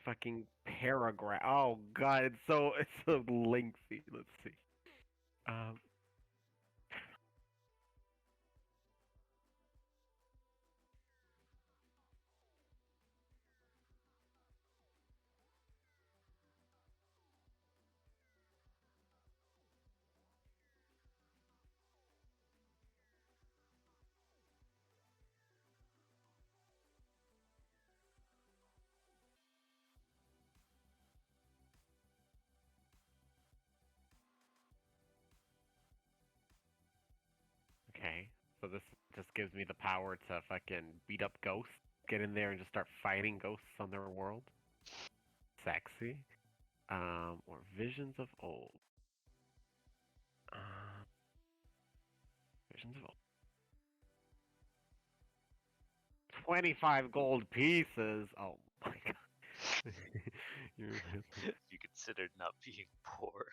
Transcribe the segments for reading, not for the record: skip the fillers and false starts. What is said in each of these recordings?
fucking paragraph. Oh god, it's so lengthy. Let's see. Um. Okay, so this just gives me the power to fucking beat up ghosts, get in there and just start fighting ghosts on their world. Sexy. Or visions of old. Visions of old. 25 gold pieces. Oh my god. You considered not being poor.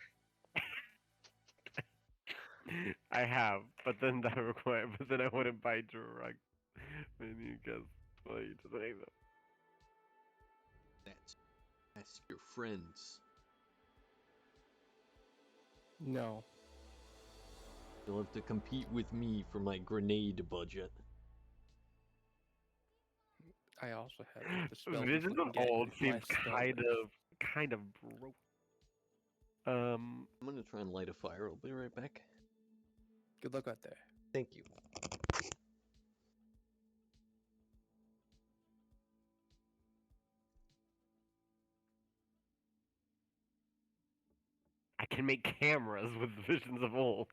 I have, but then that required. But then I wouldn't buy direct menu because you today though. Ask your friends. No. You'll have to compete with me for my grenade budget. I also have the spell. Visions of Old seems kind of. of broke. I'm gonna try and light a fire. I'll be right back. Good luck out there. Thank you. I can make cameras with Visions of Old.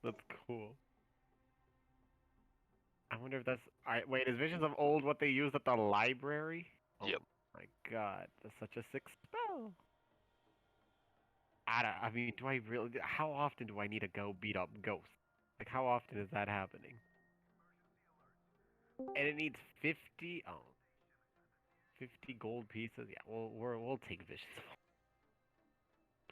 That's cool. I wonder if that's. Wait, is Visions of Old what they use at the library? Yep. Oh my god, that's such a sick spell. I mean, do I really? How often do I need to go beat up ghosts? Like, how often is that happening? And it needs 50. Oh, 50 gold pieces. Yeah, we'll take Visions of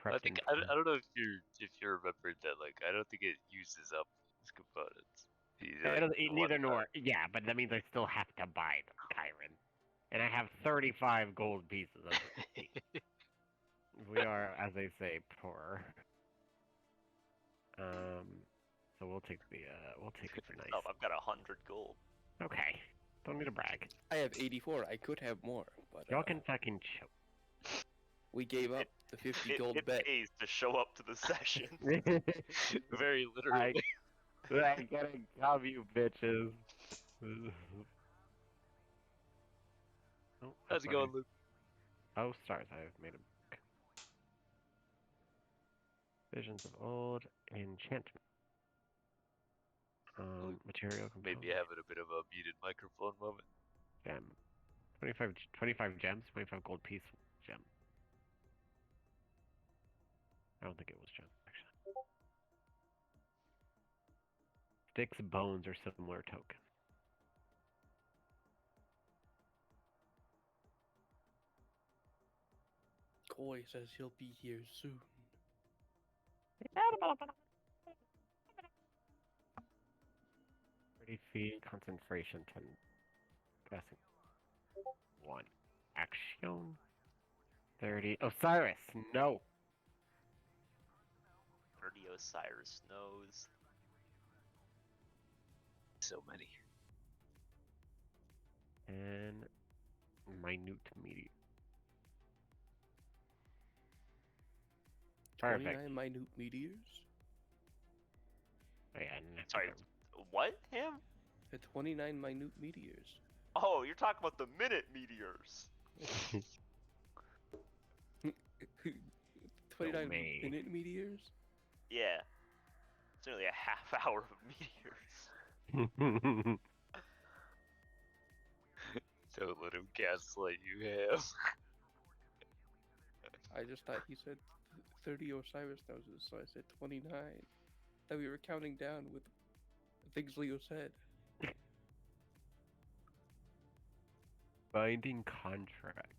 Old. I think I don't know if you remembered that. Like, I don't think it uses up its components. Neither nor. Yeah, but that means I still have to buy them, Kyron. And I have 35 gold pieces of it. We are, as they say, poor. So we'll take the nice. Oh, I've got 100 gold. Okay, don't need to brag. I have 84. I could have more, but Y'all can fucking choke. we gave up the 50 gold it bet. pays to show up to the session. Very literally. I gotta come, you bitches. Oh, How's it going, Luke? Oh, stars! I've made a book. Visions of Old enchantment. Material component. Maybe having a bit of a muted microphone moment. Gem. 25 gems, 25 gold piece gem. I don't think it was gem, actually. Sticks, bones, or similar token. Koi says he'll be here soon. 30 feet, concentration 10. Guessing. 1. Action. 30. Osiris! No! 30 Osiris knows. So many. And minute meteor. Perfect. 29 minute meteors? Oh, yeah, and Sorry, what? Him? The 29 minute meteors. Oh, you're talking about the minute meteors. 29 me. minute meteors? Yeah. It's nearly a half hour of meteors. Don't let him gaslight you, Ham. I just thought he said 30 Osiris noses, so I said 29. That we were counting down with the things Leo said. Binding contract.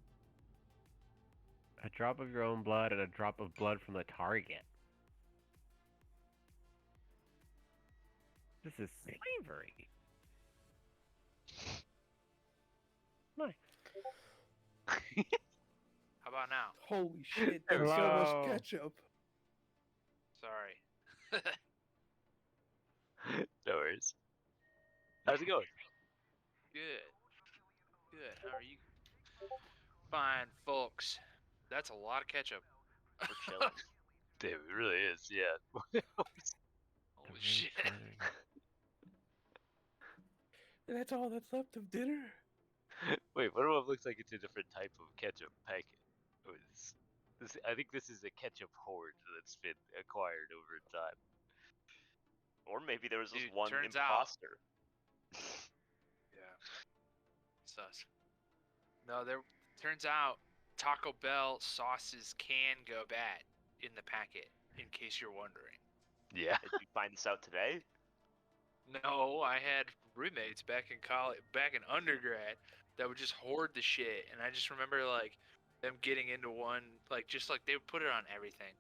A drop of your own blood and a drop of blood from the target. This is slavery. Nice. about now? Holy shit, that's so Hello. much ketchup. Sorry. No worries. How's it going? Good. Good. How are you? Fine, folks. That's a lot of ketchup. We're chilling. Damn, it really is. Yeah. Holy shit. That's all that's left of dinner. Wait, what if it looks like it's a different type of ketchup packet? I think this is a ketchup horde that's been acquired over time. Or maybe there was just Dude, one turns out- imposter. Yeah. Sus. No, there turns out Taco Bell sauces can go bad in the packet, in case you're wondering. Yeah. Did you find this out today? No, I had roommates back in college, back in undergrad, that would just hoard the shit, and I just remember like them getting into one, like just like they would put it on everything,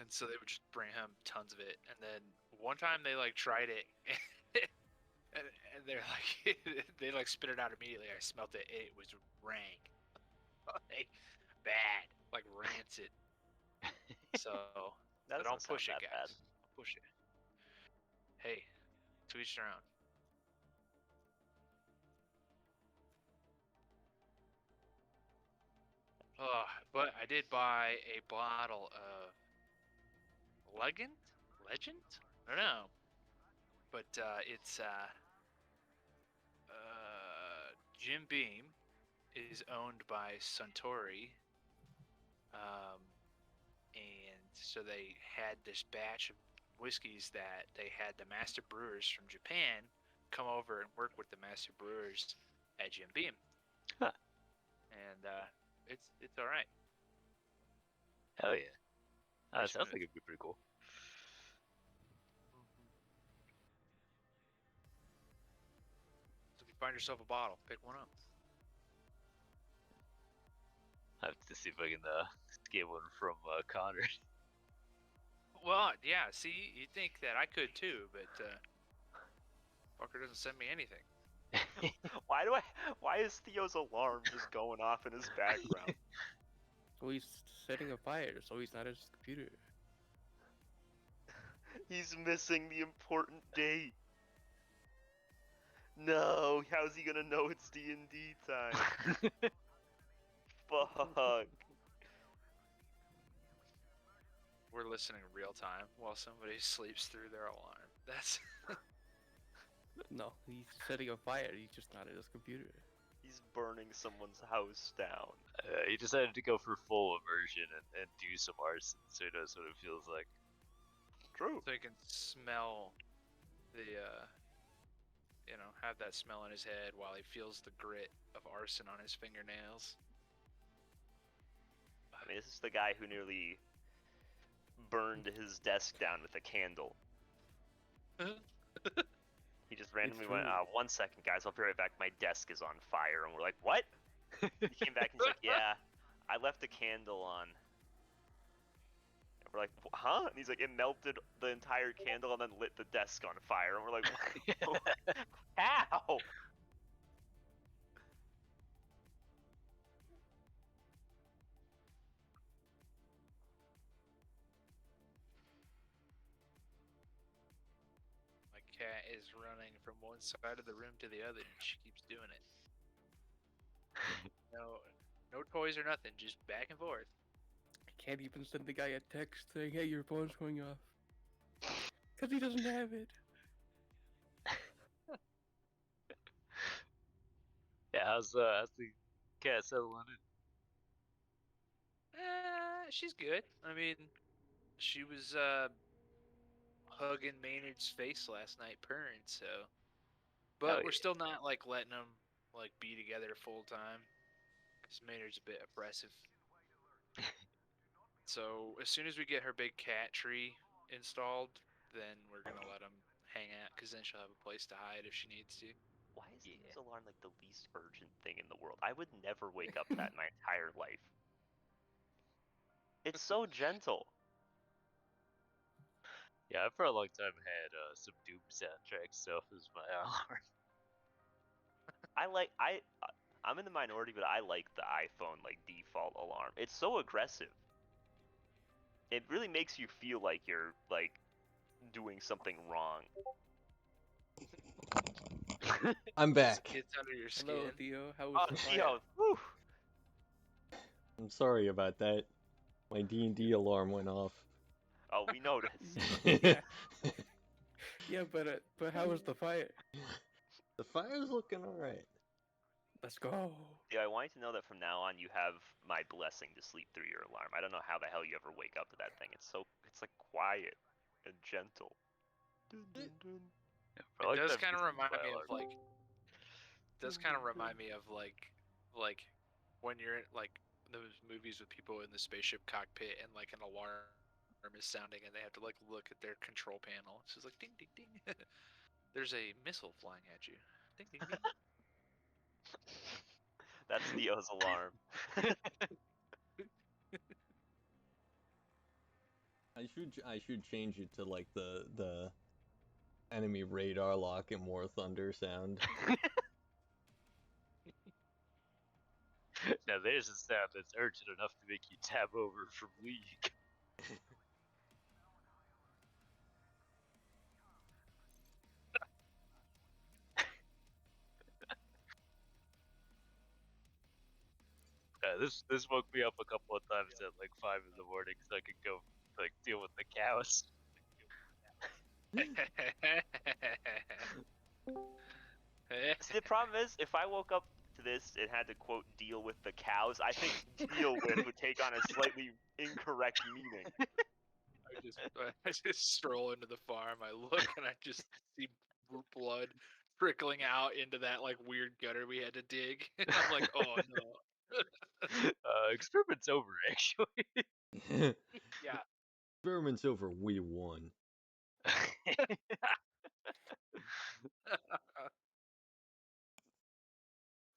and so they would just bring home tons of it, and then one time they like tried it, and they're like they like spit it out immediately. I smelt it; it was rank, like bad, like rancid. So That don't doesn't push sound it, that guys. Don't push it. Hey, to each their own. But I did buy a bottle of Legend? Legend? I don't know. But it's Jim Beam is owned by Suntory. And so they had this batch of whiskeys that they had the master brewers from Japan come over and work with the master brewers at Jim Beam. Huh. And it's all right. Hell yeah. That Nice sounds move. like it'd be pretty cool. So if you find yourself a bottle, pick one up. I have to see if I can get one from Connor. Well, yeah. See, you'd think that I could too, but fucker doesn't send me anything. Why is Theo's alarm just going off in his background? So he's setting a fire, so he's not at his computer. He's missing the important date. No, how's he gonna know it's D&D time? Fuck. We're listening real time while somebody sleeps through their alarm. That's No, he's setting a fire. He's just not at his computer. He's burning someone's house down. He decided to go for full immersion and do some arson, so he knows what it feels like. True. so he can smell the have that smell in his head while he feels the grit of arson on his fingernails. I mean, this is the guy who nearly burned his desk down with a candle. He just randomly went, true. 1 second, guys, I'll be right back. My desk is on fire. And we're like, what? He came back and he's like, yeah, I left a candle on. And we're like, huh? And he's like, it melted the entire candle and then lit the desk on fire. And we're like, how? My cat is running from one side of the room to the other, and she keeps doing it. No toys or nothing, just back and forth. I can't even send the guy a text saying, hey, your phone's going off. Because he doesn't have it. Yeah, how's the cat settling in? She's good. I mean, she was hugging Maynard's face last night, purring. So, but Oh, we're yeah. still not like letting them like be together full time, because Maynard's a bit oppressive. So as soon as we get her big cat tree installed, then we're gonna let them hang out, because then she'll have a place to hide if she needs to. Why is Theo's alarm like the least urgent thing in the world? I would never wake up that my entire life. It's so gentle. Yeah, I for a long time had some Doom soundtrack stuff as my alarm. I'm I'm in the minority, but I like the iPhone like default alarm. It's so aggressive. It really makes you feel like you're like doing something wrong. I'm back. Gets under your skin. Hello, Theo. How Oh, was the fight? Theo, whew. I'm sorry about that. My D&D alarm went off. Oh, we noticed. Yeah. Yeah, but how was the fight? The fire's looking alright. Let's go. Yeah, I want you to know that from now on you have my blessing to sleep through your alarm. I don't know how the hell you ever wake up to that thing. It's like quiet and gentle. Dun, dun, dun. Bro, It like does that kind of music remind by me alarm. of like. Does kind of remind me of like when you're like those movies with people in the spaceship cockpit and like an alarm is sounding and they have to like look at their control panel. It's just like ding ding ding. There's a missile flying at you. Ding ding ding. That's Theo's alarm. I should change it to like the enemy radar lock and War Thunder sound. Now there's a sound that's urgent enough to make you tab over from League. This woke me up a couple of times at like 5 in the morning so I could go like deal with the cows. See, the problem is, if I woke up to this and had to quote deal with the cows, I think deal with would take on a slightly incorrect meaning. I just stroll into the farm. I look and I just see blood trickling out into that like weird gutter we had to dig. And I'm like, oh no. Experiment's over, actually. Yeah. Experiment's over, we won. Oh,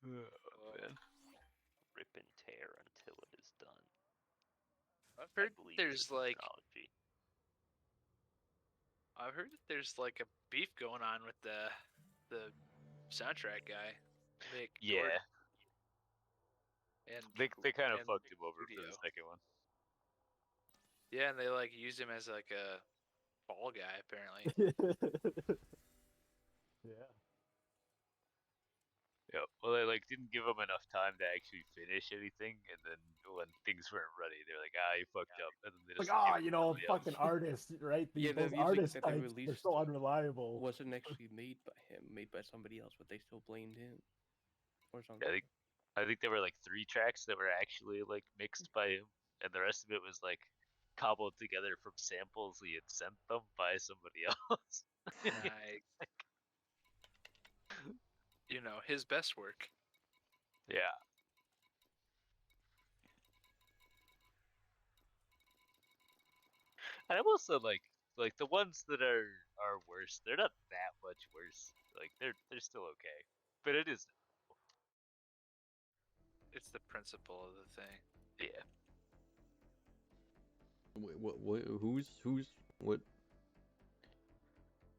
man. Rip and tear until it is done. I've I heard believe there's in like technology. I've heard that there's like a beef going on with the soundtrack guy, Mick. Yeah, Gordon. And they kind of and fucked him over for studio. the second one. Yeah, and they like used him as like a fall guy apparently. Yeah. Yeah, well, they like didn't give him enough time to actually finish anything, and then when things weren't ready, they're like, "Ah, you fucked up," and then they Like, just gave it to you know, somebody else. fucking artists, right? Yeah, the Those music artist that they types, they're released so unreliable. wasn't actually made by him, made by somebody else, but they still blamed him or something. Yeah, I think there were like 3 tracks that were actually like mixed by him, and the rest of it was like cobbled together from samples he had sent them by somebody else. Nice. You know, his best work. Yeah. And I'm also like the ones that are worse, they're not that much worse. Like they're still okay, but it is. It's the principle of the thing. Yeah. What what?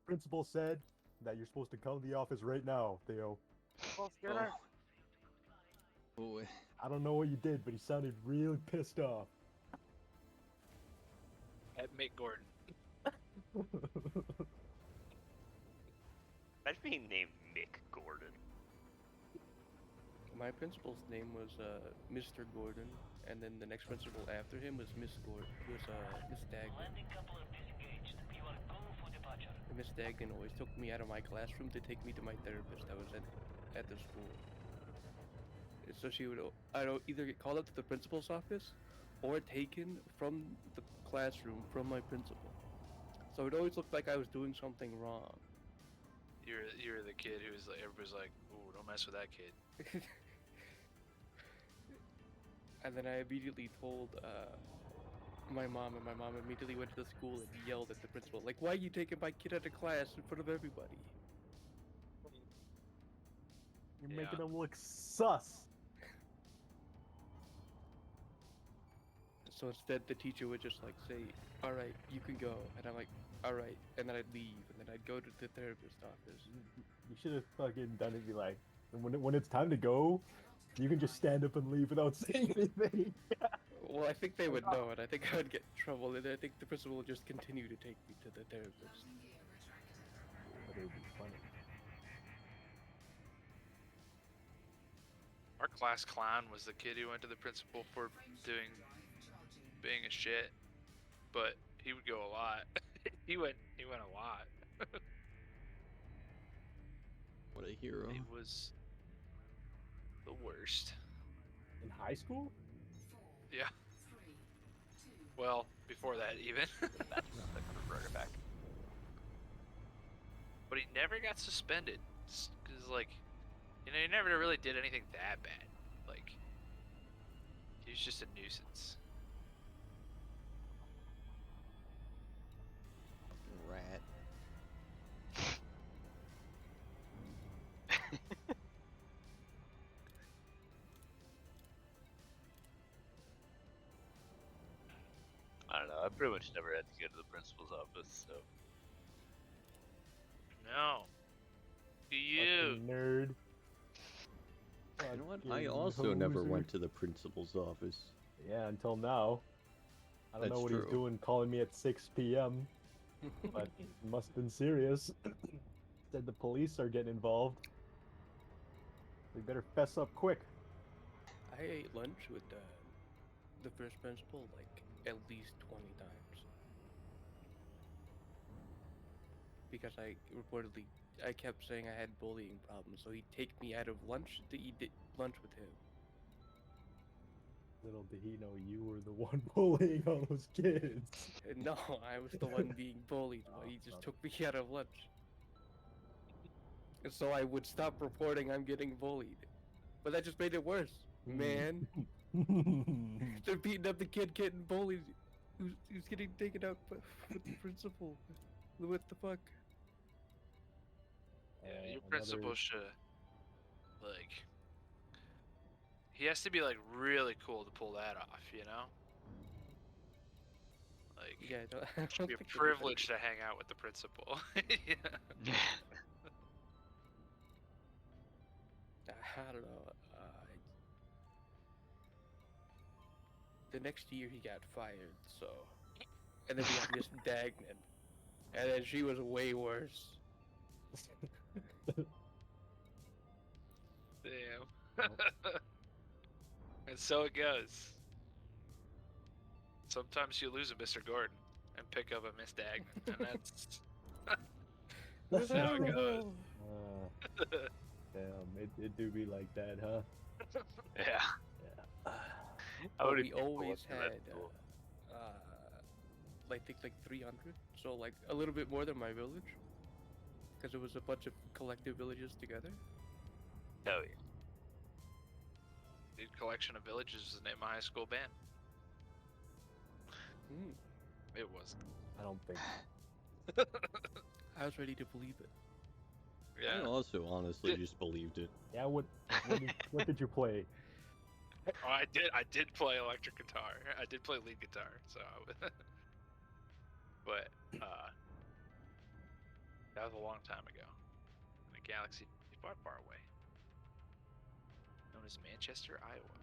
Principal said that you're supposed to come to the office right now, Theo. Oh. Oh, I don't know what you did, but he sounded really pissed off. At Mick Gordon. Imagine being named Mick Gordon. My principal's name was Mr. Gordon, and then the next principal after him was Miss Dagnan. And Miss Dagnan always took me out of my classroom to take me to my therapist that was at the school. So she would I'd either get called up to the principal's office or taken from the classroom from my principal. So it always looked like I was doing something wrong. You're the kid who's like everybody's like, ooh, don't mess with that kid. And then I immediately told my mom, and my mom immediately went to the school and yelled at the principal, like, why are you taking my kid out of class in front of everybody? You're Yeah. making him look sus. So instead, the teacher would just like say, all right, you can go. And I'm like, all right. And then I'd leave, and then I'd go to the therapist's office. You should have fucking done it. Be like, when it's time to go, You can just stand up and leave without saying anything. Well, I think they would know, and I think I would get in trouble, and I think the principal would just continue to take me to the therapist. But it would be funny. Our class clown was the kid who went to the principal for being a shit, but he would go a lot. he went a lot. What a hero. He was the worst. In high school? Yeah. Well, before that even. That's nothing. I'm gonna bring it back. But he never got suspended, cause like, you know, he never really did anything that bad. Like, he was just a nuisance. Rat. I don't know. I pretty much never had to go to the principal's office, so. No. Do you? Fucking nerd. You know what? I Fucking also never hoser. went to the principal's office. Yeah, until now. I don't know That's what true. he's doing calling me at 6 p.m., but it must have been serious. Said the police are getting involved. They better fess up quick. I ate lunch with the first principal like at least 20 times. Because I kept saying I had bullying problems, so he'd take me out of lunch to eat lunch with him. Little did he know you were the one bullying all those kids. And no, I was the one being bullied, but he just took me out of lunch. And so I would stop reporting I'm getting bullied. But that just made it worse. Man, they're beating up the kid getting bullied. Who's getting taken out with the principal? What the fuck? Yeah, your principal should, like, he has to be like really cool to pull that off, you know? Like, Yeah, I don't it should be a think there's privilege to hang out with the principal. Yeah. I don't know. The next year he got fired, so. And then we got Miss Dagnan. And then she was way worse. Damn. And so it goes. Sometimes you lose a Mr. Gordon and pick up a Miss Dagnan, and that's how it goes. Damn, it do be like that, huh? Yeah. Yeah. I would We always had, I think like 300, so like a little bit more than my village, because it was a bunch of collective villages together. Oh yeah. Dude, Collection of Villages is the name of my high school band. It was. I don't think. I was ready to believe it. I Yeah. also honestly just believed it. Yeah, what did you play? Oh, I did play electric guitar. I did play lead guitar, so but that was a long time ago. In a galaxy far, far away. Known as Manchester, Iowa.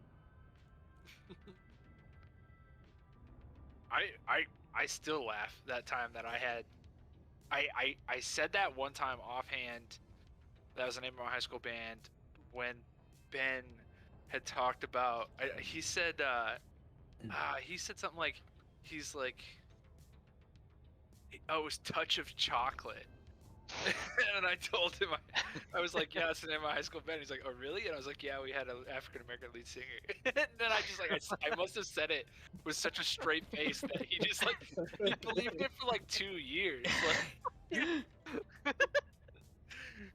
I still laugh that time that I had I said that one time offhand. That was the name of my high school band when Ben had talked about. He said something like, he's like, oh, it was Touch of Chocolate. And I told him, I was like, yeah, that's the name of my high school band. He's like, oh, really? And I was like, yeah, we had an African American lead singer. And then I just like, I must have said it with such a straight face that he just like, he believed it for like 2 years. Like,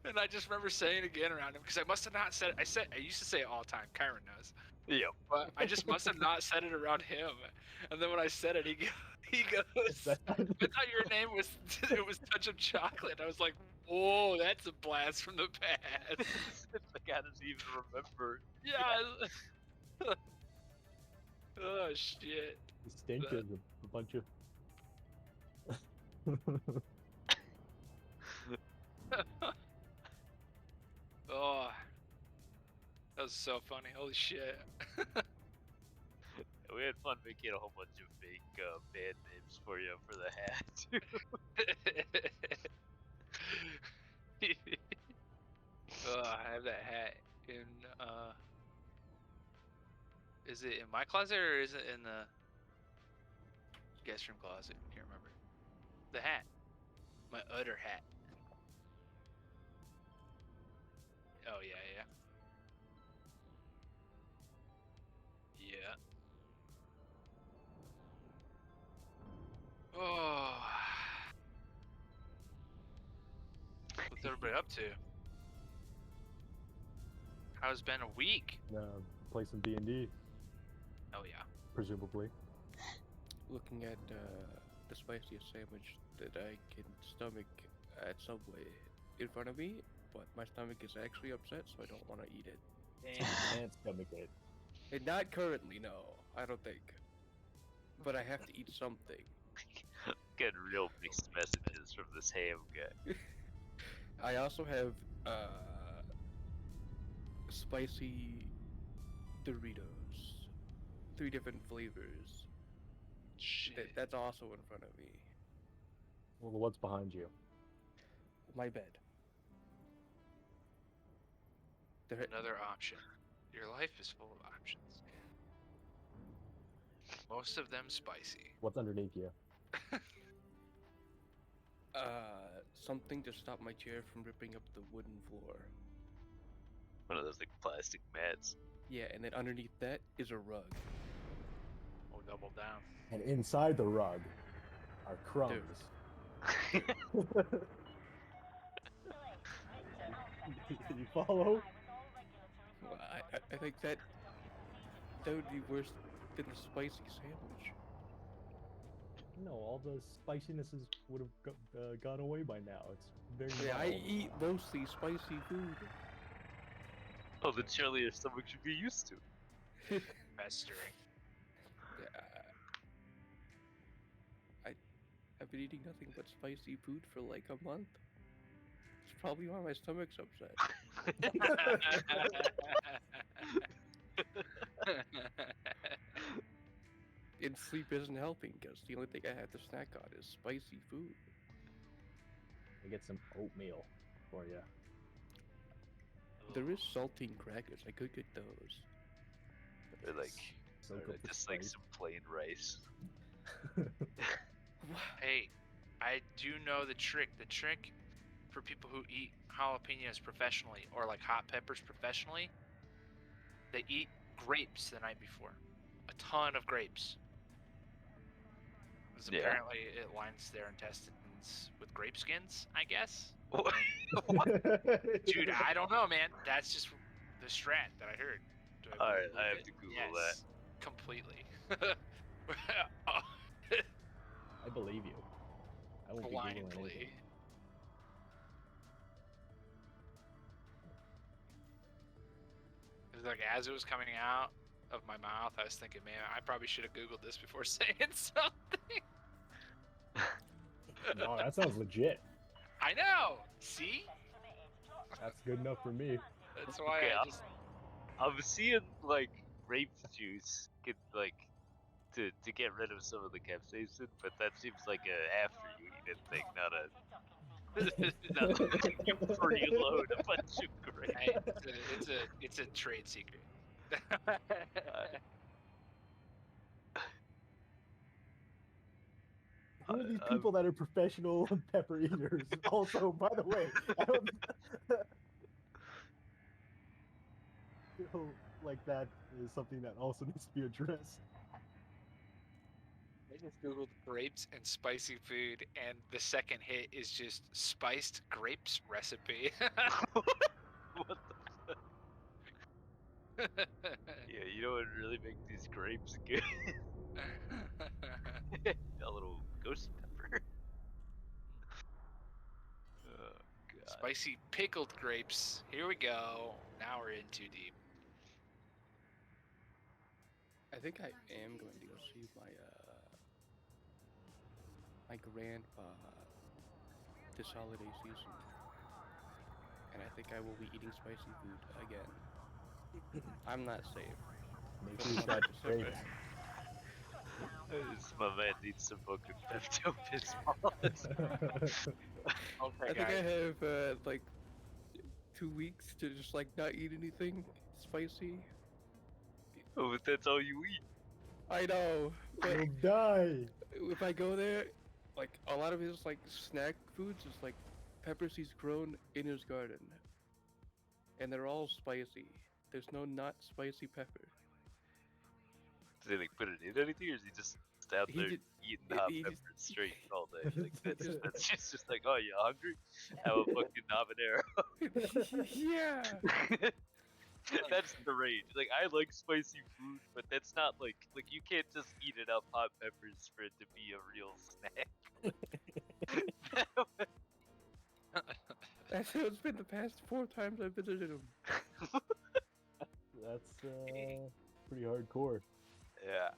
and I just remember saying it again around him because I must have not said it. I used to say it all the time. Kyron knows. Yep. But I just must have not said it around him. And then when I said it, he goes, I thought your name was, it was Touch of Chocolate. I was like, whoa, that's a blast from the past. The guy doesn't even remember. Yeah. Oh, shit. Distinctive, a bunch of. Oh. That was so funny. Holy shit. We had fun making a whole bunch of fake band names for you for the hat. I have that hat in. Is it in my closet or is it in the guest room closet? Can't remember. The hat. My udder hat. Oh yeah, yeah. Yeah. Oh. What's everybody up to? How's it been a week? Play some D&D, Oh yeah. presumably. Looking at the spiciest sandwich that I can stomach at Subway in front of me, but my stomach is actually upset, so I don't want to eat it. Can't stomach it. And not currently, no, I don't think. But I have to eat something. Getting real mixed messages from this ham guy. I also have spicy Doritos, 3 different flavors. Shit. That's also in front of me. Well, what's behind you? My bed. There, Another option. Your life is full of options. Most of them spicy. What's underneath you? something to stop my chair from ripping up the wooden floor. One of those like plastic mats. Yeah, and then underneath that is a rug. Oh, double down. And inside the rug are crumbs. You follow? Well, I think that would be worse than the spicy sandwich. No, all the spicinesses would have gone away by now. It's very Yeah, I mild. eat mostly spicy food. Oh, then surely your stomach should be used to. Festering. I've been eating nothing but spicy food for like a month. It's probably why my stomach's upset. And sleep isn't helping because the only thing I have to snack on is spicy food. I get some oatmeal for you. There is saltine crackers. I could get those. Or like, Soak or up the just like spice. some plain rice. Hey, I do know the trick. The trick for people who eat jalapenos professionally or like hot peppers professionally, they eat grapes the night before. A ton of grapes. Because Yeah. apparently it lines their intestines with grape skins, I guess. Dude, I don't know, man. That's just the strat that I heard. Do I Alright, believe I have it? to Google Yes, completely. I believe you. I won't be Googling anything. Blindly. It was like as it was coming out of my mouth, I was thinking, man, I probably should have Googled this before saying something. No, that sounds legit. I know. See? That's good enough for me. That's why Okay, I just. I'm seeing like grape juice could like to get rid of some of the capsaicin, but that seems like a after you eat it thing, not a not like you preload a bunch of grapes. Hey, it's a trade secret. Who are these people that are professional pepper eaters? Also, by the way, I don't feel like that is something that also needs to be addressed. I just googled grapes and spicy food, and the second hit is just spiced grapes recipe. What the Yeah, you know what would really make these grapes good? A little ghost pepper. Oh god. Spicy pickled grapes. Here we go. Now we're in too deep. I think I am going to go see my grandpa this holiday season, and I think I will be eating spicy food again. I'm not safe. Make For sure the you month got of December. raped. This my man needs some fucking Pepto Bismol. Okay, I think I guys. have like 2 weeks to just like not eat anything spicy. Oh, but that's all you eat. I know, but You'll die. if I go there, like a lot of his like snack foods is like pepper seeds grown in his garden, and they're all spicy. There's no not spicy pepper. Do they like put it in anything, or is he just out He there did- eating hot he peppers just- straight all day? Like that's just like, oh, you hungry? Have a fucking habanero. Yeah. That's the rage. Like I like spicy food, but that's not like you can't just eat enough hot peppers for it to be a real snack. That's how it's been the past 4 times I've visited him. That's pretty hardcore. Yeah.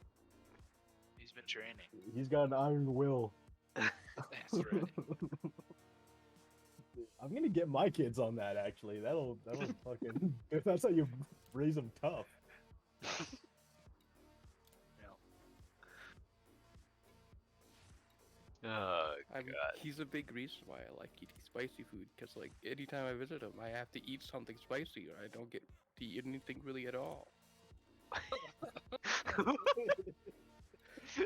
He's been training. He's got an iron will. That's right. I'm gonna get my kids on that. Actually, that'll fucking. If that's how you raise them tough. Oh I'm, god. he's a big reason why I like eating spicy food, because like anytime I visit him, I have to eat something spicy, or I don't get to eat anything really at all.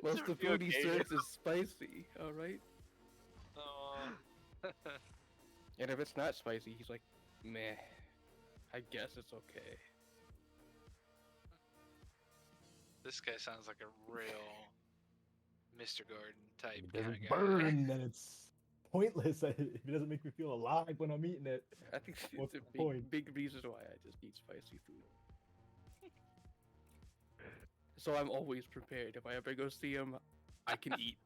Most of the food he serves is spicy. All right. Oh. And if it's not spicy, he's like, meh. I guess it's okay. This guy sounds like a real Mr. Garden type It kind doesn't of guy. burn, then it's pointless. If it doesn't make me feel alive when I'm eating it. I think What's it's a the point? big reason why I just eat spicy food. So I'm always prepared. If I ever go see him, I can eat.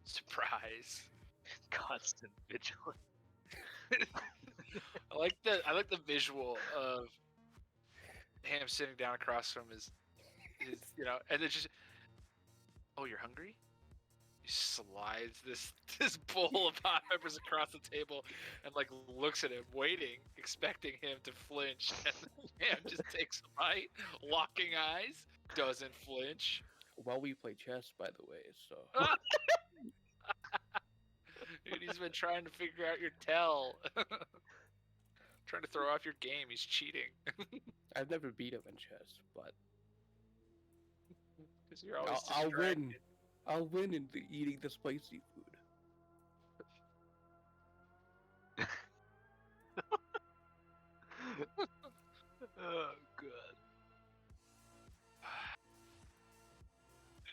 Surprise. Constant vigilance. I like the visual of him sitting down across from his and then just, oh, you're hungry? He slides this bowl of hot peppers across the table and like looks at him, waiting, expecting him to flinch, and the man just takes a bite, locking eyes, doesn't flinch. While we play chess, by the way, so. Dude, he's been trying to figure out your tell. Trying to throw off your game. He's cheating. I've never beat him in chess, but Because you're always I'll distracted. win. I'll win in eating the spicy food. Oh god.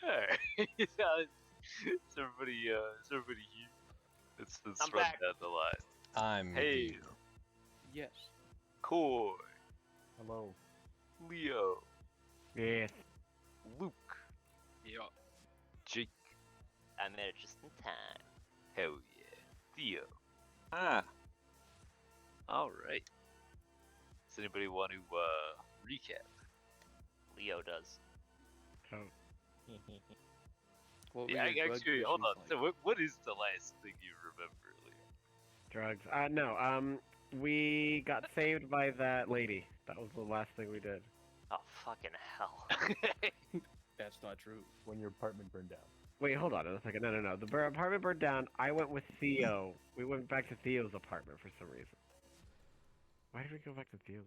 Alright. Is everybody here? Let's I'm run back. down the line. I'm Hey, here. Yes. Coy, Hello. Leo, Yes. Luke, Yeah. Jake, I made it just in time. hell yeah, Theo. Ah, Alright. Does anybody want to recap? Leo does. Oh. What Yeah, were your drug actually, hold on. missions So like? what is the last thing you remember, Leo? Drugs. No. We got saved by that lady. That was the last thing we did. Oh, fucking hell. That's not true. When your apartment burned down. Wait, hold on a second. No. The apartment burned down. I went with Theo. We went back to Theo's apartment for some reason. Why did we go back to Theo's?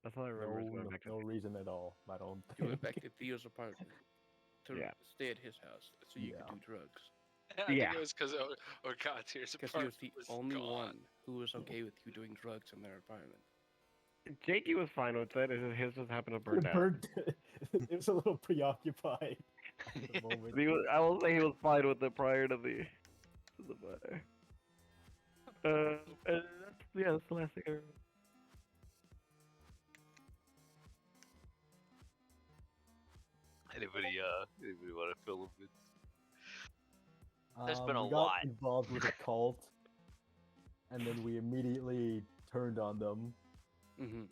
That's all I remember. is going back to No reason at all. I don't. You went back to Theo's apartment to Yeah. stay at his house so you Yeah. could do drugs. I think Yeah. it was because Godtier's Because he was apartment the was only gone. one who was okay with you doing drugs in their apartment. Jakey was fine with it. His just happened to burn It down. burned. It was a little preoccupied at the moment. I will say he was fine with it prior to the fire. And that's the last thing I remember. Anybody want to fill in? There's been a we got lot. involved with a cult, and then we immediately turned on them. Mm-hmm.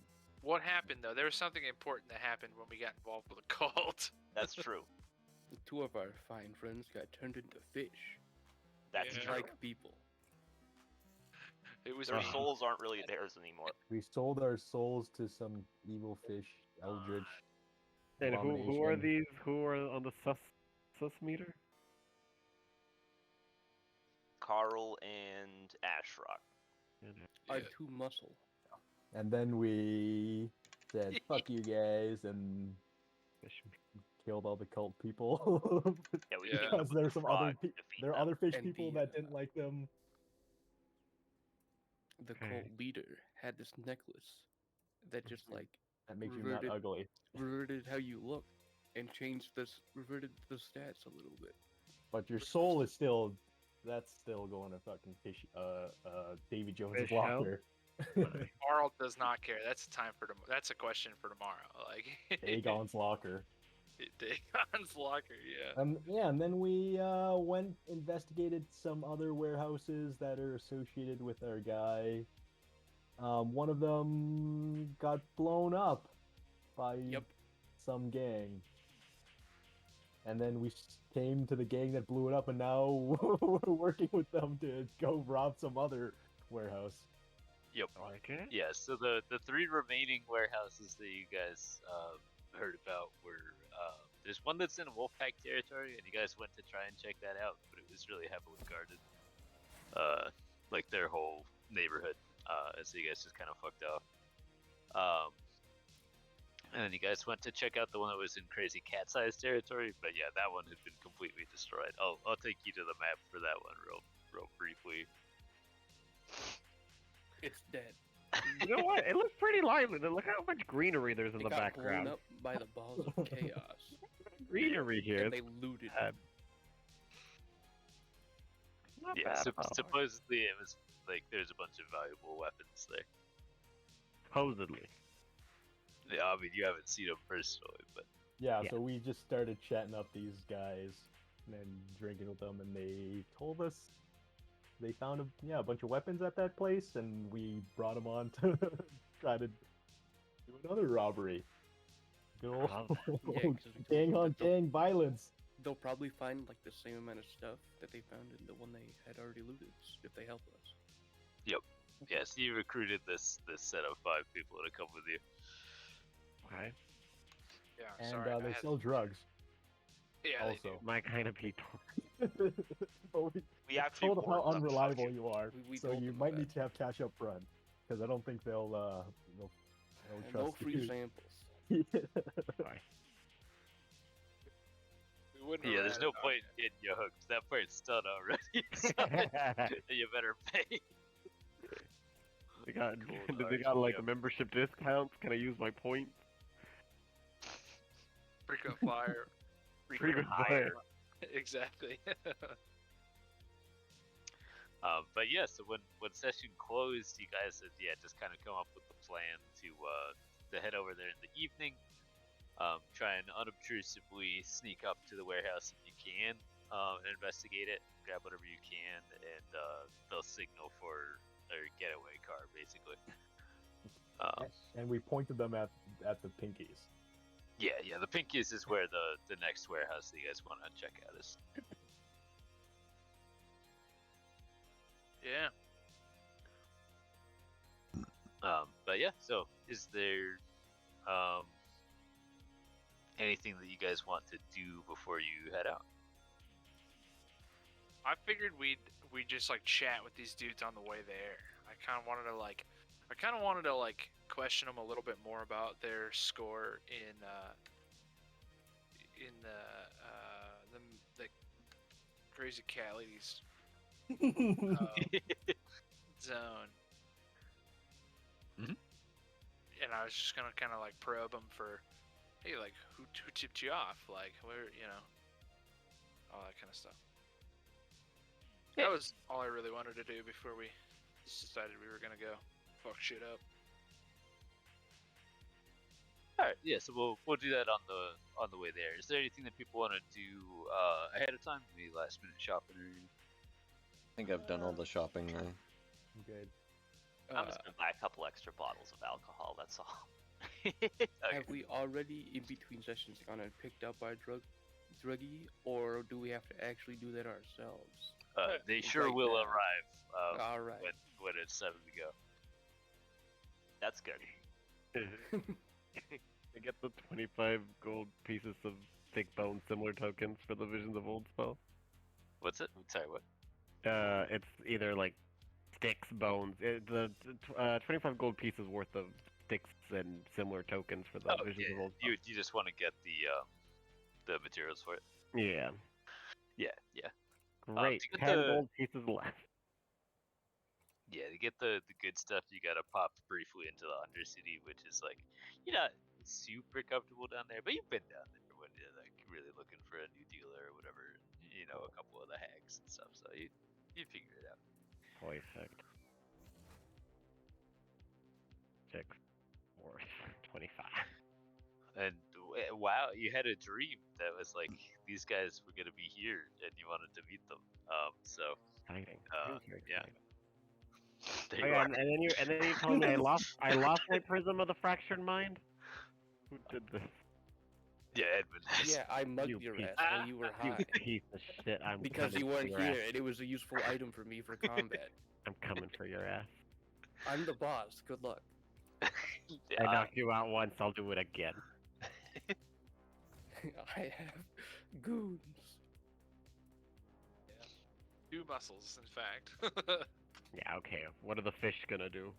What happened though? There was something important that happened when we got involved with a cult. That's true. Two of our fine friends got turned into fish, That's Yeah. true. like people. It was Their me. souls aren't really theirs anymore. We sold our souls to some evil fish, eldritch. And who are abomination. these? Who are on the sus meter? Carl and Ashrock. Are Yeah. too muscle. And then we said, "Fuck you guys," and killed all the cult people. Yeah, we Yeah. teamed up Because with there's the some other frog to defeat there are them. other fish And people the, that didn't like them. The Okay. cult leader had this necklace that just like That makes you not reverted- ugly. reverted how you look and changed reverted the stats a little bit. But your soul is still that's still going to fucking fish Davy Jones's Fish hell? locker. Carl does not care. That's a time for that's a question for tomorrow. Like Dagon's locker. Dagon's locker. Yeah. And then we went investigated some other warehouses that are associated with our guy. One of them got blown up by Yep. some gang. And then we came to the gang that blew it up, and now we're working with them to go rob some other warehouse. Yep. Okay. Yeah, so the three remaining warehouses that you guys heard about were there's one that's in Wolfpack territory, and you guys went to try and check that out, but it was really heavily guarded. Like their whole neighborhood, so you guys just kind of fucked off. And then you guys went to check out the one that was in Crazy Cat's Eyes territory, but yeah, that one had been completely destroyed. I'll take you to the map for that one real briefly. It's dead. You know what? It looks pretty lively. Look how much greenery there's in It the got blown background. up by the balls of chaos. Greenery here. And they looted bad. it. Not Yeah, bad at all. supposedly it was like there's a bunch of valuable weapons there. Supposedly. Yeah, I mean you haven't seen them personally, but Yeah, Yeah. so we just started chatting up these guys and drinking with them, and they told us they found a bunch of weapons at that place, and we brought them on to try to do another robbery. Good old, Wow. Yeah, 'cause we told gang them on that they'll- gang violence. They'll probably find like the same amount of stuff that they found in the one they had already looted if they help us. yeah, so you recruited this set of 5 people to come with you. Okay. Yeah. And sorry. I they had- sell drugs yeah. they do. also. My kind of people. But We actually told them how warned them, fuck unreliable you. you are, We so told you them might that. need to have cash up front, because I don't think they'll And trust no free you. samples. We wouldn't Yeah, have there's ran no it on point you. getting you hooked. That part's done already. So you better pay. They got, Cool, they alright, got like yep. membership discounts. Can I use my points? Frequent flyer. Frequent flyer. Exactly. But yeah, so when session closed, you guys had just kind of come up with the plan to head over there in the evening. Try and unobtrusively sneak up to the warehouse if you can, and investigate it. Grab whatever you can, and they'll signal for their getaway car, basically. And we pointed them at the pinkies. Yeah, the Pinkies is where the next warehouse that you guys want to check out is. Yeah. But yeah, so is there anything that you guys want to do before you head out? I figured we'd just like chat with these dudes on the way there. I kind of wanted to question them a little bit more about their score in the Crazy Cat Ladies zone. Mhm. And I was just gonna kind of like probe them for, hey, like who tipped you off, like where, all that kind of stuff. That was all I really wanted to do before we decided we were gonna go fuck shit up. All right, yeah. So we'll do that on the way there. Is there anything that people want to do ahead of time? Any last minute shopping or anything? I think I've done all the shopping now. Good. I'm just gonna buy a couple extra bottles of alcohol. That's all. Okay. Have we already, in between sessions, gone and picked up our druggie, or do we have to actually do that ourselves? They It's sure like will that. arrive All right. when it's time to go. That's good. I get the 25 gold pieces of thick bone similar tokens for the Visions of Old spell. What's it? Sorry, what? It's either like sticks, bones. 25 gold pieces worth of sticks and similar tokens for the Oh, Visions yeah, of Old spell. you just want to get the materials for it. Yeah. Yeah, yeah. Great. to get 10 the- gold pieces left. Yeah, to get the good stuff, you gotta pop briefly into the Undercity, which is like, you're not super comfortable down there, but you've been down there when you're like really looking for a new dealer or whatever. You know, a couple of the hags and stuff, so you figure it out. Perfect. 6, 4, 25. And wow, you had a dream that was like these guys were gonna be here, and you wanted to meet them. So Exciting. Very yeah. exciting. There Oh, you yeah, are. and then you told me I lost my prism of the fractured mind. Who did this? Yeah, Edmund. Yeah, I mugged You your piece- ass while you were You high. piece of shit. I'm Because coming you for weren't your here, ass. and it was a useful item for me for combat. I'm coming for your ass. I'm the boss. Good luck. I knocked you out once. I'll do it again. I have goons. 2 muscles, in fact. Yeah. Okay. What are the fish gonna do?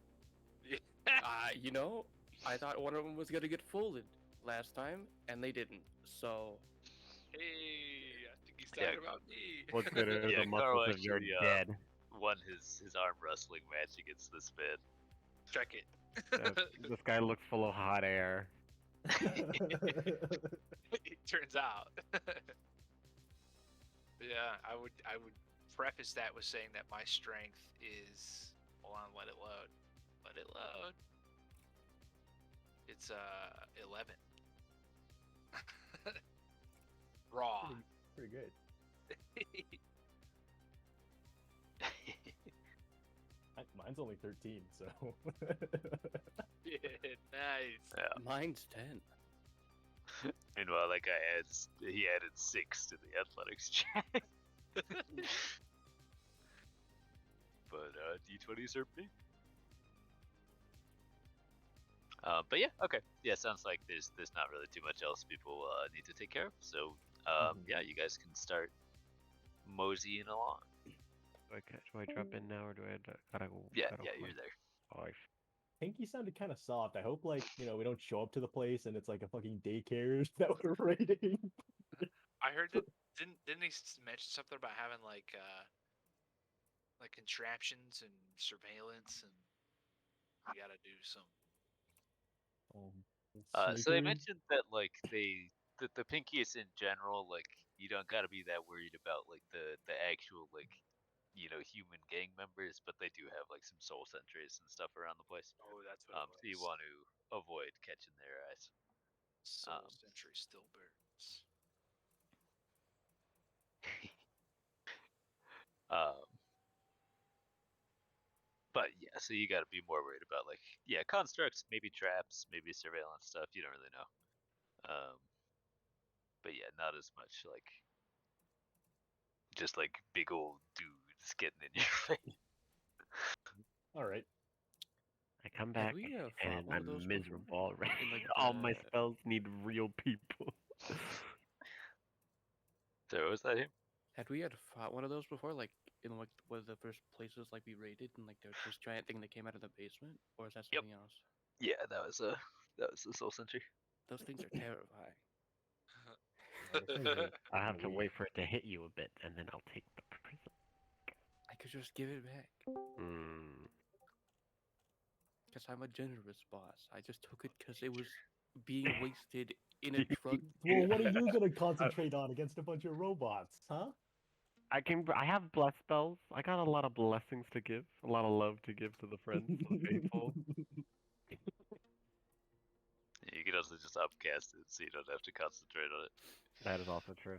You know, I thought one of them was gonna get folded last time, and they didn't. So Hey, I think he's Yeah. talking about me. What's good are Yeah, the Carl muscles of your actually, dead? won his arm wrestling match against this man. Check it. This guy looks full of hot air. It turns out. Yeah, I would preface that with saying that my strength is, hold on, let it load. Let it load. It's 11. Raw. Pretty good. Mine's only 13, so. Yeah, nice. Yeah. mine's 10. Meanwhile, that guy he added 6 to the athletics check. But D20s are big. But yeah, okay. Yeah, sounds like there's not really too much else people need to take care of. So yeah, you guys can start moseying along. Do I drop in now or do I gotta go? Yeah, gotta yeah, go? you're there. Oh, Pinky sounded kind of soft. I hope, like, we don't show up to the place and it's like a fucking daycare that we're raiding. I heard that didn't they mention something about having like contraptions and surveillance, and we gotta do some. So they mentioned that like the pinkies in general, like you don't gotta be that worried about like the actual like human gang members, but they do have like some soul sentries and stuff around the place. Oh, that's what it So you want to avoid catching their eyes. Soul Sentry still burns. But yeah, so you got to be more worried about like constructs, maybe traps, maybe surveillance stuff. You don't really know. But yeah, not as much like just like big old dudes getting in your face. All right. I come back we, and fought one of I'm those before? miserable already. In, like, All my the- spells need real people. So what was that here? Had we fought one of those before, like in like one of the first places like we raided, and like there was this giant thing that came out of the basement, or is that Yep. something else? Yeah, that was the soul sentry. Those things are terrifying. I have to wait for it to hit you a bit, and then I'll take the prism. I could just give it back, because I'm a generous boss. I just took it because it was being wasted in a truck. Well, what are you gonna concentrate on against a bunch of robots, huh? I have bless spells. I got a lot of blessings to give, a lot of love to give to the friends, to the faithful. You can also just upcast it, so you don't have to concentrate on it. That is also true.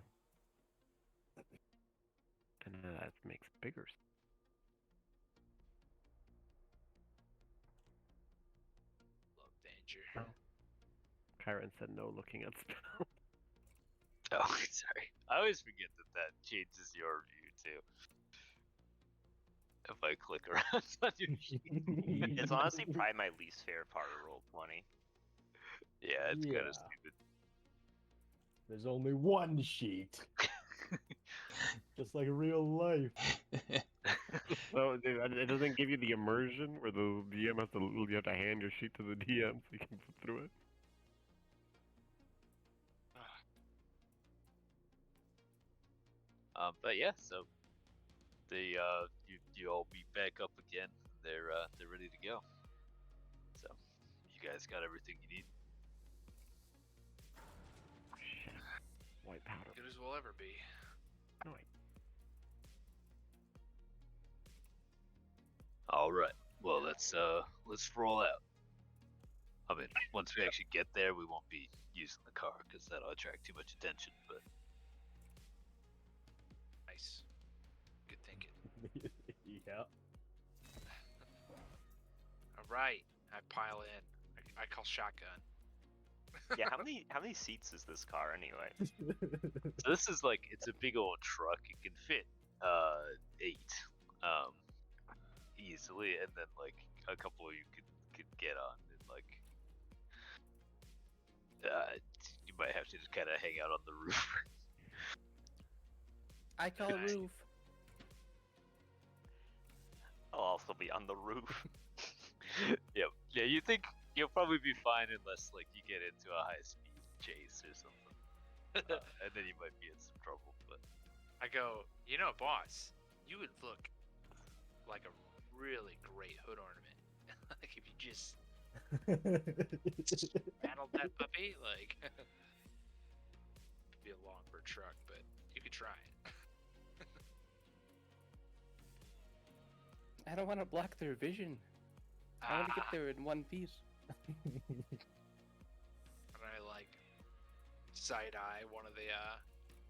And that makes bigger. Love danger. Kyron said no looking at spells. Oh, sorry. I always forget that changes your view too. if I click around on your sheet. It's honestly probably my least favorite part of Roll20. Yeah, it's kind Yeah. of stupid. There's only one sheet. Just like real life. So it doesn't give you the immersion where the DM has to you have to hand your sheet to the DM so you can flip through it. But yeah, so they you all meet back up again. They're ready to go. So you guys got everything you need. Shit. White powder. Good as we'll ever be. No, All right. Well, let's roll out. I mean, once we actually get there, we won't be using the car because that'll attract too much attention. But Nice. Good thinking. Yeah. All right. I pile in. I call shotgun. Yeah, how many seats is this car anyway? so this is like it's a big old truck. It can fit 8 easily, and then like a couple of you could get on, and like you might have to just kind of hang out on the roof. I call Nice. roof. I'll also be on the roof. Yeah, you think you'll probably be fine unless like you get into a high speed chase or something, and then you might be in some trouble. But I go, you know, boss, you would look like a really great hood ornament. Like if you just battled that puppy, like it'd be a long for a truck, but you could try it. I don't want to block their vision. I want to get Ah, there in one piece. and I like side eye one of the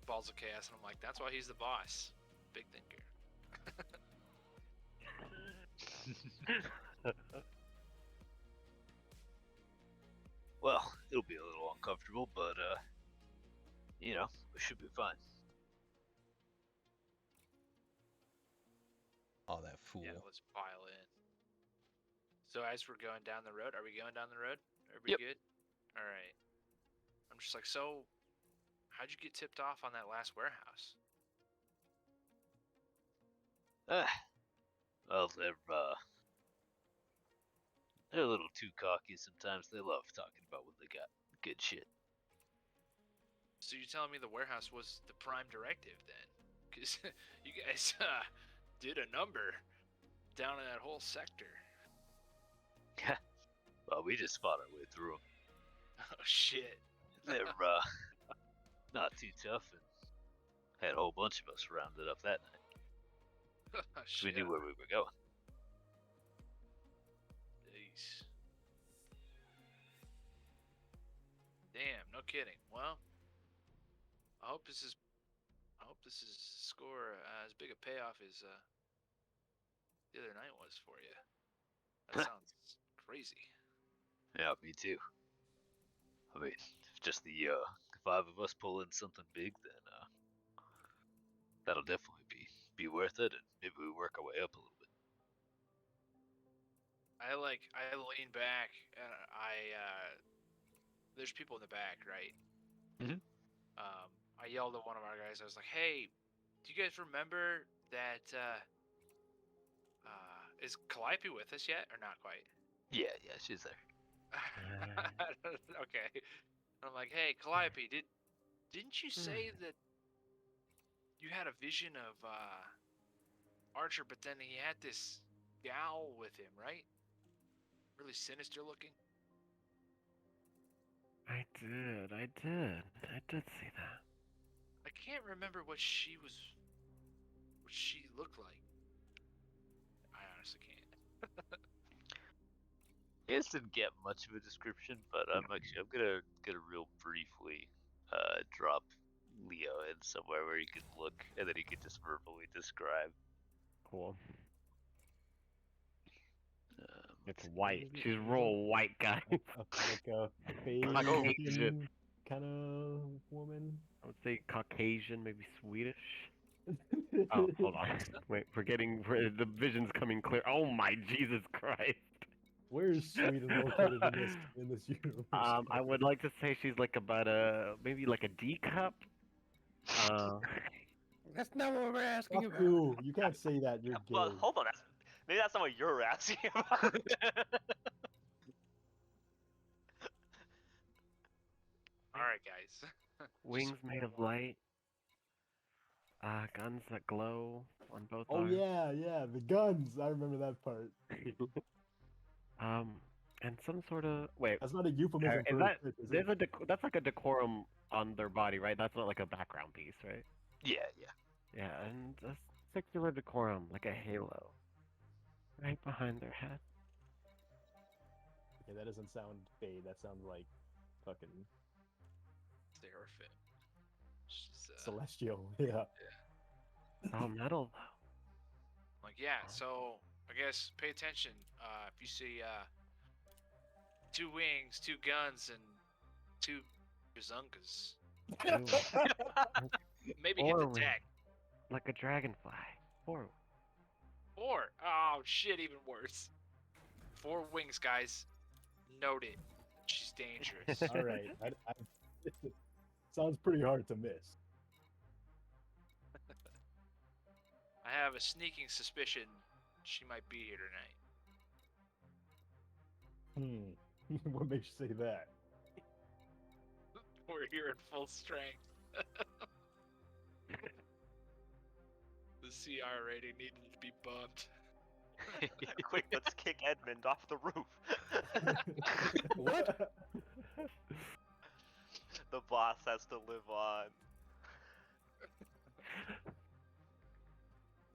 balls of chaos, and I'm like, that's why he's the boss. Big thinker. well, it'll be a little uncomfortable, but you know, we should be fine. Oh, that fool. Yeah, let's pile in. So as we're going down the road, are we going down the road? Are we Yep. good? All right. I'm just like, so how'd you get tipped off on that last warehouse? Well, they're a little too cocky sometimes. They love talking about when they got good shit. So you're telling me the warehouse was the prime directive then? Because you guys did a number down in that whole sector. Well, we just fought our way through them. Oh shit. They're not too tough, and had a whole bunch of us rounded up that night. Oh, We shit. knew where we were going. Jeez. Damn, no kidding. Well, I hope this is score as big a payoff as the other night was for you. That sounds crazy. Yeah, me too. I mean, if just the 5 of us pull in something big, then that'll definitely be worth it, and maybe we work our way up a little bit. I lean back and there's people in the back, right? Mhm. I yelled at one of our guys. I was like, "Hey, do you guys remember that? Is Calliope with us yet, or not quite?" Yeah, she's there. Okay. I'm like, "Hey, Calliope, didn't you say that you had a vision of Archer, but then he had this gal with him, right? Really sinister looking." I did see that. I can't remember what she looked like. I honestly can't. You guys didn't get much of a description, but I'm gonna real briefly drop Leo in somewhere where he can look, and then he can just verbally describe. Cool. It's let's see. white. She's real white, guys. Like a Like Asian Asian. kind of woman. I would say Caucasian, maybe Swedish. Oh, hold on. Wait, the vision's coming clear. Oh my Jesus Christ. Where is Sweden located in this universe? I would like to say she's like about maybe like a D cup. That's not what we're asking Fuck about. you! You can't say that. You're gay. But hold on, maybe that's not what you're asking about. All right, guys. Wings made of light. Guns that glow on both Oh arms. yeah, the guns. I remember that part. And some sort of wait. That's not a euphemism Is for that a trick, is there's it? that's like a decorum on their body, right? That's not like a background piece, right? Yeah. Yeah, and a circular decorum, like a halo, right behind their head. Okay, that doesn't sound fade. That sounds like fucking Seraphim. She's, celestial. Yeah. Oh, metal though. like, yeah, so I guess pay attention. If you see 2 wings, 2 guns, and 2 bazunkas, maybe hit the Or deck. like a dragonfly. Or 4. Oh shit, even worse. 4 wings, guys. Note it. She's dangerous. All right. Sounds pretty hard to miss. I have a sneaking suspicion she might be here tonight. What makes you say that? We're here in full strength. The CR rating needed to be bumped. Quick, let's kick Edmund off the roof. What? The boss has to live on.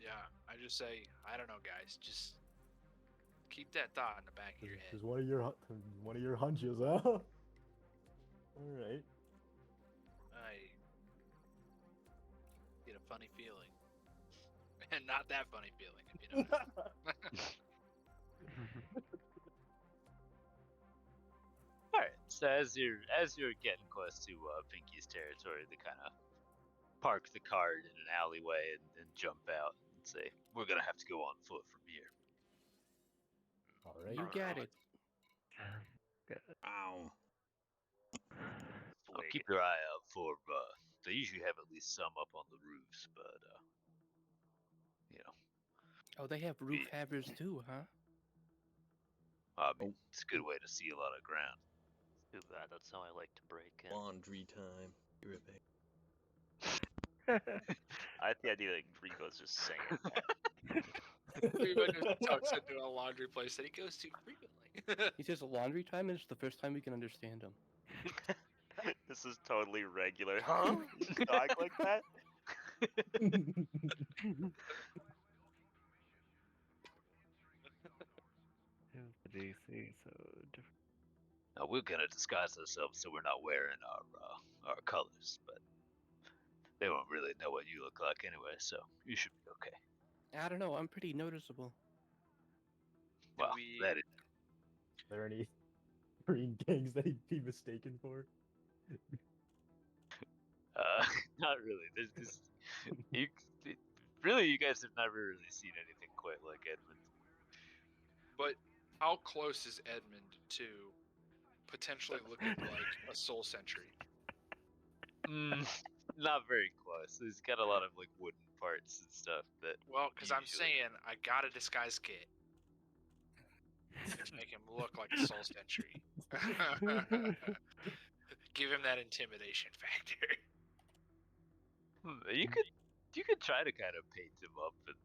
Yeah, I just say, I don't know, guys. Just keep that thought in the back of your head. Just one of your hunches, huh? All right. I get a funny feeling. And not that funny feeling, if you know what I mean. Alright, so as you're getting close to Pinky's territory, they kind of park the cart in an alleyway and jump out and say, "We're gonna have to go on foot from here." All right. You got it. Ow. I'll keep your eye out for. They usually have at least some up on the roofs, but you know, Oh, they have roof havers too, huh? I mean, it's a good way to see a lot of ground. Too bad, that's how I like to break in. Laundry time. Be right back. I like the idea that Rico's just saying that. Everyone just tucks into a laundry place that he goes to frequently. He says laundry time, and it's the first time we can understand him. This is totally regular. Huh? You just talk like that? Here's the DC, so different. Now we're gonna disguise ourselves so we're not wearing our colors, but they won't really know what you look like anyway, so you should be okay. I don't know. I'm pretty noticeable. Well, that is. Are there any green gangs that he'd be mistaken for? Not really. There's this. Really, you guys have never really seen anything quite like Edmund. But how close is Edmund to potentially looking like a soul sentry? Not very close. He's got a lot of like wooden parts and stuff that. Well, because I'm usually- saying I got a disguise kit to make him look like a soul sentry. Give him that intimidation factor. You could try to kind of paint him up and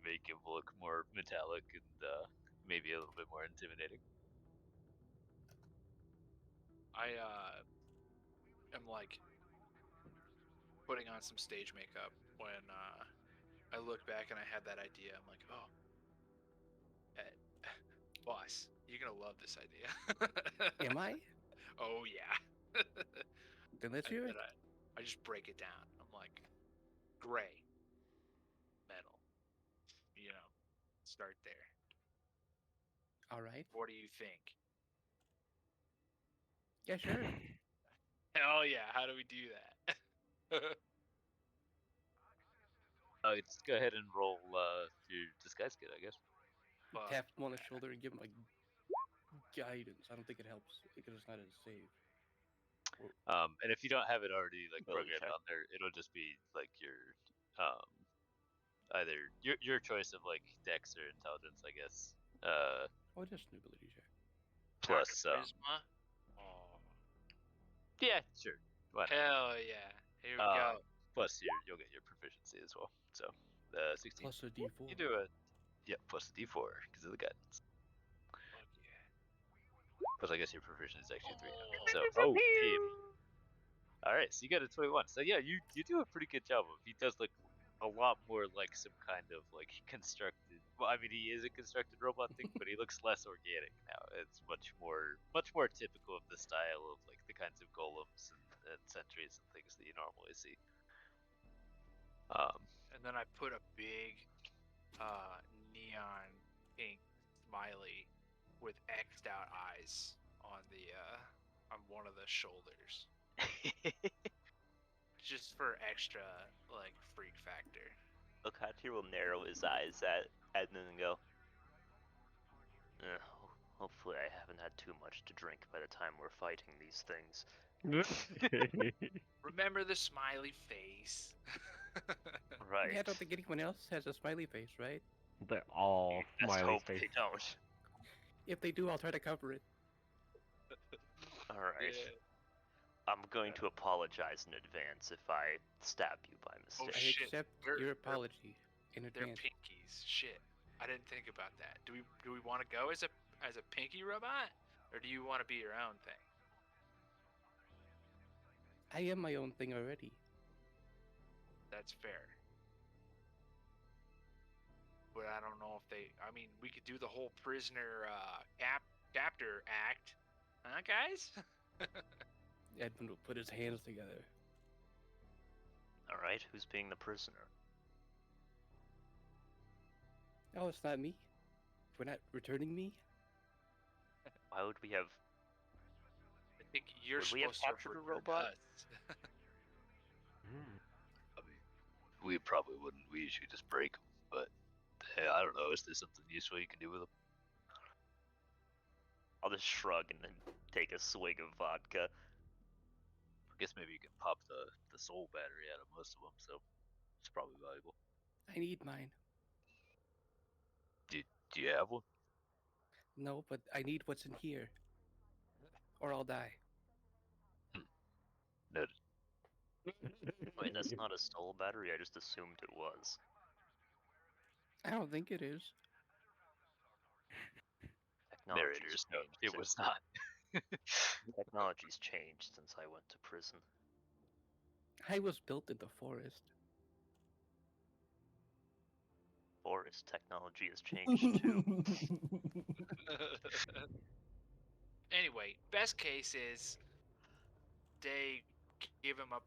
make him look more metallic and maybe a little bit more intimidating. I am like putting on some stage makeup when I look back and I had that idea. I'm like, oh, boss, you're gonna love this idea. Am I? Oh yeah. Then let's hear it. And I just break it down. I'm like, gray, metal. You know, start there. All right. What do you think? Yeah, sure. Hell yeah! How do we do that? let's go ahead and roll your disguise kit, I guess. Fuck Tap him on the yeah. shoulder and give him like guidance. I don't think it helps because it's not a save. And if you don't have it already like Ability programmed check. on there, it'll just be like your either your choice of like Dex or Intelligence, I guess. Oh, just an ability check. Plus Charisma. Oh, yeah, sure. Why not? hell yeah. Here we Um, go. Plus you'll get your proficiency as well. So 16. Plus a D4. You do a plus a D4 because of the guidance. Fuck yeah. Plus I guess your proficiency is actually 300. So damn. All right, so you got a 21. So yeah, you do a pretty good job of. He does look a lot more like some kind of like constructed. Well, I mean, he is a constructed robot thing, but he looks less organic now. It's much more typical of the style of like the kinds of golems and sentries and things that you normally see. And then I put a big neon pink smiley with X'd out eyes on the on one of the shoulders. Just for extra like freak factor. Okachi will narrow his eyes at Edmund and go, hopefully I haven't had too much to drink by the time we're fighting these things. Remember the smiley face. Right. Yeah, I don't think anyone else has a smiley face, right? They're all Let's smiley hope face. they don't. If they do, I'll try to cover it. Alright. Yeah. I'm going to apologize in advance if I stab you by Oh, mistake. I shit. accept They're- your they're- apology in They're advance. pinkies. Shit. I didn't think about that. Do we want to go as a pinky robot, or do you want to be your own thing? I am my own thing already. That's fair. But I don't know if they. I mean, we could do the whole prisoner captor act, huh, guys? Edmund will put his hands together. Alright, who's being the prisoner? Oh, it's not me. We're not returning me. Why would we have... I think you're Would we have supposed to captured a return robot? us. Hmm. I mean, we probably wouldn't. We usually just break them. But hey, I don't know. Is there something useful you can do with them? I'll just shrug and then take a swig of vodka. I guess maybe you can pop the soul battery out of most of them. So it's probably valuable. I need mine. Do you have one? No, but I need what's in here. Or I'll die. Noted. Wait, that's not a soul battery, I just assumed it was. I don't think it is. Narrators, no, it was not. Technology's changed since I went to prison. I was built in the forest. Forest technology has changed too. Anyway, best case is they give him a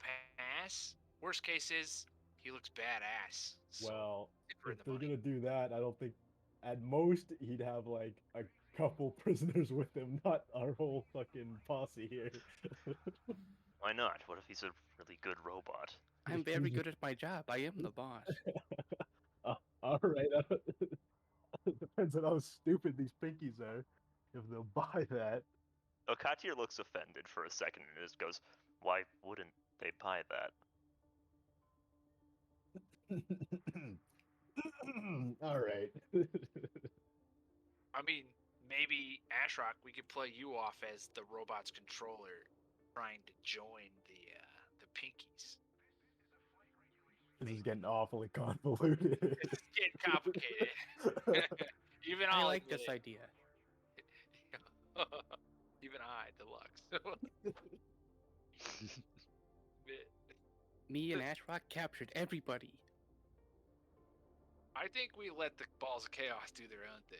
pass. Worst case is he looks badass. So Well, for if the they're money. gonna do that, I don't think. At most, he'd have like a couple prisoners with him, not our whole fucking posse here. Why not? What if he's a really good robot? I'm very good at my job. I am the boss. All right. Depends on how stupid these pinkies are. If they'll buy that. Okatir looks offended for a second and just goes, "Why wouldn't they buy that?" All right. I mean, maybe Ashrock, we could play you off as the robot's controller, trying to join the pinkies. This is getting awfully convoluted. It's getting complicated. Even I I'll like admit this it. idea. Even I, deluxe. Me and Ashrock captured everybody. I think we let the balls of chaos do their own thing.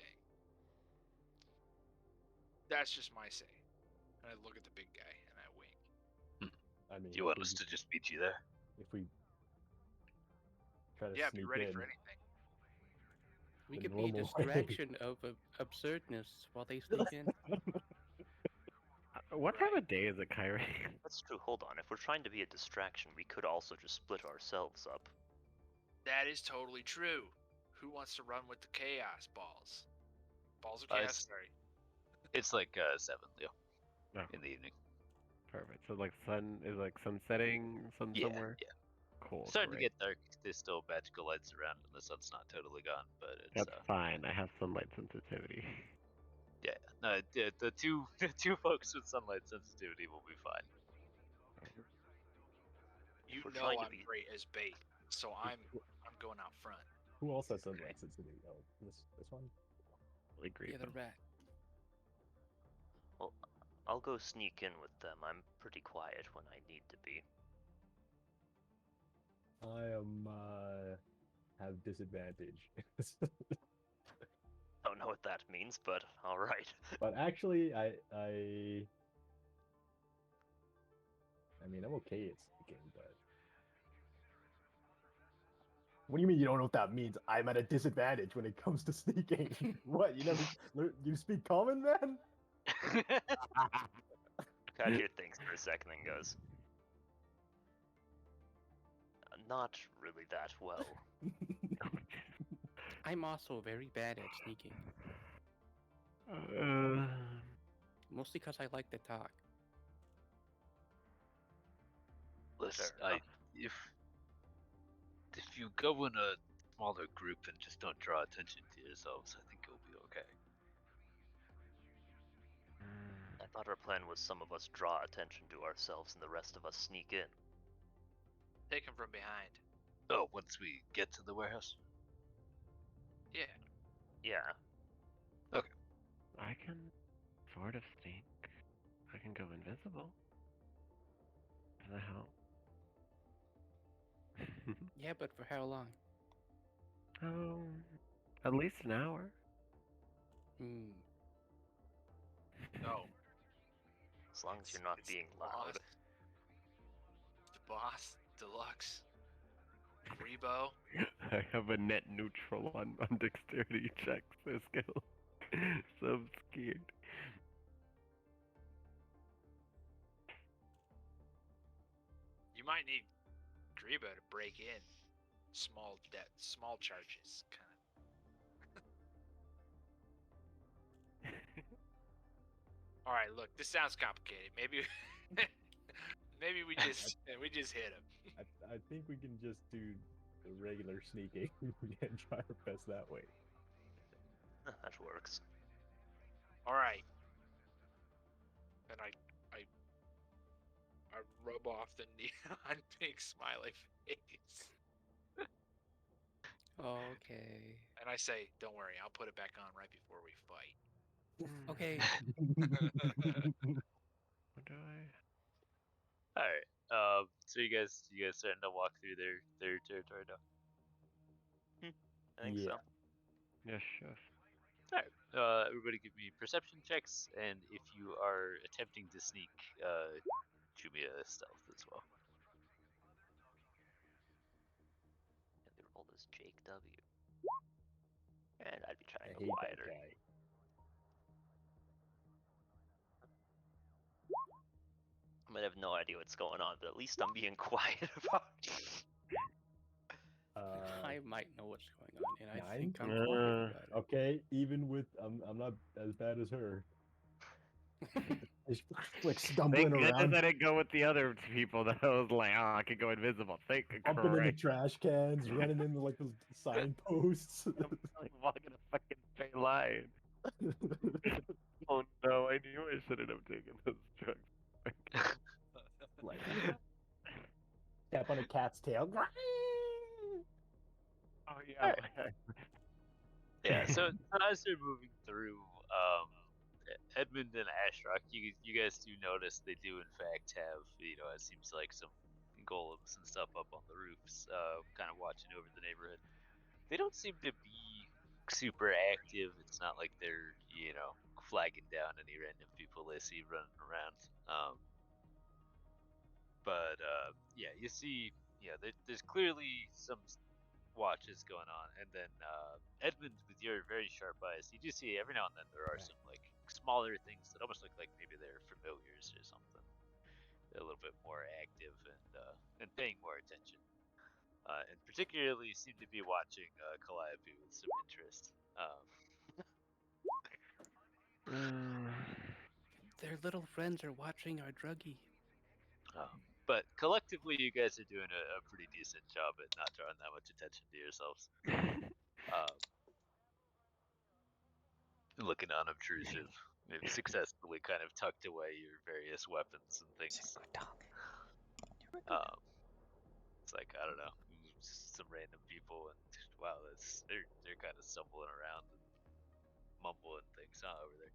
That's just my say. And I look at the big guy and I wink. I mean, Do you want if us we- to just meet you there? If we try to Yeah, sneak be ready in, for anything. We In could be a normal way. distraction of absurdness while they sneak in. What time of day is it, Kyrie? That's true, hold on. If we're trying to be a distraction, we could also just split ourselves up. That is totally true. Who wants to run with the chaos balls? Balls of Uh, chaos. it's- Sorry. It's like 7, Leo, No, in the evening. perfect. So like sun is like sun setting, sun Yeah, somewhere. yeah. Cool. Starting to great. get dark. There's still magical lights around, and the sun's not totally gone. But it's That's fine. I have sunlight sensitivity. yeah. No, the two the two folks with sunlight sensitivity will be fine. You we're know trying to I'm be- great as bait, so I'm going out front. Who else has sunlight sensitivity? Oh, this one. Really great. The other though. rat. Well, I'll go sneak in with them. I'm pretty quiet when I need to be. I am have disadvantage. Don't know what that means, but all right. But actually, I mean, I'm okay at sneaking, but what do you mean you don't know what that means? I'm at a disadvantage when it comes to sneaking. What, you never you speak common, man? Cat here thinks for a second and goes, not really that well. I'm also very bad at sneaking. Mostly because I like to talk. Listen, Fair enough. if you go in a smaller group and just don't draw attention to yourselves, I think you'll be okay. I thought our plan was some of us draw attention to ourselves and the rest of us sneak in. Take him from behind. Oh, once we get to the warehouse. Yeah. Yeah, I can sort of sneak. I can go invisible. Does that help? Yeah, but for how long? At least an hour. Hmm. No. as long as you're not It's being the loud. The boss, deluxe, Rebo. I have a net neutral on dexterity checks. Their skill. So I'm scared. You might need Grebo to break in. Small charges, kind of. All right, look, this sounds complicated. Maybe, maybe we just hit him. I think we can just do the regular sneaking and try our best that way. That works. All right. And I rub off the neon pink smiley face, Okay. and I say, "Don't worry, I'll put it back on right before we fight." Okay. What do I? All right. So you guys starting to walk through their territory now. I think Yeah. so. Yeah, sure. Everybody give me perception checks, and if you are attempting to sneak, shoot me a stealth as well. And they rolled as Jake W. And I'd be I trying to hate go that quieter. guy. I might have no idea what's going on, but at least I'm being quiet about it. I might know what's going on, and I 9? think I'm quiet about it. Okay, even with I'm not as bad as her. Just like stumbling Thank goodness around, I didn't go with the other people that I was like, oh, I could go invisible. Thank bumping into Christ. trash cans, running into like those signposts. I'm like walking a fucking straight line. Oh no, I knew I shouldn't have taken those drugs. Like step on a cat's tail. Oh yeah. Alright. Yeah. So as they're moving through, Edmund and Ashrock, you guys do notice they do in fact have, it seems like some golems and stuff up on the roofs, kind of watching over the neighborhood. They don't seem to be super active. It's not like they're, flagging down any random people they see running around. But yeah, you see, there's clearly some watches going on, and then Edmund, with your very sharp eyes, you do see every now and then there are some like smaller things that almost look like maybe they're familiars or something. They're a little bit more active and paying more attention. and particularly seem to be watching Calliope with some interest. Their little friends are watching our druggie. But collectively, you guys are doing a pretty decent job at not drawing that much attention to yourselves. Looking unobtrusive. You've successfully kind of tucked away your various weapons and things. It's like, I don't know, just some random people, and wow, they're kind of stumbling around and mumbling things over there.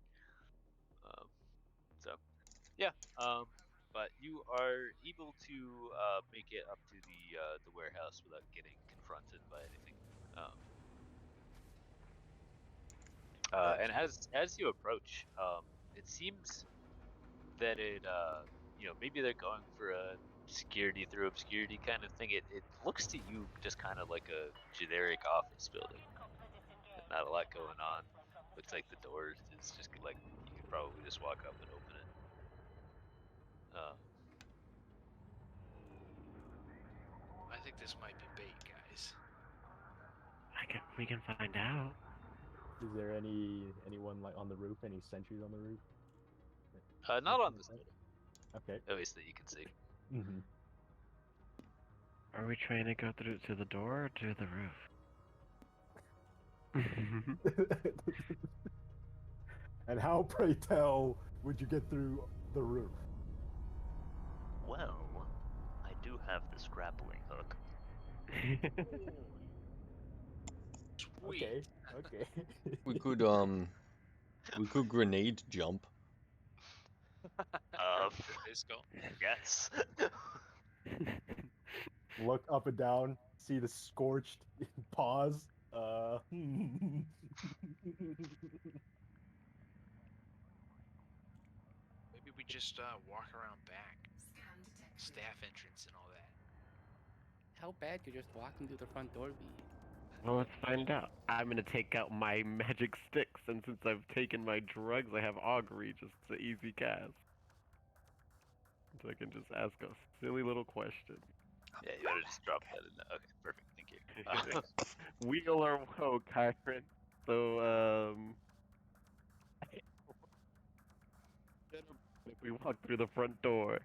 So yeah, but you are able to make it up to the warehouse without getting confronted by anything. And as you approach, it seems that maybe they're going for a security through obscurity kind of thing. It looks to you just kind of like a generic office building. Not a lot going on. Looks like the door is just like you could probably just walk up and open it. I think this might be bait, guys. We can find out. Is there anyone like on the roof? Any sentries on the roof? Not on this building, Okay. at least that you can see. Mm-hmm. Are we trying to go through to the door or to the roof? And how, pray tell, would you get through the roof? Well, I do have this grappling hook. Sweet. Okay. We could grenade jump. Disco. Yes. Look up and down, see the scorched paws. Maybe we just walk around back. Staff entrance and all that. How bad could just walking through the front door be? Well, let's find out. I'm gonna take out my magic sticks, and since I've taken my drugs, I have augury, just an easy cast. So I can just ask a silly little question. Yeah, you ought to just drop that in there. Okay, perfect. Thank you. Wheel or woe, Kyron. So, if we walk through the front door.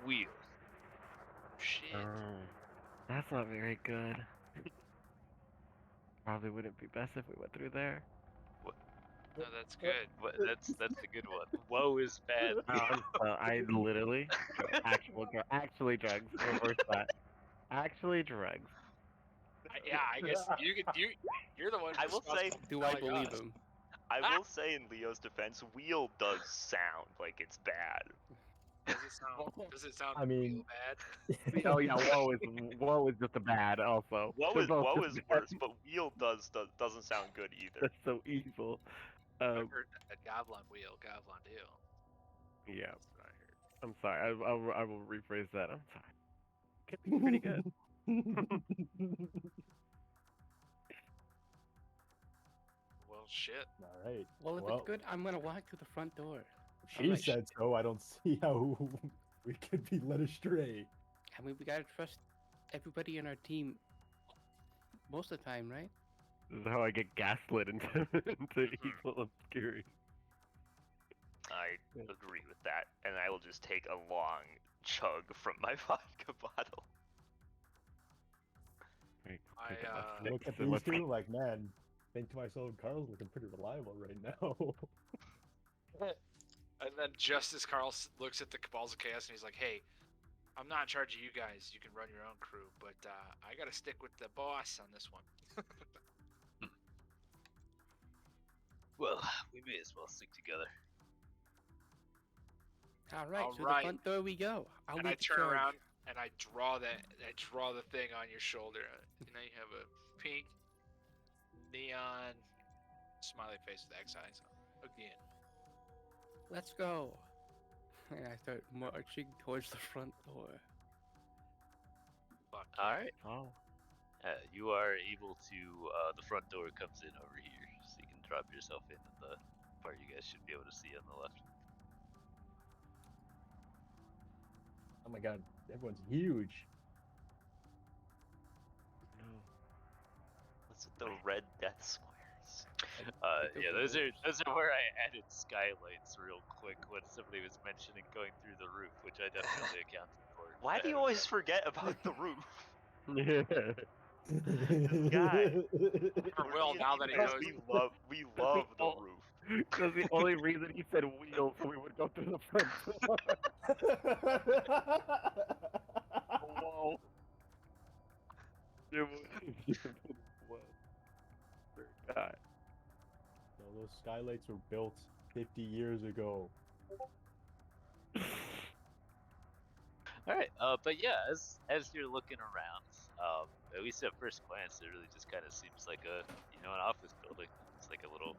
Wheel. Shit. That's not very good. Probably wouldn't be best if we went through there. No, that's good. But that's a good one. Woe is bad. I literally actually drugs. Reverse that. Actually drugs. Yeah, I guess you're the one. I will say, Do I believe him? I will say in Leo's defense, wheel does sound like it's bad. Does it sound I mean- real bad? Oh yeah, woe is just a bad also. Woe They're is both woe just is bad. worse, but wheel doesn't sound good either. That's so evil. I heard a goblin wheel, goblin deal. Yeah. That's what I heard. I'm sorry. I will rephrase that. I'm sorry. Could be pretty good. Well, shit. All right. Well, if it's good, I'm gonna walk through the front door. She Alright. said so. I don't see how we could be led astray. I mean, we gotta trust everybody in our team most of the time, right? This is how I get gaslit into evil obscurity. I agree with that, and I will just take a long chug from my vodka bottle. Right, I, take out my I look sticks at and these let's- two like, man, think to myself, Carl's looking pretty reliable right now. And then just as Carl looks at the Balls of Chaos and he's like, "Hey, I'm not in charge of you guys. You can run your own crew, but I gotta stick with the boss on this one." Well, we may as well stick together. All right, so Alright. the front door we go. I'll And I lead the turn charge. around and I draw the thing on your shoulder. And now you have a pink neon smiley face with X eyes on. Again. Let's go. And I start marching towards the front door. Fuck. All right. Oh. You are able to. The front door comes in over here, so you can drop yourself into the part you guys should be able to see on the left. Oh my god, everyone's huge. No. What's with the red death squares? Yeah, those are where I added skylights real quick when somebody was mentioning going through the roof, which I definitely accounted for. Why do you always forget about the roof? Guy. For Will, now that he knows. we love the Oh. roof. That's the only reason he said wheels, so we would go through the front door. Whoa. It would God. No, those skylights were built 50 years ago. All right, but yeah, as you're looking around, at least at first glance, it really just kind of seems like an office building. It's like a little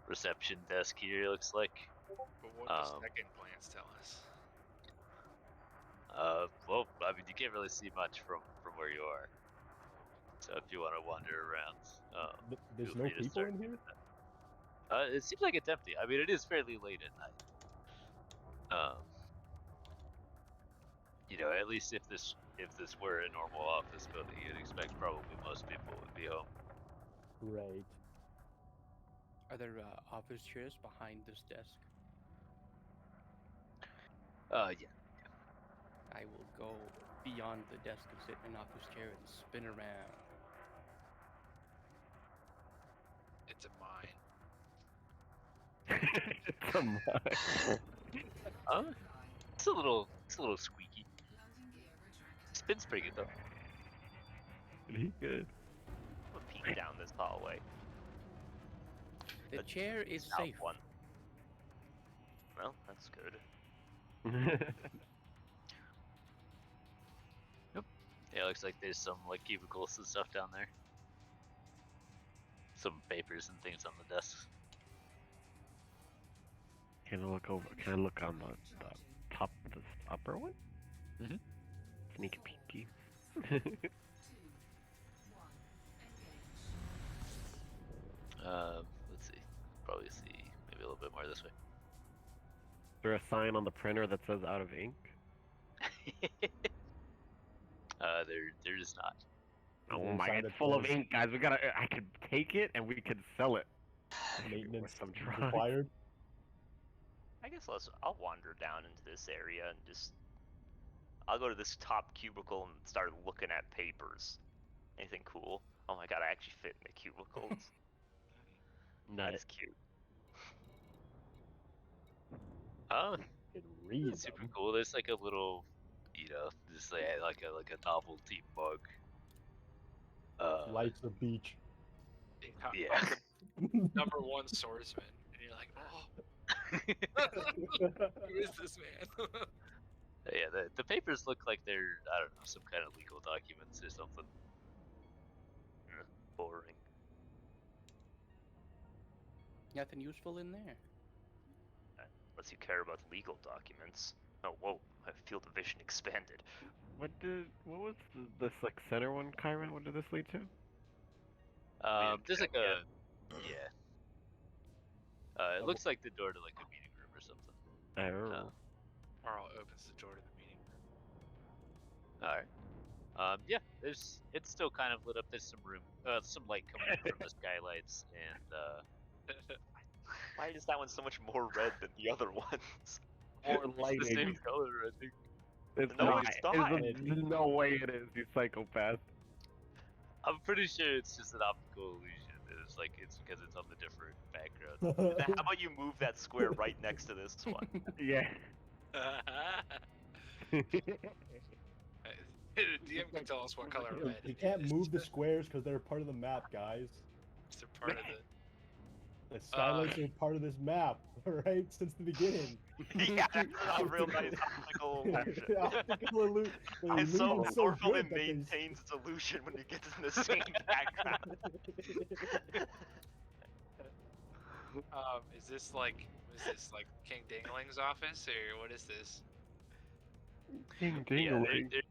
reception desk here. Looks like. But what does second glance tell us? Well, I mean, you can't really see much from where you are. So if you want to wander around, There's feel no free to people start in here? doing that. It seems like it's empty. I mean, it is fairly late at night. At least if this were a normal office building, you'd expect probably most people would be home. Right. Are there office chairs behind this desk? Yeah. I will go beyond the desk and sit in an office chair and spin around. It's a mine. It's a little squeaky. Spins pretty good though. Pretty good. We'll peek down this hallway. The chair is South safe. one. Well, that's good. Yeah, it looks like there's some like cubicles and stuff down there. Some papers and things on the desks. Can I look over? Can I look on the top, this upper one? Mhm. Sneak peeky. Let's see. Probably see maybe a little bit more this way. Is there a sign on the printer that says out of ink? There is not. Oh there a my sign god, that it's full of says- ink, guys. I could take it and we could sell it. Maintenance Some drugs. required. I guess I'll wander down into this area and I'll go to this top cubicle and start looking at papers. Anything cool? Oh my god, I actually fit in the cubicles. That's cute. Oh, You can read that's super them. cool. There's like a little, just like a novelty mug. Lights the beach. Yeah. Number one swordsman, and you're like, oh, who is this man? Yeah, the papers look like they're, I don't know, some kind of legal documents or something. Boring. Nothing useful in there. Unless you care about legal documents. Oh, whoa, I feel the vision expanded. What was this like center one, Kyron? What did this lead to? There's like yeah. yeah. It looks like the door to like a meeting room or something. Oh. Carl opens the door to the meeting room. Alright. Yeah, it's still kind of lit up. There's some light coming in from the skylights, and Why is that one so much more red than the other ones? More it's the lighting. same color, I think. It's No, not. it's not. There's no way it is, you psychopath. I'm pretty sure it's just an optical illusion. It's because it's on the different background. Then how about you move that square right next to this one? Yeah. DM can tell us what color red You it can't is. move the squares because they're part of the map, guys. They're part of the. The skylights are part of this map, alright? Since the beginning. Yeah, that's a real nice optical illusion. Optical illusion. It's so so powerful good it that they- maintains its illusion when you get in the same background. Is this like King Dingling's office or what is this? Ding Yeah, ding. there's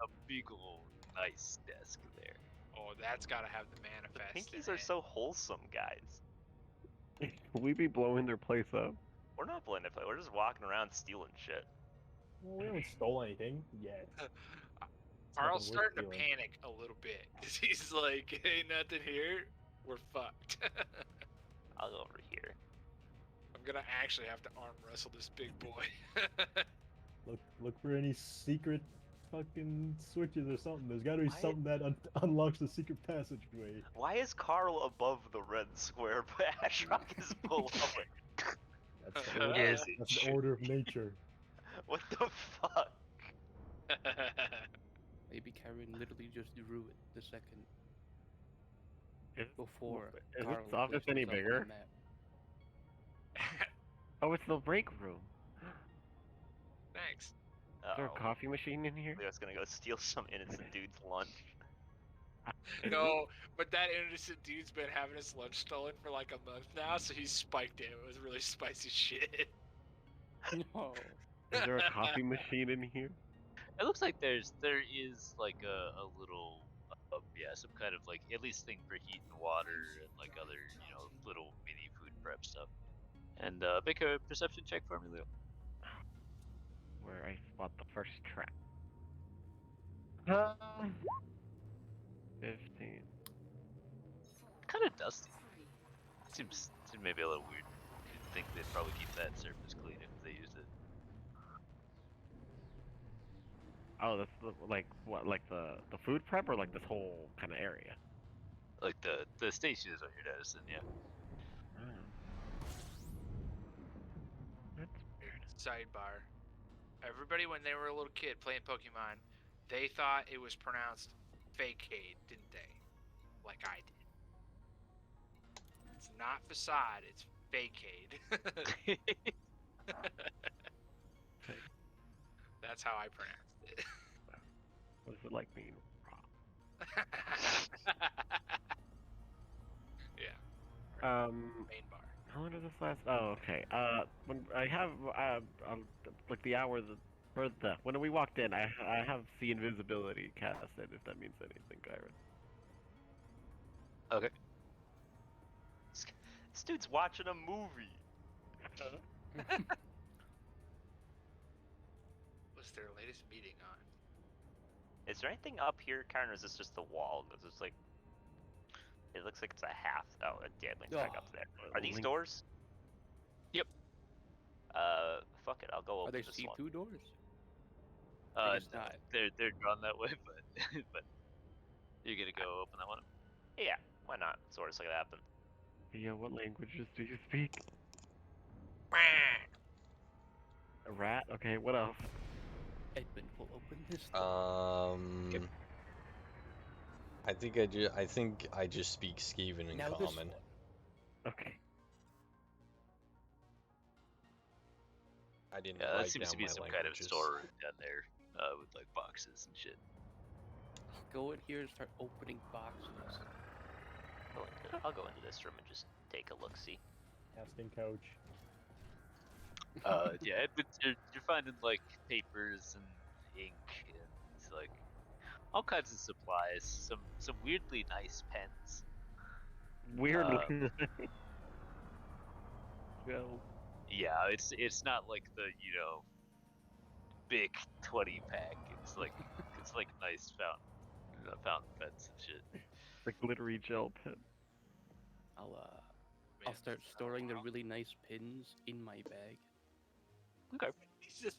a big old nice desk there. Oh, that's gotta have the The manifest. pinkies in are it. so wholesome, guys. Will we be blowing their place up? We're not blended play. We're just walking around stealing shit. Well, we haven't stole anything yet. Carl's nothing worth starting to stealing. panic a little bit. 'Cause he's like, ain't nothing here. We're fucked. I'll go over here. I'm gonna actually have to arm wrestle this big boy. Look for any secret fucking switches or something. There's got to be Why- something that unlocks the secret passageway. Why is Carl above the red square, but Ashrock is below it? That's the order. As it That's the should order of be. nature. What the fuck? Maybe Karen literally just drew it the second Is, before. is Carl this office placed any himself on the bigger? map. Oh, it's the break room. Thanks. Is there a Uh-oh. coffee machine in here? Leo's gonna go steal some innocent dude's lunch. No, but that innocent dude's been having his lunch stolen for like a month now, so he spiked it. It was really spicy shit. No. Is there a coffee machine in here? It looks like there is like a little some kind of like at least thing for heat and water and like other little mini food prep stuff. And make a perception check for me, Leo. Where I spot the first trap. 15. Kind of dusty. Seems maybe a little weird. You'd think they'd probably keep that surface clean if they used it. Oh, that's like what? Like the food prep or like this whole kind of area? Like the station is what you're noticing, yeah. That's weird. Sidebar. Everybody, when they were a little kid playing Pokemon, they thought it was pronounced Facade, didn't they? Like I did. It's not facade, it's Facade. That's how I pronounced it. What is it like being raw? Yeah, main bar. How long does this last? Oh, okay. When I have like the hour when we walked in, I have see invisibility casted. If that means anything, Kyron. Okay. This dude's watching a movie. What's their latest meeting on? Is there anything up here, Karen, or is this just the wall? Because it's like, it looks like it's a half. Oh, yeah, it links back up there. Are these Link- doors? Yep. Fuck it, I'll go Are open they this see-through one. doors? I guess No, not. they're drawn that way, but but you're gonna go open that one. Yeah, why not? Sort of like that happen. Yeah, what languages do you speak? A rat? Okay, what else? Edmund will open this door. I think I just speak Skaven in Now this common. one. Okay. I didn't Yeah, write that seems down to be my some languages. kind of storeroom down there with like boxes and shit. Go in here and start opening boxes. I'll go into this room and just take a look-see. Casting couch. Yeah, but you're finding like papers and ink and like all kinds of supplies. Some weirdly nice pens. Weird looking. Well, Yeah, it's not like the big 20 pack. It's like nice fountain pens and shit. the glittery gel pen. I'll start storing the really nice pins in my bag. Okay. He's just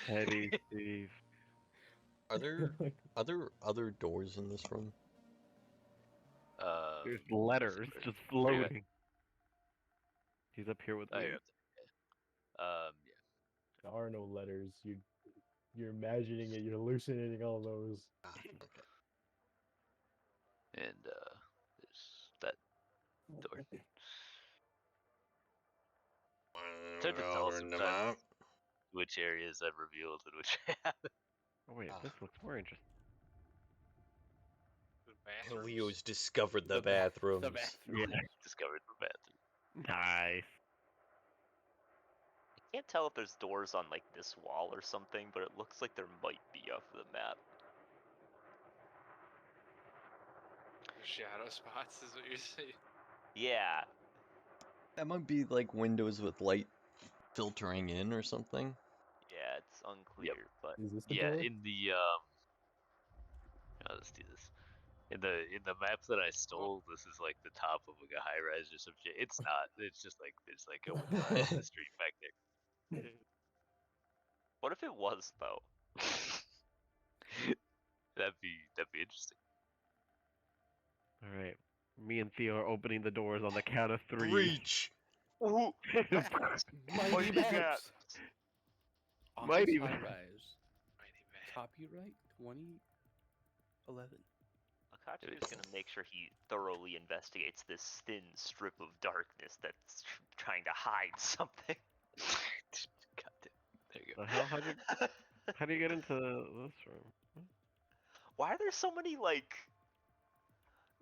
Petty thief. Are there other doors in this room? There's letters just floating. He's up here with Oh, me. yeah. Yeah. There are no letters. You're imagining it. You're hallucinating all those. Okay. And there's that door. Time to tell us sometimes which areas I've revealed and which I haven't. Oh wait, this looks more interesting. Leo's discovered the The bathrooms. bathroom. Yeah. Discovered the bathroom. Nice. I can't tell if there's doors on like this wall or something, but it looks like there might be off the map. shadow spots is what you're saying. Yeah, That might be like windows with light filtering in or something. Yeah, it's unclear, but Is this the Yeah, door? in the let's do this. In the map that I stole, this is like the top of like a high rise or some shit. It's not. It's just like there's like a window on the street back there. what if it was though? That'd be interesting. All right. Me and Theo are opening the doors on the count of 3. Breach. Ooh, Mighty Mighty Maps. Maps. Office Mighty High Maps. Rise. Mighty man. Copyright 2011. Akachi is gonna make sure he thoroughly investigates this thin strip of darkness that's trying to hide something. God damn. There you go. The hell? How do you get into this room? Why are there so many like?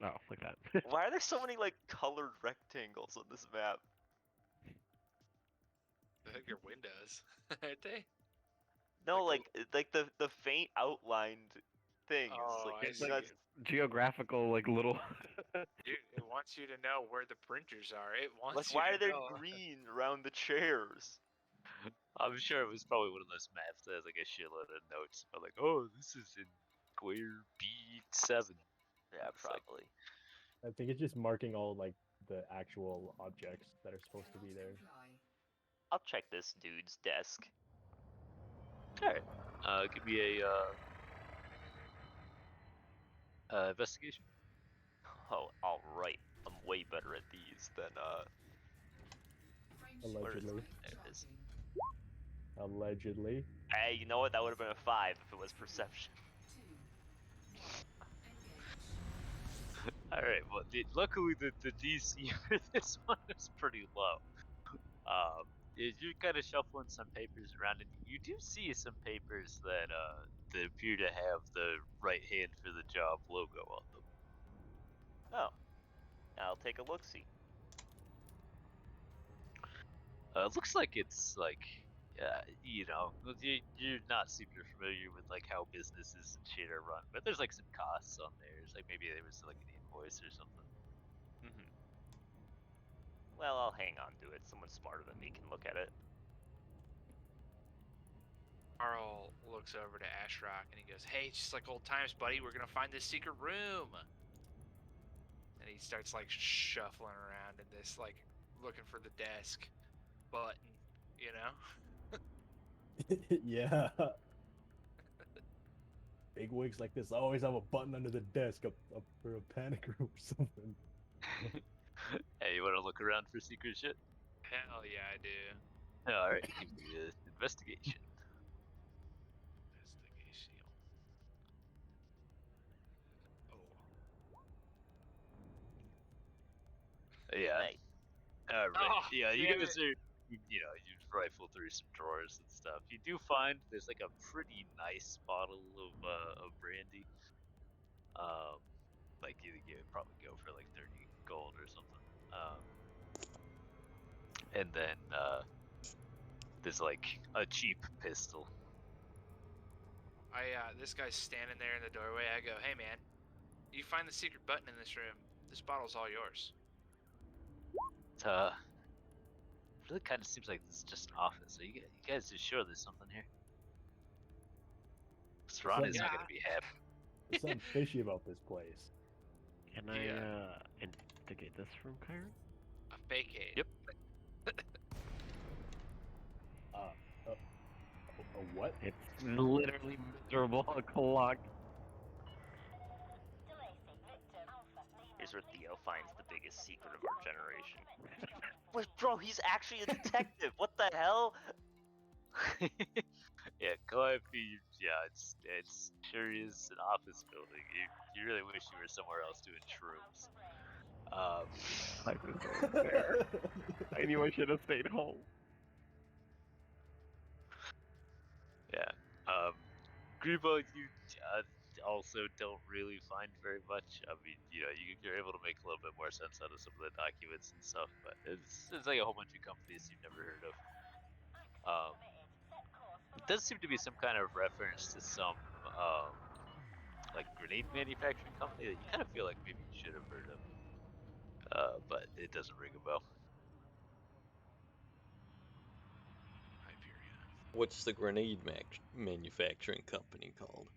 Oh, like that. Why are there so many like colored rectangles on this map? I think your windows, aren't they? No, Like like the faint outlined things. Oh, like I it's see. not- Geographical, like little. Dude, it wants you to know where the printers are. It wants like you why to are there know. green around the chairs? I'm sure it was probably one of those maps that has like a shitload of notes about like, oh, this is in square B7. Yeah, It's like- probably. I think it's just marking all like the actual objects that are supposed to be there. I'll check this dude's desk. Alright. Give me a investigation. Oh, all right. I'm way better at these than where is Allegedly. it? There it is. Allegedly. Hey, you know what? That would have been a 5 if it was perception. Alright, well, luckily the DC for this one is pretty low. You're kind of shuffling some papers around, and you do see some papers that that appear to have the right hand for the job logo on them. Oh, I'll take a look. See. It looks like it's like, you know, you're not super familiar with like how businesses and shit are run, but there's like some costs on there. It's like maybe there was like an invoice or something. Mm-hmm. Well, I'll hang on to it. Someone smarter than me can look at it. Carl looks over to Ashrock and he goes, "Hey, just like old times, buddy. We're gonna find this secret room." And he starts like shuffling around in this, like looking for the desk button, you know. Yeah. Big wigs like this always have a button under the desk up for a panic room or something. Hey, you want to look around for secret shit? Hell yeah, I do. All right, give me an investigation. Investigation. Oh. Yeah. Nice. All right. Oh, yeah, you damn guys are, you know, you rifle through some drawers and stuff. You do find there's like a pretty nice bottle of brandy. Like you would probably go for like 30 gold or something. And then there's like a cheap pistol. This guy's standing there in the doorway. I go, "Hey man, you find the secret button in this room. This bottle's all yours." Really kind of seems like this is just an office. So you guys are sure there's something here? Ron is not Yeah. gonna be happy. There's something fishy about this place. Can I investigate this room, Kyron? A vacate. Yep. A what? It's literally miserable. A clock. Here's where Theo finds the biggest secret of our generation. Wait, bro, he's actually a detective. What the hell? Yeah, Calliope. Yeah, it's sure is an office building. You really wish you were somewhere else doing shrooms. Life is so fair. I knew I should have stayed home. Yeah. Grebo, you also don't really find very much. I mean, you know, you're able to make a little bit more sense out of some of the documents and stuff, but it's like a whole bunch of companies you've never heard of. It does seem to be some kind of reference to some like grenade manufacturing company that you kind of feel like maybe you should have heard of, but it doesn't ring a bell. What's the grenade manufacturing company called?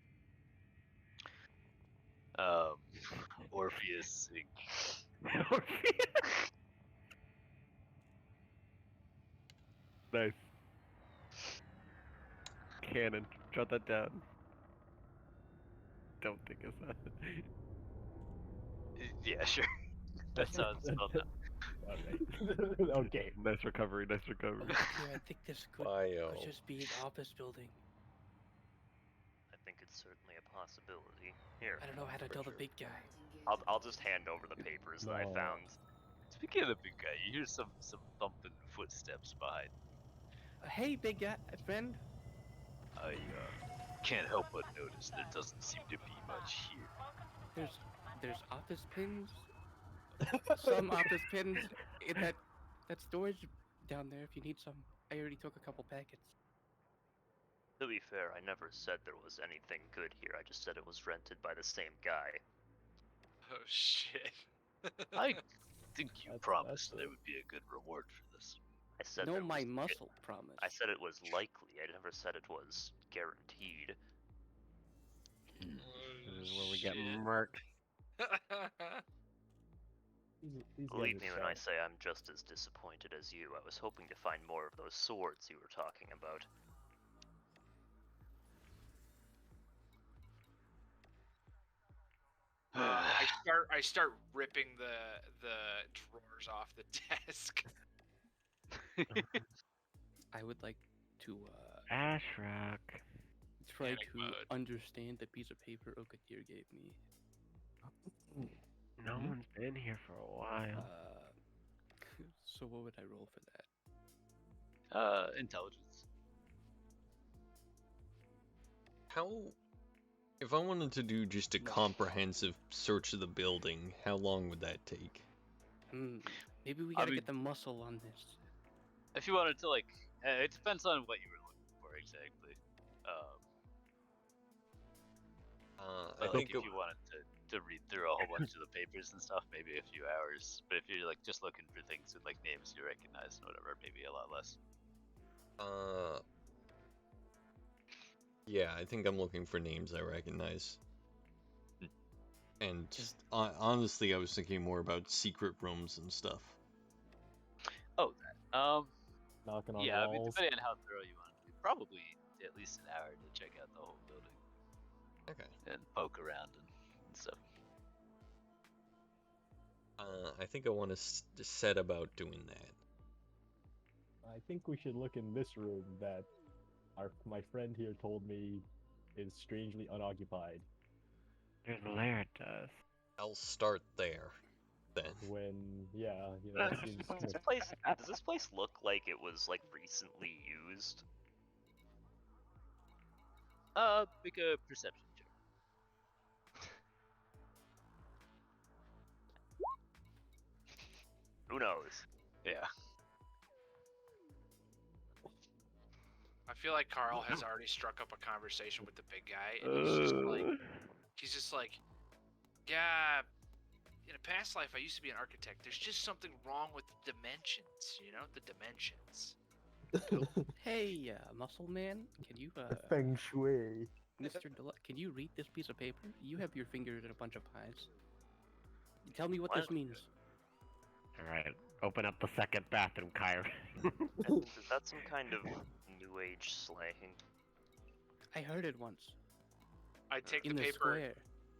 Orpheus Inc. Nice. Cannon. Jot that down. Don't think it's that. Yeah, sure. That sounds spelled out. Alright. Okay. Nice recovery. Nice recovery. Yeah, I think this could Bio. just be an office building. I think it's certainly a possibility. Here, I don't know how to For tell the sure. big guy. I'll just hand over the papers that I No. found. Speaking of the big guy, you hear some thumping footsteps behind. Hey, big guy, friend. I can't help but notice there doesn't seem to be much here. There's office pins. Some office pins in that storage down there. If you need some, I already took a couple packets. To be fair, I never said there was anything good here. I just said it was rented by the same guy. Oh shit. I think you That's- promised that's there would be a good reward for this. I said No, there my was, muscle promise. I said it was likely. I never said it was guaranteed. This is where we get Shit. murked. These guys Believe are me when I sad. say I'm just as disappointed as you. I was hoping to find more of those swords you were talking about. I start ripping the drawers off the desk. I would like to Ashrock. try Panic to mode. understand the piece of paper Okatir gave me. No Mhm. one's been here for a while. So what would I roll for that? Intelligence. How? If I wanted to do just a comprehensive search of the building, how long would that take? Maybe we I gotta mean- get the muscle on this. If you wanted to, like, it depends on what you were looking for exactly. I But, think like, if you wanted to read through a whole bunch of the papers and stuff, maybe a few hours. But if you're like just looking for things with like names you recognize and whatever, maybe a lot less. Yeah, I think I'm looking for names I recognize. And just honestly, I was thinking more about secret rooms and stuff. Knocking on Yeah, I mean, walls. depending on how thorough you want to be, probably at least an hour to check out the whole building Okay. and poke around and stuff. I think I want to set about doing that. I think we should look in this room that my friend here told me is strangely unoccupied. There's Laird does. I'll start there, then. When it seems Does this place look like it was like recently used? Make a perception check. Who knows? Yeah. I feel like Carl has already struck up a conversation with the big guy, and he's just like, yeah. In a past life, I used to be an architect. There's just something wrong with the dimensions, the dimensions. Hey, muscle man, can you Feng Shui. Mr. can you read this piece of paper? You have your fingers in a bunch of pies. Tell me what this What? means. Alright, open up the second bathroom, Kyrie. Is that some kind of new age slang? I heard it once I take in the the paper. square.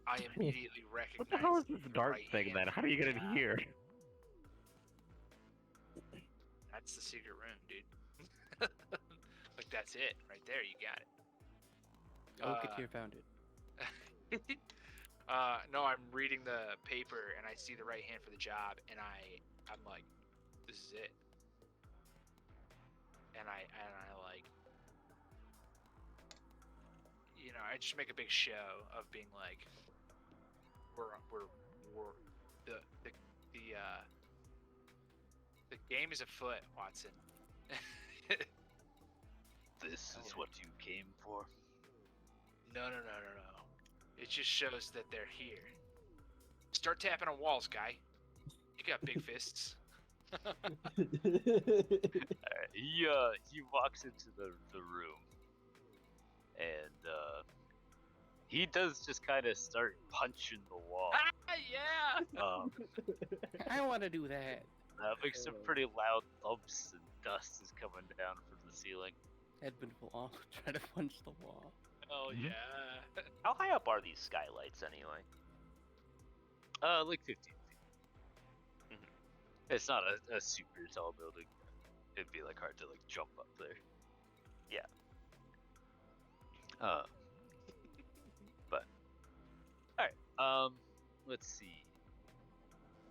I immediately recognize. What the hell is this the dark right thing hand then? from How do you get in the here? That's the secret room, dude. Like that's it, right there. You got it. Okatir found it. No, I'm reading the paper and I see the right hand for the job, and I'm like, this is it. And I like, I just make a big show of being like, the game is afoot, Watson. This is what you came for. No. It just shows that they're here. Start tapping on walls, guy. You got big fists. Alright, Alright, he walks into the room, and he does just kind of start punching the wall. Yeah. I want to do that. Makes some pretty loud thumps, and dust is coming down from the ceiling. Edmund will all try to punch the wall. Oh Mhm. yeah. How high up are these skylights anyway? Like 15 feet. It's not a super tall building. It'd be like hard to like jump up there. Yeah. But all right. Let's see.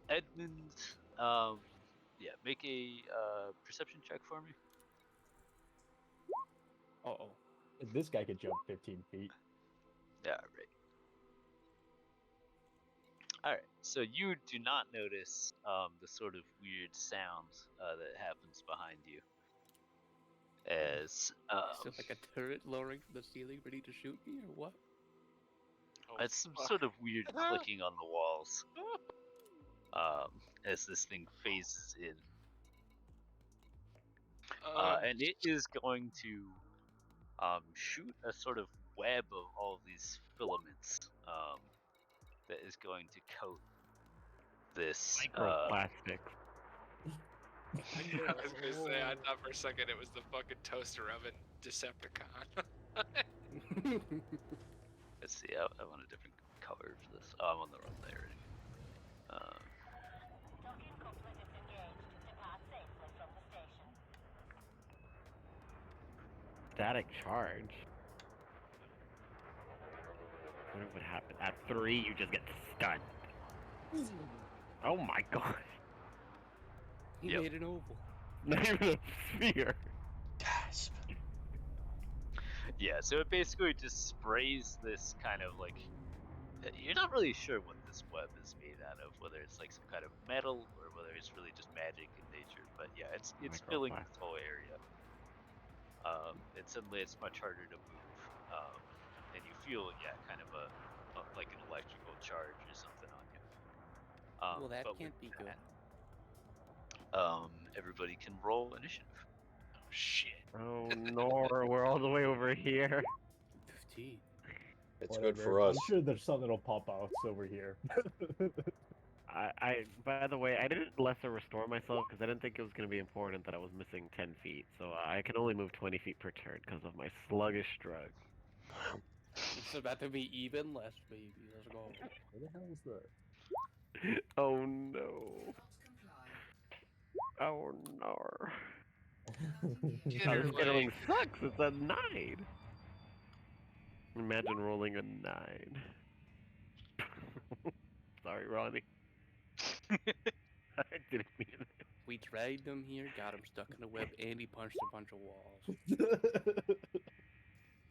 Edmund. Yeah. Make a perception check for me. Uh-oh. This guy could jump 15 feet. Yeah. Right. All right. So you do not notice the sort of weird sound that happens behind you. As Is it like a turret lowering from the ceiling ready to shoot me, or what? Oh, it's some fuck. sort of weird clicking on the walls. As this thing phases in. And it is going to shoot a sort of web of all of these filaments that is going to coat this. Microplastics. I was gonna say, I thought for a second it was the fucking toaster oven Decepticon. Let's see, I want a different cover for this. Oh, I'm on the wrong layer. Static charge. What would happen? At 3, you just get stunned. Oh my god. He Yep. made an oval. Not even a sphere. Gasp. Yeah, so it basically just sprays this kind of like. You're not really sure what this web is made out of, whether it's like some kind of metal or whether it's really just magic in nature. But yeah, it's filling Microplastic. this whole area. And suddenly it's much harder to move, and you feel kind of a like an electrical charge or something on you. Well, that but can't with be good. that, everybody can roll initiative. Oh shit. Oh no, we're all the way over here. 15. It's good Whatever. for us. I'm sure there's something that'll pop out over here. By the way, I didn't lesser restore myself because I didn't think it was going to be important that I was missing 10 feet. So I can only move 20 feet per turn because of my sluggish drug. It's about to be even less, baby. Let's go. What the hell is that? Oh no. Oh no. Get Oh, her this leg. rolling sucks. It's a 9. Imagine rolling a 9. Sorry, Ronnie. I didn't mean it. We dragged him here, got him stuck in the web, and he punched a bunch of walls.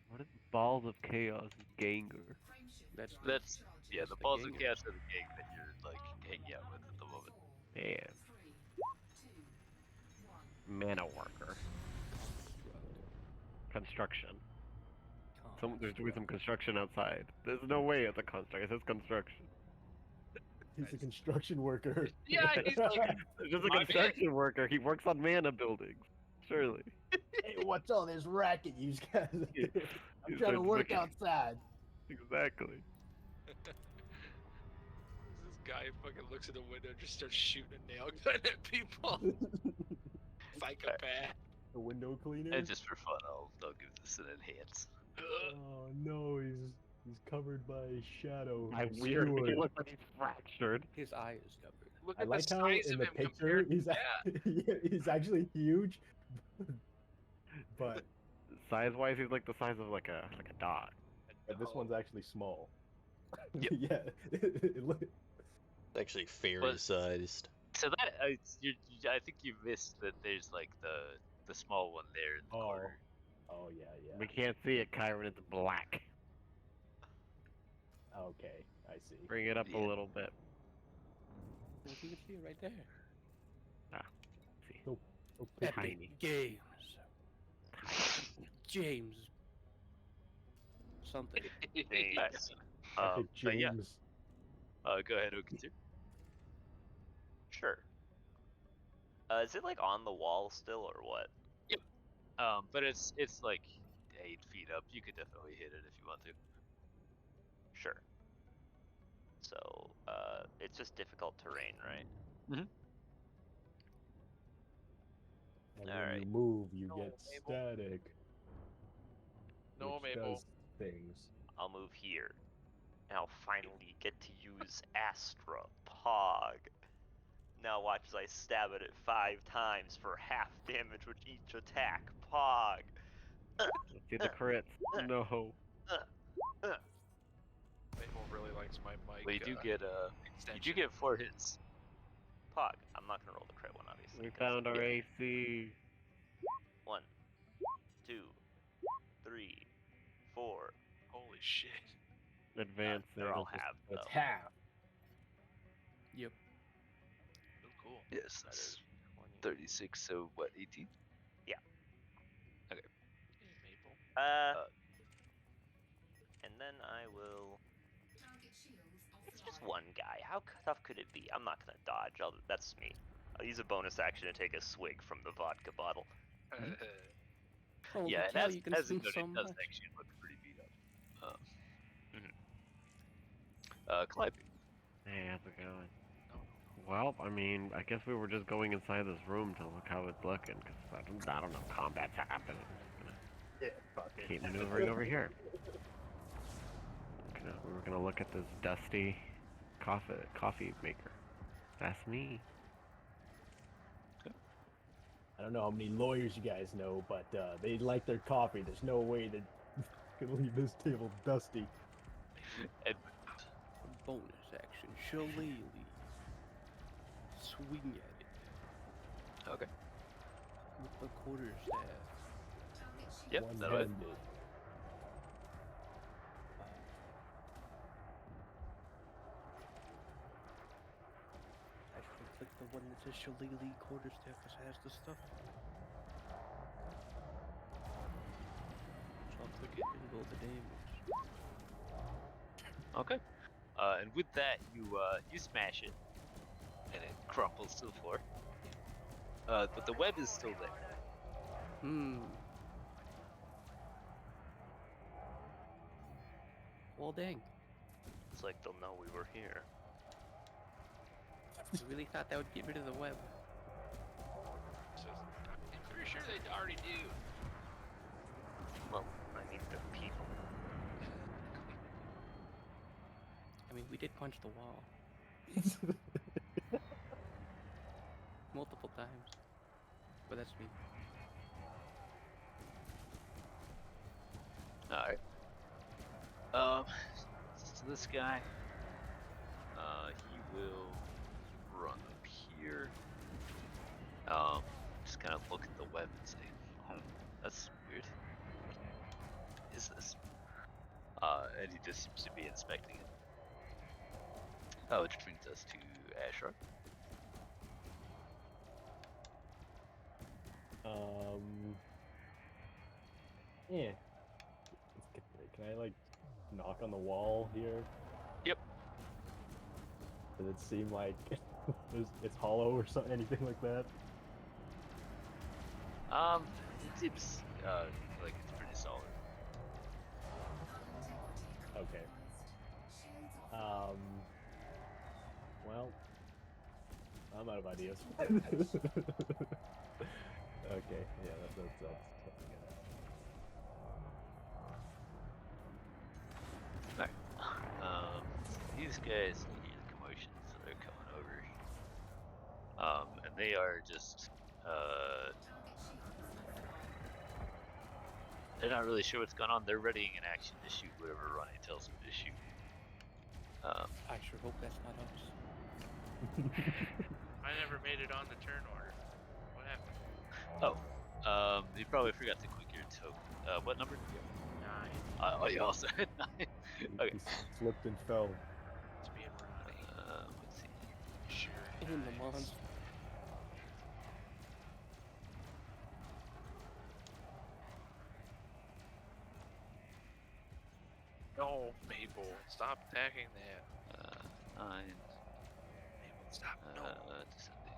What is balls of chaos? Gengar. That's Yeah, the the balls of gang. chaos are the gang that you're like hanging out with at the moment. Man. Mana worker. Construction. There's doing some construction outside. There's no way it's a construct. It says construction. He's a construction worker. Yeah, he's like, It's just a My man. construction worker. He works on mana buildings. Surely. Hey, what's all this racket you guys are Yeah. doing? I'm He's trying to like work looking- outside. Exactly. this guy fucking looks at the window and just starts shooting a nail gun at people. Psychopath. The window cleaner. And just for fun, I'll give this an enhance. Oh no, he's covered by shadow. I weird. He obscured. looks like he's fractured. His eye is covered. Look I at like the how size in of the him picture compared. he's Yeah. he's actually huge, but Size-wise, he's like the size of like a dog. this Oh. one's actually small. Yep. Yeah. It's actually fairy But- sized. So that I think you missed that there's like the small one there in the Oh. corner. Oh yeah, We yeah. can't see it, Kyron. It's black. Okay, I see. Bring it up Yeah. a little bit. You can see it right there. See. Okay. Epic Tiny. Games. James. Something. Thanks. Epic But yeah, James. go ahead, Okintu. Sure. Is it like on the wall still or what? But it's like 8 feet up. You could definitely hit it if you want to. Sure. So, it's just difficult terrain, right? And when Alright. you move, you No, get Mabel. static. No, which Mabel. does things. I'll move here. And I'll finally get to use Astra Pog. Now watch as I stab at it 5 times for half damage with each attack. Pog. Let's see the crits. No. Mabel really likes my mic. Well, you do get extension. 4 hits. Pog. I'm not gonna roll the crit one, obviously. We 'cause- found our yeah. AC. 1, 2, 3, 4. Holy shit. Advanced. They're all save is half That's though. half. Yep. Oh, cool. Yes, That that's is 20. 36. So what? 18. Hey, Mabel. And then I will. It's just one guy. How tough could it be? I'm not gonna dodge. That's me. I'll use a bonus action to take a swig from the vodka bottle. Oh, Yeah, cow, and you can as swing it goes, so it does much. actually look pretty beat up. Mhm. Clive. Hey, how's it going? Well, I mean, I guess we were just going inside this room to look how it's looking, because I don't know, combat's happening. Yeah, fuck it. Keep maneuvering over here. We were gonna look at this dusty coffee maker. That's me. I don't know how many lawyers you guys know, but they like their coffee. There's no way that can leave this table dusty. Bonus action. Shillelagh. Swing at it Okay. with the quarterstaff. Yep, that'll hit. One-handed. I should click the one that says Shillelagh quarterstaff because it has the stuff. So I'll click it and roll the damage. Okay. And with that, you smash it, and it crumples to the floor. But the web is still there. Well, dang. It's like they'll know we were here. I really thought that would get rid of the web. I'm pretty sure they already do. Well, I need the people. I mean, we did punch the wall multiple times. But that's me. Alright. So this guy, he will run up here. Just kind of look at the web and say, "Oh, that's weird. What is this?" And he just seems to be inspecting it. Which brings us to Ashra. Yeah. Can I like knock on the wall here? Yep. Does it seem like it's hollow or something, anything like that? It seems like it's pretty solid. Okay. Well, I'm out of ideas. Okay, yeah, that's good. These guys hear the commotion, so they're coming over. And they are just they're not really sure what's going on. They're readying an action to shoot whatever Ronnie tells them to shoot. I sure hope that's not us. I never made it on the turn order. What happened? You probably forgot to click your token. What number did you have? 9. Oh, you also had 9. Okay. He slipped and fell. It's being Ronnie. Let's see. Sure. In the monster. No, Mabel, stop attacking that. 9. Mabel, stop. No. Descending.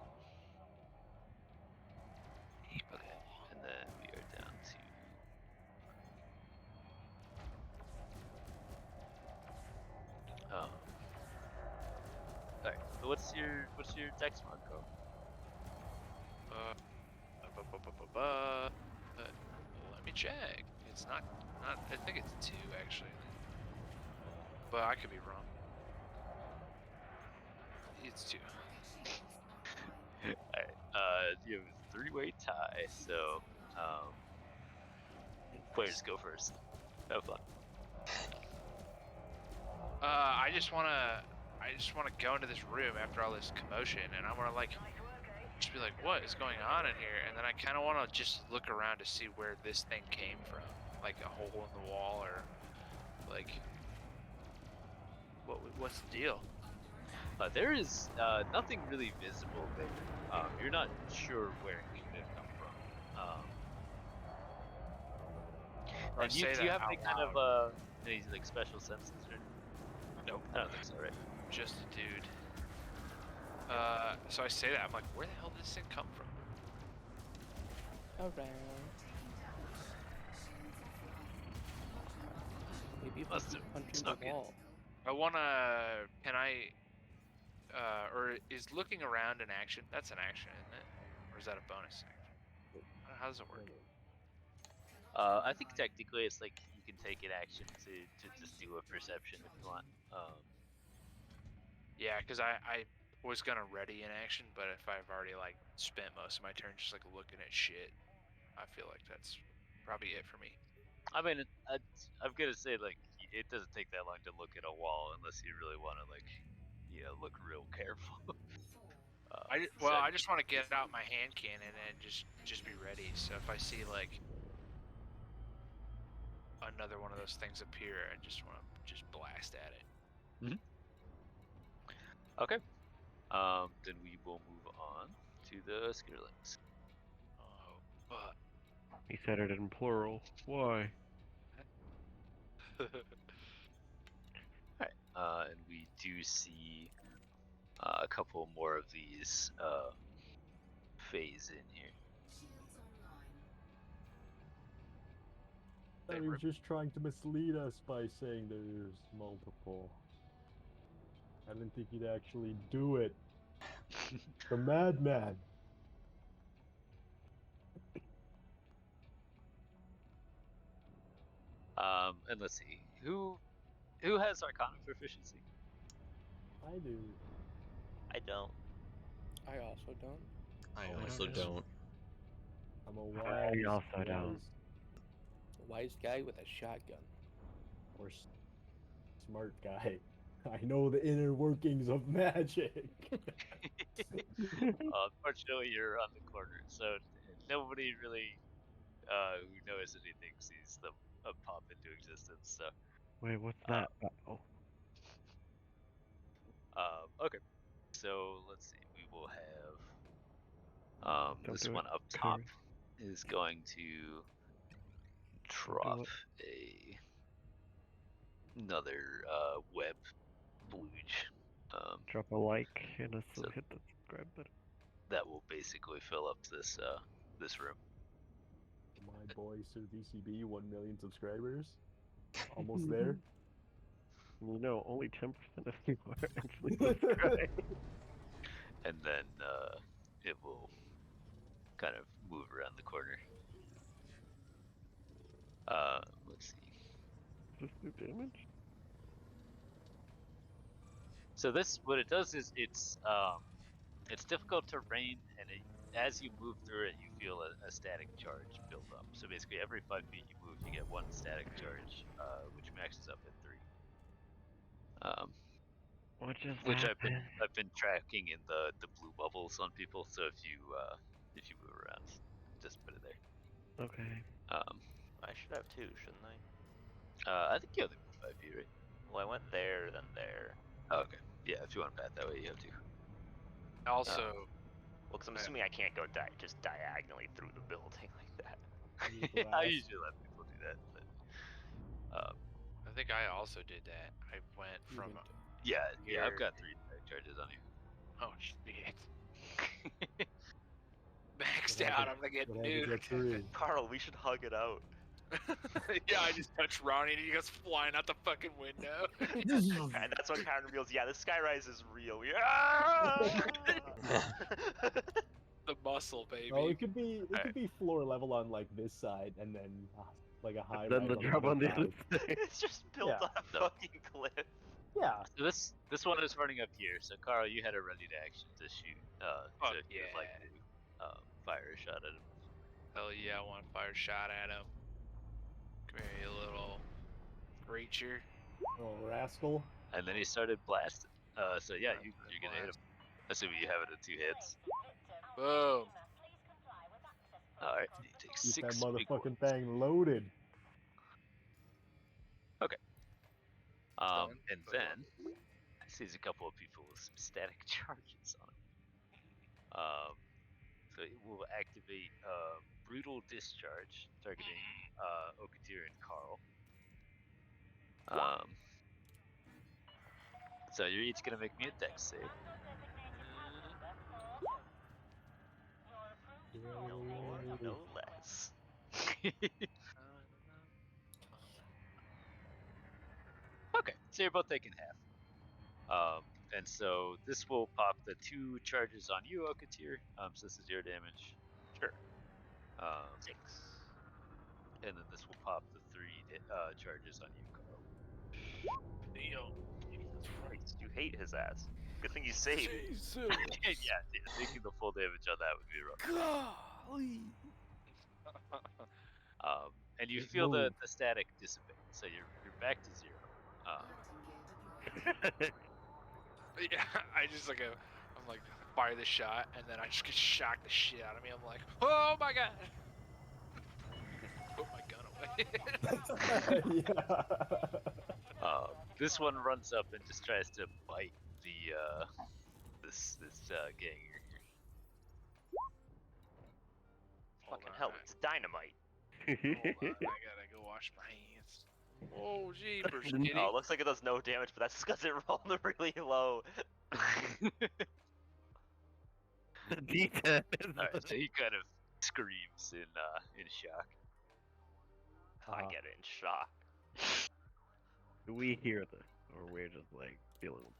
Okay, and then we are down what's your dex mark, Carl? Let me check. It's not. I think it's 2 actually, but I could be wrong. It's 2. Alright, you have a 3-way tie, so players go first. Have fun. I just wanna go into this room after all this commotion, and I wanna like just be like, what is going on in here? And then I kind of want to just look around to see where this thing came from, like a hole in the wall, or like what's the deal? There is nothing really visible there. You're not sure where it could have come from. Or And say do you that have any out kind loud. of any like special senses or? Nope. I don't think so, right? Just a dude. So I say that, I'm like, where the hell did this thing come from? Around. Maybe if Must we have keep punching snuck the in. wall. I wanna, or is looking around an action? That's an action, isn't it? Or is that a bonus action? How does it work? I think technically it's like you can take an action to just do a perception if you want. Yeah, because I was gonna ready an action, but if I've already like spent most of my turn just like looking at shit, I feel like that's probably it for me. I mean, I'm gonna say like it doesn't take that long to look at a wall unless you really want to like, look real careful. I just want to get out my hand cannon and just be ready. So if I see like another one of those things appear, I just want to just blast at it. Okay. Then we will move on to the Skitterlings. Oh, but He said it in plural. Why? Alright. And we do see a couple more of these phase in here. He was just trying to mislead us by saying there's multiple. I didn't think he'd actually do it. The madman. And let's see who has Arcana proficiency. I do. I don't. I also don't. I I also don't. don't. I'm a I wise, also don't. Wise guy with a shotgun. or smart guy. I know the inner workings of magic. Unfortunately, you're on the corner, so nobody really who knows anything sees them pop into existence. So, Wait, what's that? Oh, okay. So let's see. We will have Don't this do one it, up top Cody. is going to drop another web blooge. Drop a like and So hit the subscribe button. that will basically fill up this this room. My boy Sir VCB, 1 million subscribers. Almost there. You know, only 10% of people are actually subscribed. And then it will kind of move around the corner. Let's see. Does this do damage? So this, what it does is it's difficult terrain, and as you move through it, you feel a static charge build up. So basically, every 5 feet you move, you get 1 static charge, which maxes up at 3. What just Which happened? I've been tracking in the blue bubbles on people. So if you move around, just put it there. Okay. I should have 2, shouldn't I? I think you only move 5 feet, right? Well, I went there, then there. Oh, okay. Yeah, if you want to path that way, you have to. Also, Well, because I'm assuming I can't go just diagonally through the building like that. I usually let people do that, but I think I also did that. I went You from went- yeah, I've Here. got 3 static charges on you. oh shit, maxed What out. happened- I'm gonna get what happens nuked. at 3? Carl, we should hug it out. Yeah, I just touched Ronnie and he goes flying out the fucking window. And that's when Karen reveals, yeah, the Skyrise is real. Yeah! The muscle, baby. Oh, it could be Alright. floor level on like this side, and then like a high Then rise the drop on the other side. side. It's just built Yeah. on a So- fucking cliff. Yeah. So this one is running up here. So Carl, you had a ready to action to shoot. Fuck So if you'd like yeah. to fire a shot at him. Hell yeah, I want to fire a shot at him. Come here, you little creature. Oh, rascal. And then he started blasting. So yeah, Alright, you're gonna hit him. blast. Assuming you have it at 2 hits. Boom. Alright, you take Keep 6 that big motherfucking ones. thing loaded. done. And then I sees a couple of people with some static charges on them. So it will activate brutal discharge, targeting Okatir and Carl. So you're each gonna make me a dex save. No more, no less. Okay, so you're both taking half. And so this will pop the 2 charges on you, Okatir. So this is your damage. Sure. 6. And then this will pop the 3 charges on you, Carl. Yo. Jesus Christ, you hate his ass. Good thing you saved. Jesus. yeah, taking the full damage on that would be rough. Golly. And you It feel the moved. static dissipate, so you're back to 0. Yeah, I just like I'm like fire the shot and then I just get shocked the shit out of me. I'm like, oh my god. Put my gun away. Yeah. This one runs up and just tries to bite the this ganger here. Fucking hell, it's dynamite. Hold on, I gotta go wash my hands. Oh, jeepers, kitty. Oh, it looks like it does no damage, but that's just because it rolled really low. The D10 is Alright, so he kind of screams in shock. I get it in shock. Do we hear this, or we're just like feeling?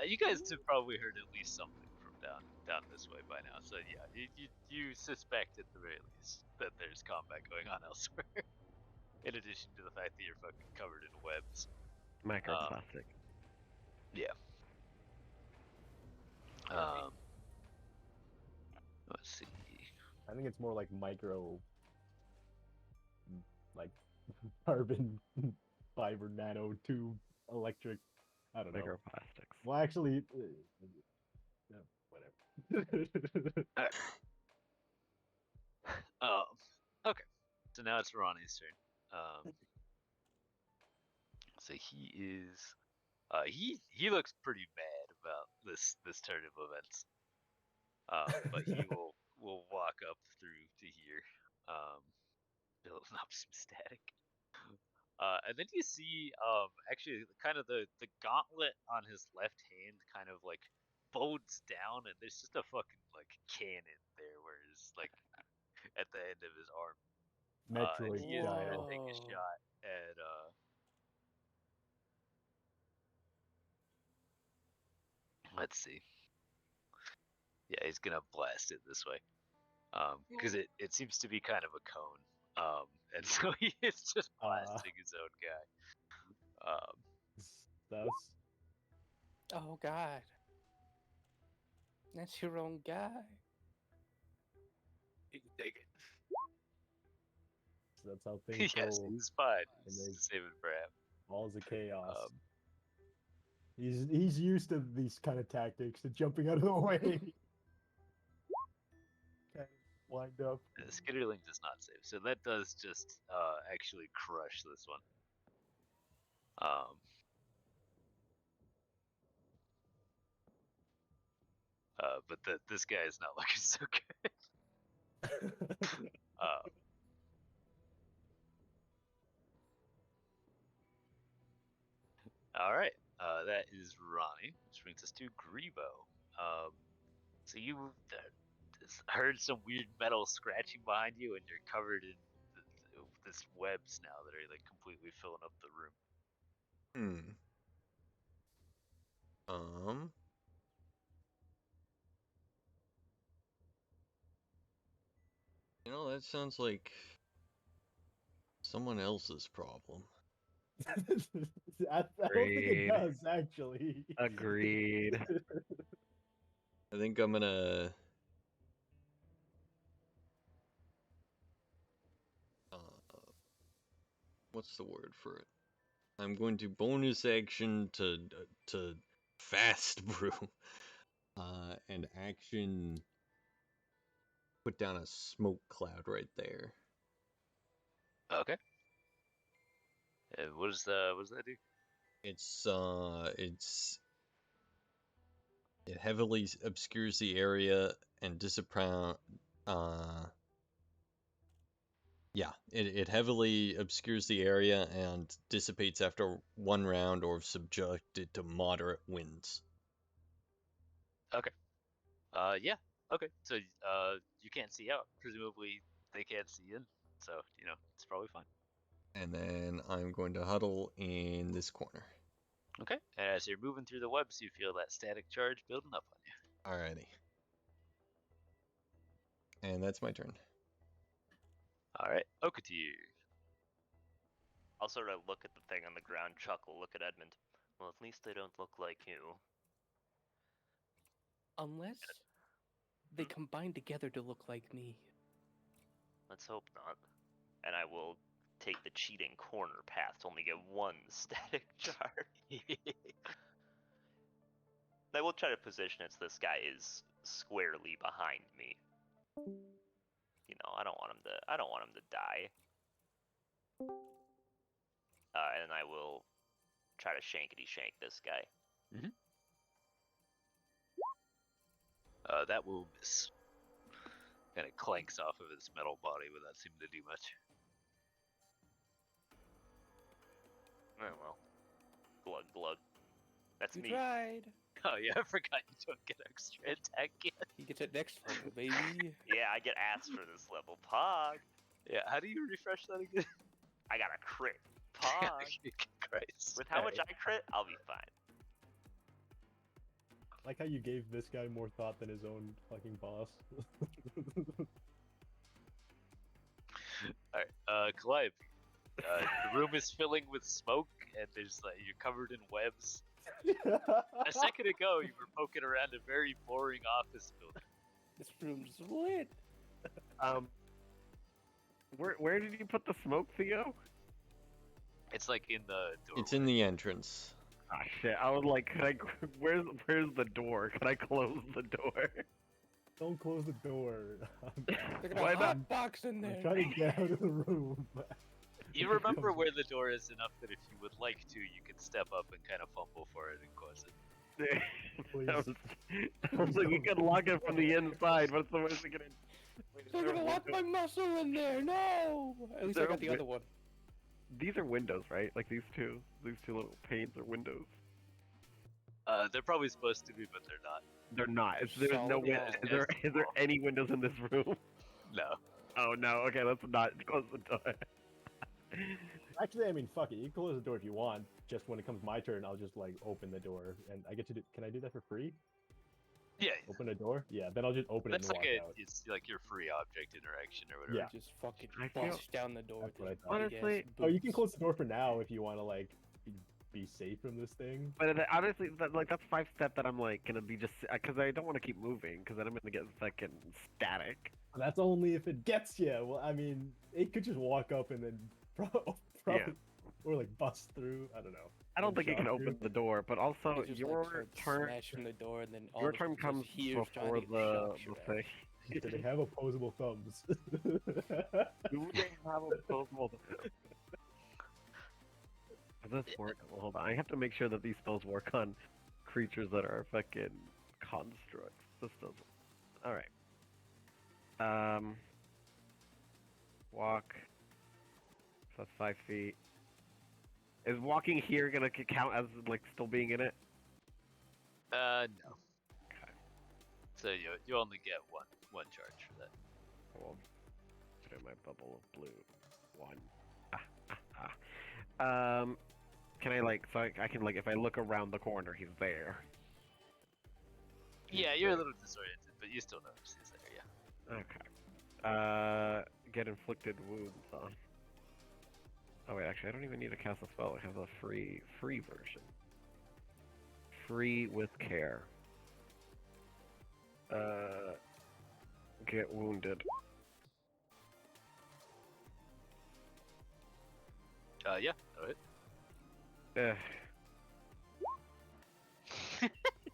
You guys have probably heard at least something from down this way by now. So yeah, you suspect at the very least that there's combat going on elsewhere. In addition to the fact that you're fucking covered in webs. Microplastic. Yeah. Let's see. I think it's more like micro, like carbon fiber nano tube electric. I don't know. Microplastics. Well, actually, whatever. Okay. So now it's Ronnie's turn. So he is. He looks pretty mad about this turn of events. But he will walk up through to here, building up some static. And then you see, actually, kind of the gauntlet on his left hand kind of like folds down, and there's just a fucking like cannon there, where it's like at the end of his arm. Metroid And he is gonna style. take a Whoa. shot at let's see. Yeah, he's gonna blast it this way. Because it seems to be kind of a cone. And so he is just blasting his own guy. Thus, Oh God. That's your own guy. You can take it. that's how things Yes, go. he's fine. And He's they- saving for him. Balls of chaos. Um, He's used to these kind of tactics, to jumping out of the way. Kind of wind up. Skitterling does not save, so that does just actually crush this one. But this guy is not looking so good. All right, that is Ronnie, which brings us to Grebo. So you heard some weird metal scratching behind you, and you're covered in this webs now that are like completely filling up the room. You know, that sounds like someone else's problem. I don't think it Agreed. does, actually. Agreed. I think I'm gonna what's the word for it? I'm going to bonus action to fast brew, and action put down a smoke cloud right there. Okay. What does that do? It heavily obscures the area and it heavily obscures the area and dissipates after one round or subjected to moderate winds. Okay. Yeah. Okay. So you can't see out. Presumably they can't see in. So it's probably fine. And then I'm going to huddle in this corner. Okay. And as you're moving through the webs, you feel that static charge building up on you. Alrighty. And that's my turn. All right. Okatir. I'll sort of look at the thing on the ground, chuckle, look at Edmund. Well, at least they don't look like you. Unless they combine together to look like me. Let's hope not. And I will take the cheating corner path to only get one static charge. I will try to position it so this guy is squarely behind me. You know, I don't want him to die. And I will try to shankety shank this guy. That will miss. Kind of clanks off of his metal body without seeming to do much. Oh well. Glug. That's You me. tried. Oh yeah, I forgot you don't get extra attack yet. He gets it next level, baby. Yeah, I get asked for this level. Pog. Yeah, how do you refresh that again? I got a crit. Pog. Christ. With how much I crit, I'll be fine. I like how you gave this guy more thought than his own fucking boss. Alright, Calliope. The room is filling with smoke, and there's you're covered in webs. A second ago, you were poking around a very boring office building. This room's lit. Where did you put the smoke, Theo? It's like in the door. It's in the entrance. Ah shit! I was like, where's the door? Can I close the door? Don't close the door. Look at Why a not? hot box in there. I'm trying to get out of the room. You remember where the door is enough that if you would like to, you could step up and kind of fumble for it and close it. Please. I was like, you can lock it from the inside. What's the worst thing gonna? Wait, is They're there a gonna lock my window? muscle in there. No. At least I there got a the wi- other one. These are windows, right? Like these two little panes are windows. They're probably supposed to be, but they're not. They're not. There's no Solid win- wall. is there any windows in this room? No. Oh no. Okay, let's not close the door. Actually, I mean, fuck it. You can close the door if you want. Just when it comes my turn, I'll just like open the door, and I get to do. Can I do that for free? Yeah. Open a door? Yeah. Then I'll just open That's it and like walk out. it's like your free object interaction or whatever. Yeah. Just fucking I feel- bust down the door. That's with what I those thought. big-ass Honestly- Oh, you can boots. close the door for now if you want to like be safe from this thing. But honestly, that's 5 step that I'm like gonna be just because I don't want to keep moving because then I'm gonna get fucking static. That's only if it gets you. Well, I mean, it could just walk up and then probably or like bust through. I don't know. I don't think it can Shock open you. the door, but also You just, like, your start turn. smashing the door, and then all Your of a turn sudden comes just here's trying before to the shock your thing. ass. Do they have opposable thumbs? Do they have opposable? Does this work? Well, hold on. I have to make sure that these spells work on creatures that are fucking constructs. This doesn't. All right. Walk. So that's 5 feet. Is walking here gonna count as like still being in it? No. Okay. So you only get one charge for that. I will put in my bubble of blue. one. Can I like so I can like if I look around the corner, he's there. Yeah, you're a little disoriented, but you still notice he's there. Yeah. Okay. Get inflicted wounds on. Oh wait, actually, I don't even need to cast a spell. I have a free version. Free with care. Get wounded. Yeah. Go ahead.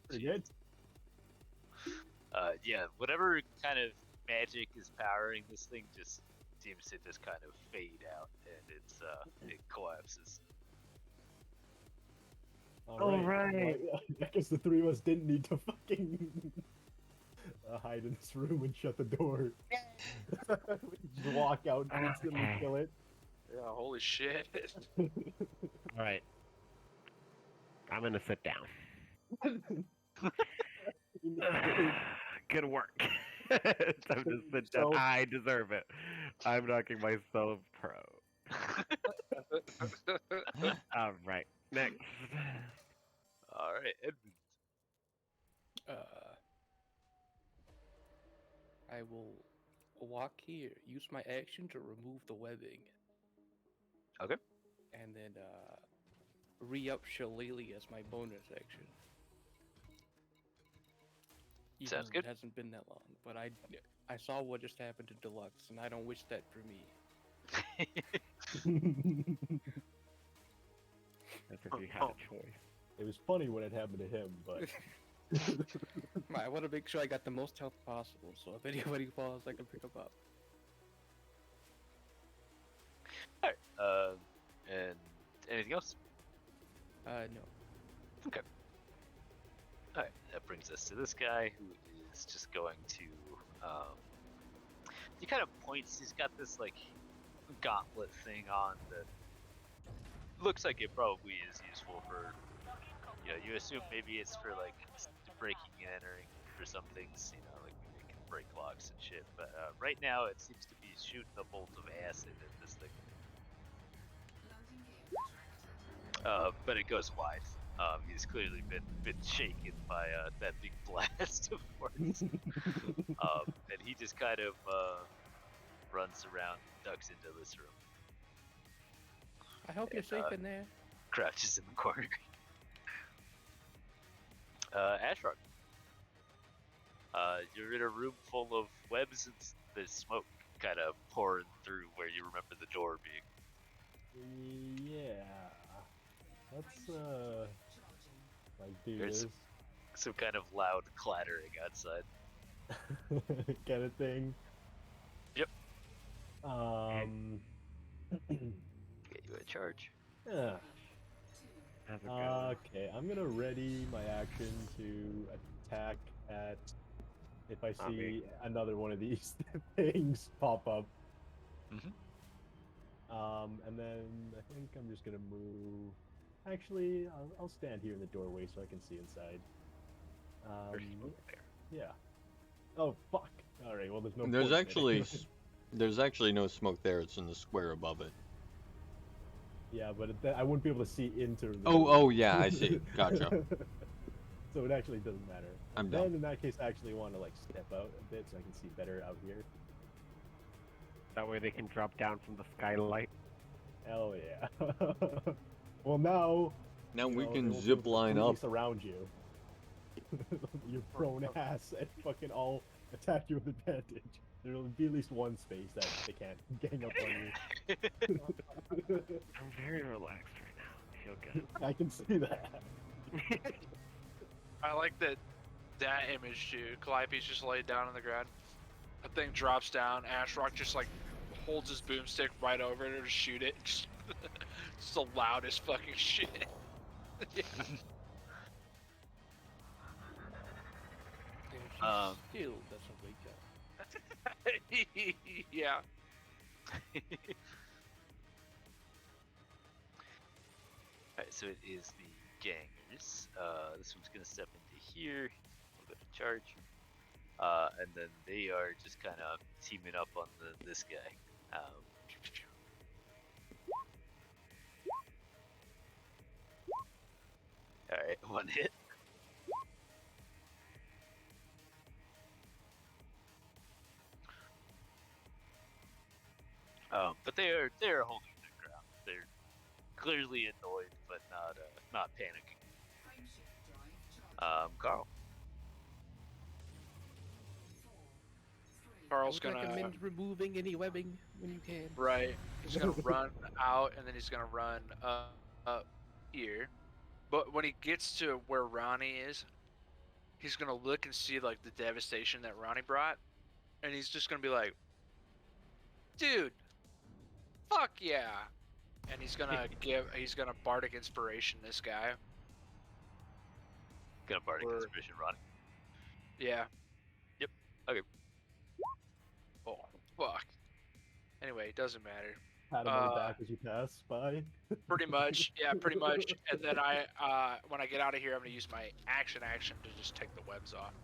Pretty good. Yeah. Whatever kind of magic is powering this thing just seems to just kind of fade out, and it collapses. Alright. Well, I guess the three of us didn't need to fucking hide in this room and shut the door. Just walk out and instantly Okay. kill it. Yeah, holy shit. Alright. I'm gonna sit down. Good work. Time to sit down. So- I deserve it. I'm knocking myself pro. Alright. Next. All right, Edmund. I will walk here, use my action to remove the webbing. Okay. And then re-up Shillelagh as my bonus action. Even Sounds though good. It hasn't been that long, but I saw what just happened to Deluxe, and I don't wish that for me. That's if you had a choice. It was funny when it happened to him, but I want to make sure I got the most health possible, so if anybody falls, I can pick them up. All right. And anything else? No. All right. That brings us to this guy who is just going to. He kind of points. He's got this like gauntlet thing on that looks like it probably is useful for. You know, you assume maybe it's for like breaking and entering for some things. You know, like it can break locks and shit. But right now, it seems to be shooting a bolt of acid at this thing. But it goes wide. He's clearly been shaken by that big blast of force. And he just kind of runs around, ducks into this room, I hope you're safe in there. crouches in the corner. Ashrod. You're in a room full of webs and there's smoke kind of pouring through where you remember the door being. yeah, let's like do There's this some kind of loud clattering outside. kind of thing. Yep. Get you a charge. Yeah. How's it going? Okay, I'm gonna ready my action to attack at if I Not me. see another one of these things pop up. Mhm. And then I think I'm just gonna move. Actually, I'll stand here in the doorway so I can see inside. There's smoke there. Yeah. Oh fuck! All right. Well, there's no. There's point in it. actually there's actually no smoke there. It's in the square above it. Yeah, but I wouldn't be able to see into. The Oh, yeah, I see. Gotcha. So it actually doesn't matter. I'm Then done. in that case, I actually want to like step out a bit so I can see better out here. That way they can drop down from the skylight. Hell yeah. Well now. Now you we know, can they will zip line up. completely surround you. Your prone ass and fucking all attack you with advantage. There will be at least one space that they can't gang up on you. I'm very relaxed right now. I feel good. I can see that. I like that image too. Calliope's just laid down on the ground. The thing drops down. Ashrock just like holds his boomstick right over it to shoot it. Just the loudest fucking shit. Yeah. And she still doesn't wake up. Yeah. Alright, so it is the gangers. This one's gonna step into here. We'll go to charge. And then they are just kind of teaming up on this guy. One hit. But they're holding their ground. They're clearly annoyed, but not panicking. Carl. I Carl's would gonna recommend removing any webbing when you can. right. He's gonna run out, and then he's gonna run up here. But when he gets to where Ronnie is, he's gonna look and see like the devastation that Ronnie brought, and he's just gonna be like, "Dude, fuck yeah!" And he's gonna bardic inspiration this guy. Gonna bardic Or- inspiration, Ronnie. Yeah. Yep. Okay. Oh fuck. Anyway, it doesn't matter. Pat him on the back as you pass by. Pretty much, yeah, pretty much. And then when I get out of here, I'm gonna use my action to just take the webs off.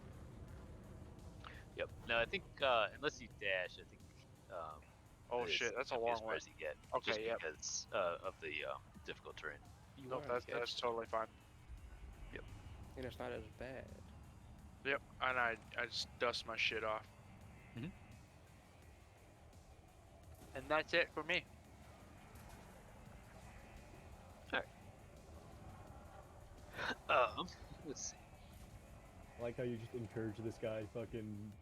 Yep. No, I think unless you dash, I think. Oh it is shit, that's a gonna be long as far way. as you get. Okay, Just yep. because of the difficult terrain. You No, are that's totally fine. and it's not as bad. Yep, and I just dust my shit off. Mhm. And that's it for me. Let's see. I like how you just encourage this guy fucking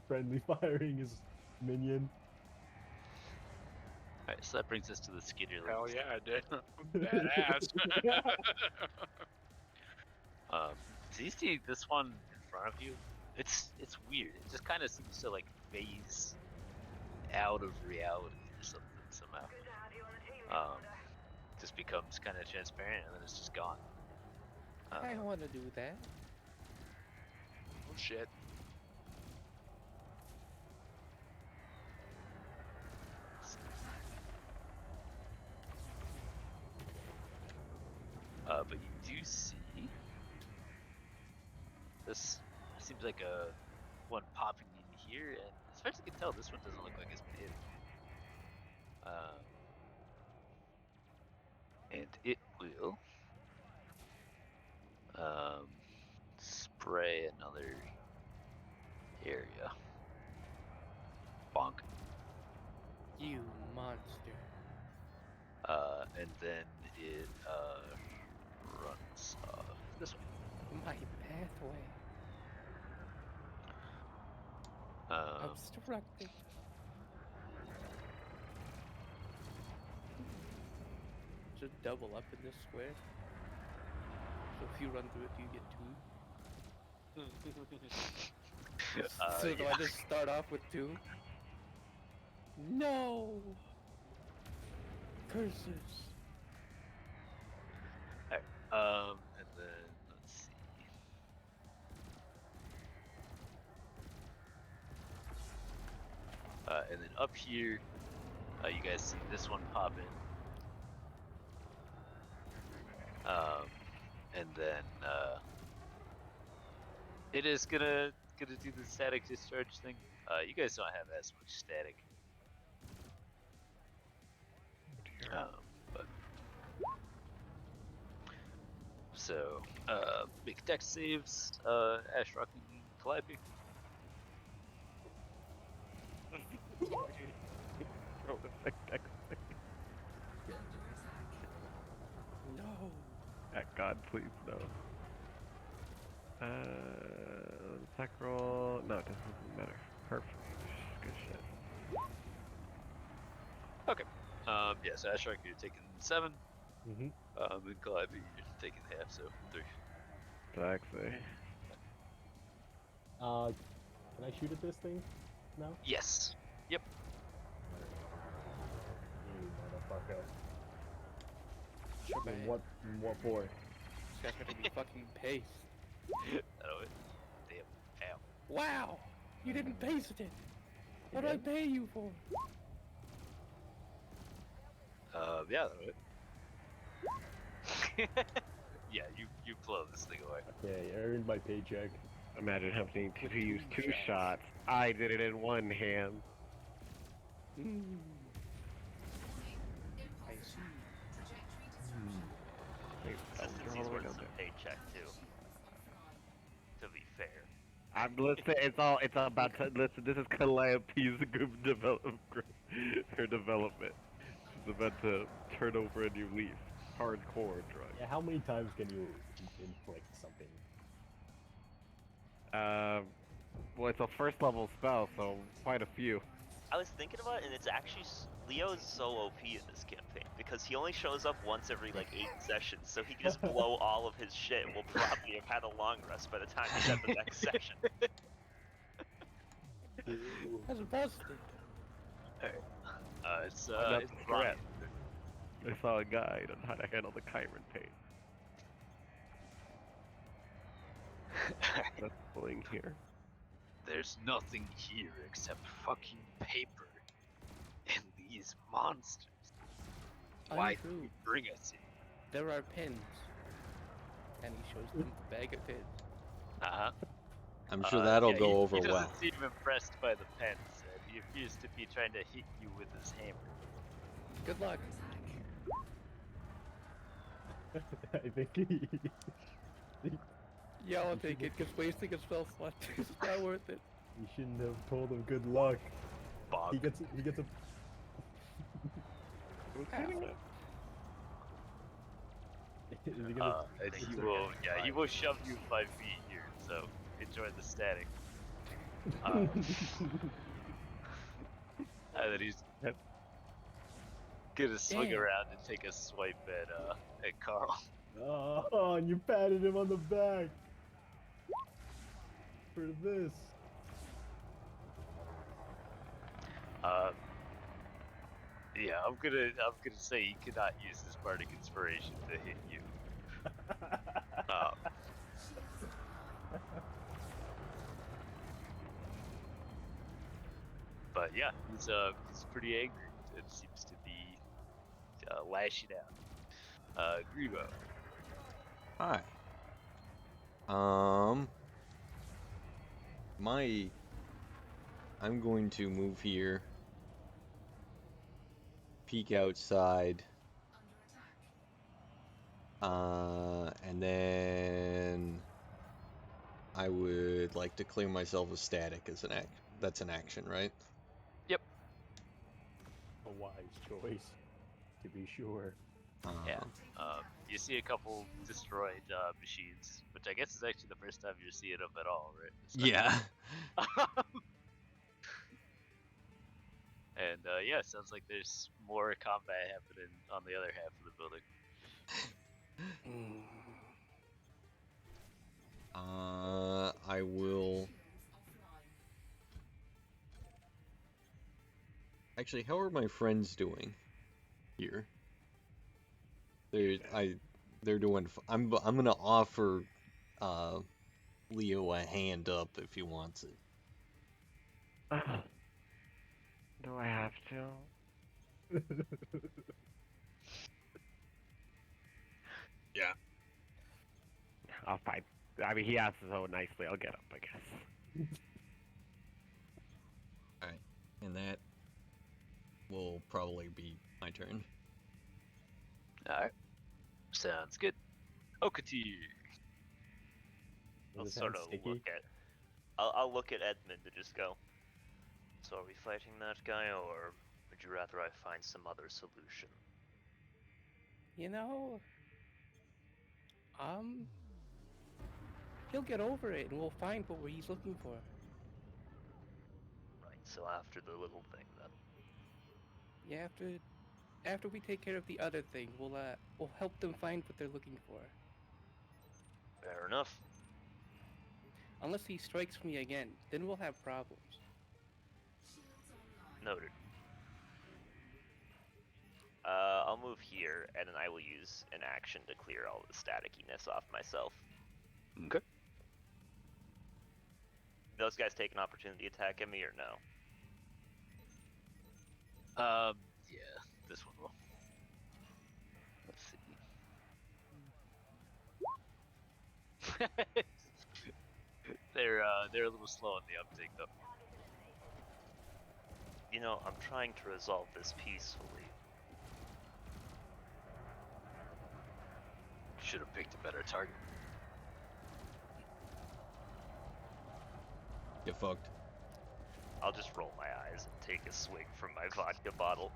friendly firing his minion. Alright, so that brings us to the Skitter Hell list. yeah, I did. Badass. So you see this one in front of you? It's weird. It just kind of seems to like phase out of reality or something somehow. Just becomes kind of transparent and then it's just gone. I don't want to do that. Oh shit. But you do see this seems like a one popping in here, and as far as I can tell, this one doesn't look like it's been hit. And it will spray another area. Bonk. You monster. And then it runs this way. My pathway. Obstructed. Just double up in this square. So if you run through it, you get two. So do yeah. I just start off with two? No! Curses. And then let's see. And then up here, you guys see this one pop in. And then it is gonna do the static discharge thing. You guys don't have as much static. But so make dex saves, Ashrock and Calliope. No. God, please, no. Attack roll. No, it doesn't matter. Perfect. Good shit. Yeah, so Ashrock, you're taking 7. Mm-hmm. And Calliope, you're taking half, so 3. Sexy. Can I shoot at this thing now? Yes. You motherfucker. Shebang. What for? This guy's gonna be fucking paced. Oh, it. Damn. Ow. Wow! You didn't paste it! What do I pay you for? Yeah, that'll hit. Yeah, you blow this thing away. Okay, earned my paycheck. Imagine having to use 2 shots. I did it in one hand. Mm. I see. Wait, Since you're all these the way ones down there. paycheck too. To be fair. I'm listening. It's about to listen. This is Calliopes' group her development. She's about to turn over a new leaf. Hardcore drug. Yeah, how many times can you inflict something? Well, it's a first level spell, so quite a few. I was thinking about it, and it's actually Leo is so OP in this campaign because he only shows up once every like 8 sessions, so he can just blow all of his shit, and we'll probably have had a long rest by the time he's at the next session. That's busted. It's Enough it's stress. fine. I saw a guide on how to handle the Chiron pain. That's pulling here. There's nothing here except fucking paper and these monsters. Why did Untrue. you bring us here? There are pins. And he shows them the bag of pins. Uh-huh. I'm sure that'll yeah, go he over doesn't well. seem impressed by the pens, and he appears to be trying to hit you with his hammer. Good luck. I think he... Yeah, I'll take it, because wasting a spell slot is not worth it. You shouldn't have told him good luck. Bog. He gets a... Is he gonna... And he will shove you 5 feet here, so enjoy the static. And then he's gonna swing Damn. around and take a swipe at Carl. Oh, and you patted him on the back. For this. Yeah, I'm gonna say he cannot use his bardic inspiration to hit you. But yeah, he's pretty angry. It seems to be lashing out. Grebo. Hi. I'm going to move here. Peek outside. And then I would like to clear myself of static as an act. That's an action, right? Yep. A wise choice, to be sure. Yeah. You see a couple destroyed machines, which I guess is actually the first time you're seeing them at all, right? Yeah. And yeah, it sounds like there's more combat happening on the other half of the building. I will. Actually, how are my friends doing here? They're doing. I'm gonna offer Leo a hand up if he wants it. Do I have to? Yeah. I'll fight. I mean, he asked so nicely. I'll get up, I guess. Alright. And that will probably be my turn. Alright. Sounds good. Okatir. I'll Does it sort sound of sticky? look at. I'll look at Edmund and just go. So are we fighting that guy, or would you rather I find some other solution? You know, he'll get over it, and we'll find what he's looking for. Right. So after the little thing, then. Yeah, after we take care of the other thing, we'll help them find what they're looking for. Fair enough. Unless he strikes me again, then we'll have problems. Noted. I'll move here, and then I will use an action to clear all the staticiness off myself. Okay. Those guys take an opportunity attack at me, or no? Yeah, this one will. Let's see. They're a little slow on the uptake, though. You know, I'm trying to resolve this peacefully. Should have picked a better target. Get fucked. I'll just roll my eyes and take a swig from my vodka bottle.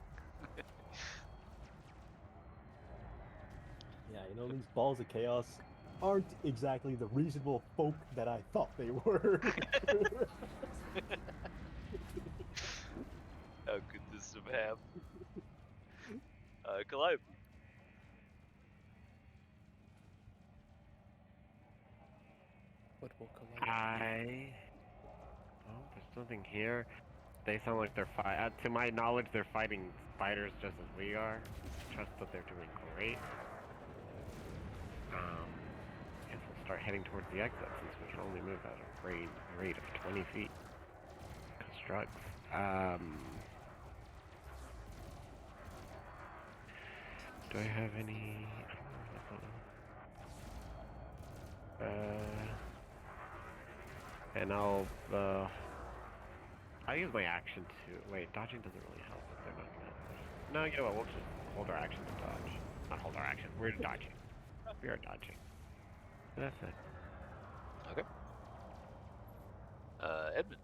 Yeah, you know, these balls of chaos aren't exactly the reasonable folk that I thought they were. How could this have happened? Calliope. What will collide? Oh, there's nothing here. They sound like they're to my knowledge, they're fighting spiders just as we are. Trust that they're doing great. Guess we'll start heading towards the exit since we can only move at a rate of 20 feet. Constructs. Do I have any? And I'll use my action to wait. Dodging doesn't really help if they're not gonna. No, you know what? We'll just hold our action to dodge. Not hold our action. We're dodging. We are dodging. That's it. Okay. Edmund.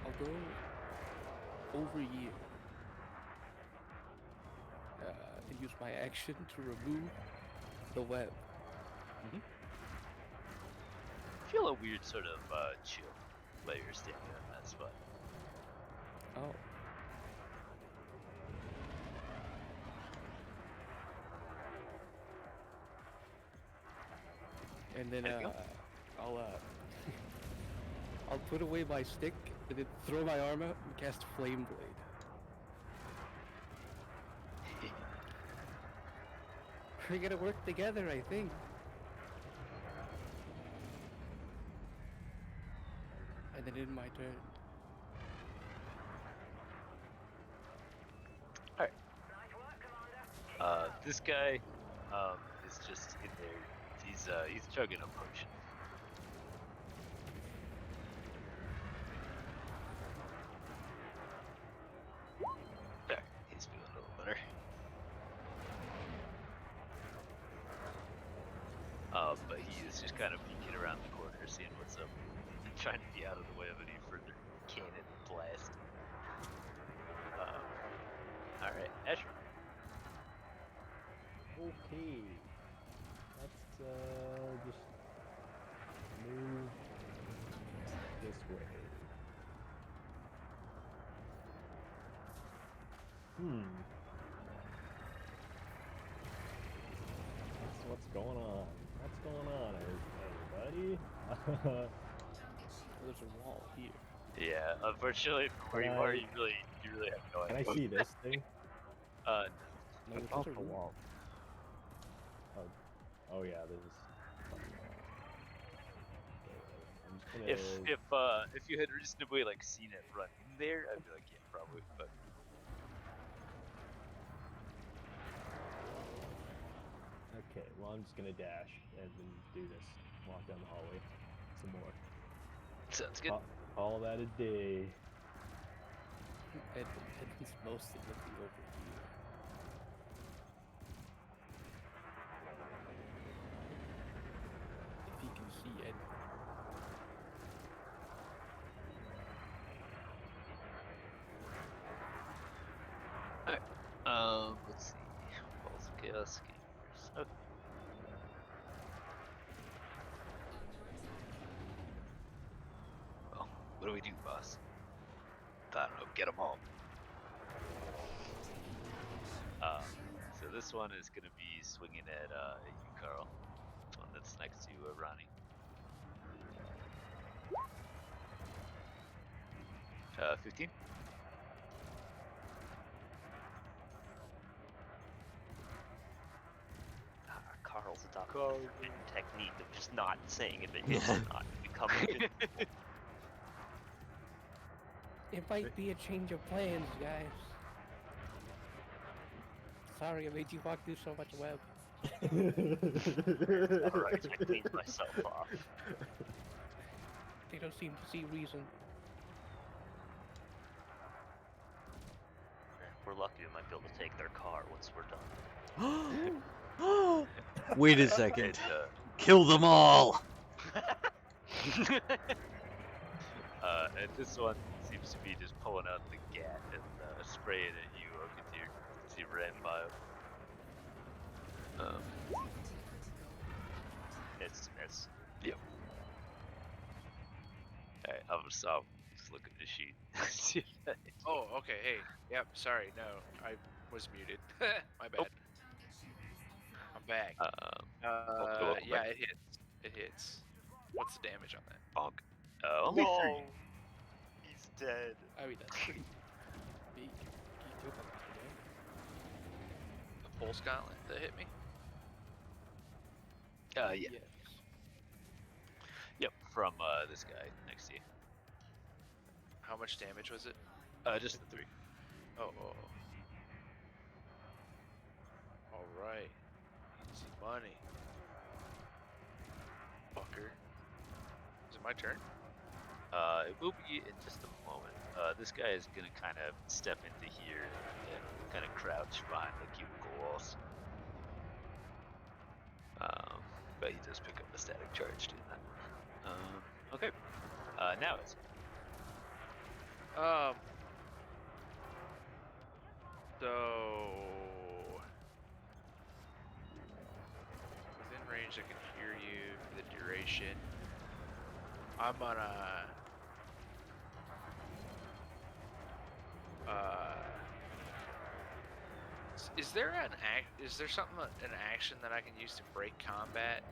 I'll go over here. And use my action to remove the web. Feel a weird sort of chill while you're standing on that spot. Oh. And then There you go. I'll put away my stick and then throw my arm out and cast Flame Blade. We're gonna work together, I think. And then in my turn. This guy is just in there. He's chugging a potion. There, he's feeling a little better. But he is just kind of peeking around the corner, seeing what's up, trying to be out of the way of any further cannon blast. All right, Asher. Okay. Let's just move this way. What's going on? What's going on, everybody? There's a wall here. Yeah, unfortunately, where you are, you really have no Can idea. I see this thing? No, It's it's off just a the room. wall. Oh yeah, there's. I'm just gonna. If you had reasonably like seen it run in there, I'd be like, yeah, probably. But Okay, well I'm just gonna dash and then do this. Walk down the hallway. Some more. sounds good. Call that a day. Edmund's mostly looking over here. If he can see Edmund. Let's see. Balls of Chaos Gamers. Okay. Well, what do we do, boss? I don't know. Get them all. So this one is gonna be swinging at you, Carl. This one that's next to Ronnie. 15. Carl's adopted a forbidden technique of just not saying if it hits or not. Becoming It might be a change of plans, guys. Sorry I made you walk through so much web. alright, I cleaned myself off. They don't seem to see reason. we're lucky, we might be able to take their car once we're done. Wait a second. And, Kill them all! and this one seems to be just pulling out the gat and spraying at you with your red bio. Miss. Alright, I'm gonna stop. Just look at the sheet. See if that- Oh, okay. Hey. Yep. Sorry. No, I was muted. My bad. I'm back. welcome Yeah, back. it hits. It hits. What's the damage on that? bonk. Only three. He's dead. I mean, that's pretty big. Can you feel that? The pulse gauntlet that hit me. Yeah. Yes. Yep, from this guy next to you. How much damage was it? Just the 3. Oh. All right. Easy money. Fucker. Is it my turn? It will be in just a moment. This guy is gonna kind of step into here and kind of crouch behind the cubicle walls. But he does pick up a static charge doing that. Okay. Now it's So within range, I can hear you for the duration. I'm gonna is there something an action that I can use to break combat?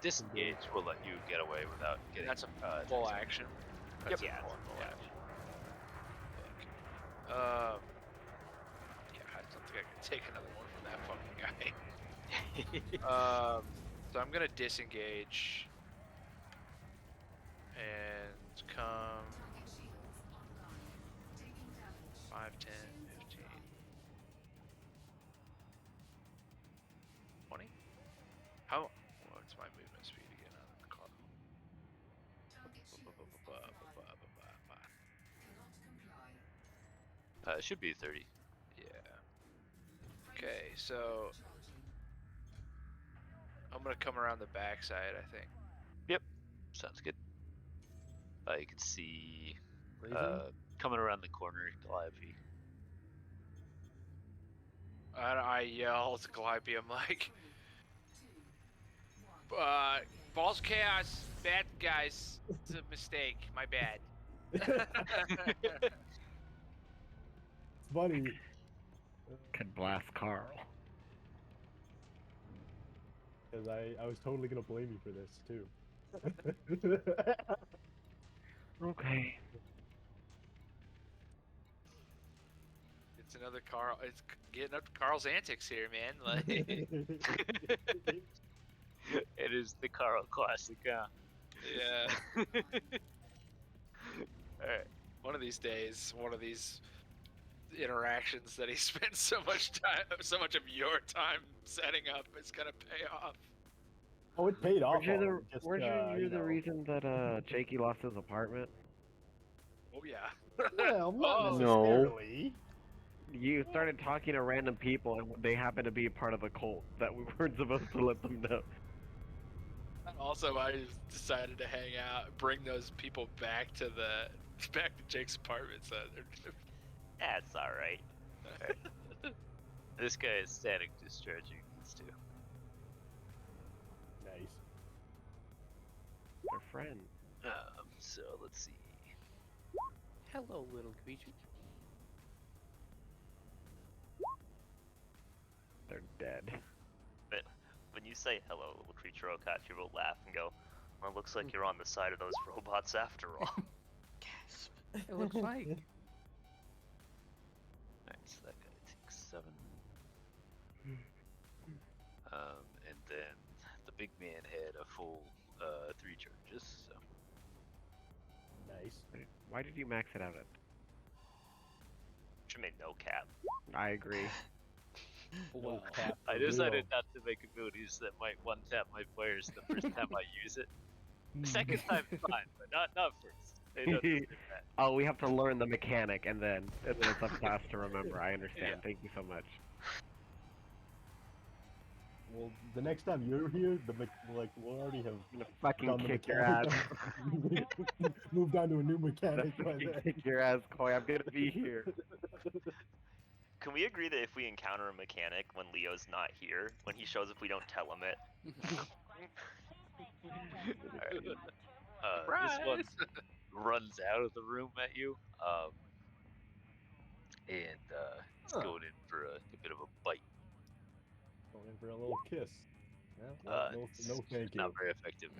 disengage will let you get away without getting. That's a full action. That's Yep. a full Yeah. action. Yeah, I don't think I can take another one from that fucking guy. So I'm gonna disengage and come 5, 10, 15, 20. How? What's my movement speed again on the clock? It should be 30. Yeah. Okay, so I'm gonna come around the backside, I think. Sounds good. You can see Raising? coming around the corner, Calliope. I yell to Calliope, I'm like, Balls of Chaos, bad guys, it's a mistake, my bad. It's funny. Could blast Carl. Because I was totally gonna blame you for this too. Okay. It's another Carl, it's getting up to Carl's antics here, man. Like, It is the Carl classic, huh? yeah. Alright, one of these days, one of these interactions that he spent so much of your time setting up is gonna pay off. Oh, it paid off. Weren't you already, just, weren't you you the know. reason that Jakey lost his apartment? Oh yeah. Well, not Oh. necessarily. You started talking to random people, and they happened to be part of a cult that we weren't supposed to let them know. Also, I decided to hang out, bring those people back to Jake's apartment. So That's alright. This guy is static discharging these two. Nice. They're friends. So let's see. Hello, little creature. They're dead. But when you say hello, little creature, Okachi will laugh and go, well, it looks like you're on the side of those robots after all. Gasp. It looks like. Alright, so that guy takes 7. And then the big man had a full 3 charges. So Nice. Wait, why did you max it out at? Should made no cap. I agree. No cap I for decided real. not to make abilities that might one-tap my players the first time I use it. Second time's fine, but not first. They don't deserve that. Oh, we have to learn the mechanic, and then it's up to us to remember. I understand. Thank you so much. Well, the next time you're here, we'll already have I'm gonna fucking done the kick your ass. mechanic. Moved on to a new mechanic by Fucking then. kick your ass, Koi. I'm gonna be here. Can we agree that if we encounter a mechanic when Leo's not here, when he shows up, we don't tell him it? Alright. This one runs out of the room at you, and it's Huh. going in for a bit of a bite. Going in for a little kiss. Yeah, no, It's no, thank you. not very effective.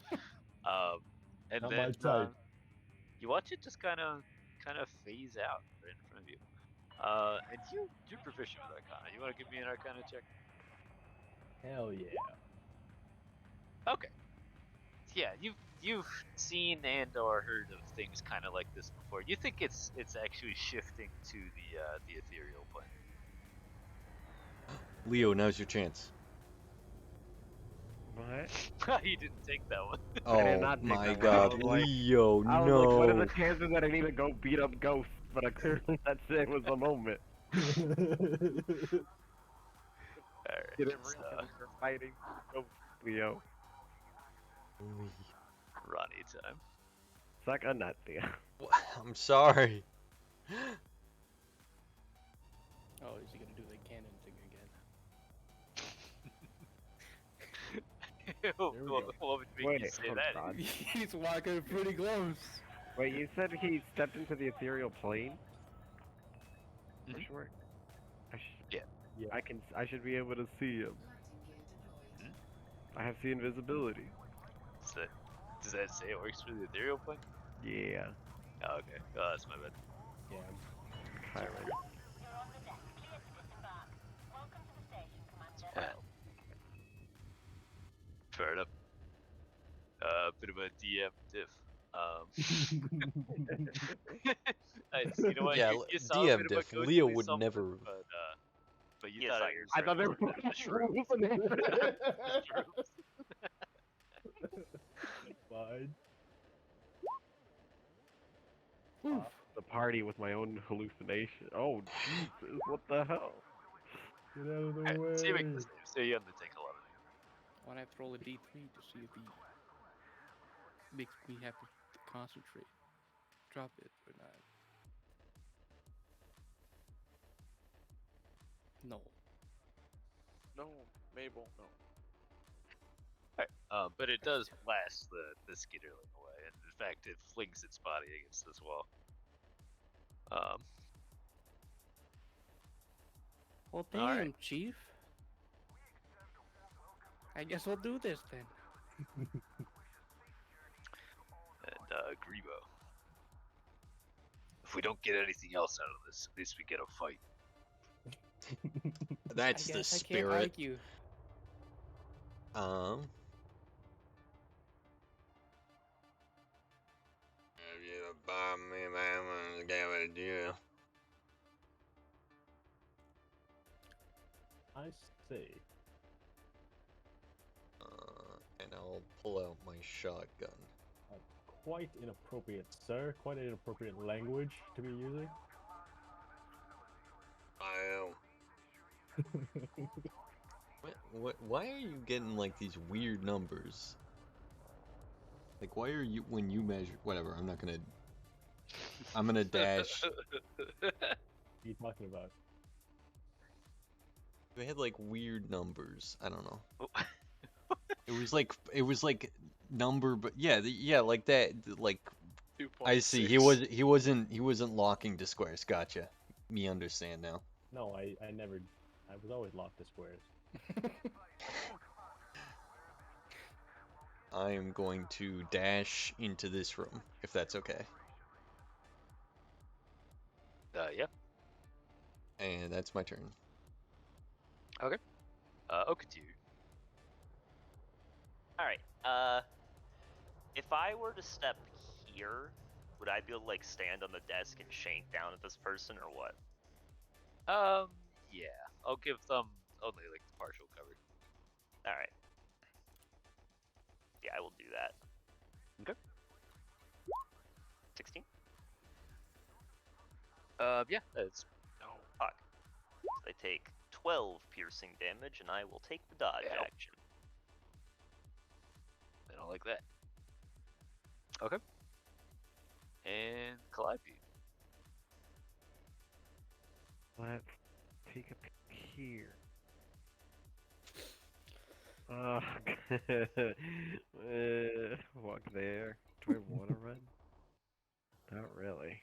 And Not my then type. you watch it just kind of phase out right in front of you. And you're proficient with Arcana. You want to give me an Arcana check? Hell yeah. Okay. Yeah, you've seen and or heard of things kind of like this before. You think it's actually shifting to the ethereal plane. Leo, now's your chance. What? You didn't take that one. I did Oh not take my that one. god, I was like- Leo, I was like, what are no. the chances that I need to go beat up ghosts? But clearly that's it was a moment. Alright. Get it it's, for fighting ghosts, Leo. Ronnie time. Suck a nut, Leo. I'm sorry. Oh, is he gonna do the cannon thing again? What would make you Wait, say hold that? on. He's walking pretty close. Wait, you said he stepped into the ethereal plane? Mhm. Question mark? Yeah. Yeah. I should be able to see him. Mhm. I have the invisibility. Does that say it works for the ethereal plane? Yeah. Oh, okay. Oh, that's my bad. Yeah. Kyron. Fair enough. Bit of a DM diff. Nice. You know what? Yeah, you saw a DM bit of a diff. ghostly Leo would something, never- but you He thought thought it you was I thought they were shrooms. Fine. The party with my own hallucination. Oh, Jesus, what the hell? Get out of the Alright, way. so you make the save. So you undertake a lot of damage. Why don't I have to roll a D3 to see if he makes me have to concentrate? Drop it or not? No. No, Mabel, no. But it does blast the skitterling away, and in fact, it flings its body against this wall. Well, damn, Alright. Chief. I guess we'll do this then. And Grebo. If we don't get anything else out of this, at least we get a fight. That's I the guess I can't spirit. argue. I see. And I'll pull out my shotgun. Quite inappropriate, sir. Quite an inappropriate language to be using. Why are you getting like these weird numbers? Like, why are you, when you measure, whatever, I'm gonna dash. What are you talking about? They had like weird numbers. I don't know. It was like number, but yeah, like that. Like 2.6. I see. He wasn't locking to squares. Gotcha. Me understand now. No, I never. I was always locked to squares. I am going to dash into this room, if that's okay. Yeah. And that's my turn. Okatu. Alright, if I were to step here, would I be able to, like, stand on the desk and shank down at this person, or what? Yeah. I'll give them only like the partial cover. Alright. Yeah, I will do that. Okay. 16? Yeah, that's No. Fuck. So they take 12 piercing damage, and I will take the dodge Ow. action. I don't like that. Okay. And Calliope. Let's take a peek here. Walk there. Do I want to run? Not really.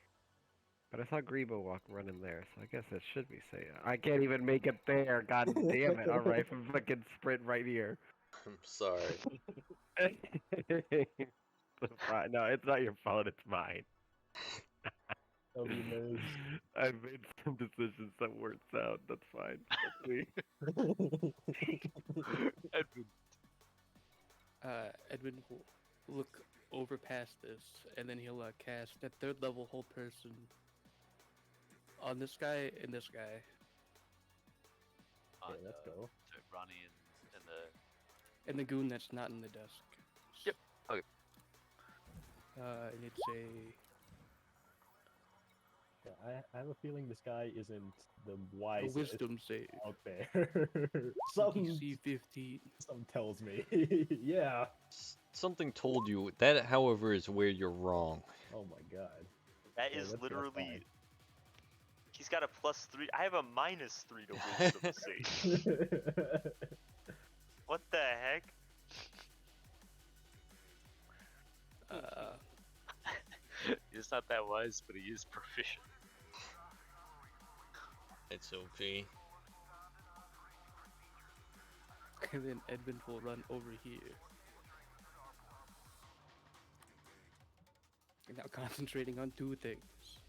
But I saw Grebo running there, so I guess it should be safe. I can't even make it there. God damn it! All right, fucking sprint right here. I'm sorry. Fine. No, it's not your fault. It's mine. W Miz. I made some decisions that weren't sound. That's fine. That's me. Edmund. Edwin will look over past this, and then he'll cast that third level hold person on this guy and this guy. Okay, On, let's go. so Ronnie and the. And the goon that's not in the desk. Yep, okay. And it's a... Yeah, I have a feeling this guy isn't the a wisest wisdom save. out there. Something DC 15. tells me. Yeah. Something told you. That, however, is where you're wrong. Oh my god. That Yeah, is that's a literally. five. He's got a +3. I have a -3 to wisdom save. What the heck? He's not that wise, but he is proficient. It's OP. And then Edmund will run over here. And now concentrating on two things.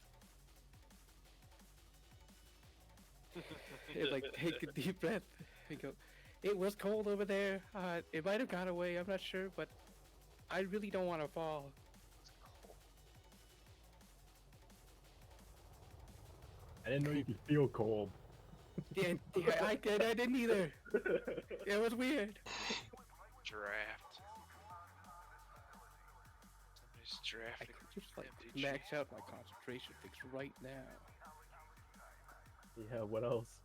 And like take a deep breath and go, it was cold over there. It might have gone away, I'm not sure, but I really don't want to fall. I didn't know you could feel cold. Yeah, I didn't either. It was weird. Draft. Somebody's I drafting. could just like MTG. max out my concentration things right now. Yeah, what else?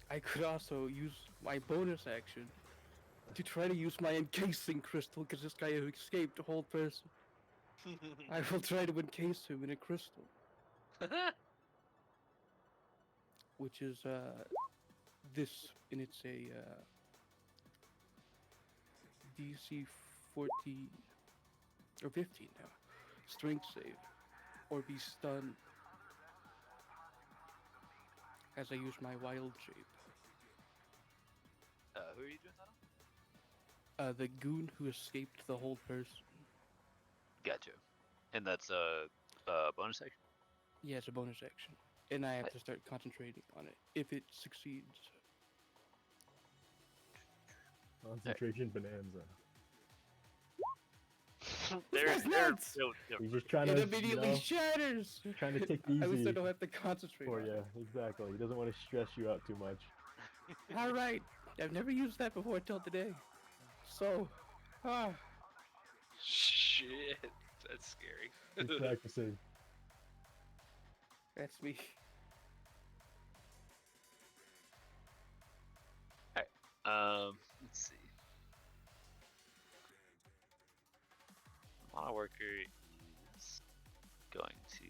I could also use my bonus action to try to use my encasing crystal, because this guy who escaped a whole person. I will try to encase him in a crystal, which is this, and it's a DC 14 or 15 now, strength save, or be stunned as I use my wild shape. Who are you doing that on? The goon who escaped the whole person. Gotcha. And that's bonus action? Yeah, it's a bonus action. And I have to start concentrating on it. If it succeeds. Concentration bonanza. That's nuts! He's just trying It to, immediately shatters! trying to take it At least I easy don't have to concentrate for on you. it. Exactly. He doesn't want to stress you out too much. Alright. I've never used that before till today. So, Shit, that's scary. He's practicing. that's me. Let's see. Mono worker is going to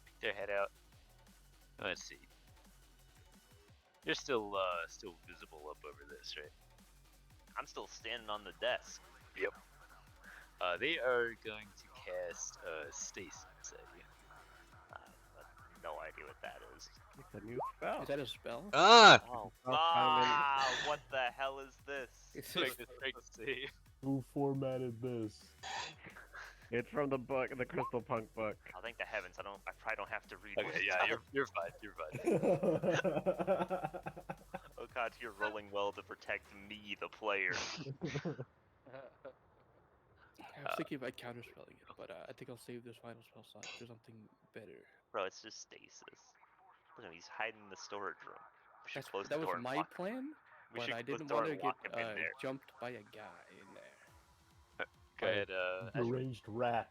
pick their head out. Let's see. You're still visible up over this, right? I'm still standing on the desk. Yep. They are going to cast Stasis at you. No idea what that is. It's a new spell. Is that a spell? Ah! Oh, found what the hell is this? It's Make like, this break save. Who formatted this? It's from the book, the Crystal Punk book. Oh, thank the heavens! I probably don't have to read. Okay, what's yeah, on- you're fine. You're fine. Oh god, you're rolling well to protect me, the player. I was thinking about counterspelling it, but I think I'll save this final spell slot for something better. Bro, it's just stasis. Look at him, he's hiding in the storage room. We should close That the was door and my lock it. plan? We But should I close didn't the door want to and get lock him in there. jumped by a guy in there. Go ahead, Ashwin. Deranged rat.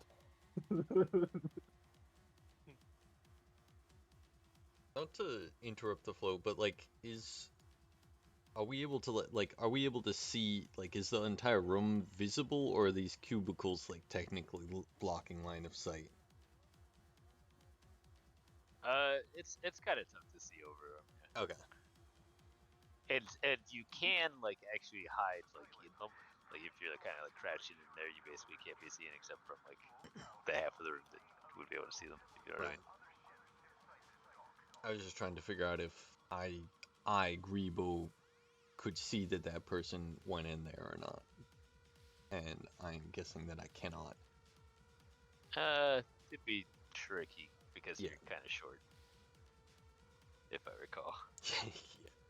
Not to interrupt the flow, but like, are we able to are we able to see, like, is the entire room visible, or are these cubicles like technically blocking line of sight? It's kind of tough to see over them. Okay. And you can like actually hide like in them. Like if you're kind of like crouching in there, you basically can't be seen except from like the half of the room that you would be able to see them. If you know what I Right. mean. I was just trying to figure out if I Grebo, could see that that person went in there or not, and I'm guessing that I cannot. It'd be tricky because Yeah. you're kind of short, if I recall.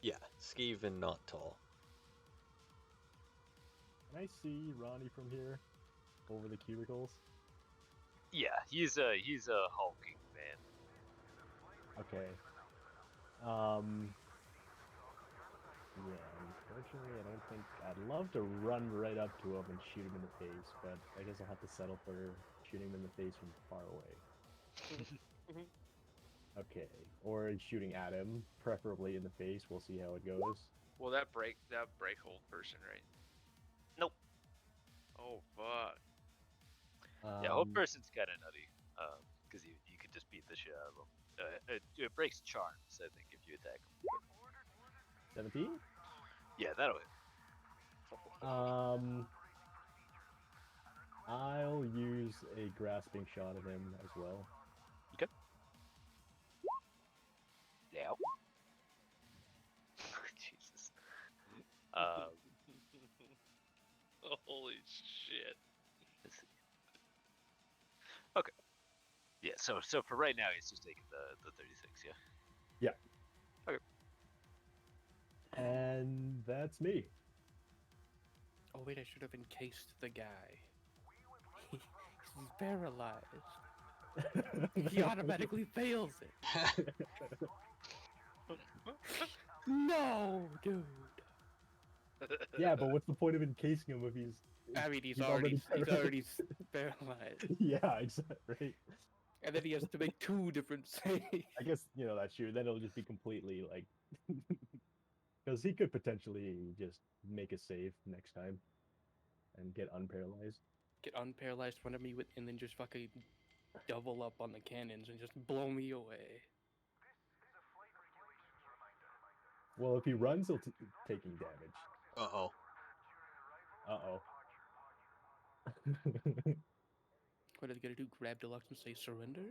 Yeah, Skaven not tall. Can I see Ronnie from here? Over the cubicles? Yeah, he's a hulking man. Okay. Yeah, unfortunately, I don't think I'd love to run right up to him and shoot him in the face, but I guess I'll have to settle for shooting him in the face from far away. Okay, or shooting at him, preferably in the face. We'll see how it goes. Will that break hold person, right? Nope. Oh fuck. Yeah, whole person's kind of nutty. Because you could just beat the shit out of him. It breaks charms, I think, if you attack him. 17? Yeah, that'll hit. I'll use a grasping shot at him as well. Yeah. Jesus. Holy shit. Let's see. Okay. Yeah. So for right now, he's just taking the 36. Yeah. And that's me. Oh wait, I should have encased the guy. He's paralyzed. He automatically fails it. No, dude. Yeah, but what's the point of encasing him if he's... I mean, he's He's already already paralyzed, Yeah, exactly, right? and then he has to make 2 different saves. I guess, that's true. Then it'll just be completely, like... Because he could potentially just make a save next time and get unparalyzed. Get unparalyzed in front of me and then just fucking double up on the cannons and just blow me away. Well, if he runs, he'll taking damage. Uh-oh. Uh-oh. What are they gonna do? Grab Deluxe and say surrender?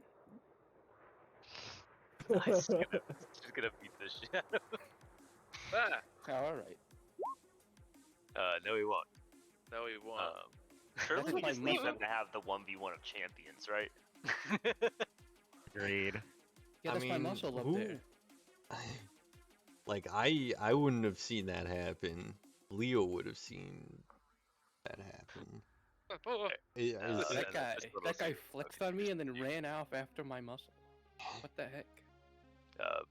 Just gonna beat the shit out of him. Ah, Oh, alright. No, he won't. no, he won't. Surely we my just leave them muscle. to have the 1v1 of champions, right? Agreed. Yeah, I that's my mean, muscle up who- there. Like, I wouldn't have seen that happen. Leo would have seen that happen. Yeah, Uh, it's- That guy, that's what that I'll guy say. flexed Okay. on me and then ran off after my muscle. What the heck?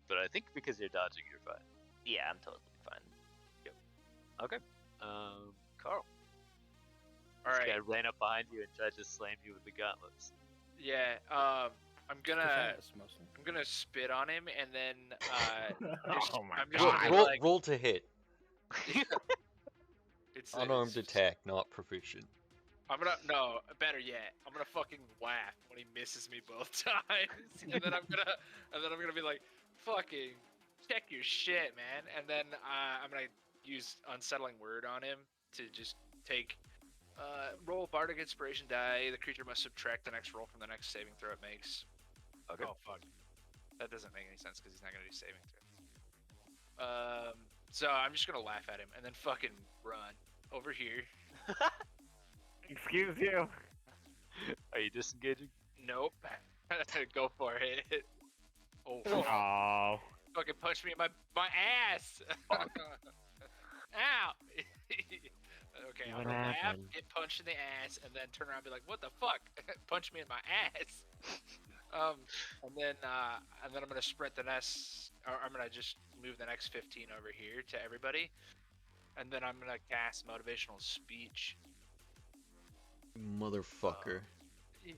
But I think because you're dodging, you're fine. Yeah, I'm totally fine. Okay. Carl. All This right. guy ran up behind you and tried to slam you with the gauntlets. Yeah. I'm Push gonna ass muscle. spit on him and then Oh my I'm just roll, gonna be god. roll, like, roll to hit. it's Unarmed it's- attack, not proficient. I'm gonna better yet. I'm gonna fucking laugh when he misses me both times, and then I'm gonna be like, fucking check your shit, man. And then I'm gonna use unsettling word on him to just take roll bardic inspiration die. The creature must subtract the next roll from the next saving throw it makes. Okay. Oh fuck, that doesn't make any sense because he's not gonna do saving throws. So I'm just gonna laugh at him and then fucking run over here. Excuse you. Are you disengaging? Nope. Go for it. Oh, Oh. fucking punch me in my ass. Ow. Okay, I'm What gonna laugh, happened? get punched in the ass, and then turn around and be like, "What the fuck?" Punch me in my ass. And then I'm gonna sprint the next, or I'm gonna just move the next 15 over here to everybody, and then I'm gonna cast motivational speech. Motherfucker. Yeah.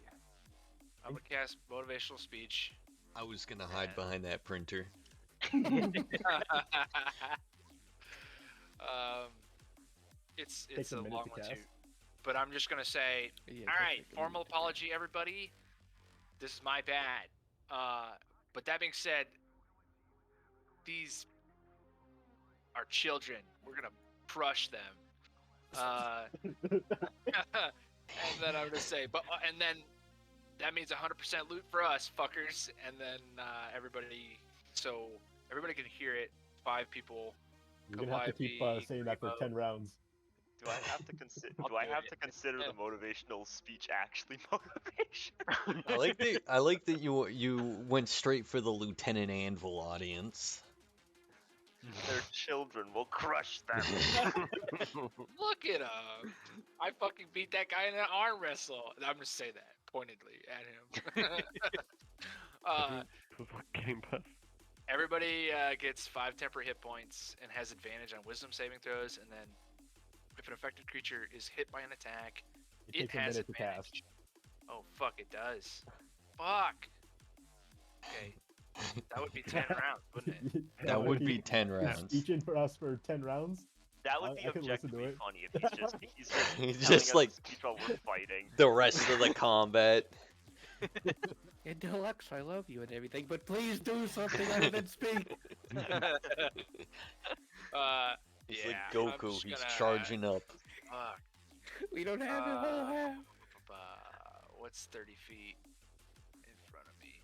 I'm gonna cast motivational speech. I was gonna hide behind that printer. It's Takes a a minute long to one cast. too, but I'm just gonna say, Yeah, all just right, take a formal minute. apology, everybody. This is my bad. But that being said, these are children. We're gonna crush them. And then I'm gonna say, and then that means 100% loot for us, fuckers. And then everybody can hear it. 5 people. You're gonna have to keep Calliope, saying that for Primo. 10 rounds. Do I have to consider? I'll Do I do have it. to consider Yeah. the motivational speech actually motivation? I like that you went straight for the Lieutenant Anvil audience. They're children. We'll crush them. Look at him. I fucking beat that guy in an arm wrestle. I'm gonna say that pointedly at him. What game bus? Everybody gets 5 temporary hit points and has advantage on wisdom saving throws, and then if an affected creature is hit by an attack, It it takes a has minute to advantage. cast. Oh fuck, it does. Fuck. Okay, that would be 10 rounds, wouldn't it? That would be he- 10 he's rounds. Speeching for us for 10 rounds. That would I be could listen to objectively it. funny if he's just He's telling just us like a speech while we're fighting. the rest of the combat. Yeah, Deluxe, I love you and everything, but please do something other than speak. He's Yeah, like I'm Goku. just He's gonna- charging up. Fuck. We don't have it whole half. What's 30 feet in front of me?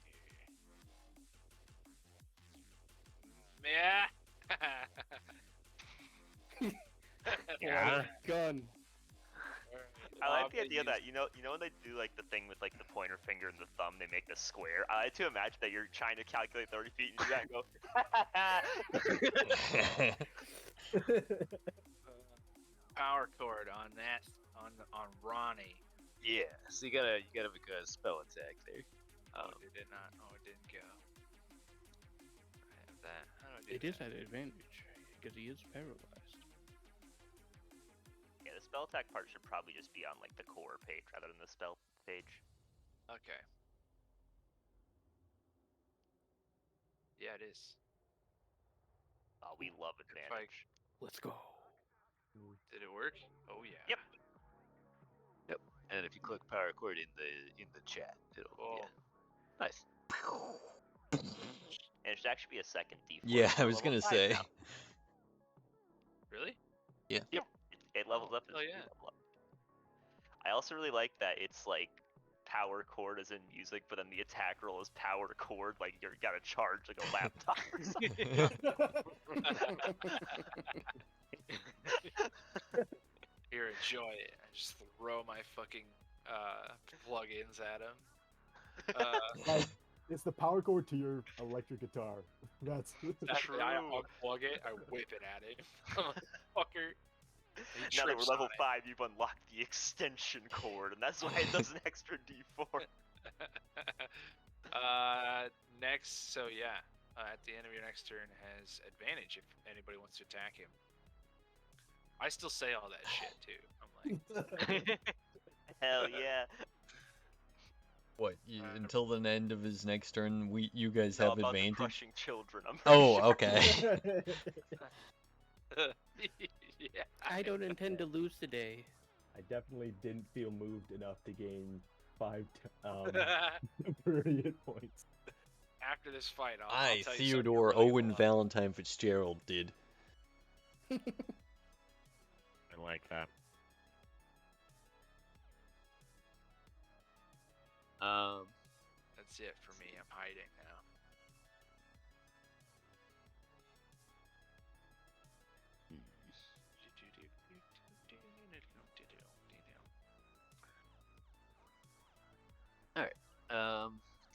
Yeah. Yeah. Gun. I like the idea that you know when they do like the thing with like the pointer finger and the thumb, they make the square. I like to imagine that you're trying to calculate 30 feet and you do that and go. Power cord on that on Ronnie. Yeah, so you gotta make a spell attack there. Oh, it did not. Oh, it didn't go. I have that. How do I do It that? is at advantage because he is paralyzed. Yeah, the spell attack part should probably just be on like the core page rather than the spell page. Okay. Yeah, it is. Oh, we love If I- advantage. Let's go. Did it work? Oh yeah. Yep. And if you click power cord in the chat, it'll Oh. yeah. Nice. And it should actually be a second D4. Yeah, It's I a was level gonna 5 say. now. Really? It levels Oh, up as hell you yeah. level up. I also really like that it's like power chord as in music, but then the attack roll is power chord, like you gotta charge like a laptop or something. Here, enjoy it. I just throw my fucking plugins at him. Like, it's the power cord to your electric guitar. That's Actually, I True. unplug it. I whip it at him. Fucker. He Now that we're trips level on it. 5, you've unlocked the extension cord, and that's why it does an extra D4. Next, so yeah, at the end of your next turn has advantage if anybody wants to attack him. I still say all that shit too. I'm like, Hell yeah. What? Until the end of his next turn, you guys No, have about the advantage. crushing children. I'm Oh, pretty sure. okay. yeah. I don't intend to lose today. I definitely didn't feel moved enough to gain 5 temporary hit points. After this fight, I'll I, tell you something Theodore really Owen cool. Valentine Fitzgerald, did. I like that. That's it for me. I'm hiding now.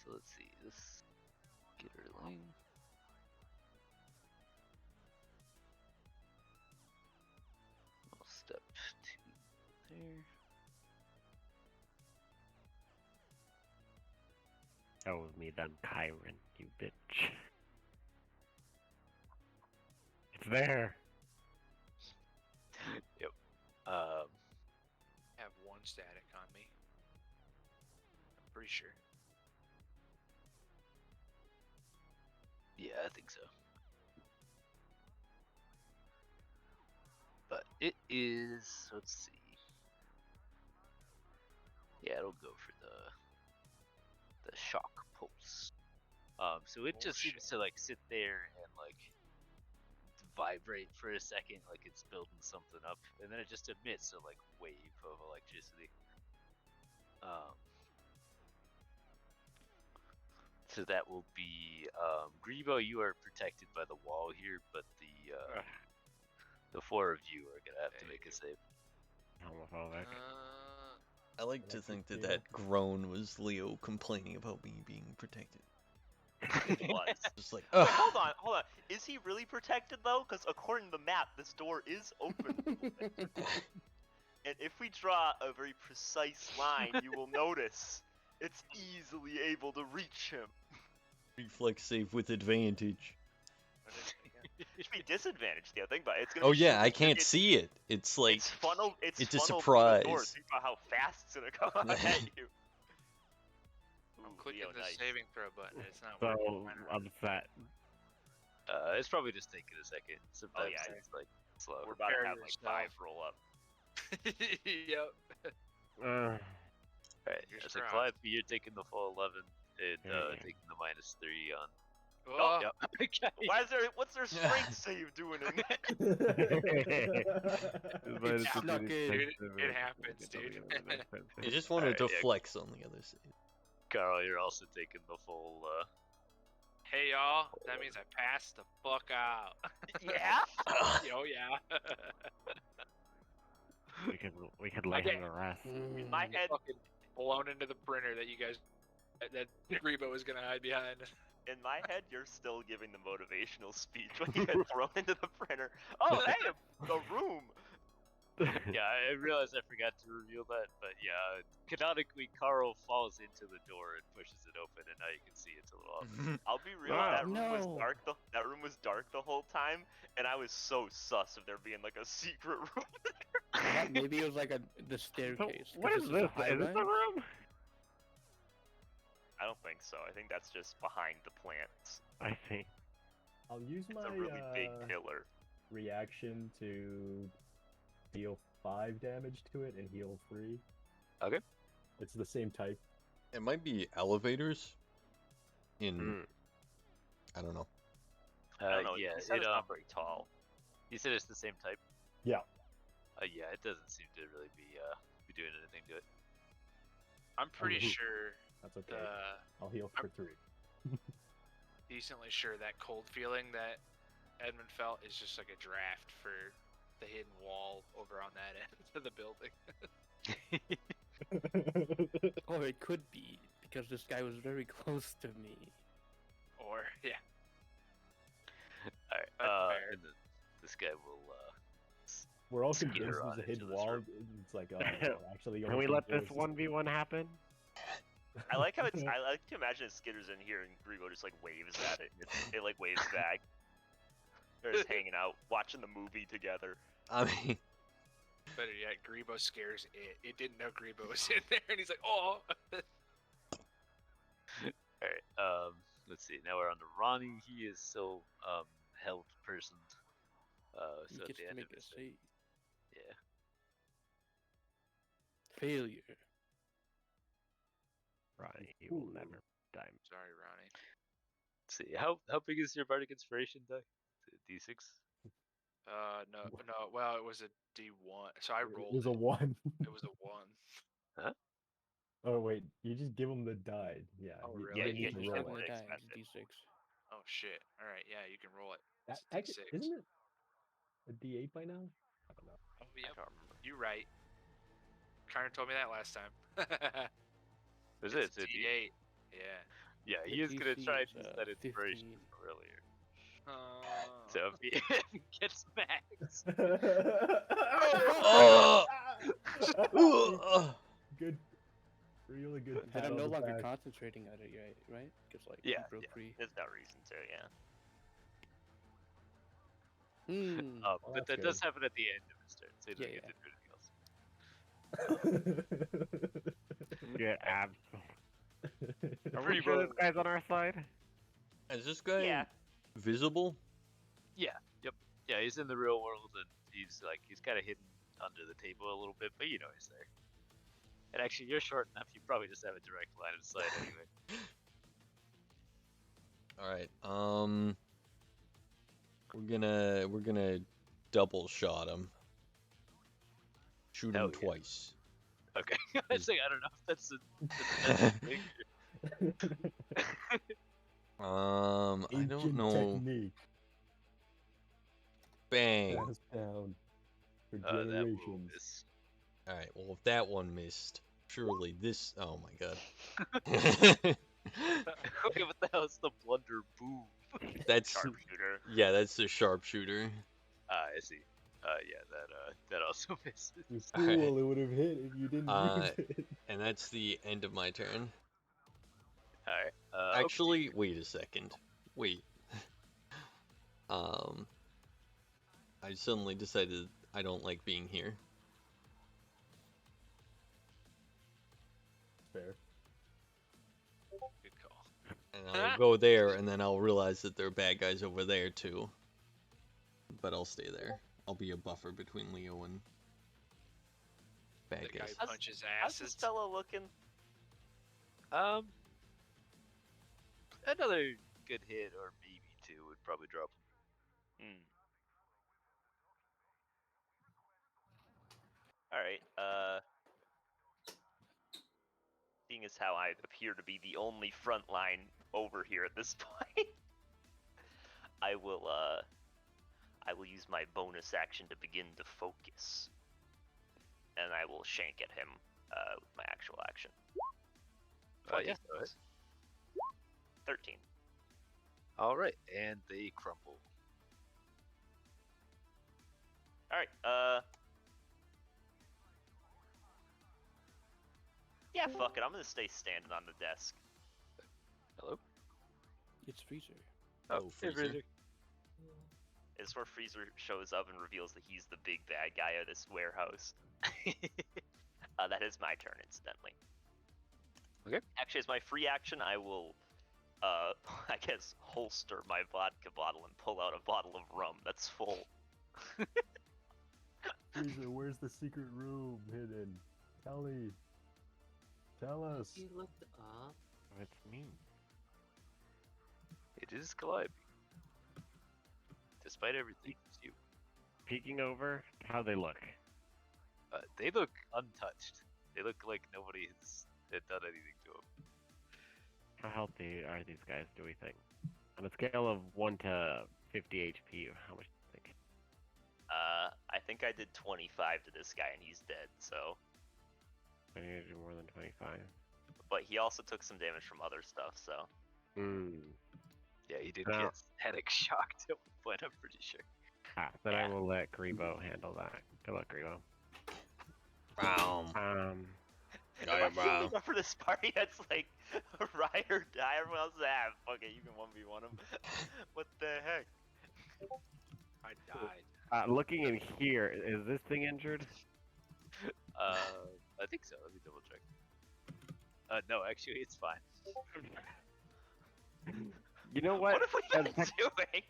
So let's see this. Get her lane. I'll step to there. That was me then, Kyron, you bitch. It's there. static on me. I'm pretty sure. Yeah, I think so. But it is. Let's see. Yeah, it'll go for the shock pulse. So it Oh, just seems shit. to like sit there and like vibrate for a second, like it's building something up, and then it just emits a like wave of electricity. So that will be Grebo. You are protected by the wall here, but the four of you are gonna have to make a save. Homophobic. I like to think that that groan was Leo complaining about me being protected. It was. Just like, Wait, hold on. Is he really protected though? Because according to the map, this door is open. And if we draw a very precise line, you will notice it's easily able to reach him. reflex save with advantage. It should be disadvantaged, I think, but it's gonna. Oh be yeah, shooting I can't it- see it. It's like It's funneled. It's it's a funneled through the door. surprise. Think about how fast it's gonna come out at you. I'm Ooh, clicking Leo, the nice. saving throw button. It's not So working. upset. It's probably just taking a second. Sometimes yeah. it's like slow. We're about to Prepare have like yourself. 5 roll up. Yep. Alright, You're so strong. Calliope, you're taking the full 11 and Yeah. taking the -3 on. Oh, Yep. Okay. What's their strength save doing in that? But It's a not good. defensive It and happens, it's dude. only an offensive. I just wanted Alright, to yeah. flex on the other side. Carl, you're also taking the full. hey y'all, that means I passed the fuck out. Yeah. Oh yeah. We could lay Okay. him to rest. In my head, Fucking blown into the printer that you guys that Grebo was gonna hide behind. in my head, you're still giving the motivational speech when you get thrown into the printer. Oh, hey, a room. Yeah, I realized I forgot to reveal that, but yeah, canonically, Carl falls into the door and pushes it open, and now you can see it's a little off. I'll be real. Wow. That room was No. dark. That room was dark the whole time, and I was so sus of there being like a secret room. I thought maybe it was like the So, staircase. 'cause what is it's a this? high Is this a rise. room? I don't think so. I think that's just behind the plants. I see. I'll use It's my a really big pillar. reaction to deal 5 damage to it and heal 3. Okay. It's the same type. It might be elevators. In Hmm. I don't know. I don't know. Yeah, he said it, it's not very tall. you said it's the same type. Yeah. Yeah, it doesn't seem to really be doing anything to it. I'm pretty Mhm. sure That's okay. I'll heal I'm- for 3. decently sure that cold feeling that Edmund felt is just like a draft for the hidden wall over on that end of the building. Or it could be because this guy was very close to me. Or yeah. Alright, That's fair. and then this guy will. We're all Skitter convinced on there's a into hidden this wall. room. It's like, actually, Can we let this 1v1 happen? I like how it's. I like to imagine Skitter's in here and Grebo just like waves at it. And it like waves back. They're just hanging out, watching the movie together. I mean, Better yet, Grebo scares it. It didn't know Grebo was in there, and he's like, "Oh." Alright, let's see. Now we're on to Ronnie. He is still held person. He So at gets the to end make of a his save. yeah. Failure. Ronnie, you will never die. Sorry, Ronnie. Let's see. How big is your bardic inspiration die? Is it D6? No. Well, it was a D1, so I It rolled. was a 1. It was a 1. Oh, wait. You just give him the die. Yeah. Oh, you really? Yeah, don't you need get to you roll get it. one. Die, expect it's it. D6. Oh shit! All right, yeah, you can roll it. That, It's actually, D6. isn't it a D8 by now? I don't know. Oh, I yep. don't remember. You're right. Connor told me that last time. Is It's it? D8. Yeah. Yeah, The he is gonna DC try is, to use that inspiration 15. from earlier. Oh. So if he gets max. oh, Good. Really good. Then pat I'm on no the longer back. concentrating on it, right? Because like Yeah, you broke yeah. free. There's no reason to, yeah. Hmm. Well, But that's that does good. happen at the end of his turn, so he doesn't Yeah, get yeah. to do anything else. Get abs. Are we Pretty sure this much. guy's on our side? Is this guy Yeah. visible? Yeah. Yep. Yeah, he's in the real world, and he's kind of hidden under the table a little bit, but you know he's there. And actually, you're short enough. You probably just have a direct line of sight anyway. All right. We're gonna double shot him. Shoot Hell him yeah. twice. Okay. I was like, I don't know if that's the thing. I don't Ancient know. technique Bang. passed down for That will generations. miss. All right. Well, if that one missed, surely this. Oh my god. Okay, what the hell is the blunder boom? That's Sharpshooter. yeah. That's the sharpshooter. I see. Yeah, that also misses. You Alright. fool! It would have hit if you didn't use it. And that's the end of my turn. Alright. Actually, wait a second. Wait. I suddenly decided I don't like being here. Fair. Good call. And I'll go there, and then I'll realize that there are bad guys over there too. But I'll stay there. I'll be a buffer between Leo and bad The guy guys. who punches How's this asses. fella looking? Another good hit or maybe two would probably drop him. Hmm. Alright, seeing as how I appear to be the only front line over here at this point, I will use my bonus action to begin to focus. And I will shank at him, with my actual action. Yeah, go ahead. 13. Alright, and they crumble. Alright, yeah, fuck it, I'm gonna stay standing on the desk. Hello? It's Freezer. Oh, hey, Freezer. It's where Freezer shows up and reveals that he's the big bad guy of this warehouse. That is my turn, incidentally. Okay. Actually, as my free action, I will, I guess, holster my vodka bottle and pull out a bottle of rum that's full. Freezer, where's the secret room hidden? Kelly, tell us. You looked up. It's me. It is Calliope. Despite everything, it's you. Peeking over, how they look. They look untouched. They look like nobody has done anything to them. How healthy are these guys, do we think? On a scale of 1 to 50 HP, how much do you think? I think I did 25 to this guy and he's dead, so. I need to do more than 25. But he also took some damage from other stuff, so. Yeah, he did No. get static shocked at one point, I'm pretty sure. Then I Yeah. will let Grebo handle that. Good luck, Grebo. Boom. Am I the only one for this party that's like ride or die? Everyone else is fuck it, you can 1v1 him. What the heck? I died. Looking in here, is this thing injured? I think so. Let me double check. No, actually, it's fine. You know what? What have we As been tech- doing?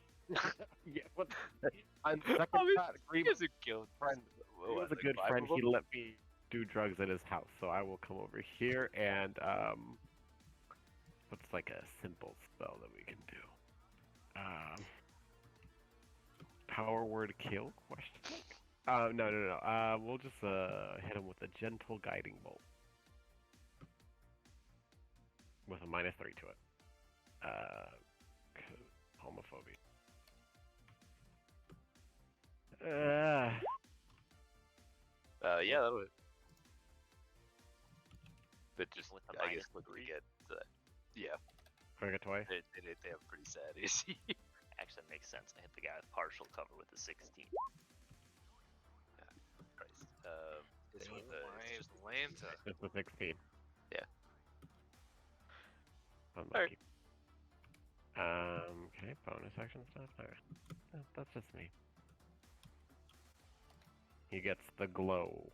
Yeah, what? On second I mean, thought, He Grebo hasn't killed friend. He was a like good 5 friend. of He them? let me do drugs at his house, so I will come over here and what's like a simple spell that we can do? Power word kill? Question mark? No. We'll just hit him with a gentle guiding bolt with a -3 to it. Homophobia. Yeah, that'll hit. But just, With a I guess, -3? quickly get, yeah, I got twice. they have pretty sad AC. Actually, that makes sense. I hit the guy with partial cover with a 16. Christ. It's with My it's just Atlanta. Just a 16. Yeah. Unlucky. Okay, bonus action stuff. Alright. That's just me. He gets the glow.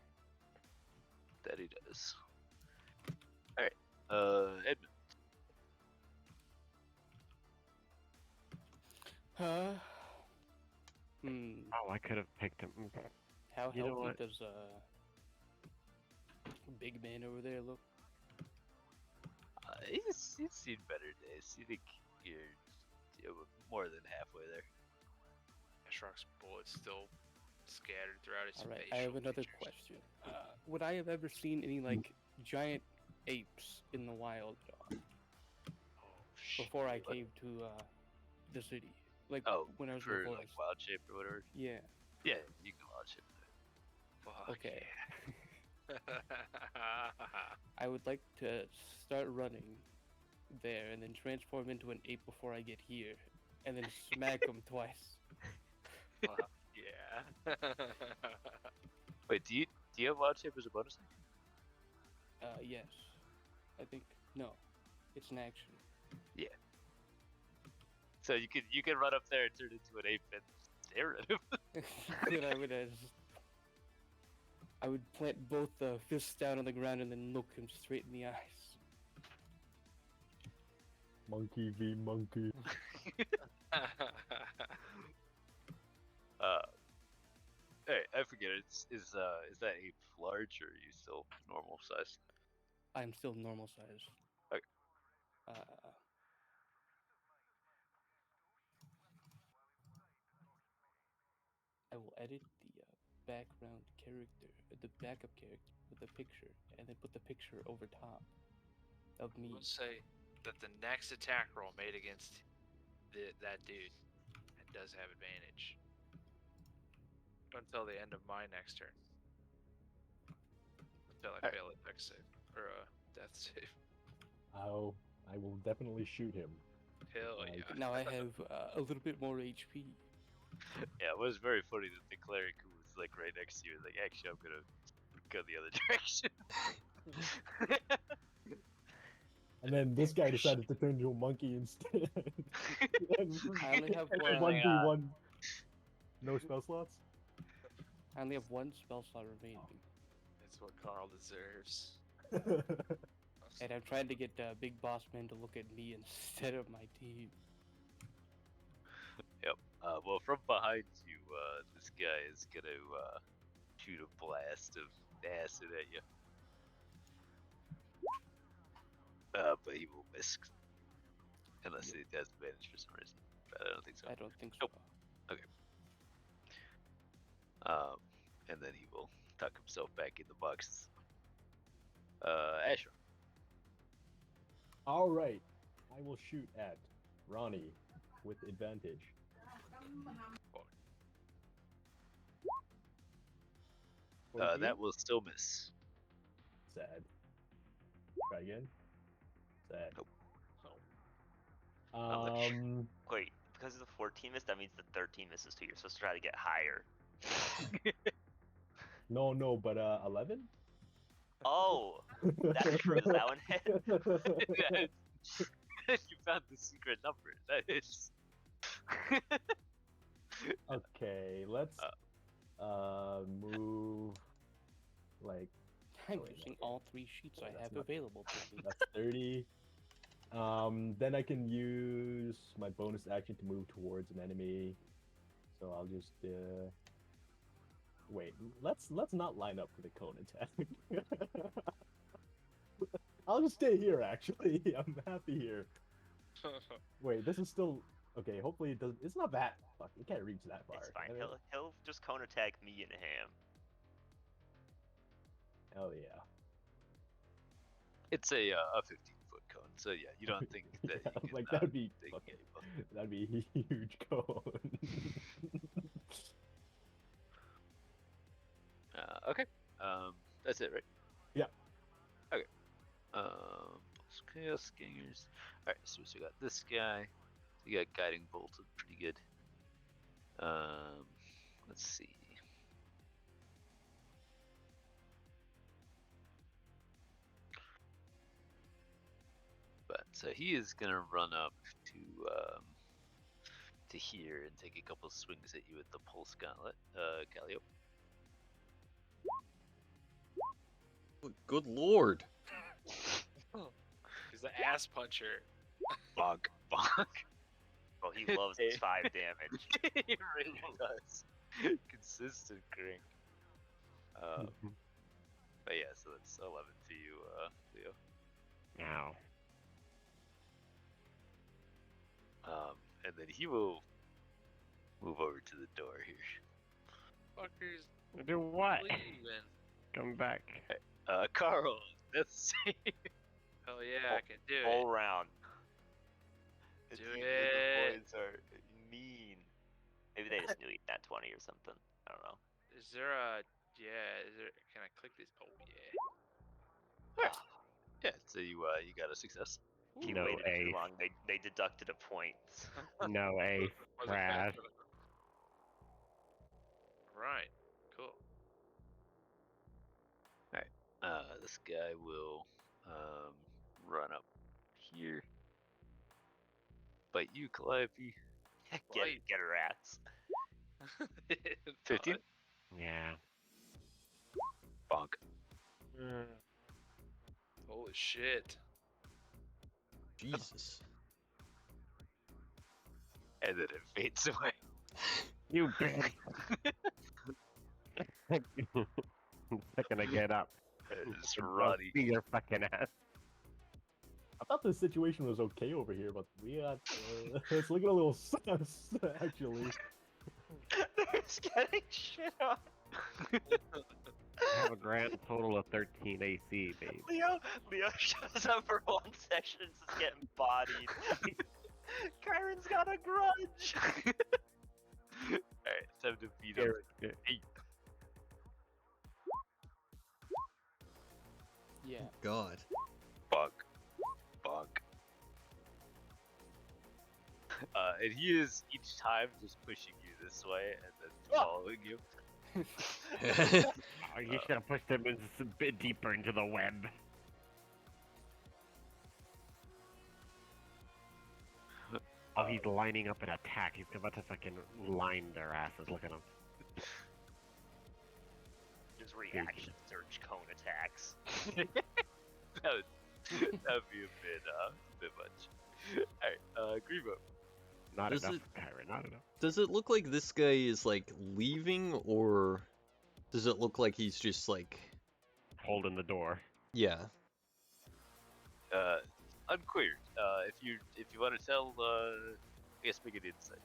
That he does. Alright. Edmund. Oh, I could have picked him. How You know healthy what? does big man over there look? He's seen better days. You think you're more than halfway there? Ashrock's bullets still scattered throughout his All right, facial I have another features. question. Would I have ever seen any like giant apes in the wild Oh, shit. before I came to the city? Like Oh, when I was in the for forest. like wild shape or whatever. Yeah. Yeah, you can wild shape. Fuck Okay. yeah. I would like to start running there and then transform into an ape before I get here, and then smack him twice. Fuck yeah. Wait, do you have wild shape as a bonus action? Yes. I think no. It's an action. So you can run up there and turn into an ape and stare at him. Then I would plant both fists down on the ground and then look him straight in the eyes. Monkey v monkey. Hey, I forget. Is that ape large or are you still normal size? I'm still normal size. Okay. I will edit the background character, the backup character with a picture, and then put the picture over top of me. Let's say that the next attack roll made against that dude does have advantage until the end of my next turn. Until I fail a dex save or a death save. Oh, I will definitely shoot him. Hell Like- yeah. Now I have a little bit more HP. Yeah, it was very funny that the cleric who was like right next to you was like, actually, I'm gonna go the other direction. And then this guy decided to turn into a monkey instead. I only have one. 1v1. No spell slots? I only have one spell slot remaining, That's what Carl deserves. and I'm trying to get Big Boss Man to look at me instead of my team. Well, from behind you, this guy is gonna shoot a blast of acid at you. But he will miss. Unless he has advantage for some reason. But I don't think so. I don't think so. And then he will tuck himself back in the box. Asher. Alright. I will shoot at Ronnie with advantage. That will still miss. Sad. Try again. Sad. Nope. Wait, because of the 14 miss, that means the 13 misses too. You're supposed to try to get higher. No, but 11? Oh, that proves that one hit. You found the secret number. That is. Okay, let's move like I'm Wait, using okay. all 3 sheets I That's have not- available to me. that's 30. Then I can use my bonus action to move towards an enemy. So I'll just wait. Let's not line up for the cone attack. I'll just stay here. Actually, I'm happy here. Wait, this is still okay. Hopefully it doesn't. It's not that. Fuck, it can't reach that far. It's fine. can it? He'll just cone attack me and him. Hell yeah. It's a 15-foot cone, so yeah, you don't think that Yeah, you can, like that'd be take fucking, it. that'd be a huge cone. Okay. That's it, right? Yeah. Okay. Chaos Gangers. Alright, so we got this guy. We got Guiding Bolted, pretty good. Let's see. But so he is gonna run up to here and take a couple swings at you with the Pulse Gauntlet, Callio. Good lord. He's the ass puncher. Bonk, bonk. Well, he loves his 5 damage. He really does. Consistent crank. But yeah, so that's 11 to you, Leo. Now, And then he will move over to the door here. Fuckers do what? leaving. Come back. Carl, that's Hell yeah, I can do All it. round. Do The it. boys are mean. Maybe they just knew he had 20 or something. I don't know. Is there a can I click this? Oh yeah. yeah. So you got a success. If you No waited too ace. long, they deducted a point. No ace. Wasn't Trash. fast enough. Right. Cool. This guy will run up here. Bite you, Calliope. Get rats. 15. Yeah. Bonk. Holy shit. Jesus. And then it fades away. You bitch. Not gonna get up. It's I'll Roddy. see your fucking ass. I thought the situation was okay over here, but we got it's looking a little sus actually. They're just getting shit on. I have a grand total of 13 AC, babe. Leo shows up for one session and just getting bodied. Kyron's got a grudge. Alright, time to beat up. Yeah. God. Bonk. Bonk. And he is each time just pushing you this way and then following you. Oh, you should have pushed him a bit deeper into the web. Oh, he's lining up an attack. He's about to fucking line their asses. Look at him. Just reaction search cone attacks. That'd be a bit much. Alright, Grebo. Not Does enough, it- Kyron. Not enough. Does it look like this guy is like leaving, or does it look like he's just like, Holding the door. yeah? Unclear. If you want to tell, I guess make an insight.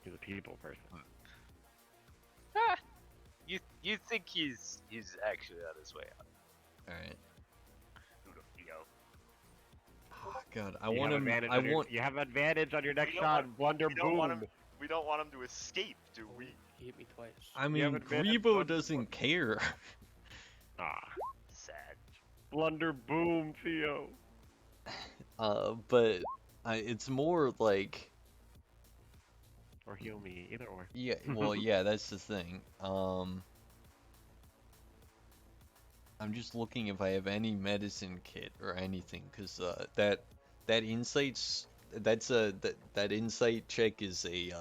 He's a people person. You think he's actually on his way out. All right. Leo. Oh, God, I You want have him. advantage I on your- want. You have advantage on your next don't shot. want- Blunder we don't want boom. We don't want him to escape, do we? He hit me twice. I You mean, have advantage Grebo on- doesn't care. Ah, Sad. blunder boom, Theo. But it's more like, Or heal me, either or. yeah. Well, yeah, that's the thing. I'm just looking if I have any medicine kit or anything, cause that insights that insight check is a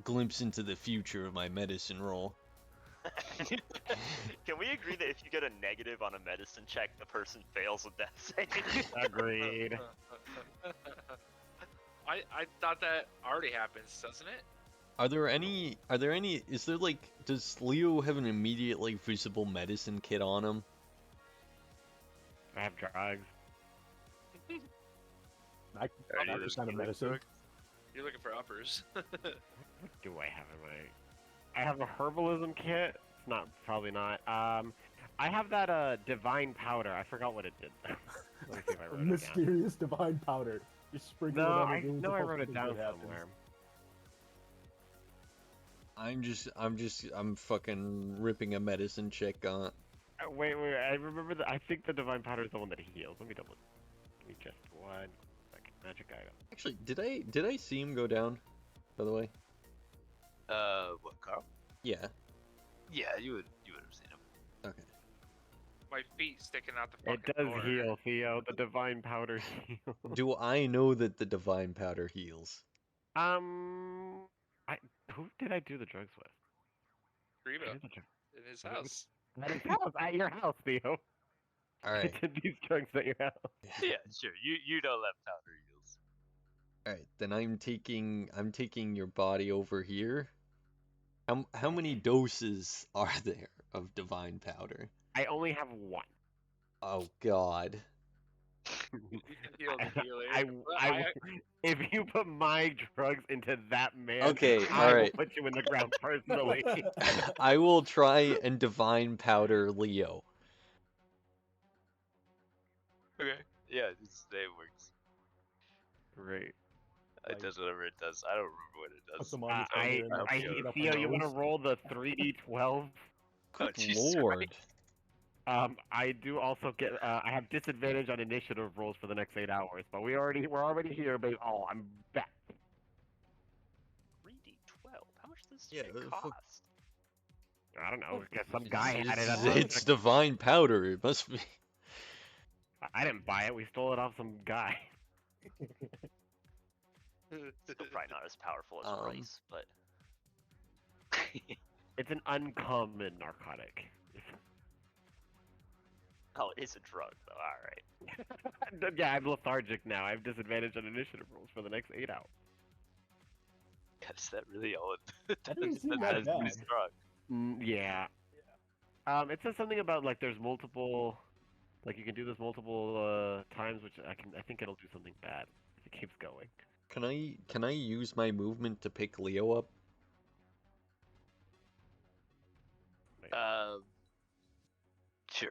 glimpse into the future of my medicine roll. Can we agree that if you get a negative on a medicine check, the person fails a death save? Agreed. I thought that already happens, doesn't it? Are there any? Is there like? Does Leo have an immediately visible medicine kit on him? I have drugs. I Alrighty, that's kind of medicine. You're looking for uppers. What do I have in my? I have a herbalism kit. It's not, probably not. I have that divine powder. I forgot what it did. Let me see if I wrote it down. Mysterious divine powder. Just sprinkle No, it on I the wounds know and I hope wrote it something down good happens. somewhere. I'm fucking ripping a medicine check on. Wait. I remember I think the divine powder is the one that heals. Let me double. Give me just one second. Magic item. Actually, did I see him go down? By the way. What, Carl? Yeah. Yeah, you would have seen him. Okay. My feet sticking out the It fucking does door. heal, Theo. The divine powder heals. Do I know that the divine powder heals? Who did I do the drugs with? I Rebo did the dr- in his What it was- house. At his house, at your house, Theo. All I right. did these drugs at your house. Yeah, sure. You don't have powder heals. All right. Then I'm taking your body over here. How many doses are there of divine powder? I only have one. Oh God. You can heal the healer. I, But I, if you put my drugs into that man, Okay, I will alright. put you in the ground personally. I will try and divine powder Leo. Okay. Yeah, it works. Right. It does whatever it does. I don't remember what it Put does. some on his I, finger and I, stick it up Theo, her you want to nose. roll the 3d12? Oh, Good Jesus Lord. I do also get. I have disadvantage on initiative rolls for the next 8 hours, but we're already here, babe. Oh, I'm back. 3d12. How much does this Yeah, shit fuck. cost? I don't know. I guess some guy had it. It's divine powder. It must be. I didn't buy it. We stole it off some guy. Still probably not as powerful as rice, but It's an uncommon narcotic. oh, it is a drug though. All right. Yeah, I'm lethargic now. I have disadvantage on initiative rolls for the next 8 hours. Is that really all it That doesn't seem That's that pretty bad. strong. Yeah. It says something about like there's multiple, like you can do this multiple times, which I think it'll do something bad if it keeps going. Can I use my movement to pick Leo up? Sure.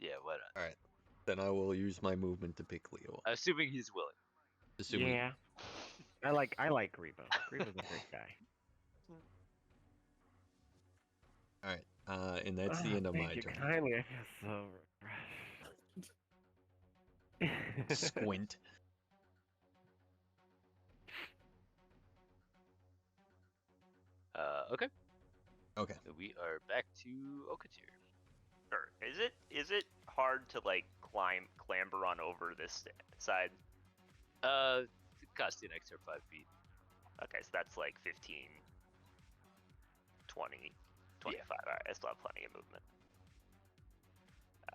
Yeah, why not? Then I will use my movement to pick Leo up. Assuming he's willing. Assuming. Yeah. I like Grebo. Grebo's a great guy. All right. And that's the end of Thank my you turn. kindly. I feel so refreshed. Squint. Okay. Okay. So we are back to Okatir. Sure. Is it hard to like clamber on over this side? It costs you an extra 5 feet. Okay, so that's like 15, 20, 25. Alright, I still have plenty of movement.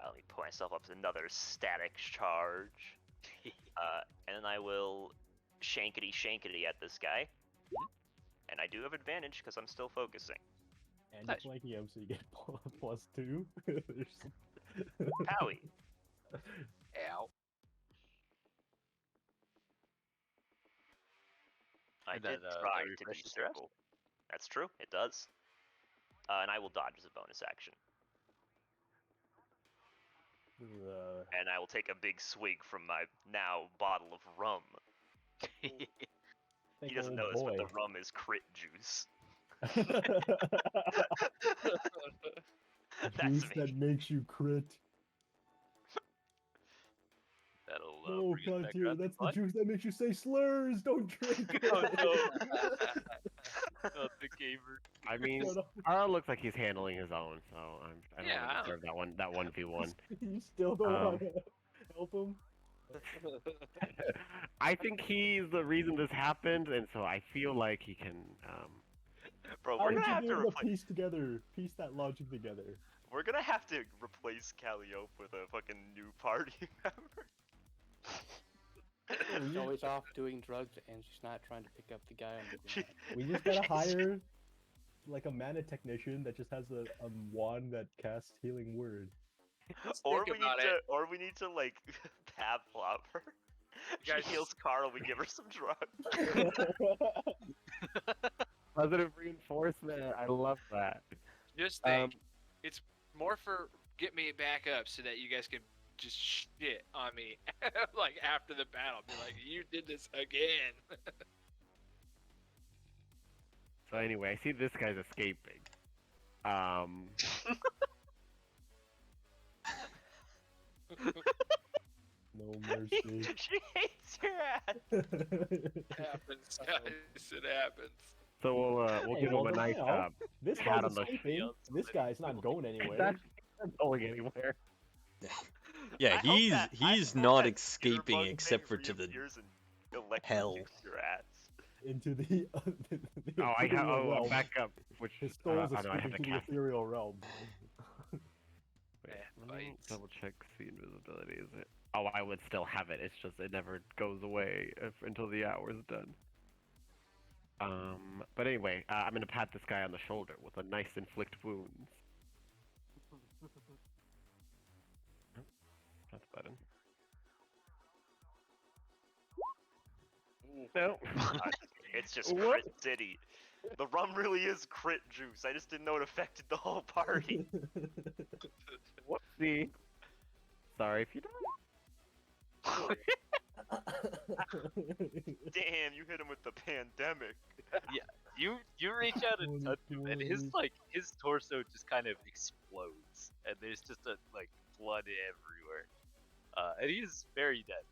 Let me put myself up to another static charge. And then I will shankety at this guy. And I do have advantage because I'm still focusing. And Nice. it's like him, so you get +2. Howie. Ow. I And did that, try that to be refreshes your rest? simple. That's true, it does. And I will dodge as a bonus action. And I will take a big swig from my now bottle of rum. He doesn't know this, but the rum is crit juice. That's Juice me. that makes you crit. That'll No, bring us back Frontier, around to that's the fun. juice that makes you say slurs. Don't drink it. Oh no! Oh, the gamer. I mean, Shut up. Carl looks like he's handling his own, so I don't Yeah, I deserve that 1v1. You still don't Um, want to help him? I think he's the reason this happened, and so I feel like he can. Bro, How we're would gonna you have be to able to replace. piece that logic together? We're gonna have to replace Calliope with a fucking new party member. She's always off doing drugs and she's not trying to pick up the guy on the ground. We just gotta hire like a mana technician that just has a wand that casts healing word. Or Think we about need it. to, or we need to like Pavlov her. She guys- heals Carl. We give her some drugs. Positive reinforcement. I love that. Just think, it's more for get me back up so that you guys can just shit on me, like after the battle. Be like, you did this again. So anyway, I see this guy's escaping. No she mercy. hates your ass. It happens, guys. It happens. So we'll Hey, give him hold a on nice now. This pat guy's on the escaping. shield. This guy's not going anywhere. That's not going anywhere. Yeah, I hope he's that- I he's hope not that escaping Jitterbug except for thing to the reappears and electrocutes hell. your ass. into the, the Oh, I have. ethereal Oh, realm. back up. Which His soul is oh, no, I have escaping to to the cast. ethereal realm. Wait, Eh, let me bites. double check the invisibility. Is it? Oh, I would still have it. It's just it never goes away until the hour's done. But anyway, I'm gonna pat this guy on the shoulder with a nice inflict wounds. Oh, that's a button. No. It's just What? crit city. The rum really is crit juice. I just didn't know it affected the whole party. Whoopsie. Sorry if you don't. Damn, you hit him with the pandemic. You reach out and touch him, and his torso just kind of explodes, and there's just like blood everywhere, and he is very dead.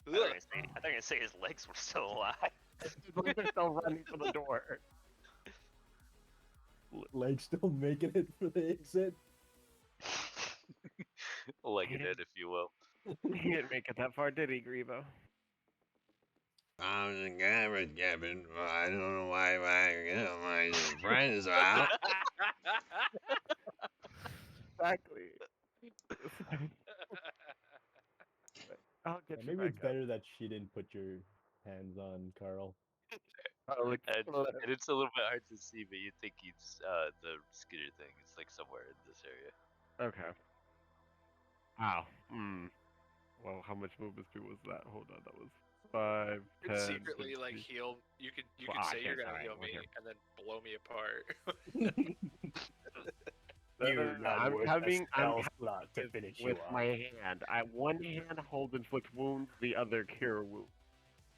I thought you were gonna say his legs were still alive. They're still running for the door. Legs still making it for the exit. Like Hate it, if you will. He didn't make it that far, did he, Grievo? I'm the guy with Gavin. Well, I don't know why my friends are out. Exactly. I'll get you Maybe back it's better that she didn't put your hands on Carl. up. And it's a little bit hard to see, but you think he's the Skinner thing. It's like somewhere in this area. Okay. Wow. Well, how much movement speed was that? Hold on, that was 5, You 10. could secretly like 15. heal. You could Well, I say you're can't- gonna alright, heal we're me here. and then blow me apart. I'm having slot to is finish with you off. my hand. One hand holds inflict wounds, the other cure wounds.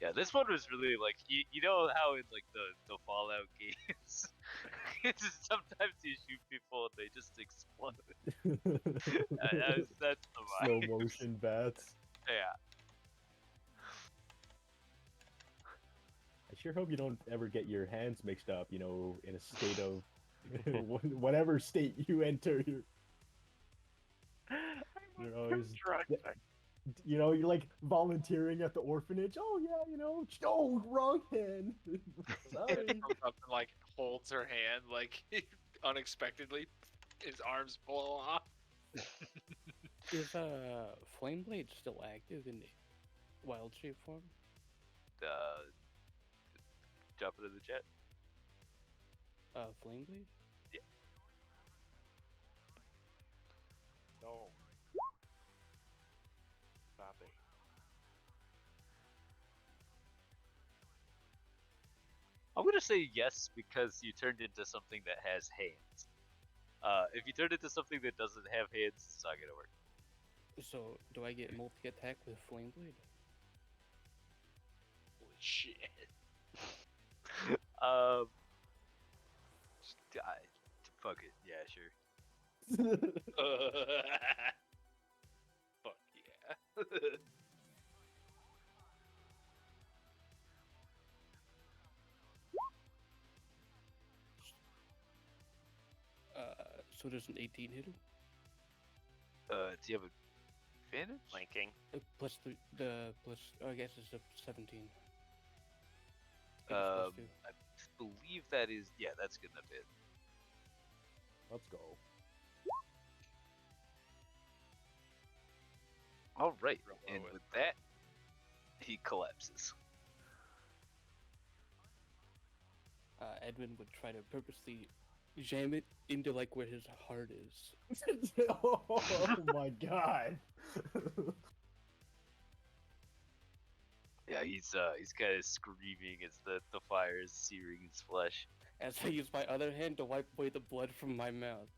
Yeah, this one was really like you know how in like the Fallout games, it's just sometimes you shoot people and they just explode. That's the Slow vibe. motion bats. Yeah. I sure hope you don't ever get your hands mixed up, you know, in a state of whatever state you enter. You're always, you know, you're like volunteering at the orphanage. Oh yeah, you know, oh wrong hand. Sorry. Comes up and like holds her hand like unexpectedly, his arms blow off. Is Flameblade still active in the wild shape form? Jump into the jet. Flameblade? No. Stop it. I'm gonna say yes because you turned into something that has hands. If you turn into something that doesn't have hands, it's not gonna work. So, do I get multi-attack with Flameblade? Holy shit. Fuck it. Yeah, sure. Fuck yeah. So does an 18 hit him? Do you have advantage? Flanking. Plus I guess it's a 17. I believe that is. Yeah, that's good enough hit. Let's go. All right, Roll and with with that, he collapses. Edwin would try to purposely jam it into like where his heart is. Oh my god. Yeah, he's kind of screaming as the fire is searing his flesh. As I use my other hand to wipe away the blood from my mouth.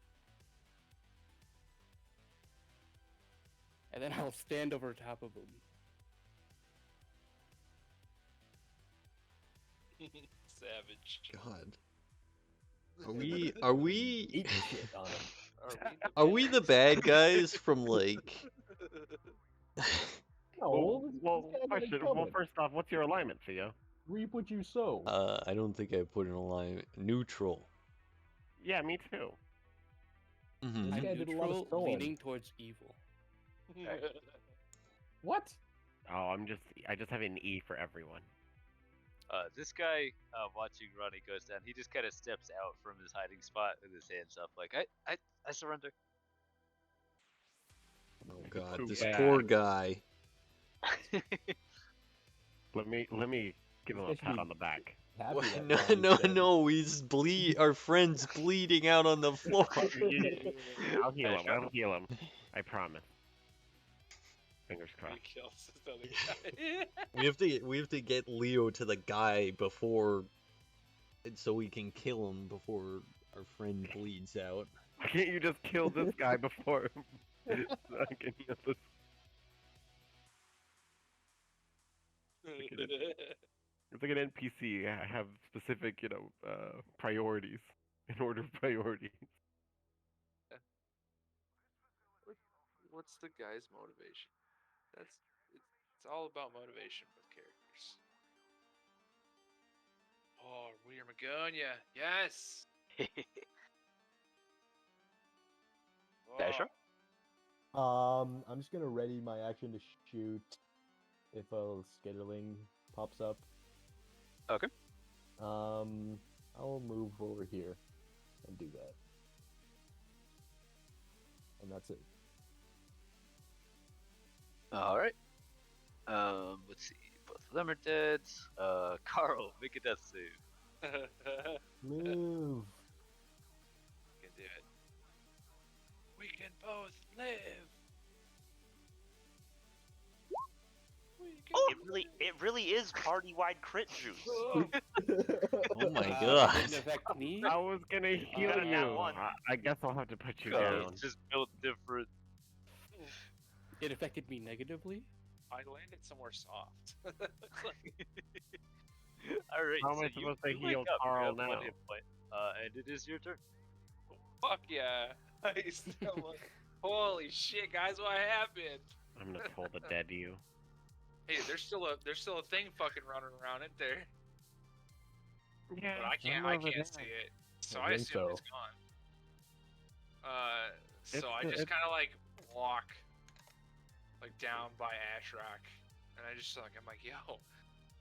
And then I'll stand over top of him. Savage. God. Are we Eat shit on him. are we the bad guys from like No, Well, question. Well, first off, what's your alignment, Theo? reap what you sow. I don't think I put an alignment neutral. Yeah, me too. Mm-hmm. This I'm guy did a lot of neutral, sowing. leaning towards evil. What? Oh, I just have an E for everyone. This guy watching Ronnie goes down. He just kind of steps out from his hiding spot with his hands up, like I surrender. Oh god, Too this bad. poor guy. Let me give him a This guy should pat be on the back. Happy What? that No, Ronnie's no, dead. no, our friend's bleeding out on the floor. I'll heal him. Sure. I'll heal him. I promise. Fingers He crossed. kills this other guy. We have to get Leo to the guy before, so we can kill him before our friend bleeds out. Why can't you just kill this guy before I can heal this? It's like an NPC. I have specific, priorities. In order of priorities. What's the guy's motivation? It's all about motivation with characters. Oh, Weir Magonia, yes. Dasher? I'm just gonna ready my action to shoot if a skitterling pops up. Okay. I'll move over here and do that. And that's it. All right. Let's see. Both of them are dead. Carl, make a death save. Move. Can do it. We can both live. It really is party-wide crit juice. Oh my Didn't god. affect me. I was gonna heal got that you. one. I guess I'll have to put you Carl's down. just built different. It affected me negatively. I landed somewhere soft. All right. How am so I you- supposed to you wake heal up, you Carl have one now? hit point, and it is your turn. Fuck yeah! Nice. I'm like, holy shit, guys! What happened? I'm gonna toll the dead you. Hey, there's still a thing fucking running around, isn't there? Yeah, But I can't see it, so I I think assume so. it's gone. So It's- I just it's- kind of like walk, like down by Ashrock, and I just like I'm like, yo,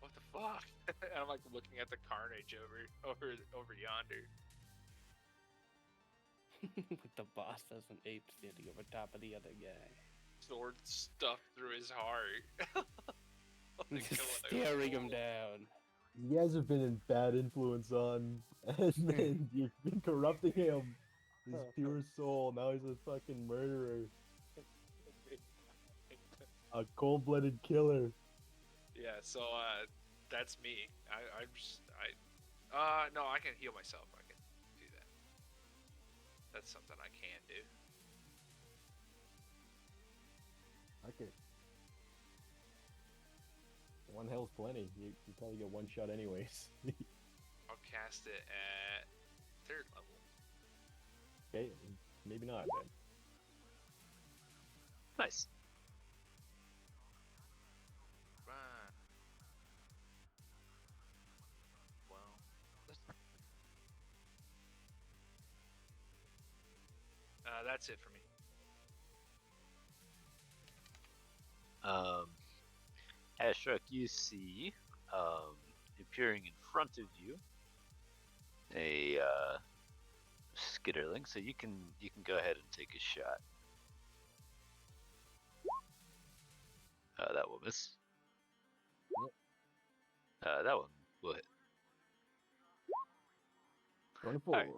what the fuck? And I'm like looking at the carnage over yonder. With the boss as an ape standing over top of the other guy. Sword stuffed through his heart. Like, Just going, staring him "Oh." down. You guys have been in bad influence on, and then you've been corrupting him. His pure soul. Now he's a fucking murderer. A cold-blooded killer. Yeah, so that's me. No, I can heal myself. I can do that. That's something I can do. Okay. One health's plenty. You probably get one shot anyways. I'll cast it at 3rd level. Okay, maybe not then. Nice. Fine. Well, that's it for me. Ashrock, you see, appearing in front of you, a skitterling. So you can go ahead and take a shot. That will miss. That one will hit. 24. Alright.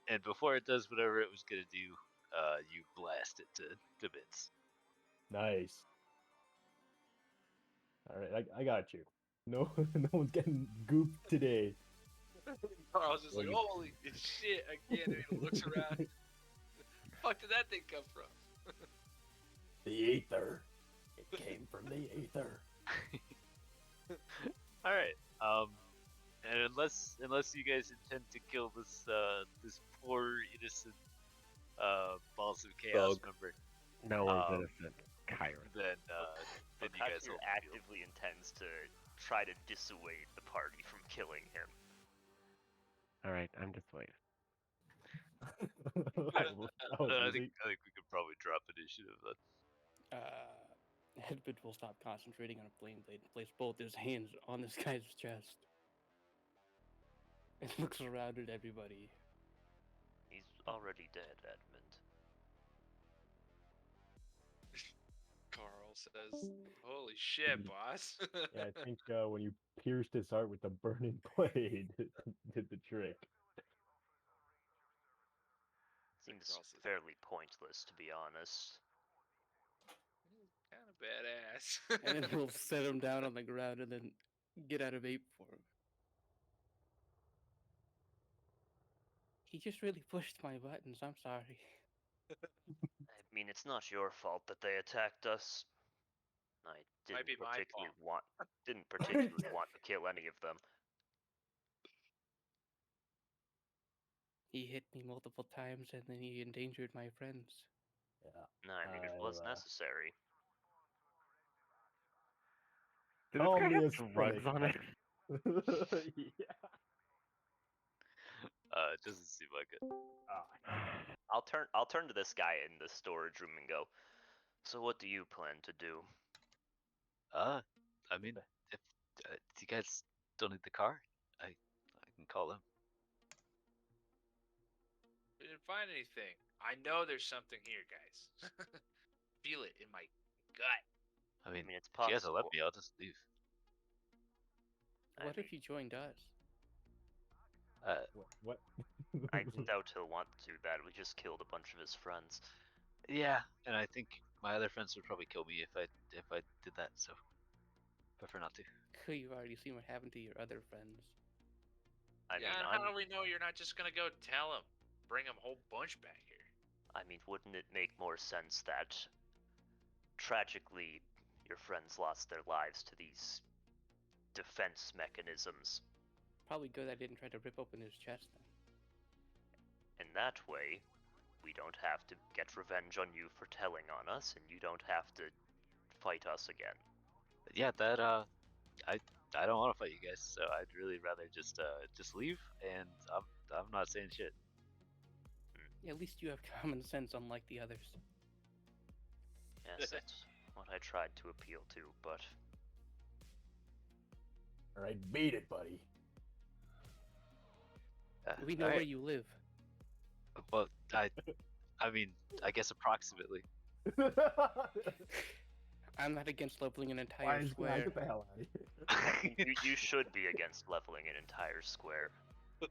And before it does whatever it was gonna do, you blast it to bits. Nice. Alright, I got you. No, no one's getting gooped today. Carl's just like, Well, holy shit, again, and he looks around. The fuck did that thing come from? The Aether. It came from the Aether. All right. And unless you guys intend to kill this this poor innocent Balls of Chaos Bug. member, No one's Um, innocent. Kyron. then you guys Bakasir will actively intends to try to dissuade the party from killing him. Alright, I'm just waiting. That was I easy. think we could probably drop initiative then. Hedbit will stop concentrating on a flame blade and place both his hands on this guy's chest. and looks around at everybody. He's already dead, Edmund. Carl says, "Holy shit, boss!" Yeah, I think when you pierced his heart with the burning blade, it did the trick. Seems Carl says, fairly pointless, to be honest. "Kind of badass." And then we'll set him down on the ground and then get out of ape form. He just really pushed my buttons. I'm sorry. I mean, it's not your fault that they attacked us. I Might be my didn't particularly want to kill any of them. He hit me multiple times and then he endangered my friends. Yeah. No, I mean, it was I'll, necessary. Did Call this guy me have a drugs cynic. on it? Yeah. It doesn't seem like it. I'll turn to this guy in the storage room and go, "So what do you plan to do?" I mean, if you guys don't need the car, I can call him. We didn't find anything. I know there's something here, guys. Feel it in my gut. I mean, it's if you guys will let possible. me, I'll just leave. I What mean, if you joined us? What? I doubt he'll want to do that. We just killed a bunch of his friends. Yeah, and I think my other friends would probably kill me if I did that. So prefer not to. You've already seen what happened to your other friends. I Yeah, mean, and how do we know you're not just gonna go tell him? Bring him a whole bunch back here. I mean, wouldn't it make more sense that tragically your friends lost their lives to these defense mechanisms? Probably good I didn't try to rip open his chest then. And that way, we don't have to get revenge on you for telling on us, and you don't have to fight us again. But yeah, that I don't want to fight you guys, so I'd really rather just leave, and I'm not saying shit. Yeah, at least you have common sense, unlike the others. Yes, that's what I tried to appeal to, but All right, beat it, buddy. We know where you live. Well, I mean, I guess approximately. I'm not against leveling an Why entire is square. get the hell out of here? you should be against leveling an entire square. I'll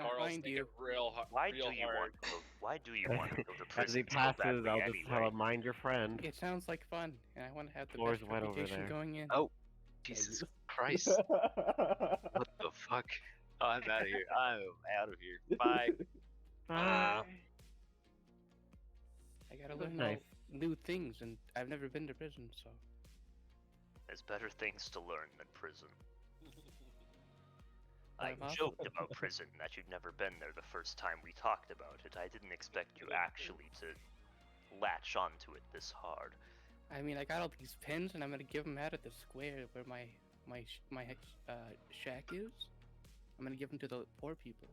Carl's find thinking you. real hard. Why do you want to go? Why do you want to go to As prison he so passes, badly I'll just tell anyway? him, mind your friend. It sounds like fun, and I want to have the Floor's best wet over reputation there. going in. Oh, Jesus Christ! What the fuck? Oh, I'm out of here. I'm out of here. Bye. Bye. I gotta That's learn nice. new things, and I've never been to prison, so. There's better things to learn than prison. I I'm awesome. joked about prison, that you'd never been there the first time we talked about it. I didn't expect you actually to latch onto it this hard. I mean, I got all these pins, and I'm gonna give them out at the square where my shack is. I'm gonna give them to the poor people.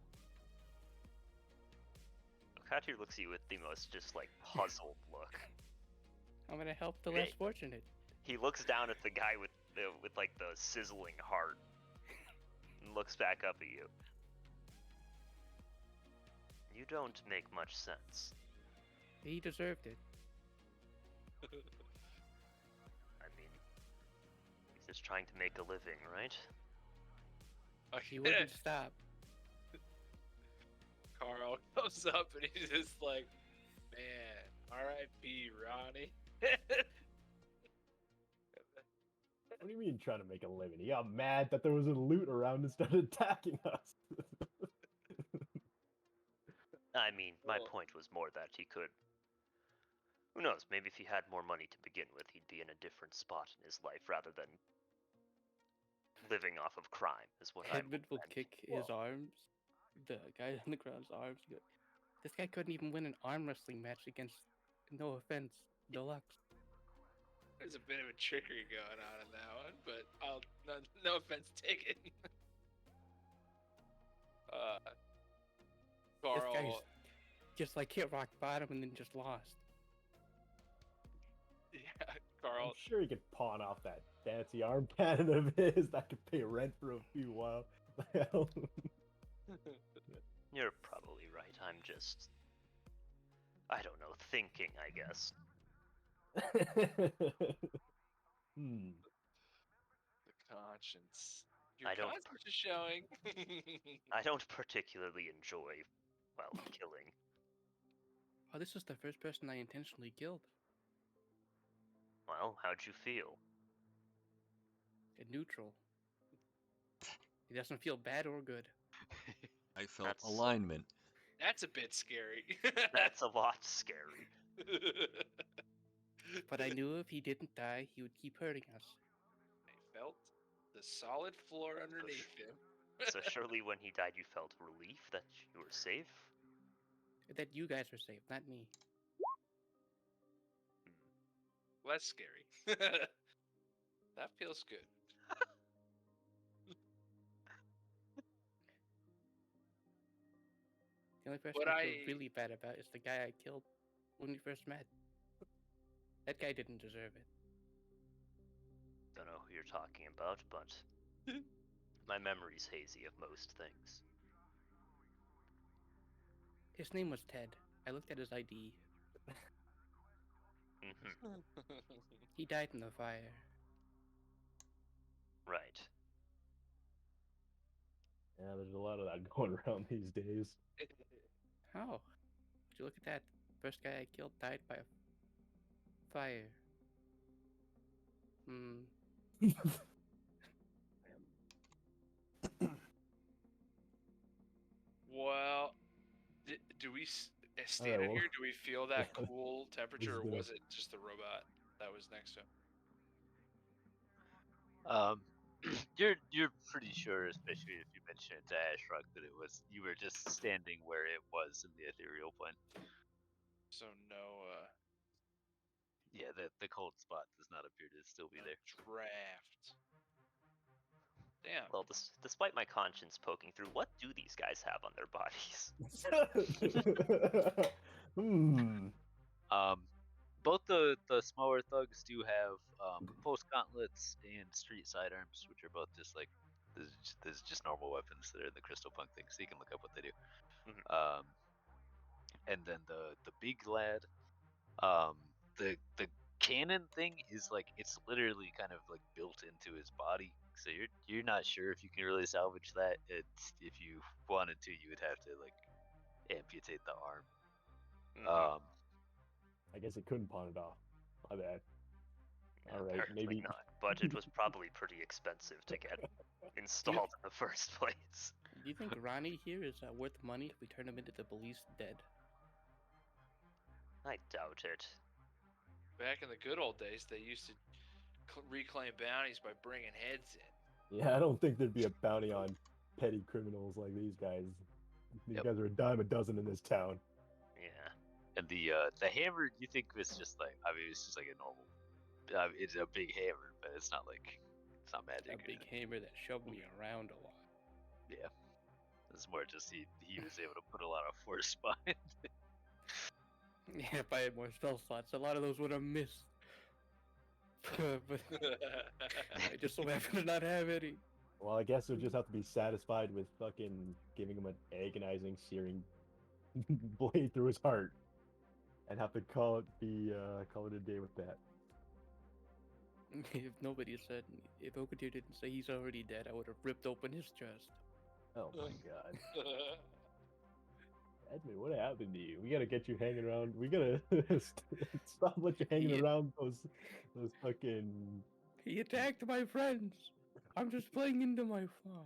Katir looks at you with the most just like puzzled look. I'm gonna help the Hey. less fortunate. He looks down at the guy with like the sizzling heart, and looks back up at you. You don't make much sense. He deserved it. I mean, he's just trying to make a living, right? Oh, He wouldn't stop. Carl comes up and he's just like, man, R.I.P. Ronnie. What do you mean trying to make a living? He got mad that there was a loot around and started attacking us. I mean, my Well- point was more that he could. Who knows? Maybe if he had more money to begin with, he'd be in a different spot in his life rather than living off of crime. Is what I Edmund will meant. kick his arms, the guy on the ground's arms. and go, This guy couldn't even win an arm wrestling match against, no offense, Deluxe. There's a bit of a trickery going on in that one, but no offense taken. This Carl, guy's just like hit rock bottom and then just lost. yeah, I'm Carl, sure he could pawn off that fancy arm cannon of his that could pay rent for a few while the hell? You're probably right. I'm just, I don't know, thinking, I guess. Hmm. The conscience. Your I don't conscience is showing. I don't particularly enjoy, well, killing. Oh, this is the first person I intentionally killed. Well, how'd you feel? In neutral. It doesn't feel bad or good. I felt That's- alignment. That's a bit scary. That's a lot scary. But I knew if he didn't die, he would keep hurting us. I felt the solid floor underneath him. So surely when he died you felt relief that you were safe? That you guys are safe, not me. Less scary. That feels good. The only person But I feel I- really bad about is the guy I killed when we first met. That guy didn't deserve it. Don't know who you're talking about, but my memory's hazy of most things. His name was Ted. I looked at his ID. Hmm. He died in the fire. Right. Yeah, there's a lot of that going around these days. How? Would you look at that? First guy I killed died by a fire. Hmm. Well, do we standing well- here? Do we feel that cool temperature, or good. was it just the robot that was next to him? You're pretty sure, especially if you mention it to Ashrock, that it was you were just standing where it was in the ethereal plane. So no, Yeah, the cold spot does not appear to still be no there. draft. Damn. Well, despite my conscience poking through, what do these guys have on their bodies? Hmm. Both the smaller thugs do have post gauntlets and street sidearms, which are both just like this is just normal weapons that are in the crystal punk thing, so you can look up what they do. Mhm. And then the big lad, the cannon thing is like it's literally kind of like built into his body, so you're not sure if you can really salvage that. It's if you wanted to, you would have to like amputate the arm. Mhm. I guess it couldn't pawn it off. My bad. All right, Apparently maybe. not. Budget was probably pretty expensive to get installed in the first place. Do you think Ronnie here is worth money if we turn him into the police dead? I doubt it. Back in the good old days, they used to reclaim bounties by bringing heads in. Yeah, I don't think there'd be a bounty on petty criminals like these guys. These Yep. guys are a dime a dozen in this town. Yeah. And the hammer, you think was just like it's just like a normal. It's a big hammer, but it's not magic. A or big anything. hammer that shoved me around a lot. Yeah, it's more just he was able to put a lot of force behind. Yeah, if I had more spell slots, a lot of those would have missed. But I just so happen to not have any. Well, I guess you'll just have to be satisfied with fucking giving him an agonizing, searing blade through his heart, and have to call it a day with that. If nobody said, if Okadir didn't say he's already dead, I would have ripped open his chest. Oh my god, Edmund, what happened to you? We gotta get you hanging around. We gotta stop let you hanging Yeah. around those fucking. He attacked my friends. I'm just playing into my flaw.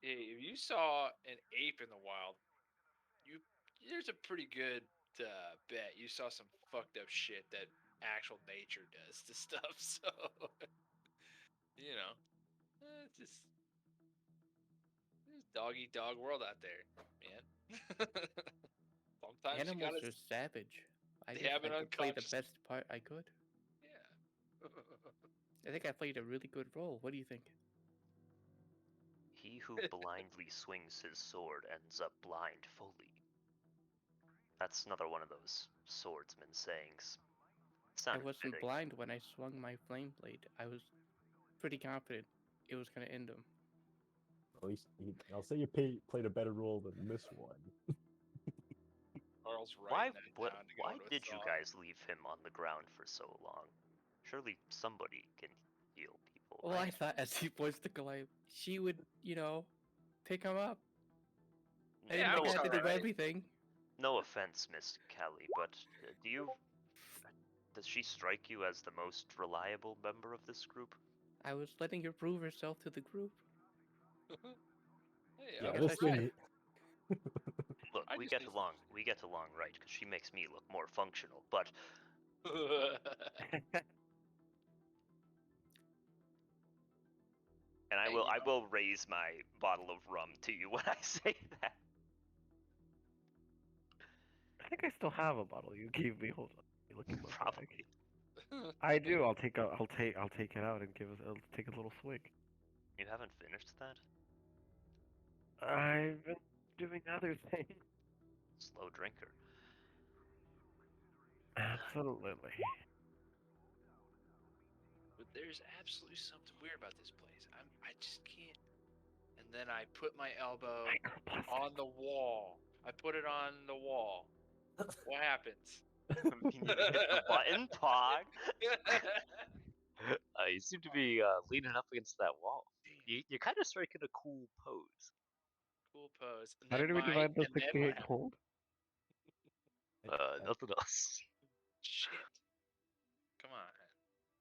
If you saw an ape in the wild, there's a pretty good bet you saw some fucked up shit that actual nature does to stuff. So it's just there's dog eat dog world out there, man. Sometimes you Animals gotta, are savage. I they just have an had to play the unconscious- best part I could. yeah. I think I played a really good role. What do you think? He who blindly swings his sword ends up blind fully. That's another one of those swordsman sayings. I Sounded wasn't fitting. blind when I swung my flame blade. I was pretty confident it was gonna end him. At least I'll say you played a better role than this one. Carl's Why? writing that What? down to go Why into a did you song. guys leave him on the ground for so long? Surely somebody can heal people, Well, I right? thought as he points to Goliath, she would, pick him up. I Yeah, didn't think I he's had to do alright. everything. No offense, Miss Callie, but does she strike you as the most reliable member of this group? I was letting her prove herself to the group. Hey, Yeah, I'm guess I this should. thing. Look, I we just get need- along. We get along right because she makes me look more functional. But and I Hey, will you I know. will raise my bottle of rum to you when I say that. I think I still have a bottle you gave me. Hold on. Let me look in my bag. Probably. I do. I'll take it out and I'll take a little swig. You haven't finished that? I've been doing other things. Slow drinker. Absolutely. But there's absolutely something weird about this place. I just can't. And then I put my elbow Microplastic. on the wall. I put it on the wall. What happens? You hit the button, Pod. You seem to be leaning up against that wall. You're kind of striking a cool pose. Cool pose. And How then did we divide this and thing then to what get happens? cold? Nothing else. Shit. Come on.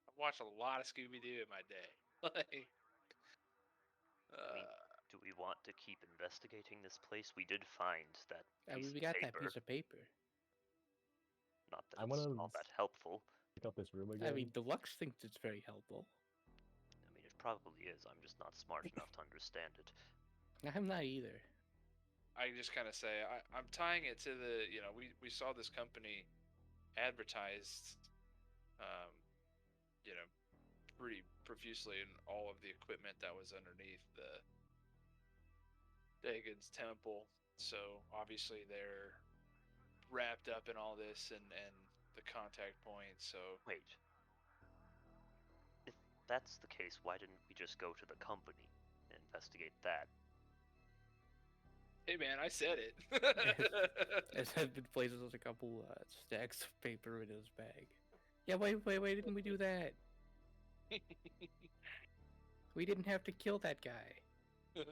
I've watched a lot of Scooby Doo in my day. Like, Do we want to keep investigating this place? We did find that I piece mean, we of got paper. that piece of paper. Not that I it's wanna all that helpful. pick up this room again. I mean, Deluxe thinks it's very helpful. I mean, it probably is. I'm just not smart enough to understand it. I'm not either. I just kind of say I'm tying it to the we saw this company advertised, um, pretty profusely in all of the equipment that was underneath the Dagon's temple. So obviously they're wrapped up in all this and the contact point. So Wait. If that's the case, why didn't we just go to the company and investigate that? hey man, I said it. As Edmund places a couple stacks of paper in his bag. Yeah, wait, didn't we do that? We didn't have to kill that guy.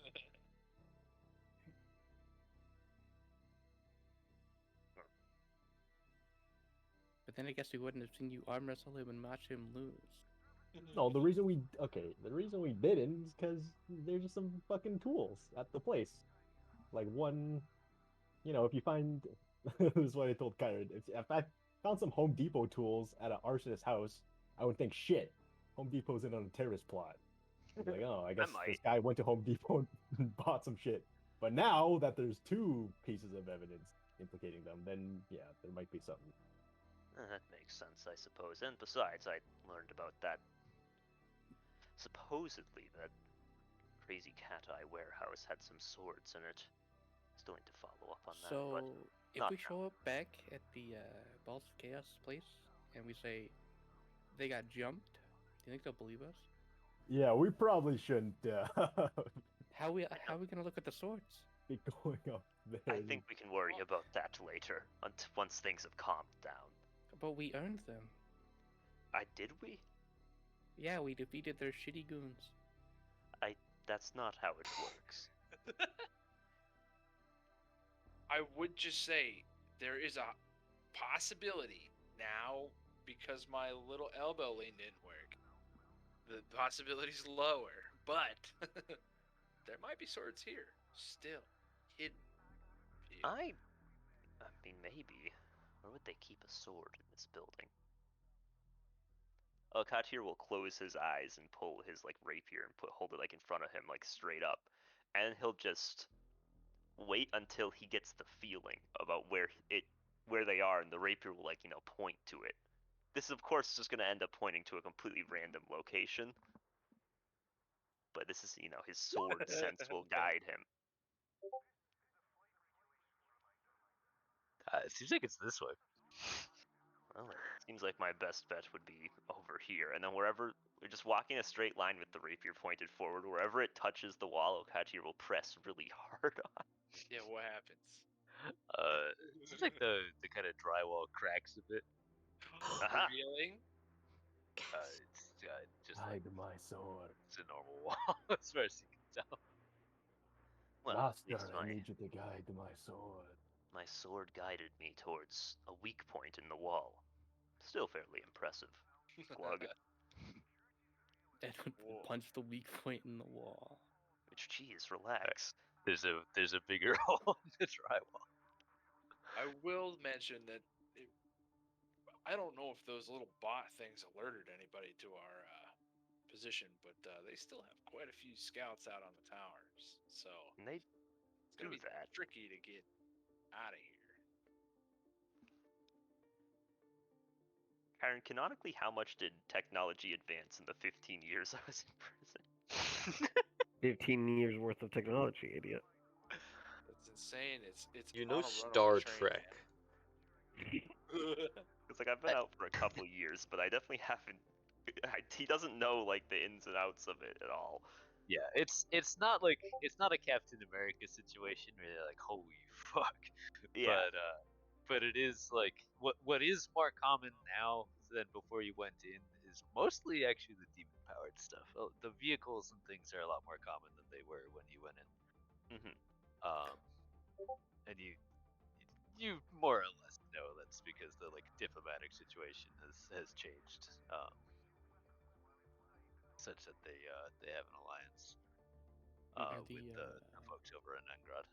But then I guess we wouldn't have seen you arm wrestle him and watch him lose. No, the reason we didn't is because there's just some fucking tools at the place. Like one, if you find, this is what I told Kyron. If I found some Home Depot tools at an arsonist's house, I would think shit. Home Depot's in on a terrorist plot. Like, oh, I guess this might. guy went to Home Depot and bought some shit. But now that there's two pieces of evidence implicating them, then yeah, there might be something. That makes sense, I suppose. And besides, I learned about that. Supposedly, that crazy cat eye warehouse had some swords in it. Still need to follow up on that. So, But if not we now. show up back at the Balls of Chaos place and we say they got jumped, do you think they'll believe us? Yeah, we probably shouldn't How we gonna look at the swords? be going up there. I think we can worry about that later, once things have calmed down. But we earned them. Did we? Yeah, we defeated their shitty goons. That's not how it works. I would just say there is a possibility now because my little elbow lean didn't work. The possibility's lower, but there might be swords here still hidden. I mean, maybe. Where would they keep a sword in this building? Katir will close his eyes and pull his rapier and hold it in front of him, straight up, and he'll just wait until he gets the feeling about where they are, and the rapier will point to it. This, of course, is just going to end up pointing to a completely random location, but this is his sword sense will guide him. It seems like it's this way. Well, it seems like my best bet would be over here, and then wherever You're just walking a straight line with the rapier pointed forward. Wherever it touches the wall, Okachir will press really hard on. Yeah, what happens? Seems like the kind of drywall cracks a bit. Aha. Revealing. It's just like Hide my sword. it's a normal wall as far as you can tell. Well, at Master, least I need you to guide my sword. my sword guided me towards a weak point in the wall. Still fairly impressive. Glug. Edwin Whoa. punched the weak point in the wall. Which, geez, relax. There's a bigger hole in the drywall. I will mention that I don't know if those little bot things alerted anybody to our position, but they still have quite a few scouts out on the towers, so And they it's gonna do be that. tricky to get out of here. Karen, canonically, how much did technology advance in the 15 years I was in prison? 15 years worth of technology, idiot. It's insane. It's You on know a runaway Star train, Trek. man. It's like I've been out for a couple years, but I definitely haven't. He doesn't know like the ins and outs of it at all. Yeah, it's not a Captain America situation where you're like, holy fuck. Yeah. But it is like what is more common now than before you went in is mostly actually the demon powered stuff. The vehicles and things are a lot more common than they were when you went in. Mhm. And you more or less know that's because the like diplomatic situation has changed, such that they have an alliance Are with the folks over in Nengrad.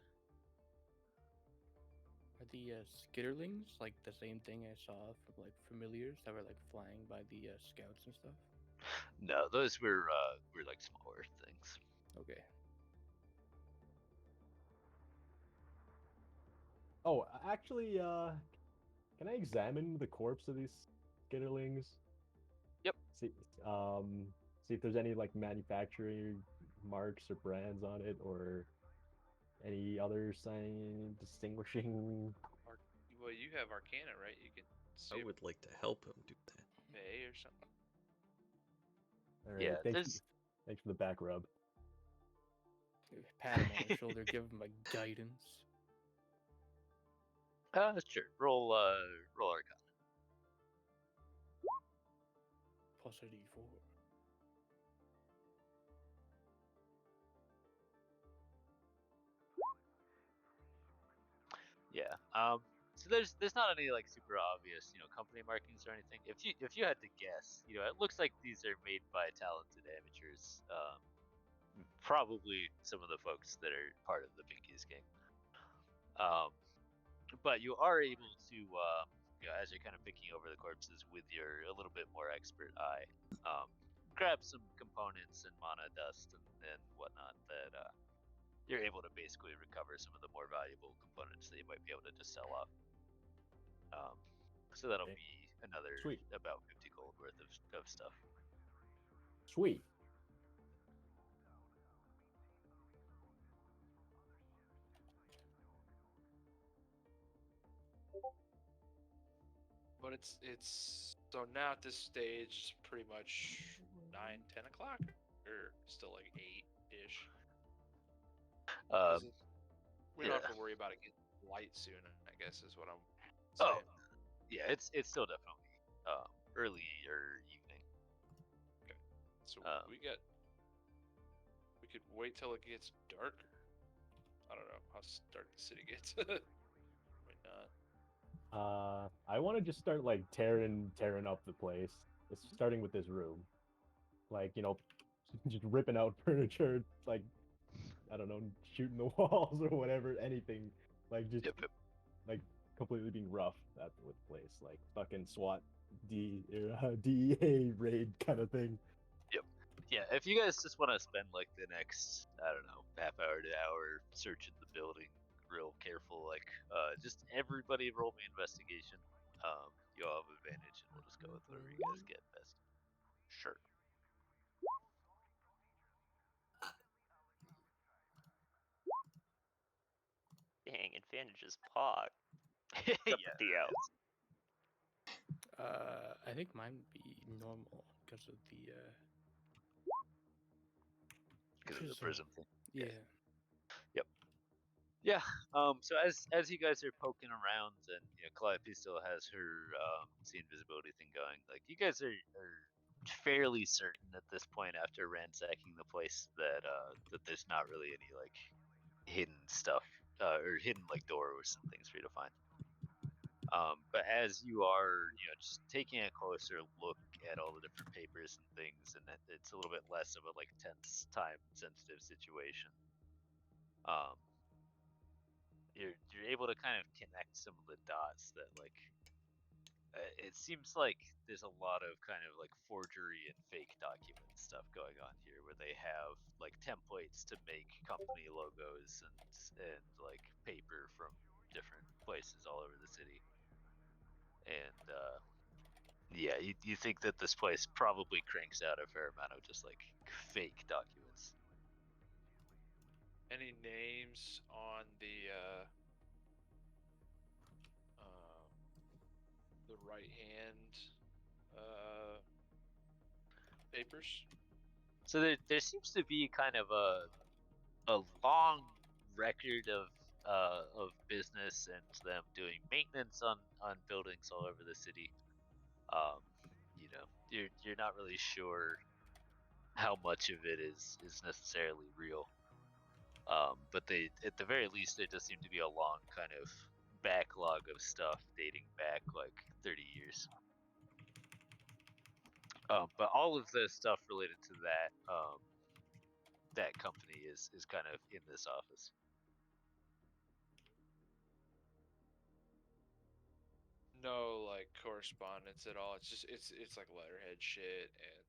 Are the skitterlings like the same thing I saw from like familiars that were like flying by the scouts and stuff? No, those were like smaller things. Okay. Oh, actually, can I examine the corpse of these skitterlings? Yep. See if there's any like manufacturing marks or brands on it, or any other sign distinguishing. Well, you have Arcana, right? You can see I if would like to help him do that. May or something. All right, Yeah, thanks for the back rub. Pat him on the shoulder, give him a guidance. Sure. Roll Arcana. Plus a d4. Yeah. So there's not any like super obvious, company markings or anything. If you had to guess, it looks like these are made by talented amateurs. Probably some of the folks that are part of the Binkies gang. But you are able to, as you're kind of picking over the corpses with your a little bit more expert eye, grab some components and mana dust and whatnot that you're able to basically recover some of the more valuable components that you might be able to just sell off. So that'll Okay. be another Sweet. about 50 gold worth of stuff. Sweet. But it's so now at this stage, it's pretty much 9-10 o'clock, or still like 8-ish. We don't have to worry about it getting light soon, I guess is what I'm saying. Oh, yeah, it's still definitely early or evening. So we could wait till it gets darker. I don't know how dark the city gets. Might not. I want to just start like tearing up the place. It's starting with this room, like just ripping out furniture, like I don't know, shooting the walls or whatever, anything, like just Yep. like completely being rough with the place, like fucking SWAT DEA raid kind of thing. Yeah, if you guys just want to spend like the next, I don't know, half hour to hour searching the building real careful, like just everybody roll me investigation. You'll have advantage and we'll just go with whatever you guys get best. Sure. Dang, advantage is pog. Everybody else. I think mine would be normal because of the because of the Prism. prism thing. Yeah. Yeah. So as you guys are poking around, and Calliope still has her see invisibility thing going, like you guys are fairly certain at this point after ransacking the place that that there's not really any like hidden stuff or hidden like doors and things for you to find. But as you are, just taking a closer look at all the different papers and things, and it's a little bit less of a like tense, time sensitive situation. You're able to kind of connect some of the dots that like it seems like there's a lot of kind of like forgery and fake document stuff going on here, where they have like templates to make company logos and like paper from different places all over the city. And yeah, you think that this place probably cranks out a fair amount of just like fake documents. Any names on the right hand papers? So there seems to be kind of a long record of business and them doing maintenance on buildings all over the city. You're not really sure how much of it is necessarily real. But they, at the very least, there does seem to be a long kind of backlog of stuff dating back like 30 years. But all of the stuff related to that company is kind of in this office. No, like correspondence at all. It's just it's like letterhead shit and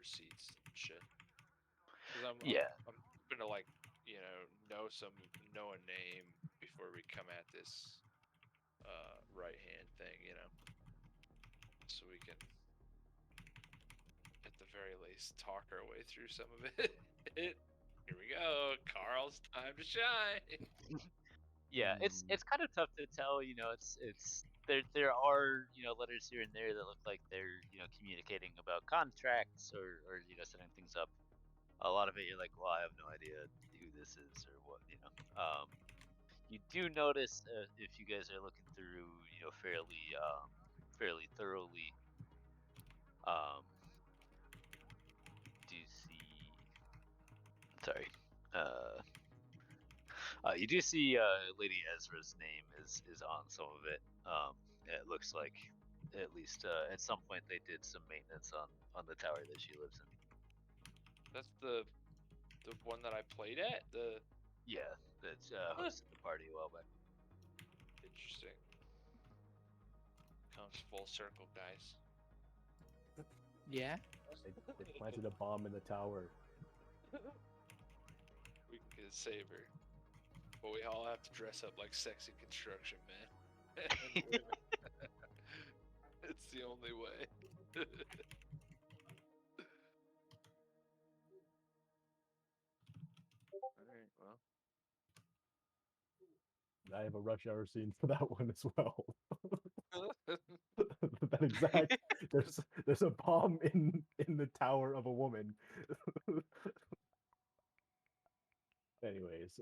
receipts and shit. Cause I'm hoping to like know a name before we come at this right hand thing, so we can at the very least talk our way through some of it. Here we go, Carl's time to shine. Yeah, it's kind of tough to tell. It's there are letters here and there that look like they're communicating about contracts or setting things up. A lot of it you're like, well, I have no idea who this is or what. You do notice if you guys are looking through fairly thoroughly. Do see? Sorry. You do see Lady Ezra's name is on some of it. It looks like at least at some point they did some maintenance on the tower that she lives in. That's the one that I played at. Yeah, that hosted the party a while back. Interesting. Comes full circle, guys. Yeah. They planted a bomb in the tower. We can get save her, but we all have to dress up like sexy construction men and women. It's the only way. Alright, well. I have a rush hour scene for that one as well. That exact there's a bomb in the tower of a woman. Anyways,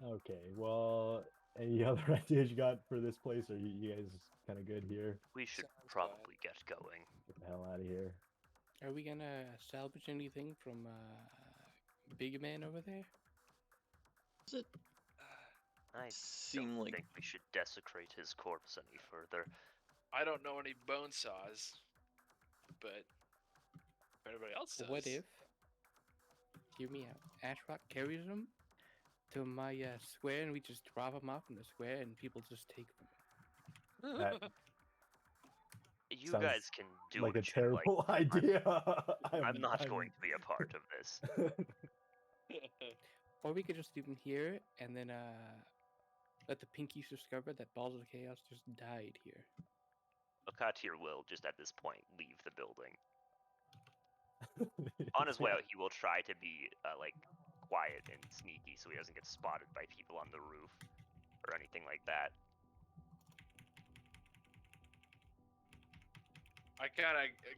okay. Well, any other ideas you got for this place? Or you guys kind of good here? We should Sounds probably get going. Get the hell out of here. Are we gonna salvage anything from Big Man over there? Does it I seem don't like think we should desecrate his corpse any further. I don't know any bone saws, but if anybody else does. What if? Hear me out. Ashrock carries them to my square, and we just drop them off in the square, and people just take them. That You sounds guys can do like what a you terrible like. idea. I'm not going to be a part of this. Or we could just leave them here, and then let the Pinkies discover that Balls of Chaos just died here. Akatir will just at this point leave the building. On his way out, he will try to be like quiet and sneaky, so he doesn't get spotted by people on the roof or anything like that.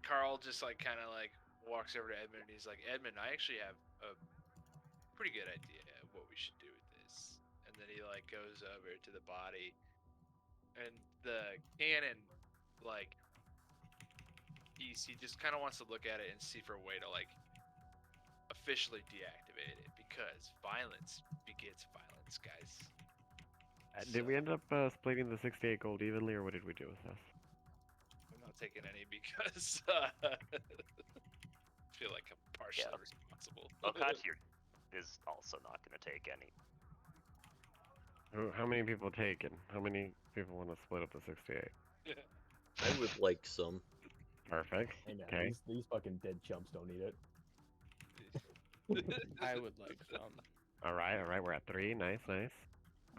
Carl just like kind of like walks over to Edmund and he's like, Edmund, I actually have a pretty good idea of what we should do with this. And then he like goes over to the body, and the cannon, like, he just kind of wants to look at it and see for a way to like officially deactivate it, because violence begets violence, guys. Did we end up splitting the 68 gold evenly, or what did we do with this? I'm not taking any because I feel like I'm partially Yeah. responsible. Well, Katir is also not going to take any. How many people taking? How many people want to split up the 68? I would like some. Perfect. Hey man, Okay. these fucking dead chumps don't need it. I would like some. All right. We're at 3. Nice.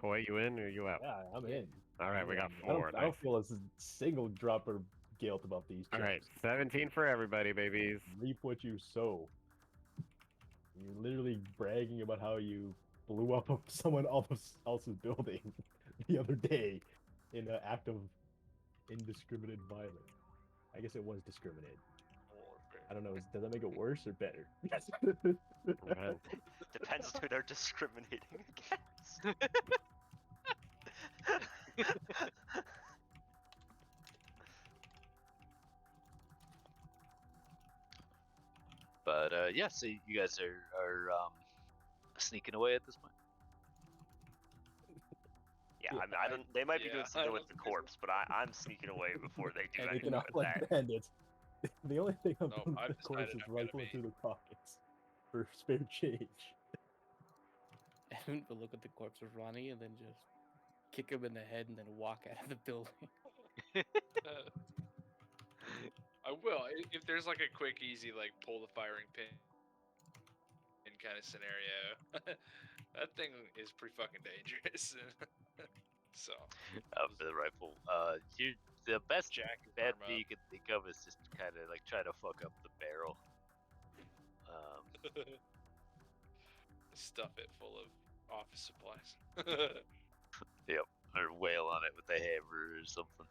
Koi, you in or you out? Yeah, I'm in. All right, I'm we got in. 4. I don't feel a single drop of guilt about these All chumps. right, 17 for everybody, babies. Reap what you sow. You're literally bragging about how you blew up someone else's building the other day in an act of indiscriminate violence. I guess it was discriminated. I don't know. Does that make it worse or better? Depends. Depends who they're discriminating against. But yeah, so you guys are sneaking away at this point. Yeah, Yeah, I mean, I don't. They might be yeah, doing I something don't with the think there's- corpse, but I'm sneaking away before they do And anything making out with like that. bandits. The only thing I'm No, doing I've with the course decided is I'm gonna rifling be- through the pockets for spare change. Edmund will look at the corpse of Ronnie and then just kick him in the head and then walk out of the building. I will if there's like a quick, easy, like pull the firing pin in kind of scenario. That thing is pretty fucking dangerous. So For the rifle, the best Jack his bet arm up. you can think of is just kind of like try to fuck up the barrel. Stuff it full of office supplies. Or wail on it with a hammer or something.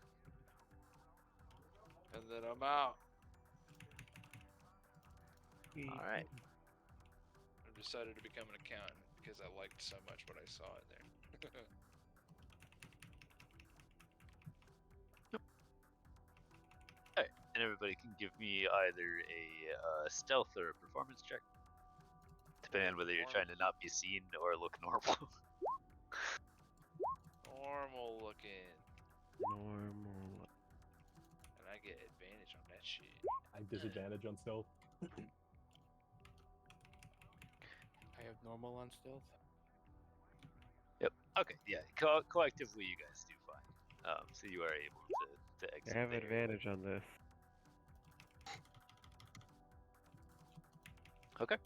And then I'm out. All right. I've decided to become an accountant because I liked so much what I saw in there. And everybody can give me either a stealth or a performance check, depending on whether you're trying to not be seen or look normal. Normal looking. Normal. And I get advantage on that shit. I have disadvantage on stealth. I have normal on stealth. Okay, yeah. Collectively, you guys do fine. So you are able to exit. I have the area. advantage on this. Okay.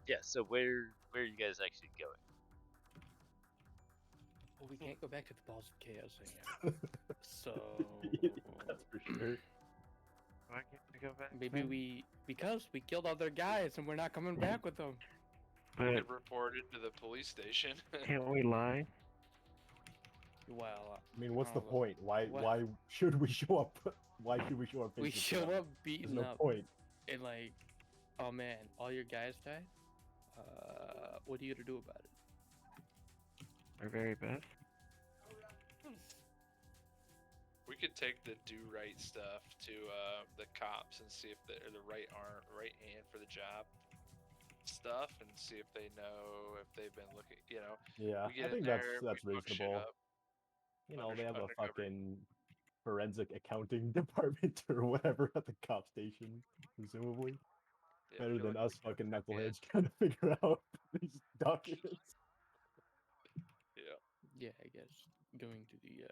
Yeah. So where are you guys actually going? Well, we can't go back to the balls of chaos again. So That's for sure. Why can't we go back? maybe because we killed all their guys and we're not coming back with them. But Get reported to the police station. can't we lie? Well, I mean, what's the Oh, point? Why what? should we show up? Why should we show up? we face to show face? up There's beaten no up point. and like, oh man, all your guys died. What are you gonna do about it? Our very best. We could take the do right stuff to the cops and see if they're the right arm, right hand for the job stuff, and see if they know if they've been looking. You know, Yeah, we get I in think there, that's we fuck shit reasonable. up. You know, they have a Undercover. fucking forensic accounting department or whatever at the cop station, presumably. Yeah, I Better feel than like us we fucking fucking- knuckleheads trying to figure out these documents. Yeah. Yeah, I guess going to the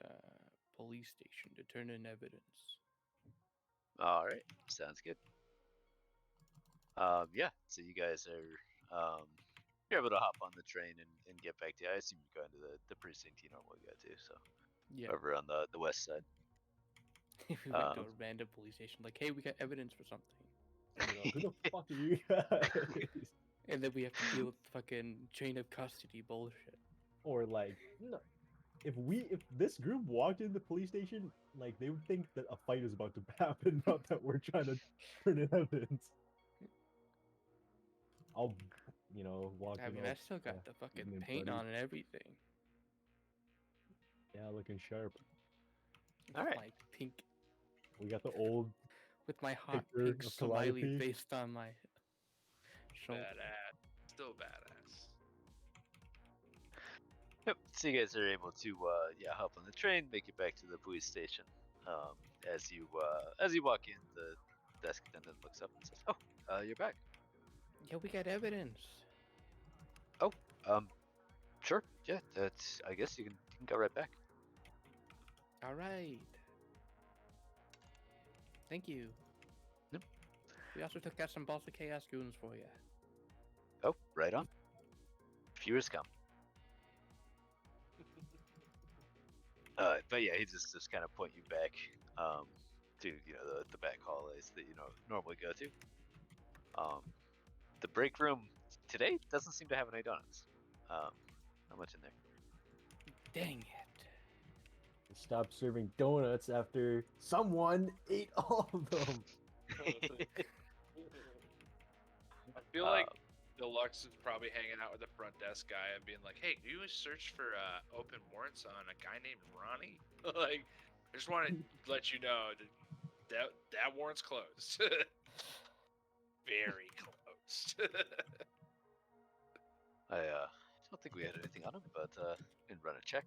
police station to turn in evidence. All right. Sounds good. Yeah. So you guys are you're able to hop on the train and get back to. I assume you're going to the precinct you normally go to. So Yeah, over on the west side. if we went to a random police station, like, hey, we got evidence for something, You know, who the fuck are you guys? and then we have to deal with fucking chain of custody bullshit. Or like, no, if this group walked into the police station, like they would think that a fight is about to happen, not that we're trying to turn in evidence. I'll, walk I in mean, all, I still got the fucking evening, paint buddy. on and everything. Yeah, looking sharp. With Alright. my pink, We got the old with my hot picture pink of smiley Calliope. based on my shoulder. Badass. Still badass. Yep. So you guys are able to hop on the train, make it back to the police station. As you walk in, the desk attendant looks up and says, "Oh, you're back. Yeah, we got evidence. Sure. Yeah, that's. I guess you can go right back." All right. Thank you. Yep. We also took out some Balls of Chaos goons for you. Oh, right on. Viewers come. But yeah, he just kind of point you back to the back hallways that normally go to. The break room today doesn't seem to have any donuts. Not much in there. Dang it. Stop serving donuts after someone ate all of them. I feel like Deluxe is probably hanging out with the front desk guy and being like, "Hey, do you search for open warrants on a guy named Ronnie?" Like, I just want to let you know that warrant's closed. Very closed. I don't think we had anything on him, but can run a check.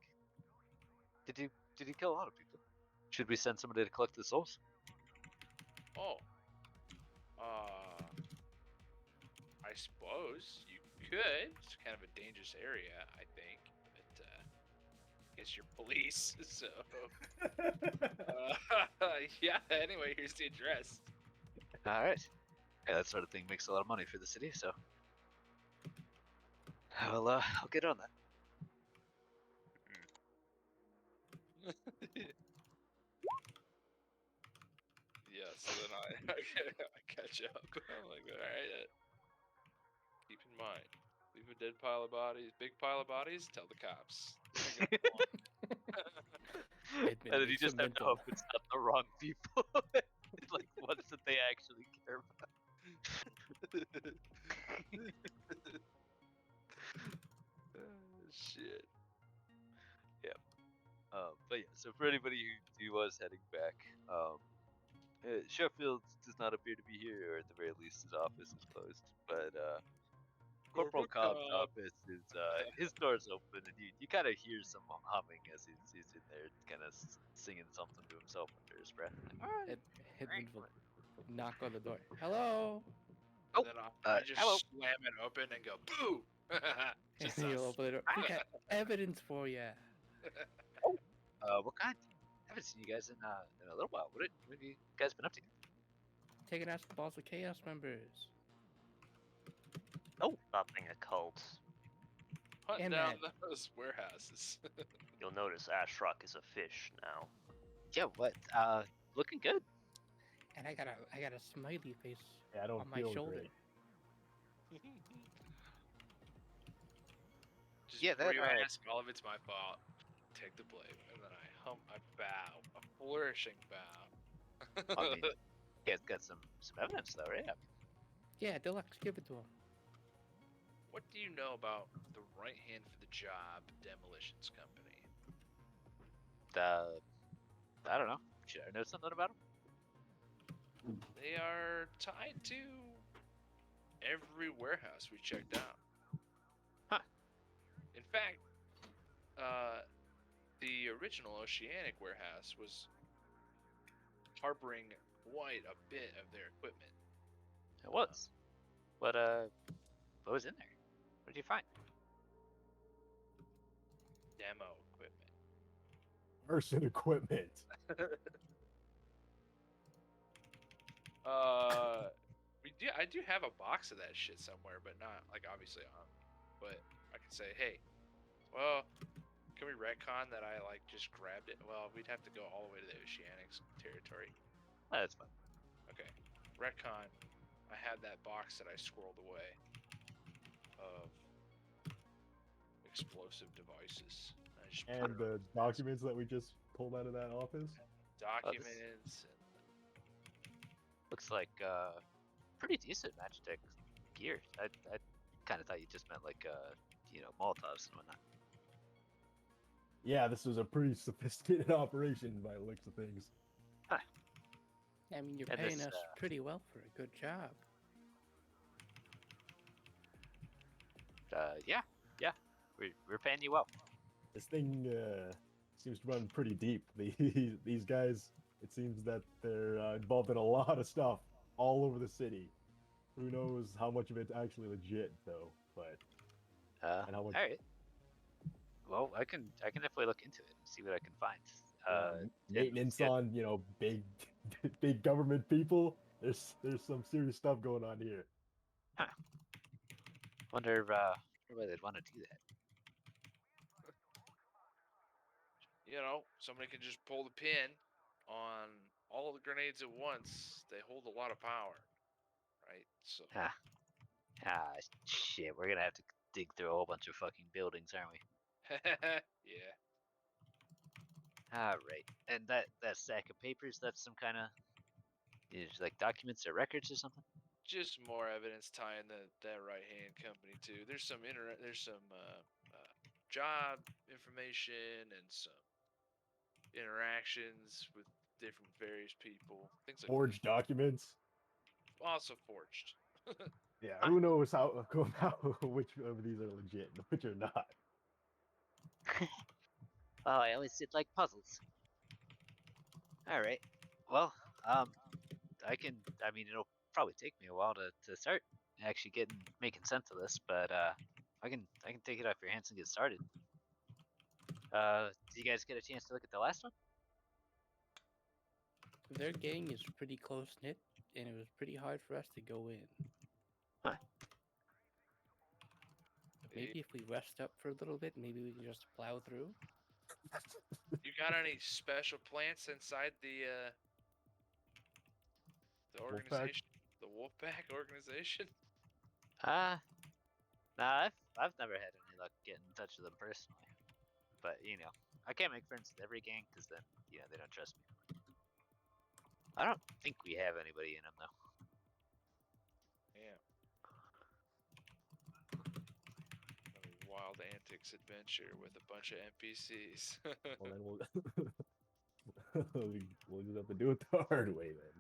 Did he kill a lot of people? Should we send somebody to collect the souls? Oh. I suppose you could. It's kind of a dangerous area, I think. But I guess you're police, so. Yeah. Anyway, here's the address. All right. Yeah, that sort of thing makes a lot of money for the city, so I'll get on that. Yeah. So then I catch up. I'm like, all right. Keep in mind, leave a dead pile of bodies, big pile of bodies. Tell the cops. And then you just have to hope it's not the wrong people. Like ones that they actually care about. Shit. Yep. But yeah, so for anybody who was heading back, Sheffield does not appear to be here, or at the very least his office is closed. But Corporal Cobb's office is his door's open, and you kind of hear some humming as he's in there, kind of singing something to himself under his breath. Hidman will knock on the door. Hello. Oh, Then I just hello. slam it open and go boo. Just And he'll us. open the door. We got evidence for you. What kind? I haven't seen you guys in a little while. What have you guys been up to? Taking out some Balls of Chaos members. Nothing occult. Hunting And down that- those warehouses. You'll notice Ashrock is a fish now. Yeah, what? Looking good. And I got a smiley face Yeah, I don't on my feel shoulder. great. Just Yeah, before that, you uh, ask, all of it's my fault. Take the blame, and then I bow, a flourishing bow. I mean, you guys got some evidence though, right? Yeah, Deluxe, give it to him. What do you know about the right hand for the job demolitions company? I don't know. Should I know something about them? They are tied to every warehouse we checked out. Huh. In fact, the original Oceanic warehouse was harboring quite a bit of their equipment. It was. What was in there? What did you find? Demo equipment. Arson equipment. I do have a box of that shit somewhere, but not like obviously on me. But I can say, hey, well, can we retcon that I like just grabbed it? Well, we'd have to go all the way to the Oceanics territory. That's fine. Okay, retcon. I had that box that I squirreled away of explosive devices. I Just put And it the on his desk. documents that we just pulled out of that office. Documents. Looks like pretty decent Magitech gear. I kind of thought you just meant like Molotovs and whatnot. Yeah, this was a pretty sophisticated operation by the looks of things. I mean, you're And paying this, us pretty well for a good job. Yeah, we're paying you well. This thing seems to run pretty deep. These guys, it seems that they're involved in a lot of stuff all over the city. Who knows how much of it's actually legit, though? But and how much? All right. Well, I can definitely look into it and see what I can find. And Maintenance yeah, on big big government people. There's some serious stuff going on here. wonder why they'd want to do that. You know, somebody can just pull the pin on all the grenades at once. They hold a lot of power, right? So Shit, we're gonna have to dig through a whole bunch of fucking buildings, aren't we? yeah. All right. And that stack of papers, that's some kind of like documents or records or something. Just more evidence tying that right hand company too. There's some job information and some interactions with different various people. Things like Forged documents. also forged. Yeah, who knows how which of these are legit and which are not. Oh, I always did like puzzles. All right. Well, I mean, it'll probably take me a while to start actually making sense of this, but I can take it off your hands and get started. Did you guys get a chance to look at the last one? Their gang is pretty close knit, and it was pretty hard for us to go in. Huh. Maybe if we rest up for a little bit, maybe we can just plow through. You got any special plants inside the organization? The Wolfpack organization? Nah, I've never had any luck getting in touch with them personally. But I can't make friends with every gang because then they don't trust me. I don't think we have anybody in them though. Yeah. A wild antics adventure with a bunch of NPCs. Well, then we'll just have to do it the hard way then.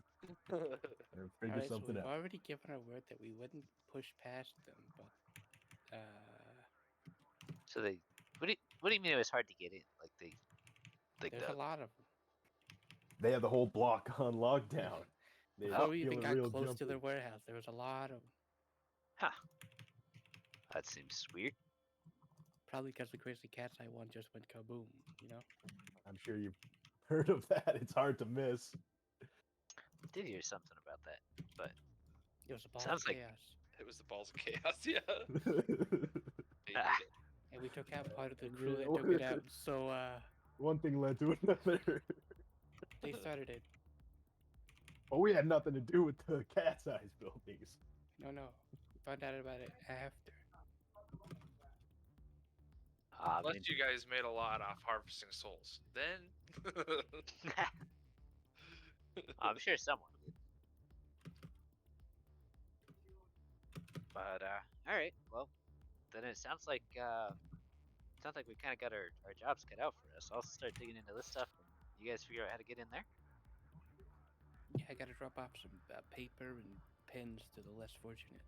Or figure Alright, so something we've out. already given our word that we wouldn't push past them, but So what do you mean it was hard to get in? there's a lot of them. They have the whole block on lockdown. They Before we even feel a got real close to jump their in. warehouse, there was a lot of them. That seems weird. Probably because the Crazy Cat's Eye one just went kaboom, you know? I'm sure you've heard of that. It's hard to miss. I did hear something about that, but It was a ball Sounds of like- chaos. It was the balls of chaos, yeah. They Ah. did it. And we took out part of the Yeah, crew that well, took it out, so One thing led to another. they started it. But we had nothing to do with the Cat's Eyes buildings. No, found out about it after. Unless you guys made a lot off harvesting souls. Then I'm sure someone did. But all right. Well, then it sounds like we kind of got our jobs cut out for us. I'll start digging into this stuff, and you guys figure out how to get in there. Yeah, I gotta drop off some paper and pens to the less fortunate.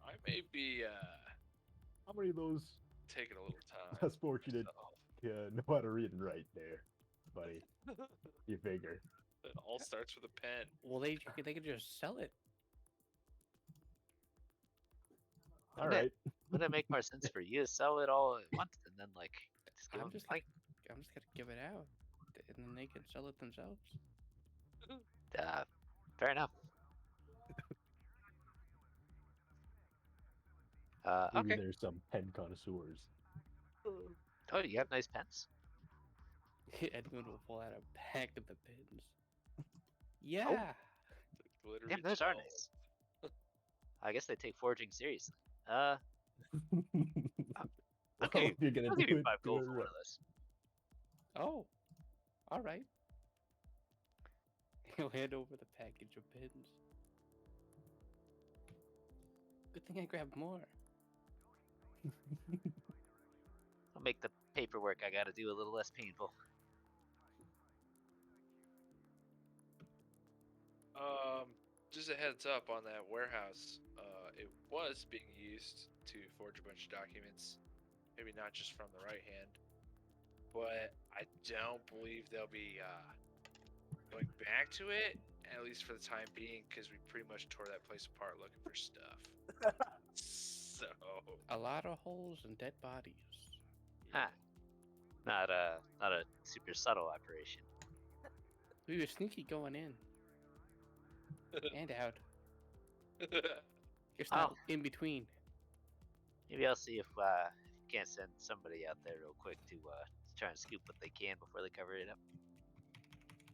I may be How many of those taking a little time. less fortunate myself. know how to read and write there, buddy? You figure. It all starts with a pen. Well, they could just sell it. All Wouldn't right. Wouldn't it make more sense for you to sell it all at once and then just give I'm them just money? I'm just gonna give it out, and then they can sell it themselves. Fair enough. Maybe Okay. there's some pen connoisseurs. Oh, you have nice pens. Edmund will pull out a pack of the pins. Yeah. Glitter Yeah, those are gel. nice. I guess they take forging seriously. Well, if you're gonna I'll do give you it, 5 do gold it for one right. of those. Oh, all right. He'll hand over the package of pins. Good thing I grabbed more. I'll make the paperwork I gotta do a little less painful. Just a heads up on that warehouse. It was being used to forge a bunch of documents. Maybe not just from the right hand, but I don't believe they'll be going back to it, at least for the time being, because we pretty much tore that place apart looking for stuff. So A lot of holes and dead bodies. Ah. Not a super subtle operation. We were sneaky going in and out. Just not in between. Maybe I'll see if we can't send somebody out there real quick to try and scoop what they can before they cover it up.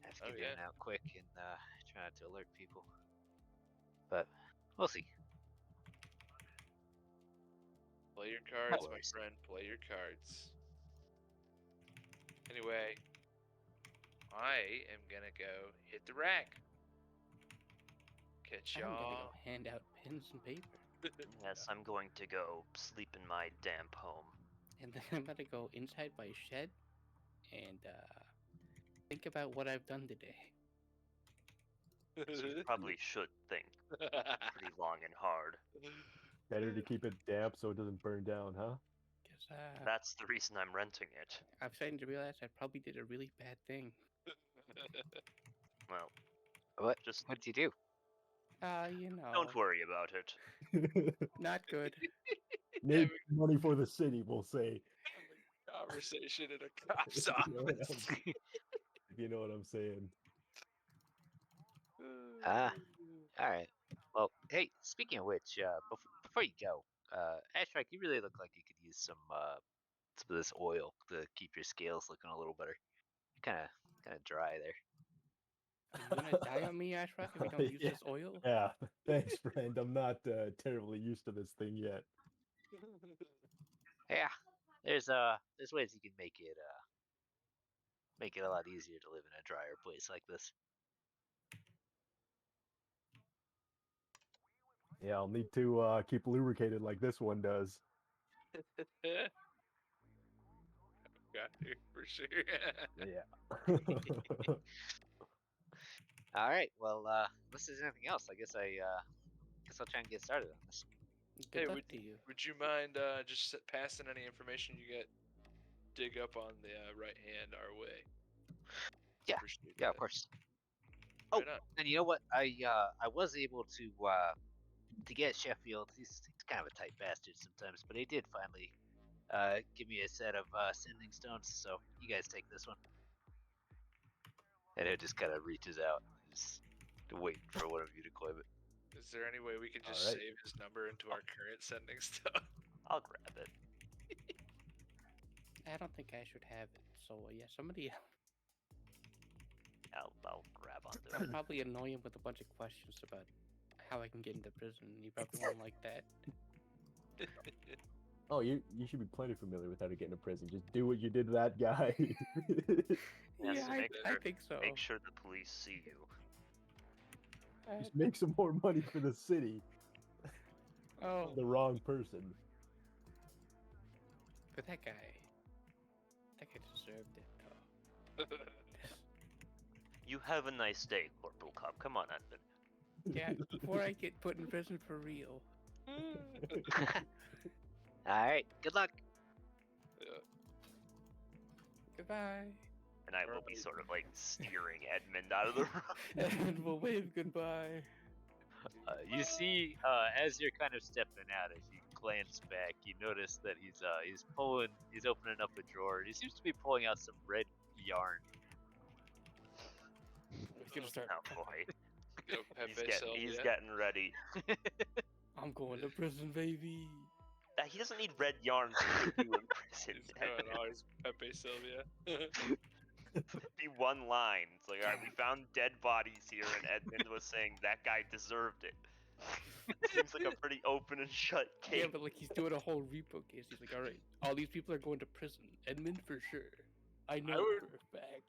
Have to get in out quick and try not to alert people. But we'll see. Play your cards, my worries. friend. Play your cards. Anyway, I am gonna go hit the rack. Catch I'm gonna y'all. go hand out pins and paper. Yes, I'm going to go sleep in my damp home. And then I'm gonna go inside my shed and think about what I've done today. So you probably should think pretty long and hard. Better to keep it damp so it doesn't burn down, huh? Cause That's the reason I'm renting it. I'm starting to realize I probably did a really bad thing. Well, What'd you do? You know, don't worry about it. not good. Need money for the city, we'll say. Conversation in a cop's If you know what office. If you know what I'm saying. Alright. Well, hey, speaking of which, before you go, Ashrak, you really look like you could use some of this oil to keep your scales looking a little better. You're kind of dry there. Are you gonna die on me, Ashrock, if we don't use Yeah. this oil? Yeah, thanks, friend. I'm not terribly used to this thing yet. Yeah, there's ways you can make it a lot easier to live in a drier place like this. Yeah, I'll need to keep lubricated like this one does. Got you, for sure. Yeah. All right. Well, unless there's anything else, I guess I'll try and get started on this. Good Hey, luck to you. Would you mind just passing any information you get? Dig up on the right hand our way. Yeah, Appreciate Yeah, that. of course. Oh, Right on. and you know what? I was able to get Sheffield. He's kind of a tight bastard sometimes, but he did finally give me a set of sending stones. So you guys take this one, and it just kind of reaches out, just waiting for one of you to claim it. Is there any way we can just Alright. save his number into our current sending stuff? I'll grab it. I don't think I should have it. So yeah, somebody I'll grab onto I'll it. probably annoy him with a bunch of questions about how I can get into prison. He probably won't like that. Oh, you should be plenty familiar with how to get into prison. Just do what you did to that guy. Yes, Yeah, make I sure- think so. Make sure the police see you. Just make some more money for the city. Oh, The wrong person. but that guy deserved it. Though. You have a nice day, Corporal Cop. Come on, Edmund. Yeah, before I get put in prison for real. All right. Good luck. Goodbye. And I will be sort of like steering Edmund out of the room. And we'll wave goodbye. You see, as you're kind of stepping out, as you glance back, you notice that he's opening up a drawer. He seems to be pulling out some red yarn. We're gonna start. Oh boy, Go Pepe he's Sylvia. getting ready. I'm going to prison, baby. He doesn't need red yarn to put you in prison. He's going always Pepe Sylvia. Be one line. It's like, all right, we found dead bodies here, and Edmund was saying that guy deserved it. Seems like a pretty open and shut case. Yeah, but like he's doing a whole repo case. He's like, all right, all these people are going to prison. Edmund for sure. I know would- for a fact.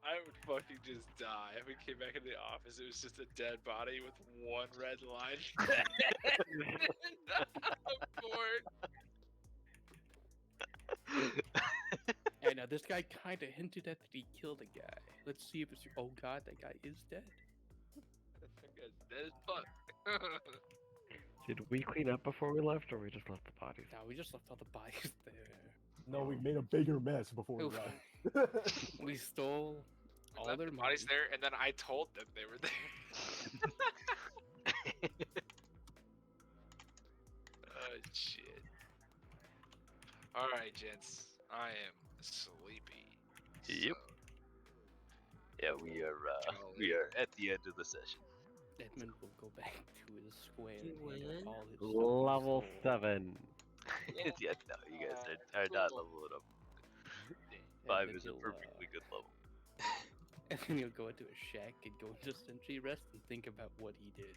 I would fucking just die if we came back in the office. It was just a dead body with one red line. Bored. And now this guy kind of hinted at that he killed a guy. Let's see if it's. Oh god, that guy is dead. That guy's dead as fuck. Did we clean up before we left, or we just left the bodies? Now we just left all the bodies there. No, we made a bigger mess before we Oof. left. We stole all Left their the bodies money. there, and then I told them they were there. Oh shit! All right, gents, I am sleepy. Yep. so- Yeah, we are at the end of the session. Edmund will go back to his square You and handle win? all his stuff he Level stole. 7. Yeah, no, you guys are not leveling up. And 5 then is a he'll, perfectly good level. And then he'll go into a shack and go into sentry rest and think about what he did.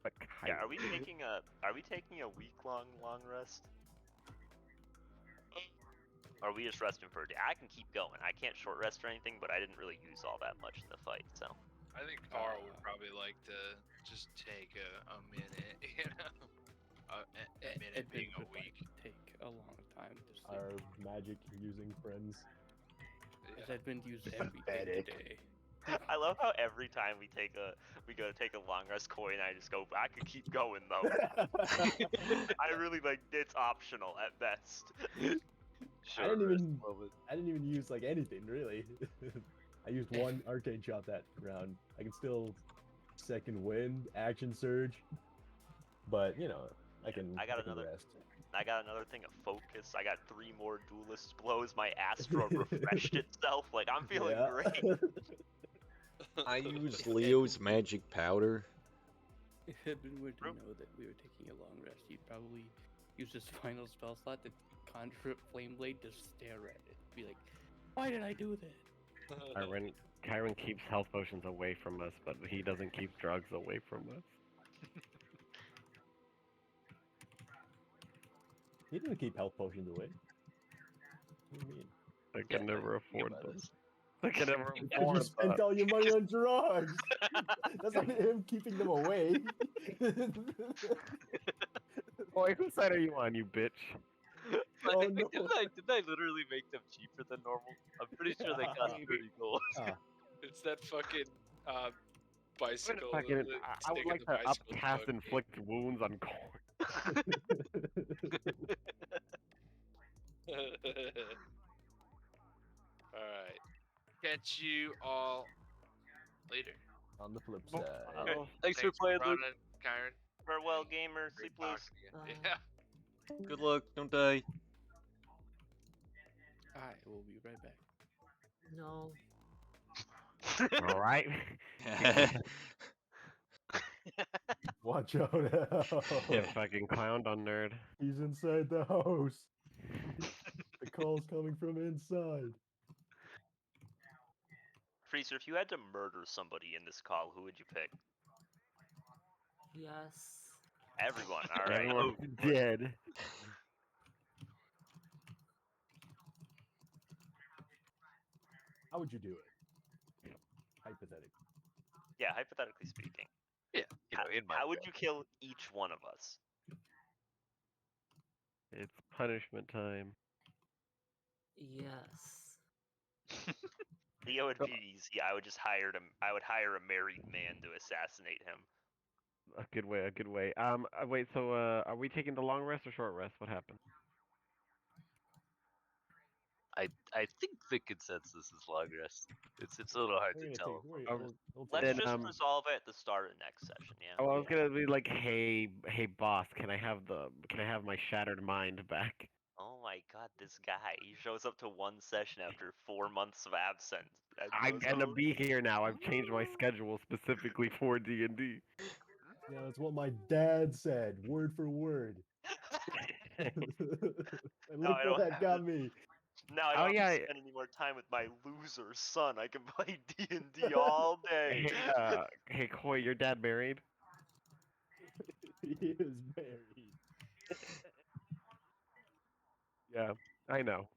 But Yeah, kind are we taking a week-long long rest? Or are we just resting for a day? I can keep going. I can't short rest or anything, but I didn't really use all that much in the fight, so. I think Carl would probably like to just take a minute, you know? A minute Edmund being a would like week. to take a long time to sleep. Our magic using friends. As Edmund used everything Pathetic. today. I love how every time we go to take a long rest, Corey and I just go, I could keep going though. I really like, it's optional at best. I didn't even use like anything really. I used one arcane shot that round. I can still second wind, action surge, but you know I can. I got can another- rest. I got another thing of focus. I got 3 more duelist blows. My Astra refreshed itself. Like, I'm feeling Yeah. great. I used Leo's magic powder. If Edmund were to True. know that we were taking a long rest, he'd probably use his final spell slot to conjure up Flame Blade to stare at it. Be like, why did I do that? Kyron keeps health potions away from us, but he doesn't keep drugs away from us. He didn't keep health potions away. What do you mean? I can never afford about them. us. I can never You afford spent them. all your money on drugs. That's not him keeping them away. Boy, whose side are you on, you bitch? Oh, Wait, no. didn't I literally make them cheaper than normal? I'm pretty sure they cost 30 gold. It's that fucking bicycle. Fucking, the I would stick in like the to bicycle upcast plug. inflict wounds on Corey. Alright. Catch you all later. On the flip side. Oh, Thanks for playing, Luke. Ronan, Kyron. Farewell, gamer. Great Sleep loose. talking to you. Yeah. Good luck. Don't die. Alright, we'll be right back. No. all right. Watch out. You fucking clowned on nerd. He's inside the house. The call's coming from inside. Freezer, if you had to murder somebody in this call, who would you pick? Yes. Everyone. All right. Everyone's dead. How would you do it? Hypothetically. Yeah, hypothetically speaking. Yeah, you know, in my How would you kill each one of us? It's punishment time. Yes. Leo would be easy. I would just hire him. I would hire a married man to assassinate him. A good way, a good way. Wait, so, are we taking the long rest or short rest? What happened? I think the consensus is long rest. It's a little hard We're to gonna tell. take- we're- Oh, we'll Let's take Then, just resolve it at the start of next session. Yeah. Oh, I was gonna be like, hey, boss, can I have my shattered mind back? Oh my god, this guy. He shows up to one session after 4 months of absence. and I'm goes gonna home. be here now. I've changed my schedule specifically for D&D. Yeah, that's what my dad said, word for word. And No, look I what don't that have got to- me. Now I Oh, don't have yeah. to spend any more time with my loser son. I can play D&D all day. Hey, hey, Coy, your dad married? he is married. Yeah, I know.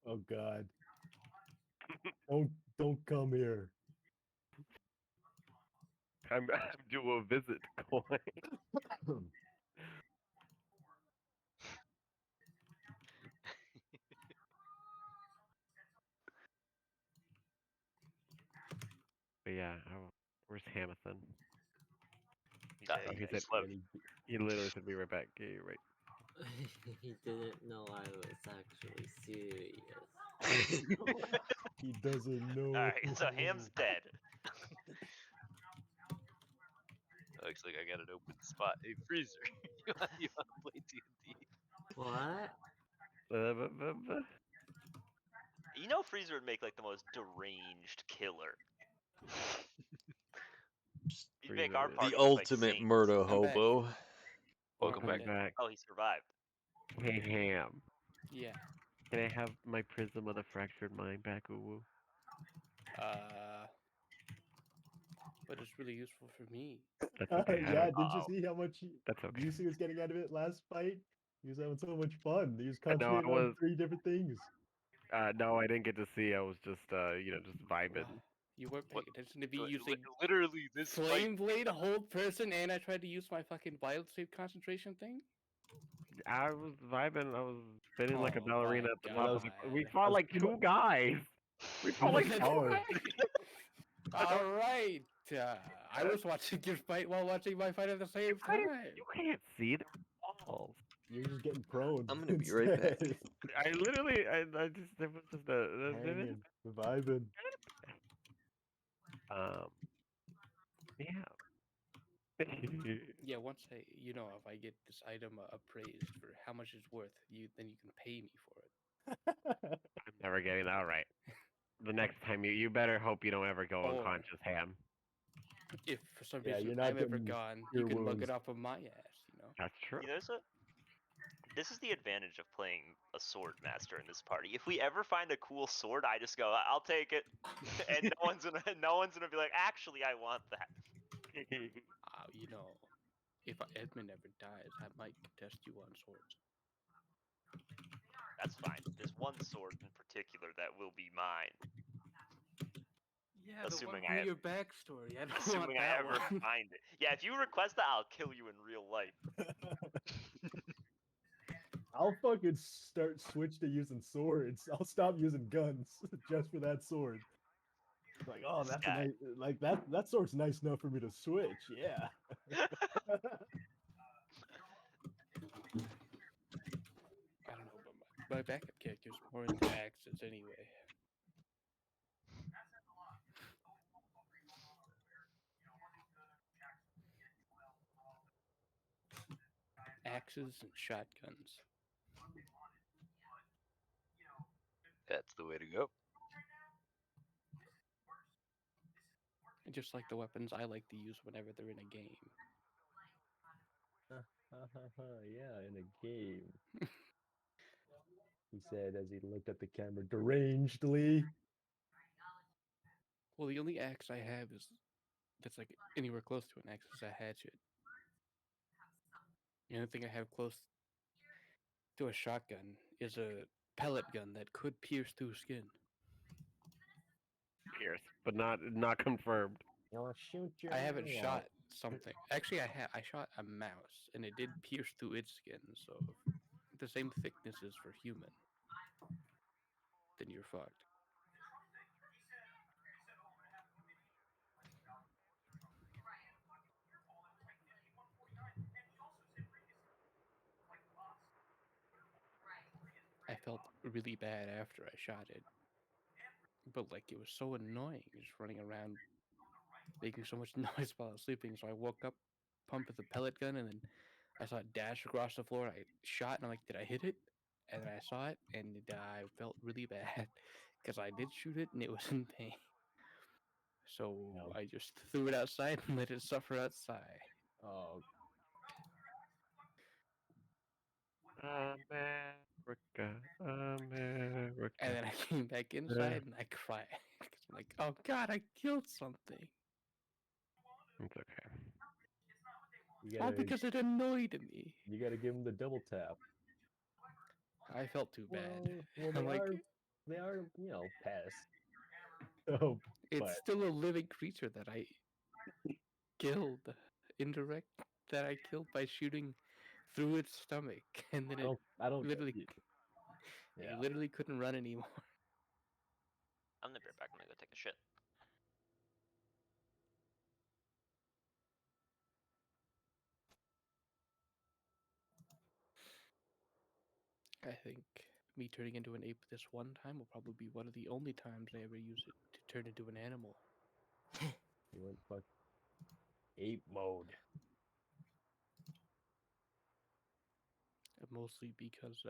Oh God. Don't come here. I'm due a visit, Coin. But yeah, where's Hamilton? Oh, he I said slept. he literally said be right back. Yeah, you're right. He didn't know I was actually serious. He doesn't know. Alright, so Ham's dead. Looks like I got an open spot. Hey, Freezer, you want to play D&D? What? You know Freezer would make like the most deranged killer. He'd make our Freezer. party The look like ultimate saints. murder I'm back. hobo. Welcome I'm back. dead. Oh, he survived. Hey Ham, Yeah. can I have my prism of the fractured mind back, Uwu? But it's really useful for me. That's okay. I Yeah, don't. did you see how much That's okay. Yusu was getting out of it last fight? He was having so much fun. He was I know, I concentrating on was- 3 different things. No, I didn't get to see. I was just, just vibing. Wow. You weren't paying What- attention to me Li- using literally, this fight. Flame Blade hold person, and I tried to use my fucking Wild Shape concentration thing. I was vibing. I was spinning like a Oh ballerina my at the top of the. God. We fought That's like too 2 guys. We fought like much 2 power. guys. All right. I was watching your fight while watching my fight at the same time. You can't see the walls. You're just getting prone. I'm gonna be right back. instead. I literally, I just, there was just Hanging, vibing. Yeah. Yeah, once if I get this item appraised for how much it's worth, then you can pay me for it. I'm never getting that right. The next time you better hope you don't ever go Or- unconscious, Ham. If for some Yeah, reason you're not I'm ever getting gone, cure you can mug wounds. it off of my ass. That's true. You know, this is the advantage of playing a sword master in this party. If we ever find a cool sword, I just go, I'll take it, and no one's gonna be like, actually, I want that. If Edmund ever dies, I might test you on swords. That's fine. There's one sword in particular that will be mine. Yeah, Assuming the one I from have- your backstory. I don't want Assuming I that ever one. find it. Yeah, if you request that, I'll kill you in real life. I'll fucking switch to using swords. I'll stop using guns just for that sword. Like, oh, This that's guy. a nice, like that sword's nice enough for me to switch. Yeah. I don't know, but my backup character's more into axes anyway. Axes and shotguns. That's the way to go. And just like the weapons I like to use whenever they're in a game. Yeah, in a game. He said as he looked at the camera derangedly. Well, the only axe I have that's like anywhere close to an axe is a hatchet. The only thing I have close to a shotgun is a pellet gun that could pierce through skin. Pierce, but not confirmed. You'll shoot your I haven't eye shot something. Actually, I shot a mouse, and it did pierce through its skin. So, if the same thickness is for human, then you're fucked. I felt really bad after I shot it, but like it was so annoying just running around making so much noise while I was sleeping. So I woke up, pumped the pellet gun, and then I saw it dash across the floor. I shot, and I'm like, did I hit it? And then I saw it, and I felt really bad because I did shoot it, and it was in pain. So No. I just threw it outside and let it suffer outside. Oh, America, America. And then I came back inside and I cried. 'Cause I'm like, oh god, I killed something. It's okay. You All gotta, because it annoyed me. you gotta give him the double tap. I felt too bad. Well, I'm like, they are, pests. So, it's but still a living creature that I killed. That I killed by shooting through its stomach, and then I don't. literally, Yeah. it literally couldn't run anymore. I'm gonna be right back. I'm gonna go take a shit. I think me turning into an ape this one time will probably be one of the only times I ever use it to turn into an animal. You went fuck ape mode. Mostly because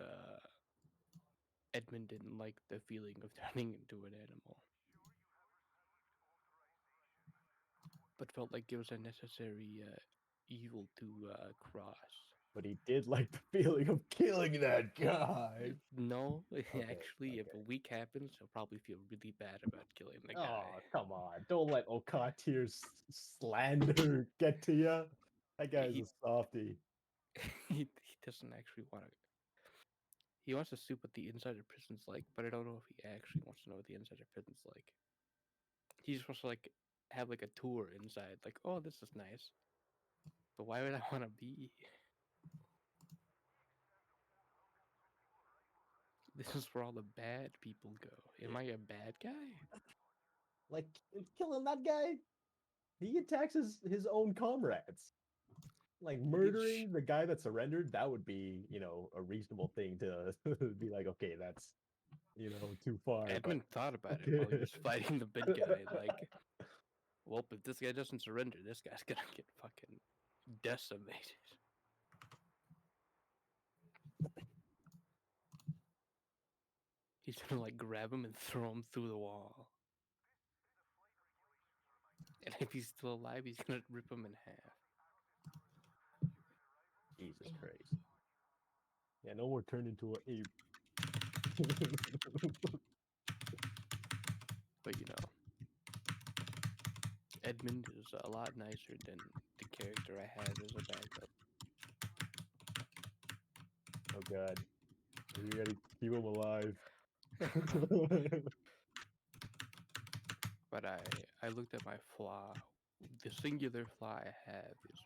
Edmund didn't like the feeling of turning into an animal, but felt like it was a necessary evil to cross. But he did like the feeling of killing that guy. No, Okay, actually, if okay. a week happens, he'll probably feel really bad about killing the guy. Oh, come on. Don't let Okatir's slander get to you. That guy's He- a softie. he doesn't actually want to. He wants to see what the inside of prison's like, but I don't know if he actually wants to know what the inside of prison's like. He just wants to like have like a tour inside, like, oh, this is nice. But why would I want to be? This is where all the bad people go. Am I a bad guy? Like, killing that guy? He attacks his own comrades. Like, murdering the guy that surrendered, that would be, a reasonable thing to be like, okay, that's, too far. Edmund thought about it while he was fighting the big guy. Like, well, if this guy doesn't surrender, this guy's gonna get fucking decimated. He's gonna like grab him and throw him through the wall. And if he's still alive, he's gonna rip him in half. Jesus Christ. Yeah, no more turn into an ape. But Edmund is a lot nicer than the character I have as a backup. Oh god. You gotta keep him alive. But I looked at my flaw. The singular flaw I have is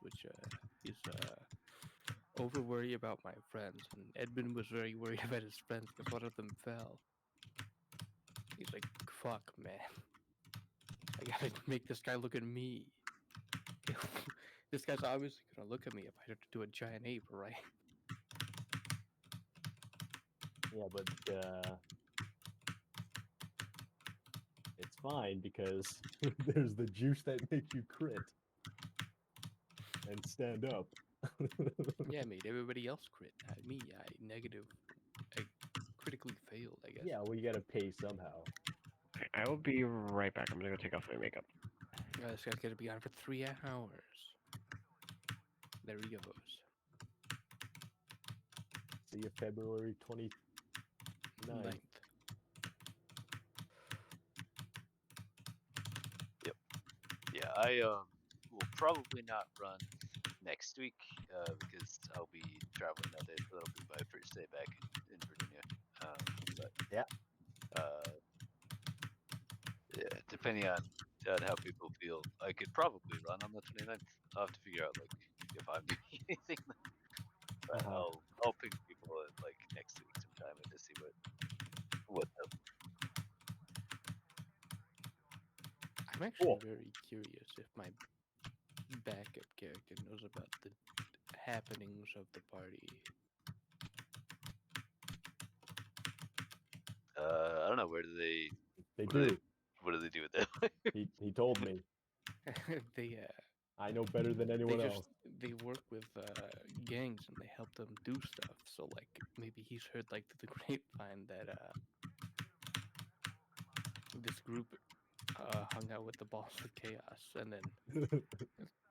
over worry about my friends, and Edmund was very worried about his friends because one of them fell. He's like, "Fuck, man, I gotta make this guy look at me. This guy's obviously gonna look at me if I do a giant ape, right?" Yeah, but it's fine because there's the juice that makes you crit and stand up. Yeah, I made everybody else crit, not me. I critically failed, I guess. Yeah, well, you gotta pay somehow. Okay, I will be right back. I'm gonna go take off my makeup. This guy's gonna be on for 3 hours. There he goes. See you February 29th. 9th. Yeah, I will probably not run next week because I'll be traveling that day, so that'll be my first day back in Virginia. But Yeah. Yeah, depending on how people feel, I could probably run on the 29th. I'll have to figure out like if I'm doing anything. But I'll ping people like next week sometime and just see what's up. I'm actually very curious if my backup character knows about the happenings of the party. I don't know. Where do they? They What do. What do they do with that? He told me. They I know better than anyone else. they work with gangs and they help them do stuff. So like maybe he's heard like through the grapevine that this group hung out with the Balls of Chaos, and then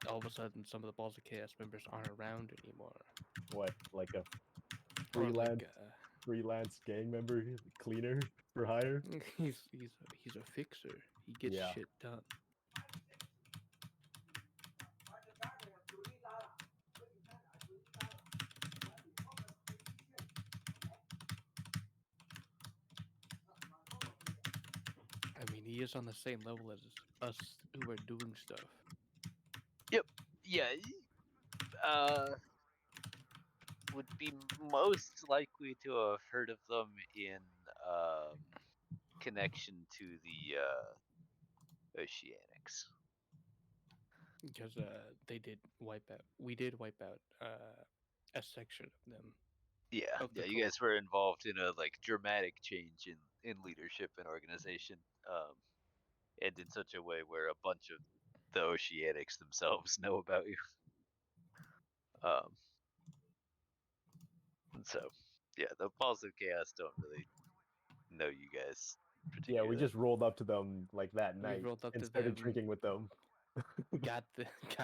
all of a sudden some of the Balls of Chaos members aren't around anymore. What, like a Or freelance gang member, cleaner for hire? he's a fixer. He gets shit done. he is on the same level as us who are doing stuff. Yeah. Would be most likely to have heard of them in connection to the Oceanics. Because they did wipe out. We did wipe out a section of them. Yeah, Of the you guys were involved in a like dramatic change in leadership and organization, and in such a way where a bunch of the Oceanics themselves know about you. And so, yeah, the Balls of Chaos don't really know you guys Yeah, particularly. we just rolled up to them like that We night rolled up and to started them. drinking with them. got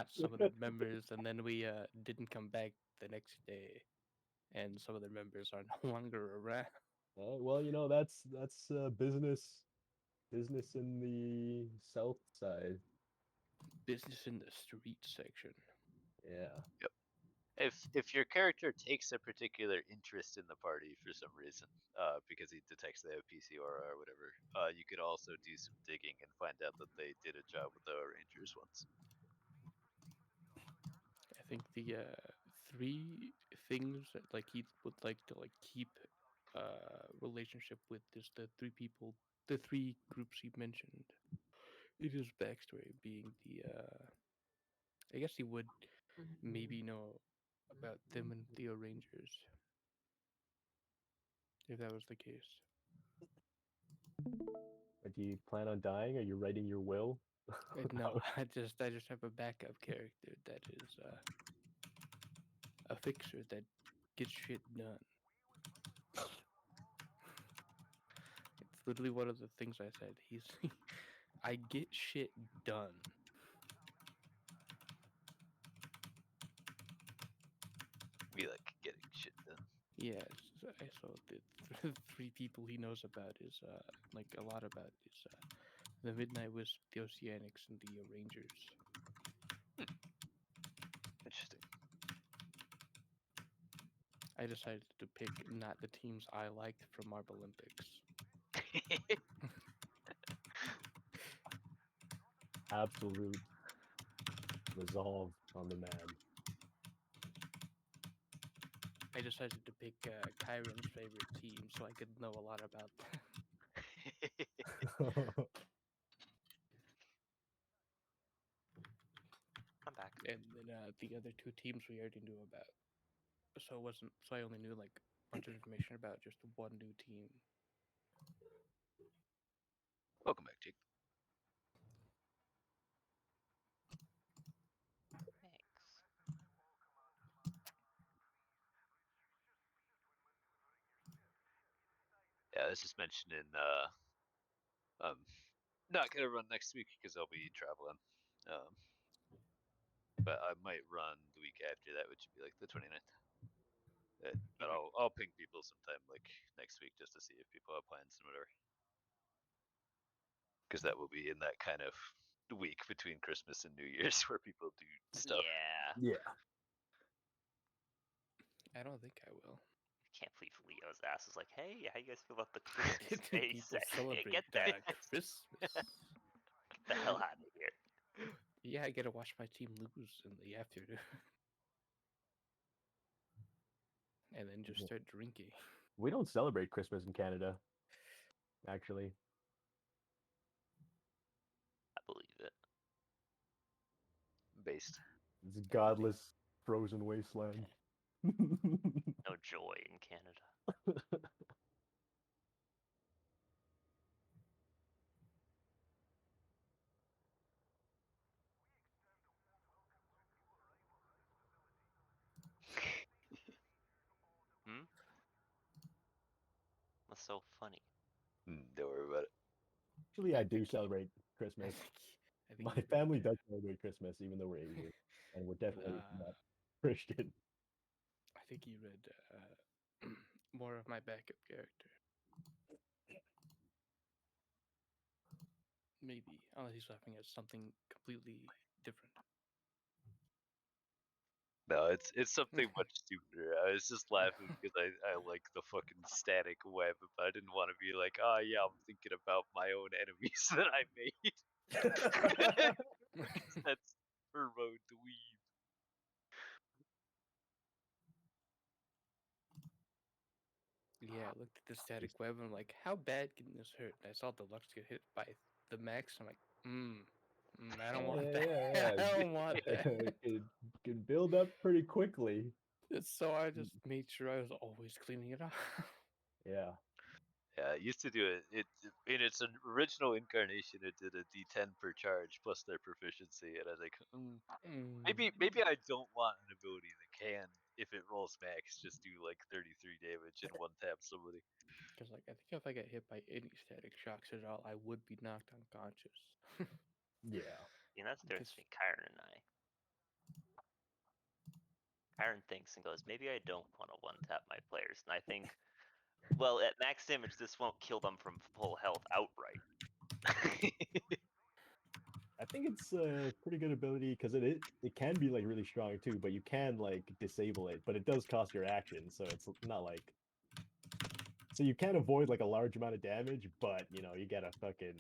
some of the members, and then we didn't come back the next day, and some of the members are no longer around. Well, that's business in the south side. Business in the street section. Yeah. If your character takes a particular interest in the party for some reason, because he detects they have PC aura or whatever, you could also do some digging and find out that they did a job with the Rangers once. I think the three things that like he would like to like keep relationship with is the three groups he mentioned. It is backstory being the I guess he would maybe know about them and Theo Rangers if that was the case. Do you plan on dying? Are you writing your will? No, I just have a backup character that is a fixer that gets shit done. It's literally one of the things I said. I get shit done. We like getting shit done. Yeah, I saw the three people he knows about is like a lot about is the Midnight Wisp, the Oceanics, and the Rangers. Interesting. I decided to pick not the teams I liked from Marble Olympics. Absolute resolve on the man. I decided to pick Kyron's favorite team so I could know a lot about them. I'm back. And then the other two teams we already knew about. So it wasn't. So I only knew like a bunch of information about just one new team. Welcome back, Jake. Thanks. Yeah, this is mentioned in not gonna run next week because I'll be traveling. But I might run the week after that, which would be like the 29th. But I'll ping people sometime like next week just to see if people have plans and whatever. Because that will be in that kind of week between Christmas and New Year's where people do stuff. Yeah. Yeah. I don't think I will. I can't believe Leo's ass is like, hey, how you guys feel about the Christmas Do Day people section? celebrate Get the, Christmas? get the hell out of here. Yeah, I get to watch my team lose in the afternoon. And then just start drinking. We don't celebrate Christmas in Canada, actually. I believe it. Based. It's a godless frozen wasteland. No joy in Canada. Hmm? What's so funny? Don't worry about it. Actually, I do celebrate Christmas. I think My you read, family does celebrate Christmas, even though we're Asian, and we're definitely not Christian. I think you read more of my backup character. Maybe, unless he's laughing at something completely different. No, it's something much stupider. I was just laughing because I like the fucking static web, but I didn't want to be like, oh yeah, I'm thinking about my own enemies that I made. That's turbo dweeb. Yeah, I looked at the static web and I'm like, how bad can this hurt? And I saw Deluxe get hit by the max. I'm like, I don't want that. Yeah. I don't want that. it can build up pretty quickly. So I just made sure I was always cleaning it off. Yeah. Yeah, it used to do it. It in its original incarnation, it did a D10 per charge plus their proficiency, and I was like, maybe I don't want an ability that can, if it rolls max, just do like 33 damage and one tap somebody. Because like I think if I get hit by any static shocks at all, I would be knocked unconscious. Yeah. And that's the difference Because- between Kyron and I. Kyron thinks and goes, maybe I don't want to one-tap my players. And I think, well, at max damage, this won't kill them from full health outright. I think it's a pretty good ability because it can be like really strong too, but you can like disable it, but it does cost your action, so it's not like so you can avoid like a large amount of damage, but you know you gotta fucking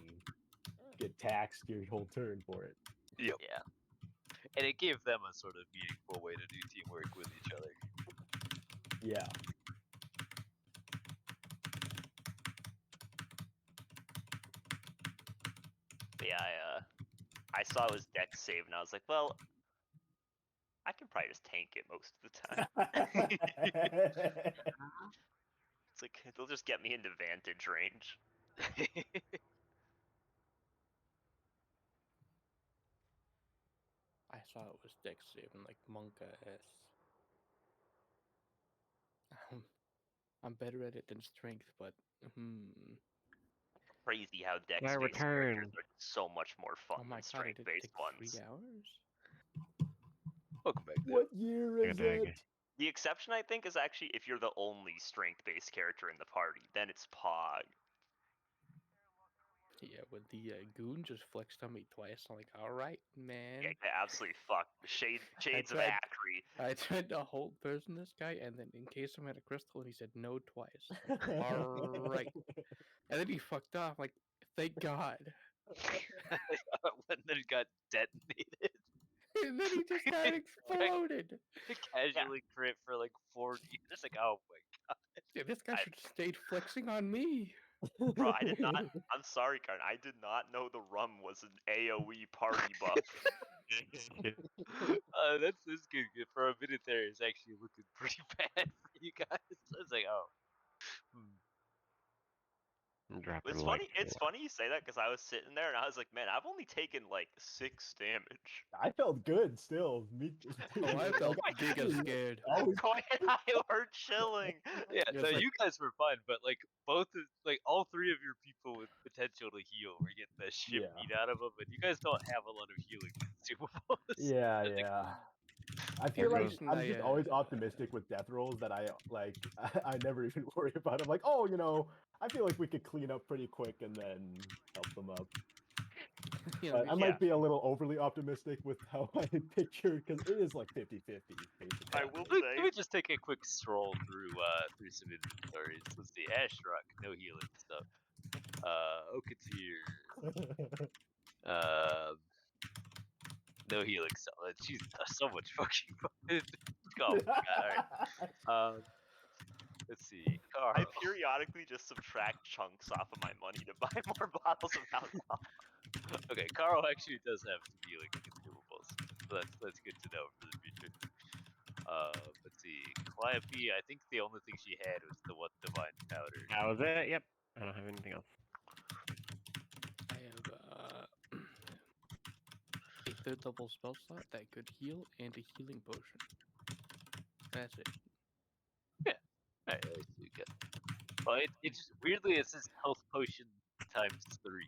get taxed your whole turn for it. Yep. Yeah. And it gave them a sort of meaningful way to do teamwork with each other. Yeah. But yeah, I saw it was dex save, and I was like, well, I can probably just tank it most of the time. It's like, they'll just get me into vantage range. I saw it was dex save and like Monka S. I'm better at it than strength, but Crazy how dex My based characters return. are so much more fun oh my than god, strength it based took ones. 3 hours. Welcome back. What year is Dang. it? The exception, I think, is actually if you're the only strength-based character in the party, then it's Pog. Yeah, when the goon just flexed on me twice, I'm like, all right, man. Yeah, absolutely fucked. Shades of tried- Acri. I tried to hold person this guy, and then in case I'm at a crystal, and he said no twice. All right. And then he fucked off. Like, thank God. And then it got detonated. And then he just got exploded. Casually crit for like 40. It's like, oh my god. Yeah, this guy should have stayed flexing on me. Bro, I did not. I'm sorry, Karn. I did not know the rum was an AOE party buff. That's good. For a minute there, it's actually looking pretty bad for you guys. I was like, oh. I'm dropping It's like funny. It's funny you say that because I was sitting there and I was like, man, I've only taken like 6 damage. I felt good still. Me too. Oh, I felt Like, giga scared. Coin and I were chilling. Yeah, It's so like- you guys were fine, but like all 3 of your people with potential to heal were getting the shit Yeah. beat out of them, and you guys don't have a lot of healing consumables. Yeah, That's like, yeah. I feel like reason I'm I, just always optimistic with death rolls that I like. I never even worry about. I'm like, oh, you know, I feel like we could clean up pretty quick and then help them up. You know, But I might be a little overly optimistic with how I picture because it is like 50-50. Basically. I will Let me say, just take a quick stroll through some inventories. Let's see, Ash Rock, no healing stuff. Oketeer, no healing stuff. Jeez, so much fucking fun. Oh my god, alright. Let's see, Carl. I periodically just subtract chunks off of my money to buy more bottles of alcohol. Okay, Carl actually does have some healing consumables. So that's good to know for the future. Let's see, Calliope, I think the only thing she had was the one divine powder. That was it. Yep. I don't have anything else. I have a 3rd level spell slot that could heal and a healing potion. That's it. Alright, let's see, good. Well, it just weirdly it says health potion times 3.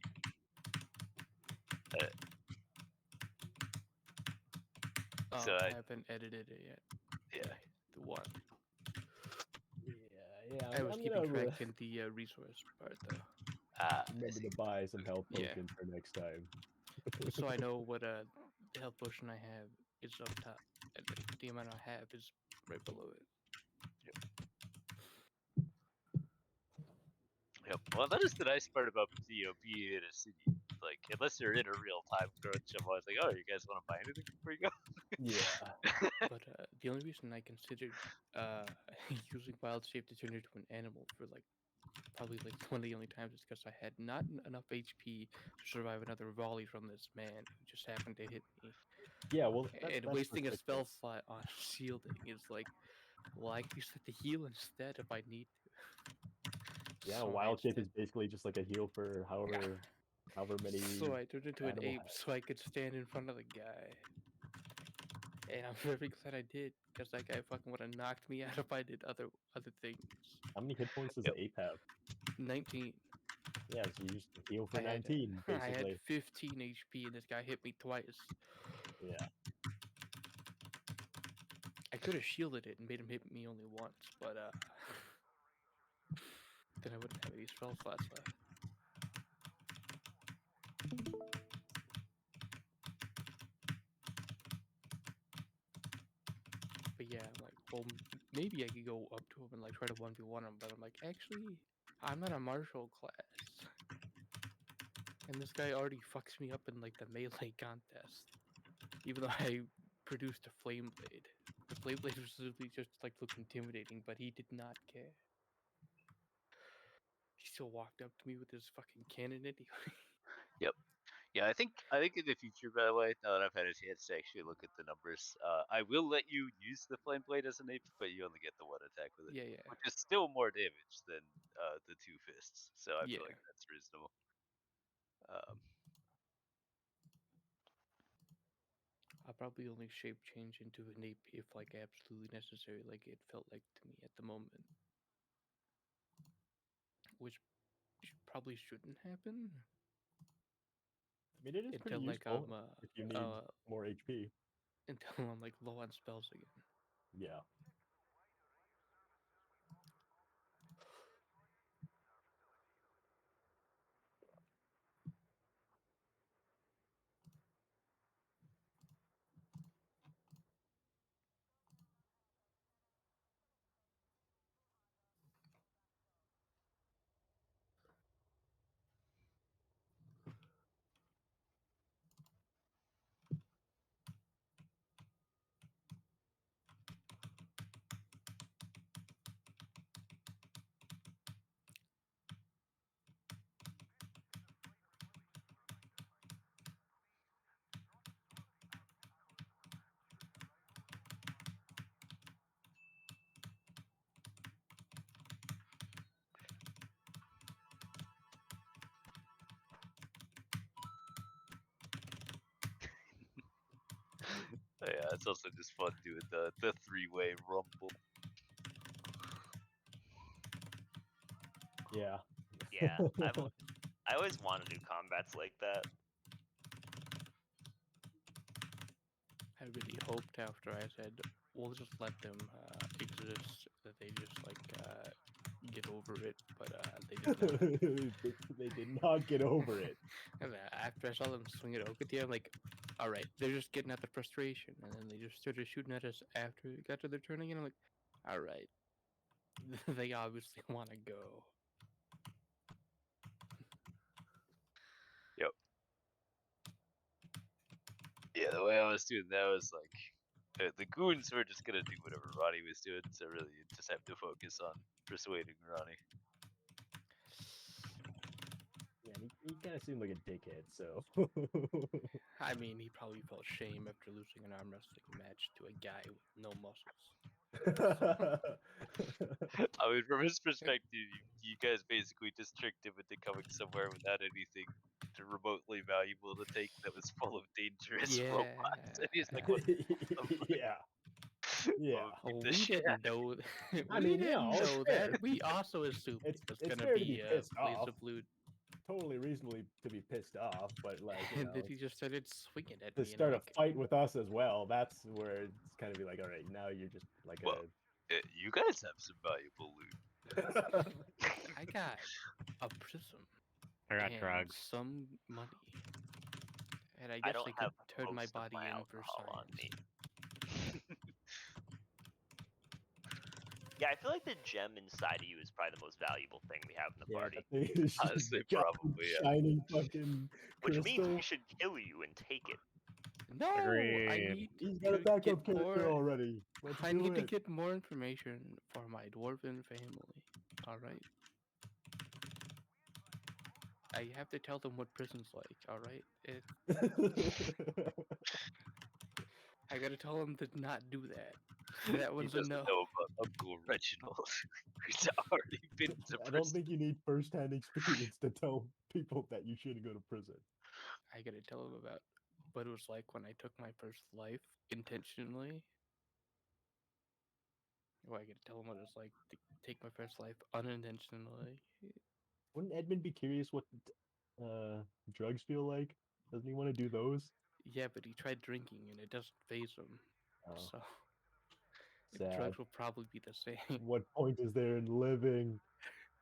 Oh, So I I- haven't edited it yet. Yeah. The one. Yeah. I was I'm keeping gonna track in the resource part though, I remember see. to buy some health Yeah. potions for next time. so I know what health potion I have is up top. and the amount I have is right below it. Yep. Well, that is the nice part about being in a city. Like, unless you're in a real time crunch, I'm always like, oh, you guys want to buy anything before you go? Yeah. But the only reason I considered using wild shape to turn into an animal for like probably like one of the only times is because I had not enough HP to survive another volley from this man who just happened to hit me. Yeah, well, And that's wasting a spell ridiculous. slot on shielding is like, well, I can use that to heal instead if I need to. Yeah, So I wild shape instead- is basically just like a heal for however many. So I turned into an animal ape so I could stand in front of the guy. And I'm very glad I did, because that guy fucking would have knocked me out if I did other things. How many hit points does the ape have? 19. Yeah, so you just heal for I had 19, I had basically. 15 HP and this guy hit me twice. Yeah. I could have shielded it and made him hit me only once, but then I wouldn't have any spell slots left. But yeah, I'm like, well, maybe I could go up to him and like try to 1v1 him, but I'm like, actually, I'm not a martial class. And this guy already fucks me up in like the melee contest. Even though I produced a flame blade. The flame blade was literally just like looked intimidating, but he did not care. He still walked up to me with his fucking cannon anyway. Yeah, I think in the future, by the way, now that I've had a chance to actually look at the numbers, I will let you use the flame blade as an ape, but you only get the one attack with it, Yeah. which is still more damage than the two fists. So I Yeah. feel like that's reasonable. I'll probably only shape change into an ape if like absolutely necessary, like it felt like to me at the moment. Which probably shouldn't happen. I mean, it is pretty Until like useful I'm if you need more HP. until I'm like low on spells again. Yeah. Yeah, it's also just fun doing the three-way rumble. Yeah. Yeah, I always want to do combats like that. I really hoped after I said, we'll just let them exist, that they just like get over it, but they did not. They did not get over it. And after I saw them swing at Okatia, I'm like, alright, they're just getting at the frustration, and then they just started shooting at us after it got to their turn again. I'm like, alright, they obviously want to go. Yeah, the way I was doing that was like, the goons were just gonna do whatever Ronnie was doing, so really you just have to focus on persuading Ronnie. Yeah, he kind of seemed like a dickhead, so. I mean, he probably felt shame after losing an arm wrestling match to a guy with no muscles. I mean, from his perspective, you guys basically just tricked him into coming somewhere without anything remotely valuable to take that was full of dangerous robots. And he's like, what the fuck? Yeah. Yeah. Oh, Oh, the we shit didn't out of know. I We mean, yeah, didn't all know fair. that. We also assumed It's it was fair gonna to be be a pissed blaze off. of loot, Totally reasonably to be pissed off, but like, you and know, then he just started swinging at to me, and I'm start a like, fight with us as well, that's where it's kind of be like, all right, now you're just like Well, you guys have some valuable loot. I got a prism I got and drugs. some money, and I I guess don't I could have turn my most of body my in for alcohol on science. me. Yeah, I feel like the gem inside of you is probably the most valuable thing we have in the party. That thing is just Honestly, giant, probably, yeah. shining fucking Which means crystal. we should kill you and take it. No, I Agreed. need He's got a to backup get character more. already. Let's I do need to it. get more information for my dwarven family. All right. I have to tell them what prison's like. All right. I gotta tell them to not do that. That He one's a doesn't no. know about Uncle Reginald. He's already been to I don't prison. think you need first-hand experience to tell people that you shouldn't go to prison. I gotta tell them about what it was like when I took my first life intentionally. Well, I gotta tell them what it's like to take my first life unintentionally. Wouldn't Edmund be curious what drugs feel like? Doesn't he want to do those? Yeah, but he tried drinking and it doesn't phase him. Oh, So sad. drugs will probably be the same. What point is there in living?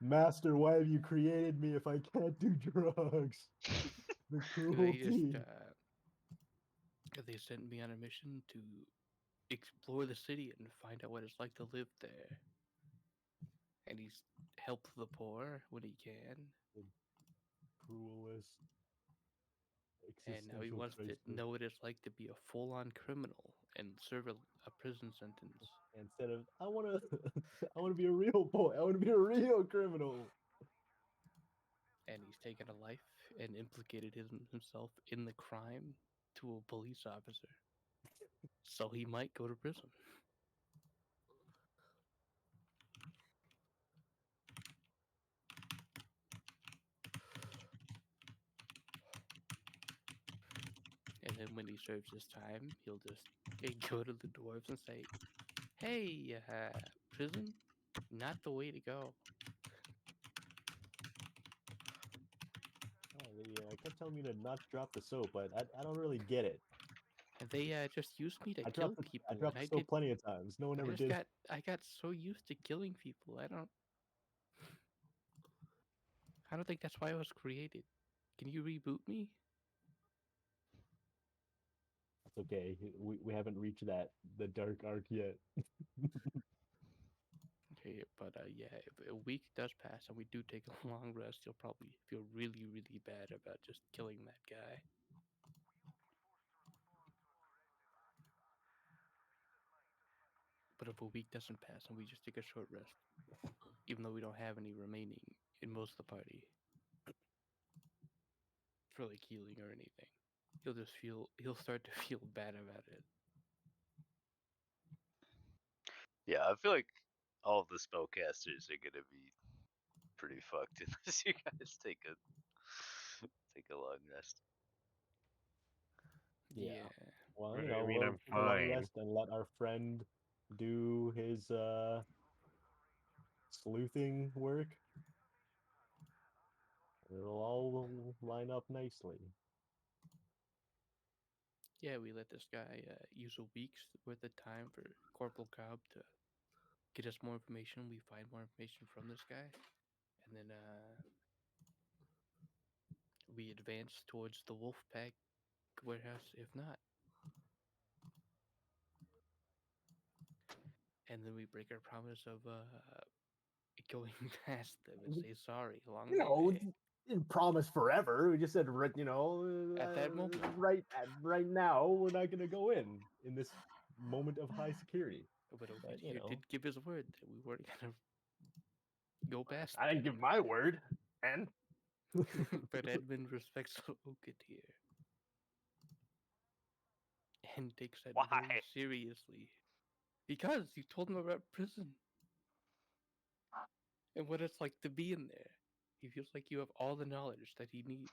Master, why have you created me if I can't do drugs? The They cruelty. they sent me on a mission to explore the city and find out what it's like to live there. And he's helped the poor when he can. Cruelest. And now he existential wants to crisis. know what it's like to be a full-on criminal and serve a prison sentence. Instead of I wanna I wanna be a real boy. I wanna be a real criminal. And he's taken a life and implicated himself in the crime to a police officer. So he might go to prison. And then when he serves his time, he'll just go to the dwarves and say, "Hey, prison, not the way to go." Oh, they kept telling me to not drop the soap, but I don't really get it. And they just used me to I kill dropped people. I dropped And the soap plenty of times. No one ever did. I got so used to killing people. I don't think that's why I was created. Can you reboot me? It's okay. We haven't reached the dark arc yet. Okay, but yeah, if a week does pass and we do take a long rest, you'll probably feel really, really bad about just killing that guy. But if a week doesn't pass and we just take a short rest, even though we don't have any remaining in most of the party for like healing or anything, he'll start to feel bad about it. Yeah, I feel like all of the spellcasters are gonna be pretty fucked unless you guys take a long rest. Yeah. Well, What you do you know, mean we'll I'm take a long fine? rest and let our friend do his sleuthing work. It'll all line up nicely. Yeah, we let this guy use a week's worth of time for Corporal Cobb to get us more information. We find more information from this guy, and then we advance towards the Wolfpack warehouse, if not. And then we break our promise of going past them and say sorry along You the know, way. didn't promise forever. We just said, you know, At that moment. right now, we're not gonna go in this moment of high security. But you know, did give his word that we weren't gonna go past. I didn't them. give my word, and But Edmund respects Okit here and takes that Why? very seriously because you told him about prison and what it's like to be in there. He feels like you have all the knowledge that he needs.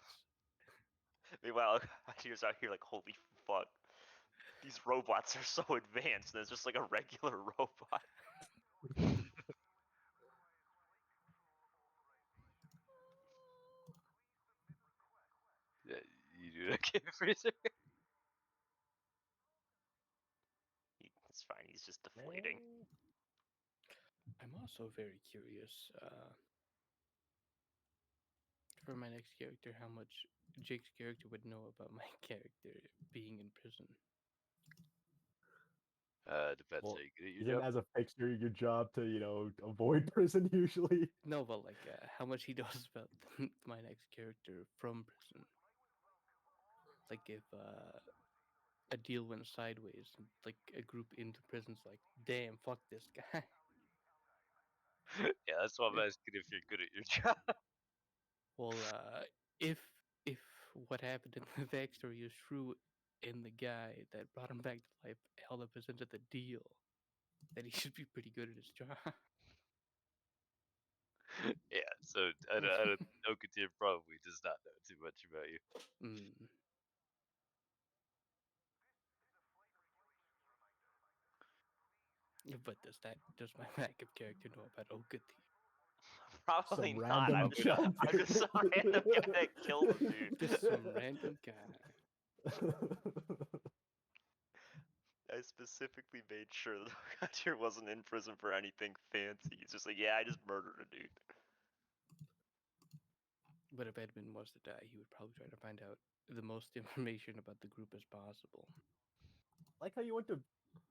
Meanwhile, he was out here like, holy fuck. These robots are so advanced, and it's just like a regular robot. Yeah, you do that, Game Freezer. It's fine, he's just deflating. I'm also very curious for my next character how much Jake's character would know about my character being in prison. Depends Well, how you get at your Isn't job. as a fixer your job to, avoid prison usually? No, but like how much he knows about my next character from prison. Like if a deal went sideways, and, like a group into prison's like, damn, fuck this guy. Yeah, that's why I'm asking if you're good at your job. Well, if if what happened in the backstory is true, and the guy that brought him back to life held up his end of the deal, then he should be pretty good at his job. Yeah, so I don't Okatir probably does not know too much about you. Mm. But does my lack of character know about Okathi? Probably Some not. random chump. I'm just some random guy that killed a dude. Just some random guy. I specifically made sure that Okatir wasn't in prison for anything fancy. He's just like, yeah, I just murdered a dude. But if Edmund was to die, he would probably try to find out the most information about the group as possible. Like how you went to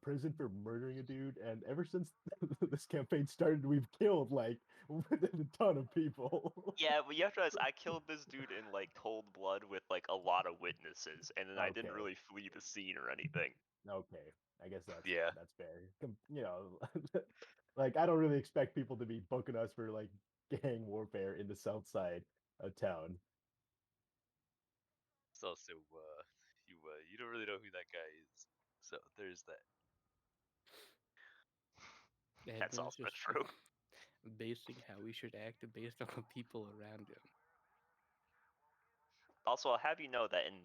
prison for murdering a dude, and ever since this campaign started, we've killed like a ton of people. Yeah, but you have to realize I killed this dude in like cold blood with like a lot of witnesses, and then I didn't Okay. really flee the scene or anything. Okay, I guess that's Yeah. that's fair. Like I don't really expect people to be booking us for like gang warfare in the south side of town. It's also you don't really know who that guy is, so there's that. That's Edmund's also just true. basing how we should act based on the people around him. Also, I'll have you know that in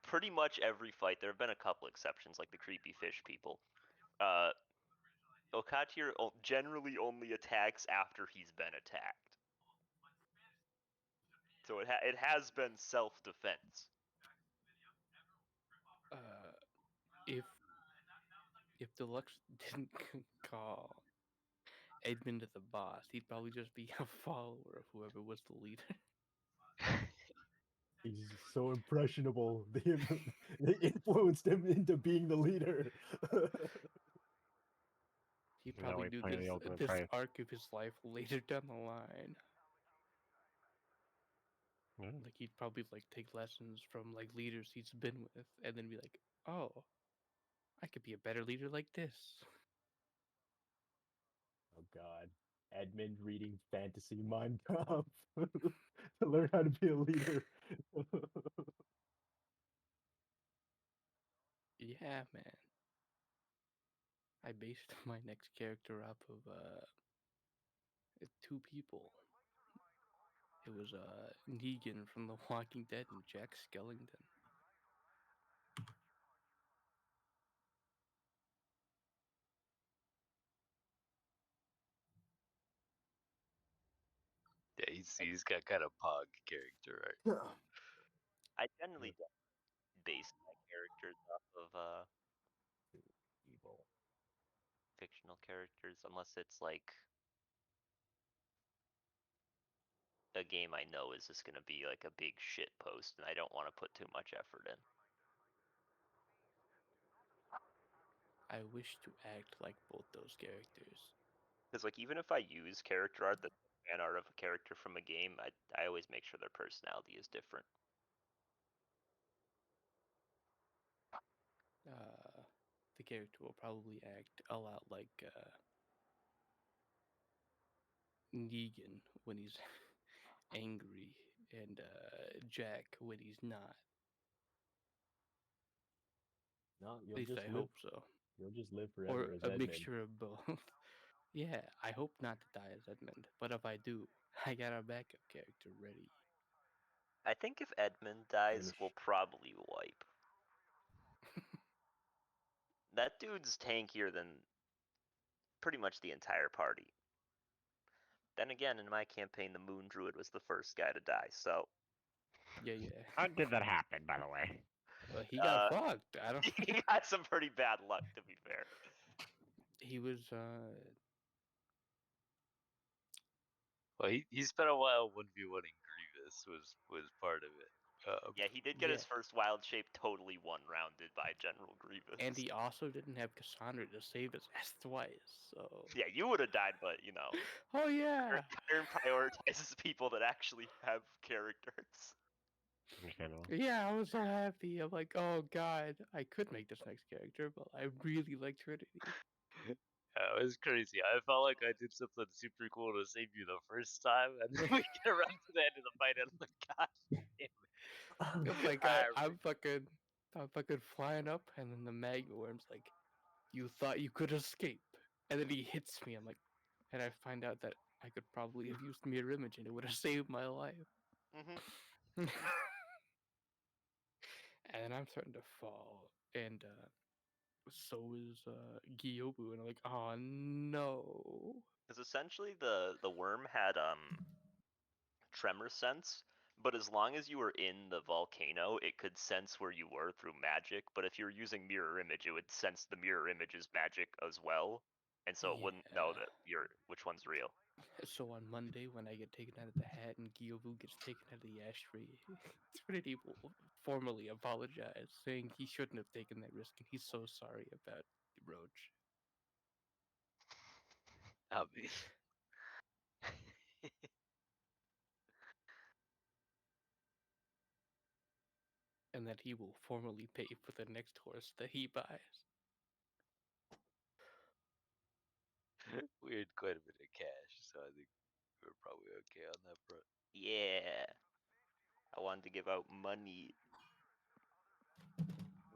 pretty much every fight, there have been a couple exceptions, like the creepy fish people. Okatir generally only attacks after he's been attacked. So it has been self-defense. If Deluxe didn't call Edmund the boss, he'd probably just be a follower of whoever was the leader. He's so impressionable. They influenced him into being the leader. He'd Now probably we do play the this ultimate this price. arc of his life later down the line. Yeah. Like he'd probably like take lessons from like leaders he's been with, and then be like, "Oh, I could be a better leader like this." Oh God, Edmund reading fantasy Mein Kampf to learn how to be a leader. Yeah, man. I based my next character off of two people. It was Negan from The Walking Dead and Jack Skellington. Yeah, he's got kind of pog character, right? I generally don't base my characters off of Evil. fictional characters unless it's like a game I know is just gonna be like a big shit post and I don't want to put too much effort in. I wish to act like both those characters. Because like even if I use character art that's fan art of a character from a game, I always make sure their personality is different. The character will probably act a lot like Negan when he's angry, and Jack when he's not. No, At you'll least just I live. hope so. You'll just live Or forever as a Edmund. mixture of both. Yeah, I hope not to die as Edmund, but if I do, I got a backup character ready. I think if Edmund dies, Finish. we'll probably wipe. That dude's tankier than pretty much the entire party. Then again, in my campaign, the Moon Druid was the first guy to die, so Yeah. How did that happen, by the way? Well, he got fucked. I don't. he got some pretty bad luck, to be fair. He was. Well, he spent a while 1v1ing Grievous was part of it. Yeah, he did get his Yeah. first wild shape totally one-rounded by General Grievous. And he also didn't have Cassandra to save his ass twice, so. Yeah, you would have died, but you know, Oh yeah. Iron prioritizes people that actually have characters. Understandable. Yeah, I was so happy. I'm like, oh god, I could make this next character, but I really like Trinity. Yeah, it was crazy. I felt like I did something super cool to save you the first time, and then we get around to the end of the fight, and I'm like, God damn it. I'm like, I I'm fucking flying up, and then the magma worm's like, you thought you could escape, and then he hits me. I'm like, and I find out that I could probably have used mirror image, and it would have saved my life. Mm-hmm. And then I'm starting to fall, and so is Gyobu, and I'm like, oh no. Because essentially the worm had tremor sense, but as long as you were in the volcano, it could sense where you were through magic. But if you're using mirror image, it would sense the mirror image's magic as well, and so it wouldn't know that which one's real. So on Monday, when I get taken out of the hat and Gyobu gets taken out of the ashtray, Trinity will formally apologize, saying he shouldn't have taken that risk, and he's so sorry about Roach. I mean, And that he will formally pay for the next horse that he buys. we had quite a bit of cash, so I think we're probably okay on that front. Yeah, I wanted to give out money.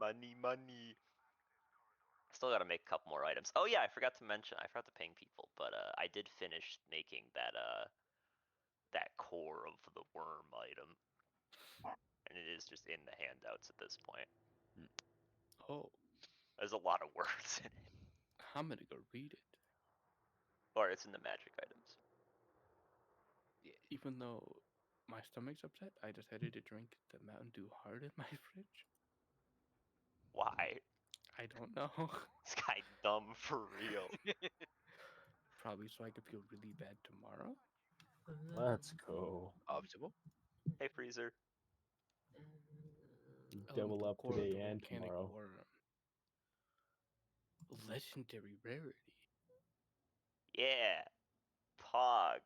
Money. Still got to make a couple more items. Oh yeah, I forgot to ping people, but I did finish making that core of the worm item, and it is just in the handouts at this point. Oh, There's a lot of words in it, I'm gonna go read it. or it's in the magic items. Yeah, even though my stomach's upset, I decided to drink the Mountain Dew Hard in my fridge. Why? I don't know. This guy dumb for real. Probably so I could feel really bad tomorrow. Let's go. Optimal. Hey Freezer. Double up Core of today the and volcanic tomorrow. worm. Legendary rarity. Yeah. Pog.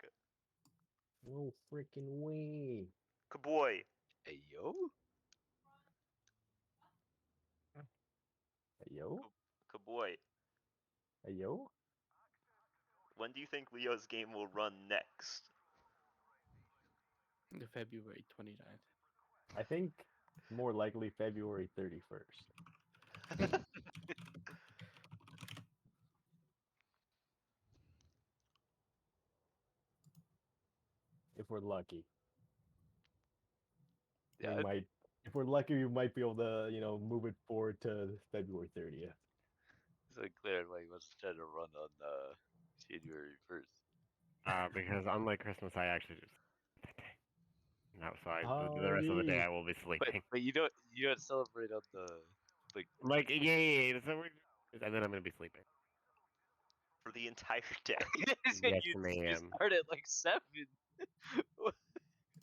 No freaking way. Kaboy. Hey yo. Hey, yo? Kaboy. Hey, yo? When do you think Leo's game will run next? The February 29th. I think more likely February 31st. If we're lucky. Yeah, We might, if we're lucky, we might be able to, move it forward to February 30th. so clear. Like, let's try to run on January 1st. Because unlike Christmas, I actually just that day. No, so the Oh, rest of the day yeah. I will be sleeping. But you don't celebrate on the like. Like yeah. So and then I'm gonna be sleeping. For the entire day. Yes, you ma'am. start at like 7.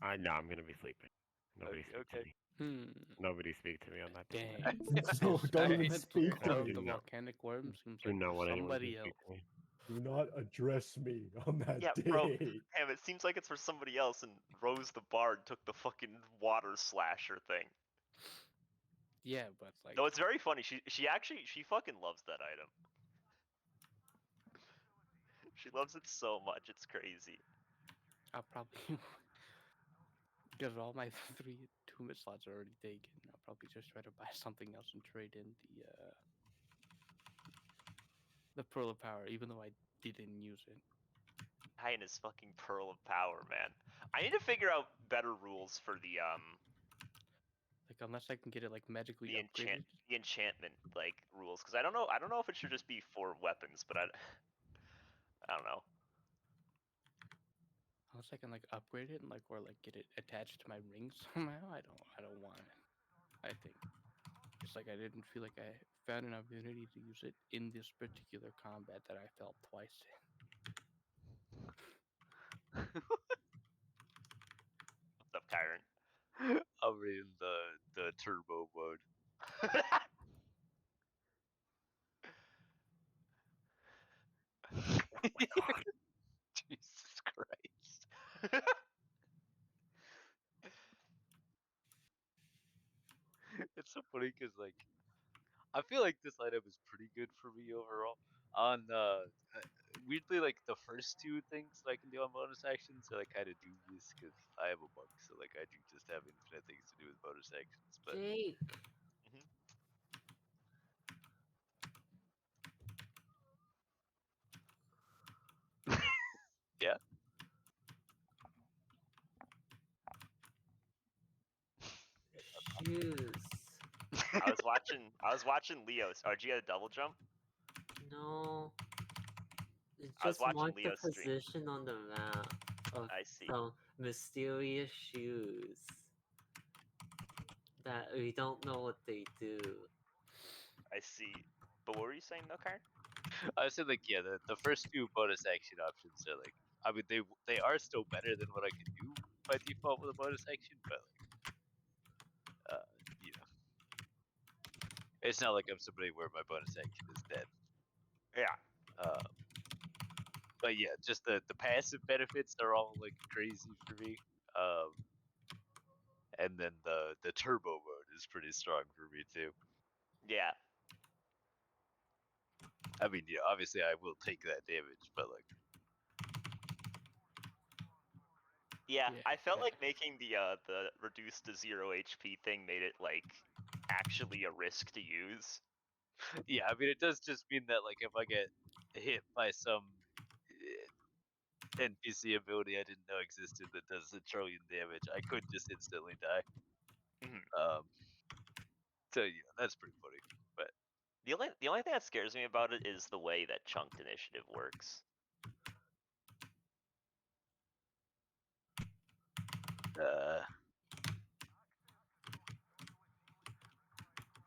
No, I'm gonna be sleeping. Nobody speak Okay. to me. Nobody speak to me on that day. Dang. So don't even Mental speak to core of me. the No. volcanic worm seems Do like not want anyone to somebody speak else. to me. Do not address me on that Yeah, day. bro. Damn, it seems like it's for somebody else, and Rose the Bard took the fucking water slasher thing. Yeah, but like, No, it's very funny. She fucking loves that item. She loves it so much, it's crazy. I'll probably because all my 3 2-minute slots are already taken. I'll probably just try to buy something else and trade in the Pearl of Power, even though I didn't use it. High his fucking Pearl of Power, man. I need to figure out better rules for the Like unless I can get it like magically upgraded. the enchantment like rules, because I don't know if it should just be for weapons, but I don't know. Unless I can like upgrade it and like or like get it attached to my ring somehow. I don't want it. I think it's like I didn't feel like I found an opportunity to use it in this particular combat that I felt twice What's up, Kyron? I'm in the turbo mode. Jesus Christ. It's so funny because like I feel like this item is pretty good for me overall. On weirdly, like the first two things that I can do on bonus actions are like kind of dubious because I am a monk, so like I do just have infinite things to do with bonus actions. But Jake. Mhm. yeah, Shoes. I was watching Leo's. Oh, did you get a double jump? No. It I was just watching marked the Leo's stream. position on the map of I see. some mysterious shoes that we don't know what they do. I see. But what were you saying though, Karen? I said like yeah, the first two bonus action options are like I mean they are still better than what I can do by default with a bonus action, but like you know, it's not like I'm somebody where my bonus action is dead. Yeah. But yeah, just the passive benefits are all like crazy for me. And then the turbo mode is pretty strong for me too. Yeah. I mean, yeah, obviously I will take that damage, but like Yeah, Yeah, I felt yeah. like making the reduced to 0 HP thing made it like actually a risk to use. yeah, I mean it does just mean that like if I get hit by some NPC ability I didn't know existed that does a trillion damage, I could just instantly die. Mhm. So yeah, that's pretty funny. But The only thing that scares me about it is the way that chunked initiative works.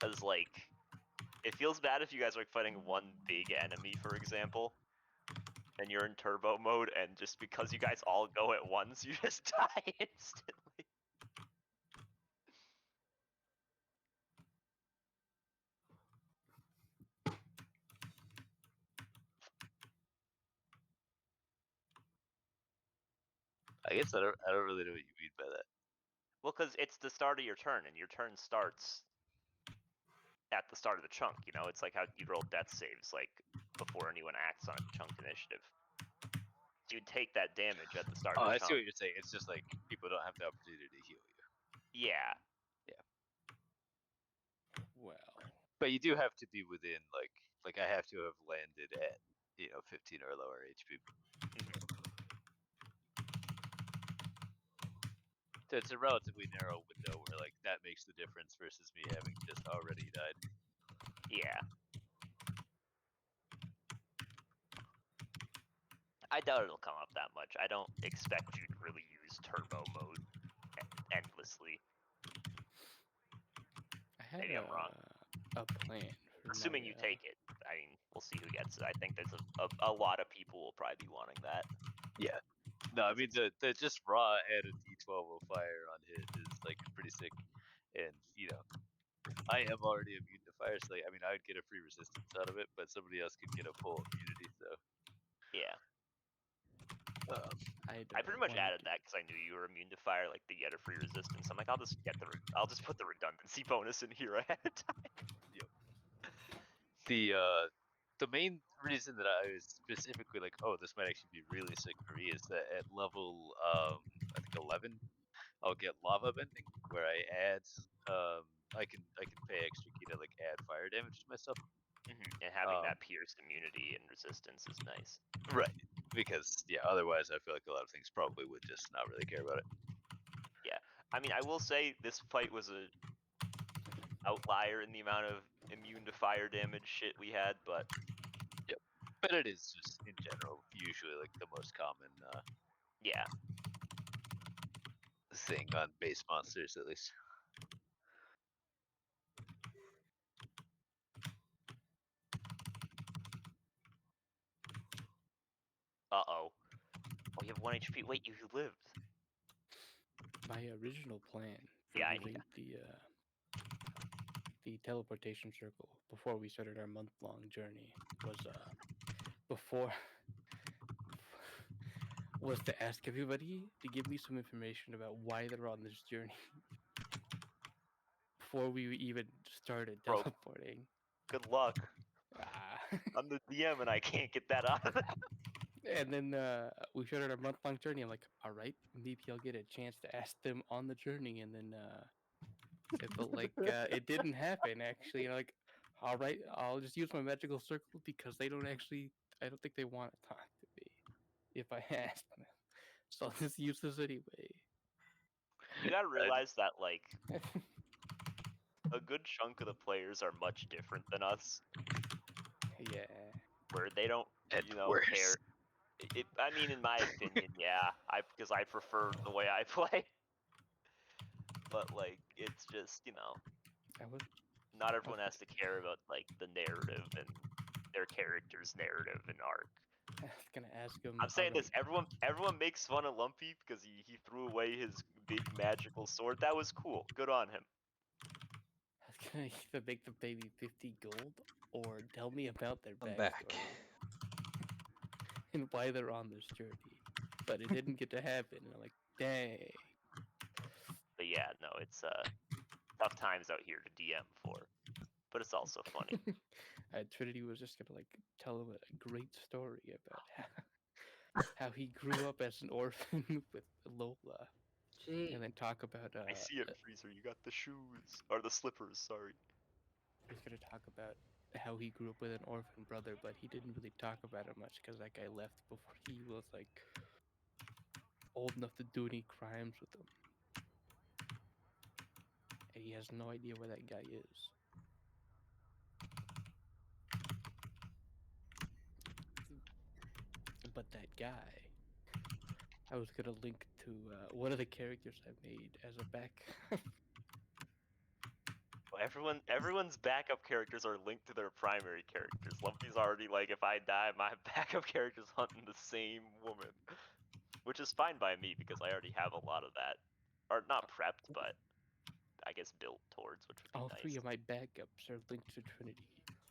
Cause like, it feels bad if you guys are like fighting one big enemy, for example, and you're in turbo mode, and just because you guys all go at once, you just die instantly. I guess I don't really know what you mean by that. Well, cause it's the start of your turn, and your turn starts at the start of the chunk. You know, it's like how you roll death saves like before anyone acts on a chunked initiative. So you'd take that damage at the start Oh, of the I see chunk. what you're saying. It's just like people don't have the opportunity to heal you. Yeah. Well, But you do have to be within like I have to have landed at 15 or lower HP. So it's a relatively narrow window where like that makes the difference versus me having just already died. Yeah. I doubt it'll come up that much. I don't expect you to really use turbo mode endlessly. I had Maybe I'm wrong. a plan. For Assuming my, you take it. I mean, we'll see who gets it. I think there's a lot of people will probably be wanting that. Yeah. No, I mean the just raw add a D12 of fire on hit is like pretty sick, and I am already immune to fire, so like, I mean I would get a free resistance out of it, but somebody else could get a full immunity. So Yeah. I'd, I pretty much wanted added that because I knew you were immune to fire, like the get a free resistance. I'm like, I'll just put the redundancy bonus in here ahead of time. the main reason that I was specifically like, oh, this might actually be really sick for me is that at level I think 11, I'll get lava bending where I add I can pay extra key to like add fire damage to myself. And having that pierced immunity and resistance is nice. Right. Because yeah, otherwise I feel like a lot of things probably would just not really care about it. Yeah. I mean, I will say this fight was a outlier in the amount of immune to fire damage shit we had, but But it is just in general usually like the most common yeah. thing on base monsters at least. Uh-oh. Oh, you have 1 HP. Wait, you lived. my original plan Yeah, I using the teleportation circle before we started our month-long journey was before was to ask everybody to give me some information about why they're on this journey before we even started Bro. teleporting. Good luck. Ah. I'm the DM and I can't get that out of that. And then we started our month-long journey. I'm like, all right, maybe I'll get a chance to ask them on the journey. And then it felt like it didn't happen, actually. And I'm like, all right, I'll just use my magical circle because they don't actually, I don't think they want to talk to me if I ask them. So I'll just use this anyway. You gotta realize that, like, a good chunk of the players are much different than us, Yeah. where they don't, At you know, worst. care. I mean, in my opinion, yeah, because I prefer the way I play. But like, it's just, you know, I was not everyone has to care about like the narrative and their character's narrative and arc. gonna ask him. I'm saying this, everyone makes fun of Lumpy because he threw away his big magical sword. That was cool. Good on him. I was gonna either make them pay me 50 gold or tell me about their I'm backstory back. and why they're on this journey. But it didn't get to happen. And I'm like, dang. But yeah, no, it's tough times out here to DM for. But it's also funny. Trinity was just gonna like tell him a great story about how he grew up as an orphan with Lola, Gee, and then talk about I see it, Freezer. You got the shoes. Or the slippers, sorry. he's gonna talk about how he grew up with an orphan brother, but he didn't really talk about it much because that guy left before he was like old enough to do any crimes with him, and he has no idea where that guy is. But that guy, I was gonna link to one of the characters I made as a back. Well, everyone's backup characters are linked to their primary characters. Lumpy's already like, if I die, my backup character's hunting the same woman. Which is fine by me because I already have a lot of that. Or not prepped, but I guess built towards, which would be All nice. three of my backups are linked to Trinity.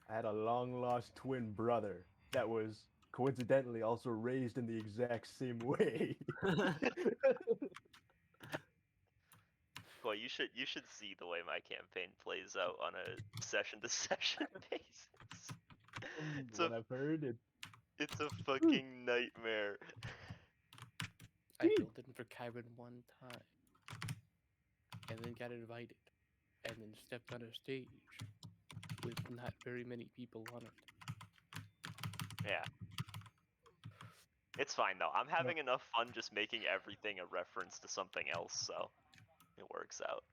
I had a long lost twin brother that was coincidentally also raised in the exact same way. Well, you should see the way my campaign plays out on a session to session basis. What I've heard, It's a fucking nightmare. I filled in for Kyron one time, and then got invited, and then stepped on a stage with not very many people on it. Yeah. It's fine though. I'm having enough fun just making everything a reference to something else, so it works out.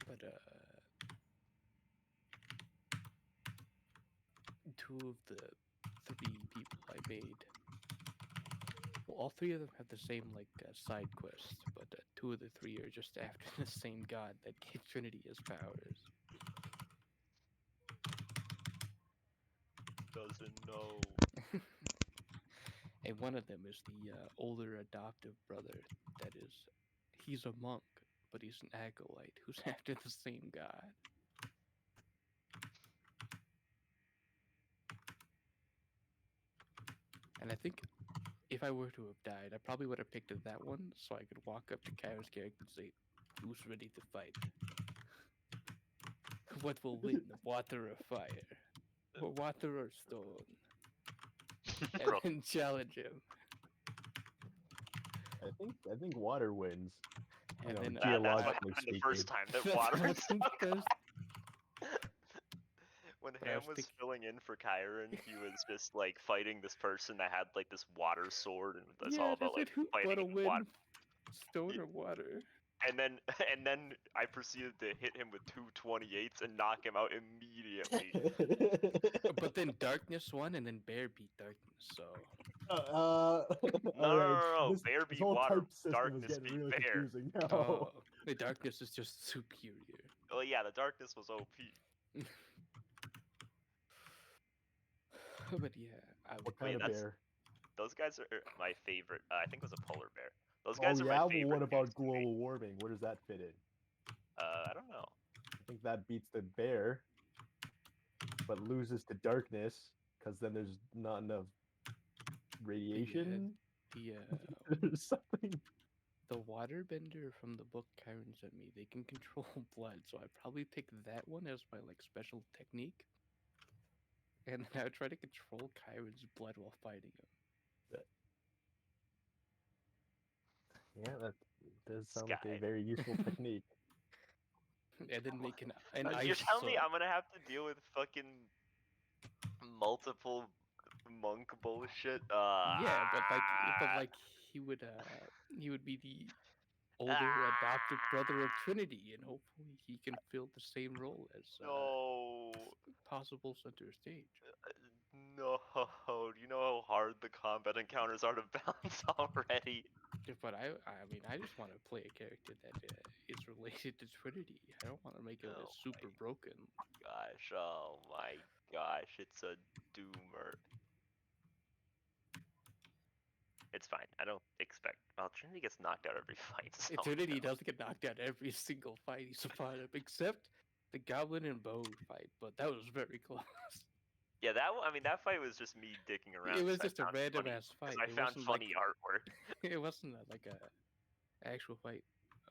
But two of the three people I made, well, all three of them have the same like side quests, but two of the three are just after the same god that gave Trinity his powers. Doesn't know. And one of them is the older adoptive brother that is, he's a monk, but he's an acolyte who's after the same god. And I think if I were to have died, I probably would have picked that one so I could walk up to Kyra's character and say, who's ready to fight? What will win, water or fire? Or water or stone? And then challenge him. I think water wins. And then That's what geologically happened the speaking. first time that That's water what was because When But I Ham was was thinking- filling in for Kyron, he was just like fighting this person that had like this water sword, and that's all about like who fighting wanna in win, water. stone or water? And then I proceeded to hit him with 2 28s and knock him out immediately. But then darkness won, and then bear beat darkness. So No, This, bear this beat whole water, type system is darkness getting beat really bear. confusing now. oh, the darkness is just superior. Oh yeah, the darkness was OP. But yeah, What kind of that's- bear? Those guys are my favorite. I think it was a polar bear. Those Oh guys are yeah, my well favorite. what about dudes to make. global warming? Where does that fit in? I don't know. I think that beats the bear, but loses to darkness because then there's not enough radiation The or something. the waterbender from the book Kyron sent me, they can control blood, so I'd probably pick that one as my like special technique. And then I would try to control Kyron's blood while fighting him. Yeah, that does sound like a Sky. very useful technique. And then make an You're ice telling me sword. I'm gonna have to deal with fucking multiple monk bullshit? Yeah, but he would be the older adopted brother of Trinity, and hopefully he can fill the same role as no. possible center stage. No. Do you know how hard the combat encounters are to balance already? But I mean, I just want to play a character that is related to Trinity. I don't want to make it Oh super broken. Gosh, oh my gosh, it's a doomer. It's fine. I don't expect. Well, Trinity gets knocked out every fight. So Trinity no. doesn't get knocked out every single fight he's a part of, except the Goblin and Bone fight. But that was very close. Yeah, I mean, that fight was just me dicking around. It was 'cause I just a found random funny- ass 'cause fight. I It found wasn't funny like artwork. it wasn't like a actual fight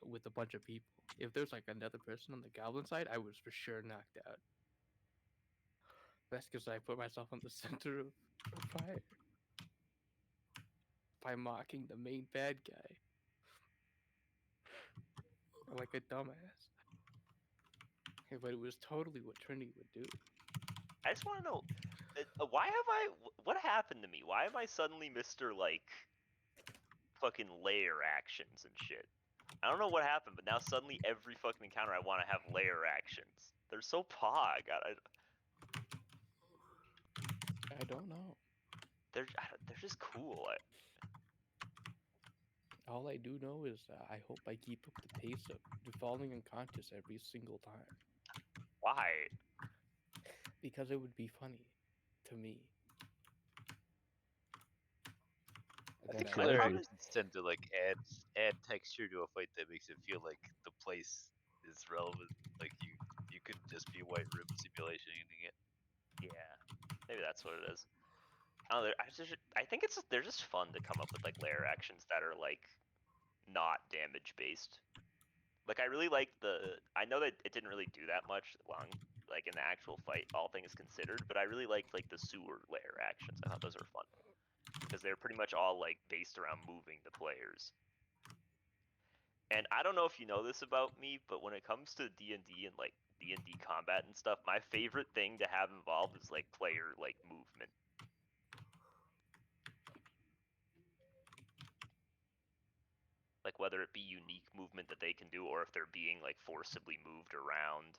with a bunch of people. If there's like another person on the Goblin side, I was for sure knocked out. That's because I put myself on the center of fire by mocking the main bad guy like a dumbass. But it was totally what Trinity would do. I just want to know, why have I? What happened to me? Why am I suddenly Mr. like fucking layer actions and shit? I don't know what happened, but now suddenly every fucking encounter I want to have layer actions. They're so pog. I don't know. They're just cool. All I do know is I hope I keep up the pace of falling unconscious every single time. Why? Because it would be funny to me. I Then think My layer problem is- actions tend to like add texture to a fight that makes it feel like the place is relevant. Like you could just be white room simulationing it. Yeah, maybe that's what it is. I think they're just fun to come up with like layer actions that are like not damage based. Like I really like I know that it didn't really do that much like in the actual fight, all things considered, but I really liked like the sewer layer actions. I thought those were fun because they're pretty much all like based around moving the players. And I don't know if you know this about me, but when it comes to D&D and like D&D combat and stuff, my favorite thing to have involved is like player like movement. Like whether it be unique movement that they can do or if they're being like forcibly moved around.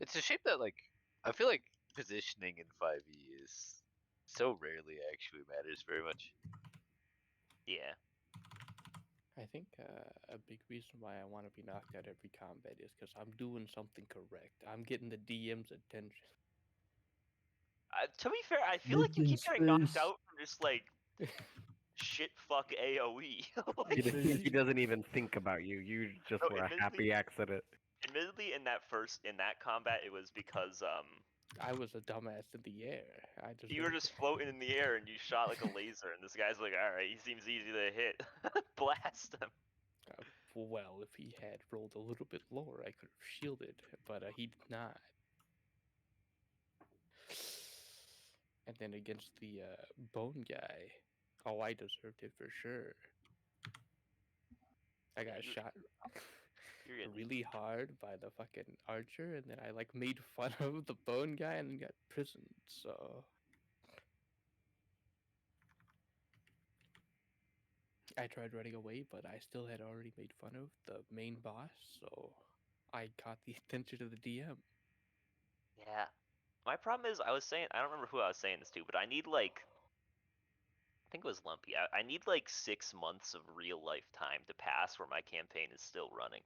It's a shame that like I feel like positioning in 5e is so rarely actually matters very much. Yeah. I think a big reason why I want to be knocked out every combat is because I'm doing something correct. I'm getting the DM's attention. To be fair, I feel like you Making keep getting knocked space. out from just like shit fuck AoE. He, Like, he doesn't even think about you. You just No, were a happy accident. admittedly, in that combat, it was because I was a dumbass in the air. I just you were just floating in the air and you shot like a laser, and this guy's like, all right, he seems easy to hit. Blast him. Well, if he had rolled a little bit lower, I could have shielded, but he did not. And then against the bone guy, oh, I deserved it for sure. I got shot You're getting really hard by the fucking archer, and then I like made fun of the bone guy and then got prisoned. So I tried running away, but I still had already made fun of the main boss, so I caught the attention of the DM. Yeah. My problem is, I don't remember who I was saying this to, but I need like, I think it was Lumpy. I need like 6 months of real life time to pass where my campaign is still running.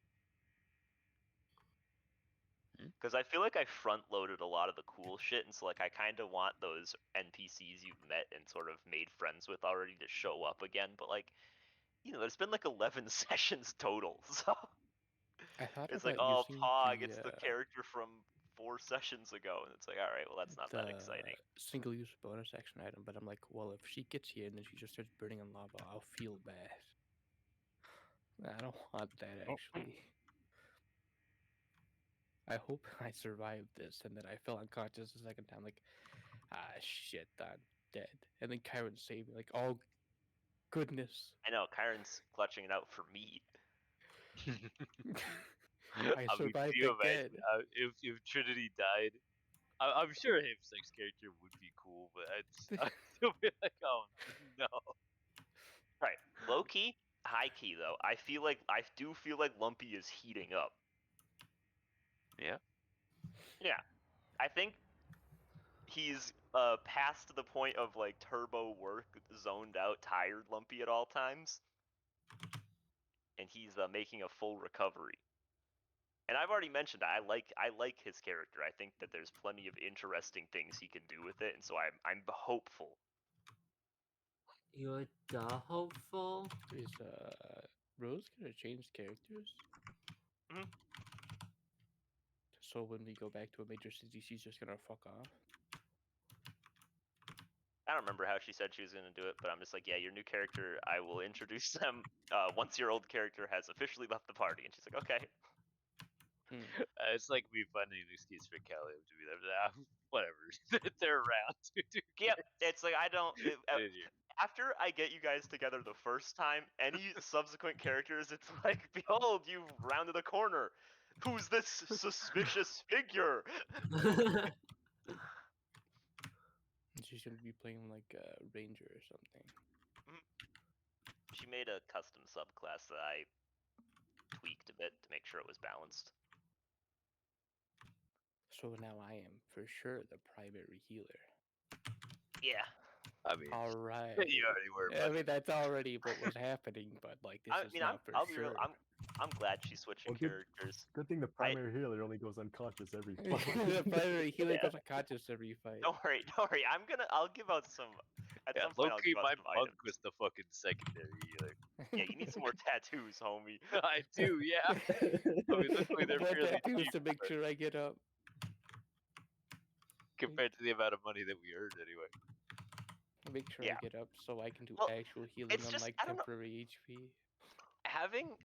Because I feel like I front loaded a lot of the cool shit, and so like I kind of want those NPCs you've met and sort of made friends with already to show up again. But like, there's been like 11 sessions total, so I thought it's like, about oh, using Pog, the, it's the character from 4 sessions ago, and it's like, all right, well, that's not that exciting. single-use bonus action item, but I'm like, well, if she gets here and then she just starts burning in lava, I'll feel bad. I don't want that actually. I hope I survived this and then I fell unconscious the second time, like, shit, I'm dead. And then Kyron saved me, like, oh goodness. I know, Kyron's clutching it out for me. I I mean, survived can you again. imagine if Trinity died? I'm sure Hipstick's character would be cool, but I'd still be like, oh no. Right, low key, high key though. I do feel like Lumpy is heating up. Yeah. Yeah, I think he's past the point of like turbo work, zoned out, tired Lumpy at all times, and he's making a full recovery. And I've already mentioned I like his character. I think that there's plenty of interesting things he can do with it, and so I'm hopeful. You're the hopeful? Is Rose gonna change characters? Mhm. So when we go back to a major city, she's just gonna fuck off? I don't remember how she said she was going to do it, but I'm just like, yeah, your new character, I will introduce them once your old character has officially left the party. And she's like, okay. It's like me finding an excuse for Callie to be there. Whatever. They're around. Yep, it's like, I don't... Get in here. after I get you guys together the first time, any subsequent characters, it's like, behold, you've rounded a corner. Who's this suspicious figure? She's gonna be playing like a ranger or something. She made a custom subclass that I tweaked a bit to make sure it was balanced. So now I am for sure the primary healer. Yeah. I mean, All right. you already were. I mean, that's already what was happening, but like this is not for I'll be sure. real. I'm glad she's switching Well, good- characters. Good thing the primary healer only goes unconscious every The fight. primary healer Yeah. goes unconscious every fight. Don't worry. I'll give out some. At Yeah, some point, I'll low-key, give out my some monk items. was the fucking secondary healer. Yeah, you need some more tattoos, homie. I do, yeah. I mean, luckily they're What fairly tattoos cheap to make sure I get up. compared to the amount of money that we earned anyway. Make sure Yeah. I get up so I can do Well, actual healing it's on just- like I don't know. temporary HP. Having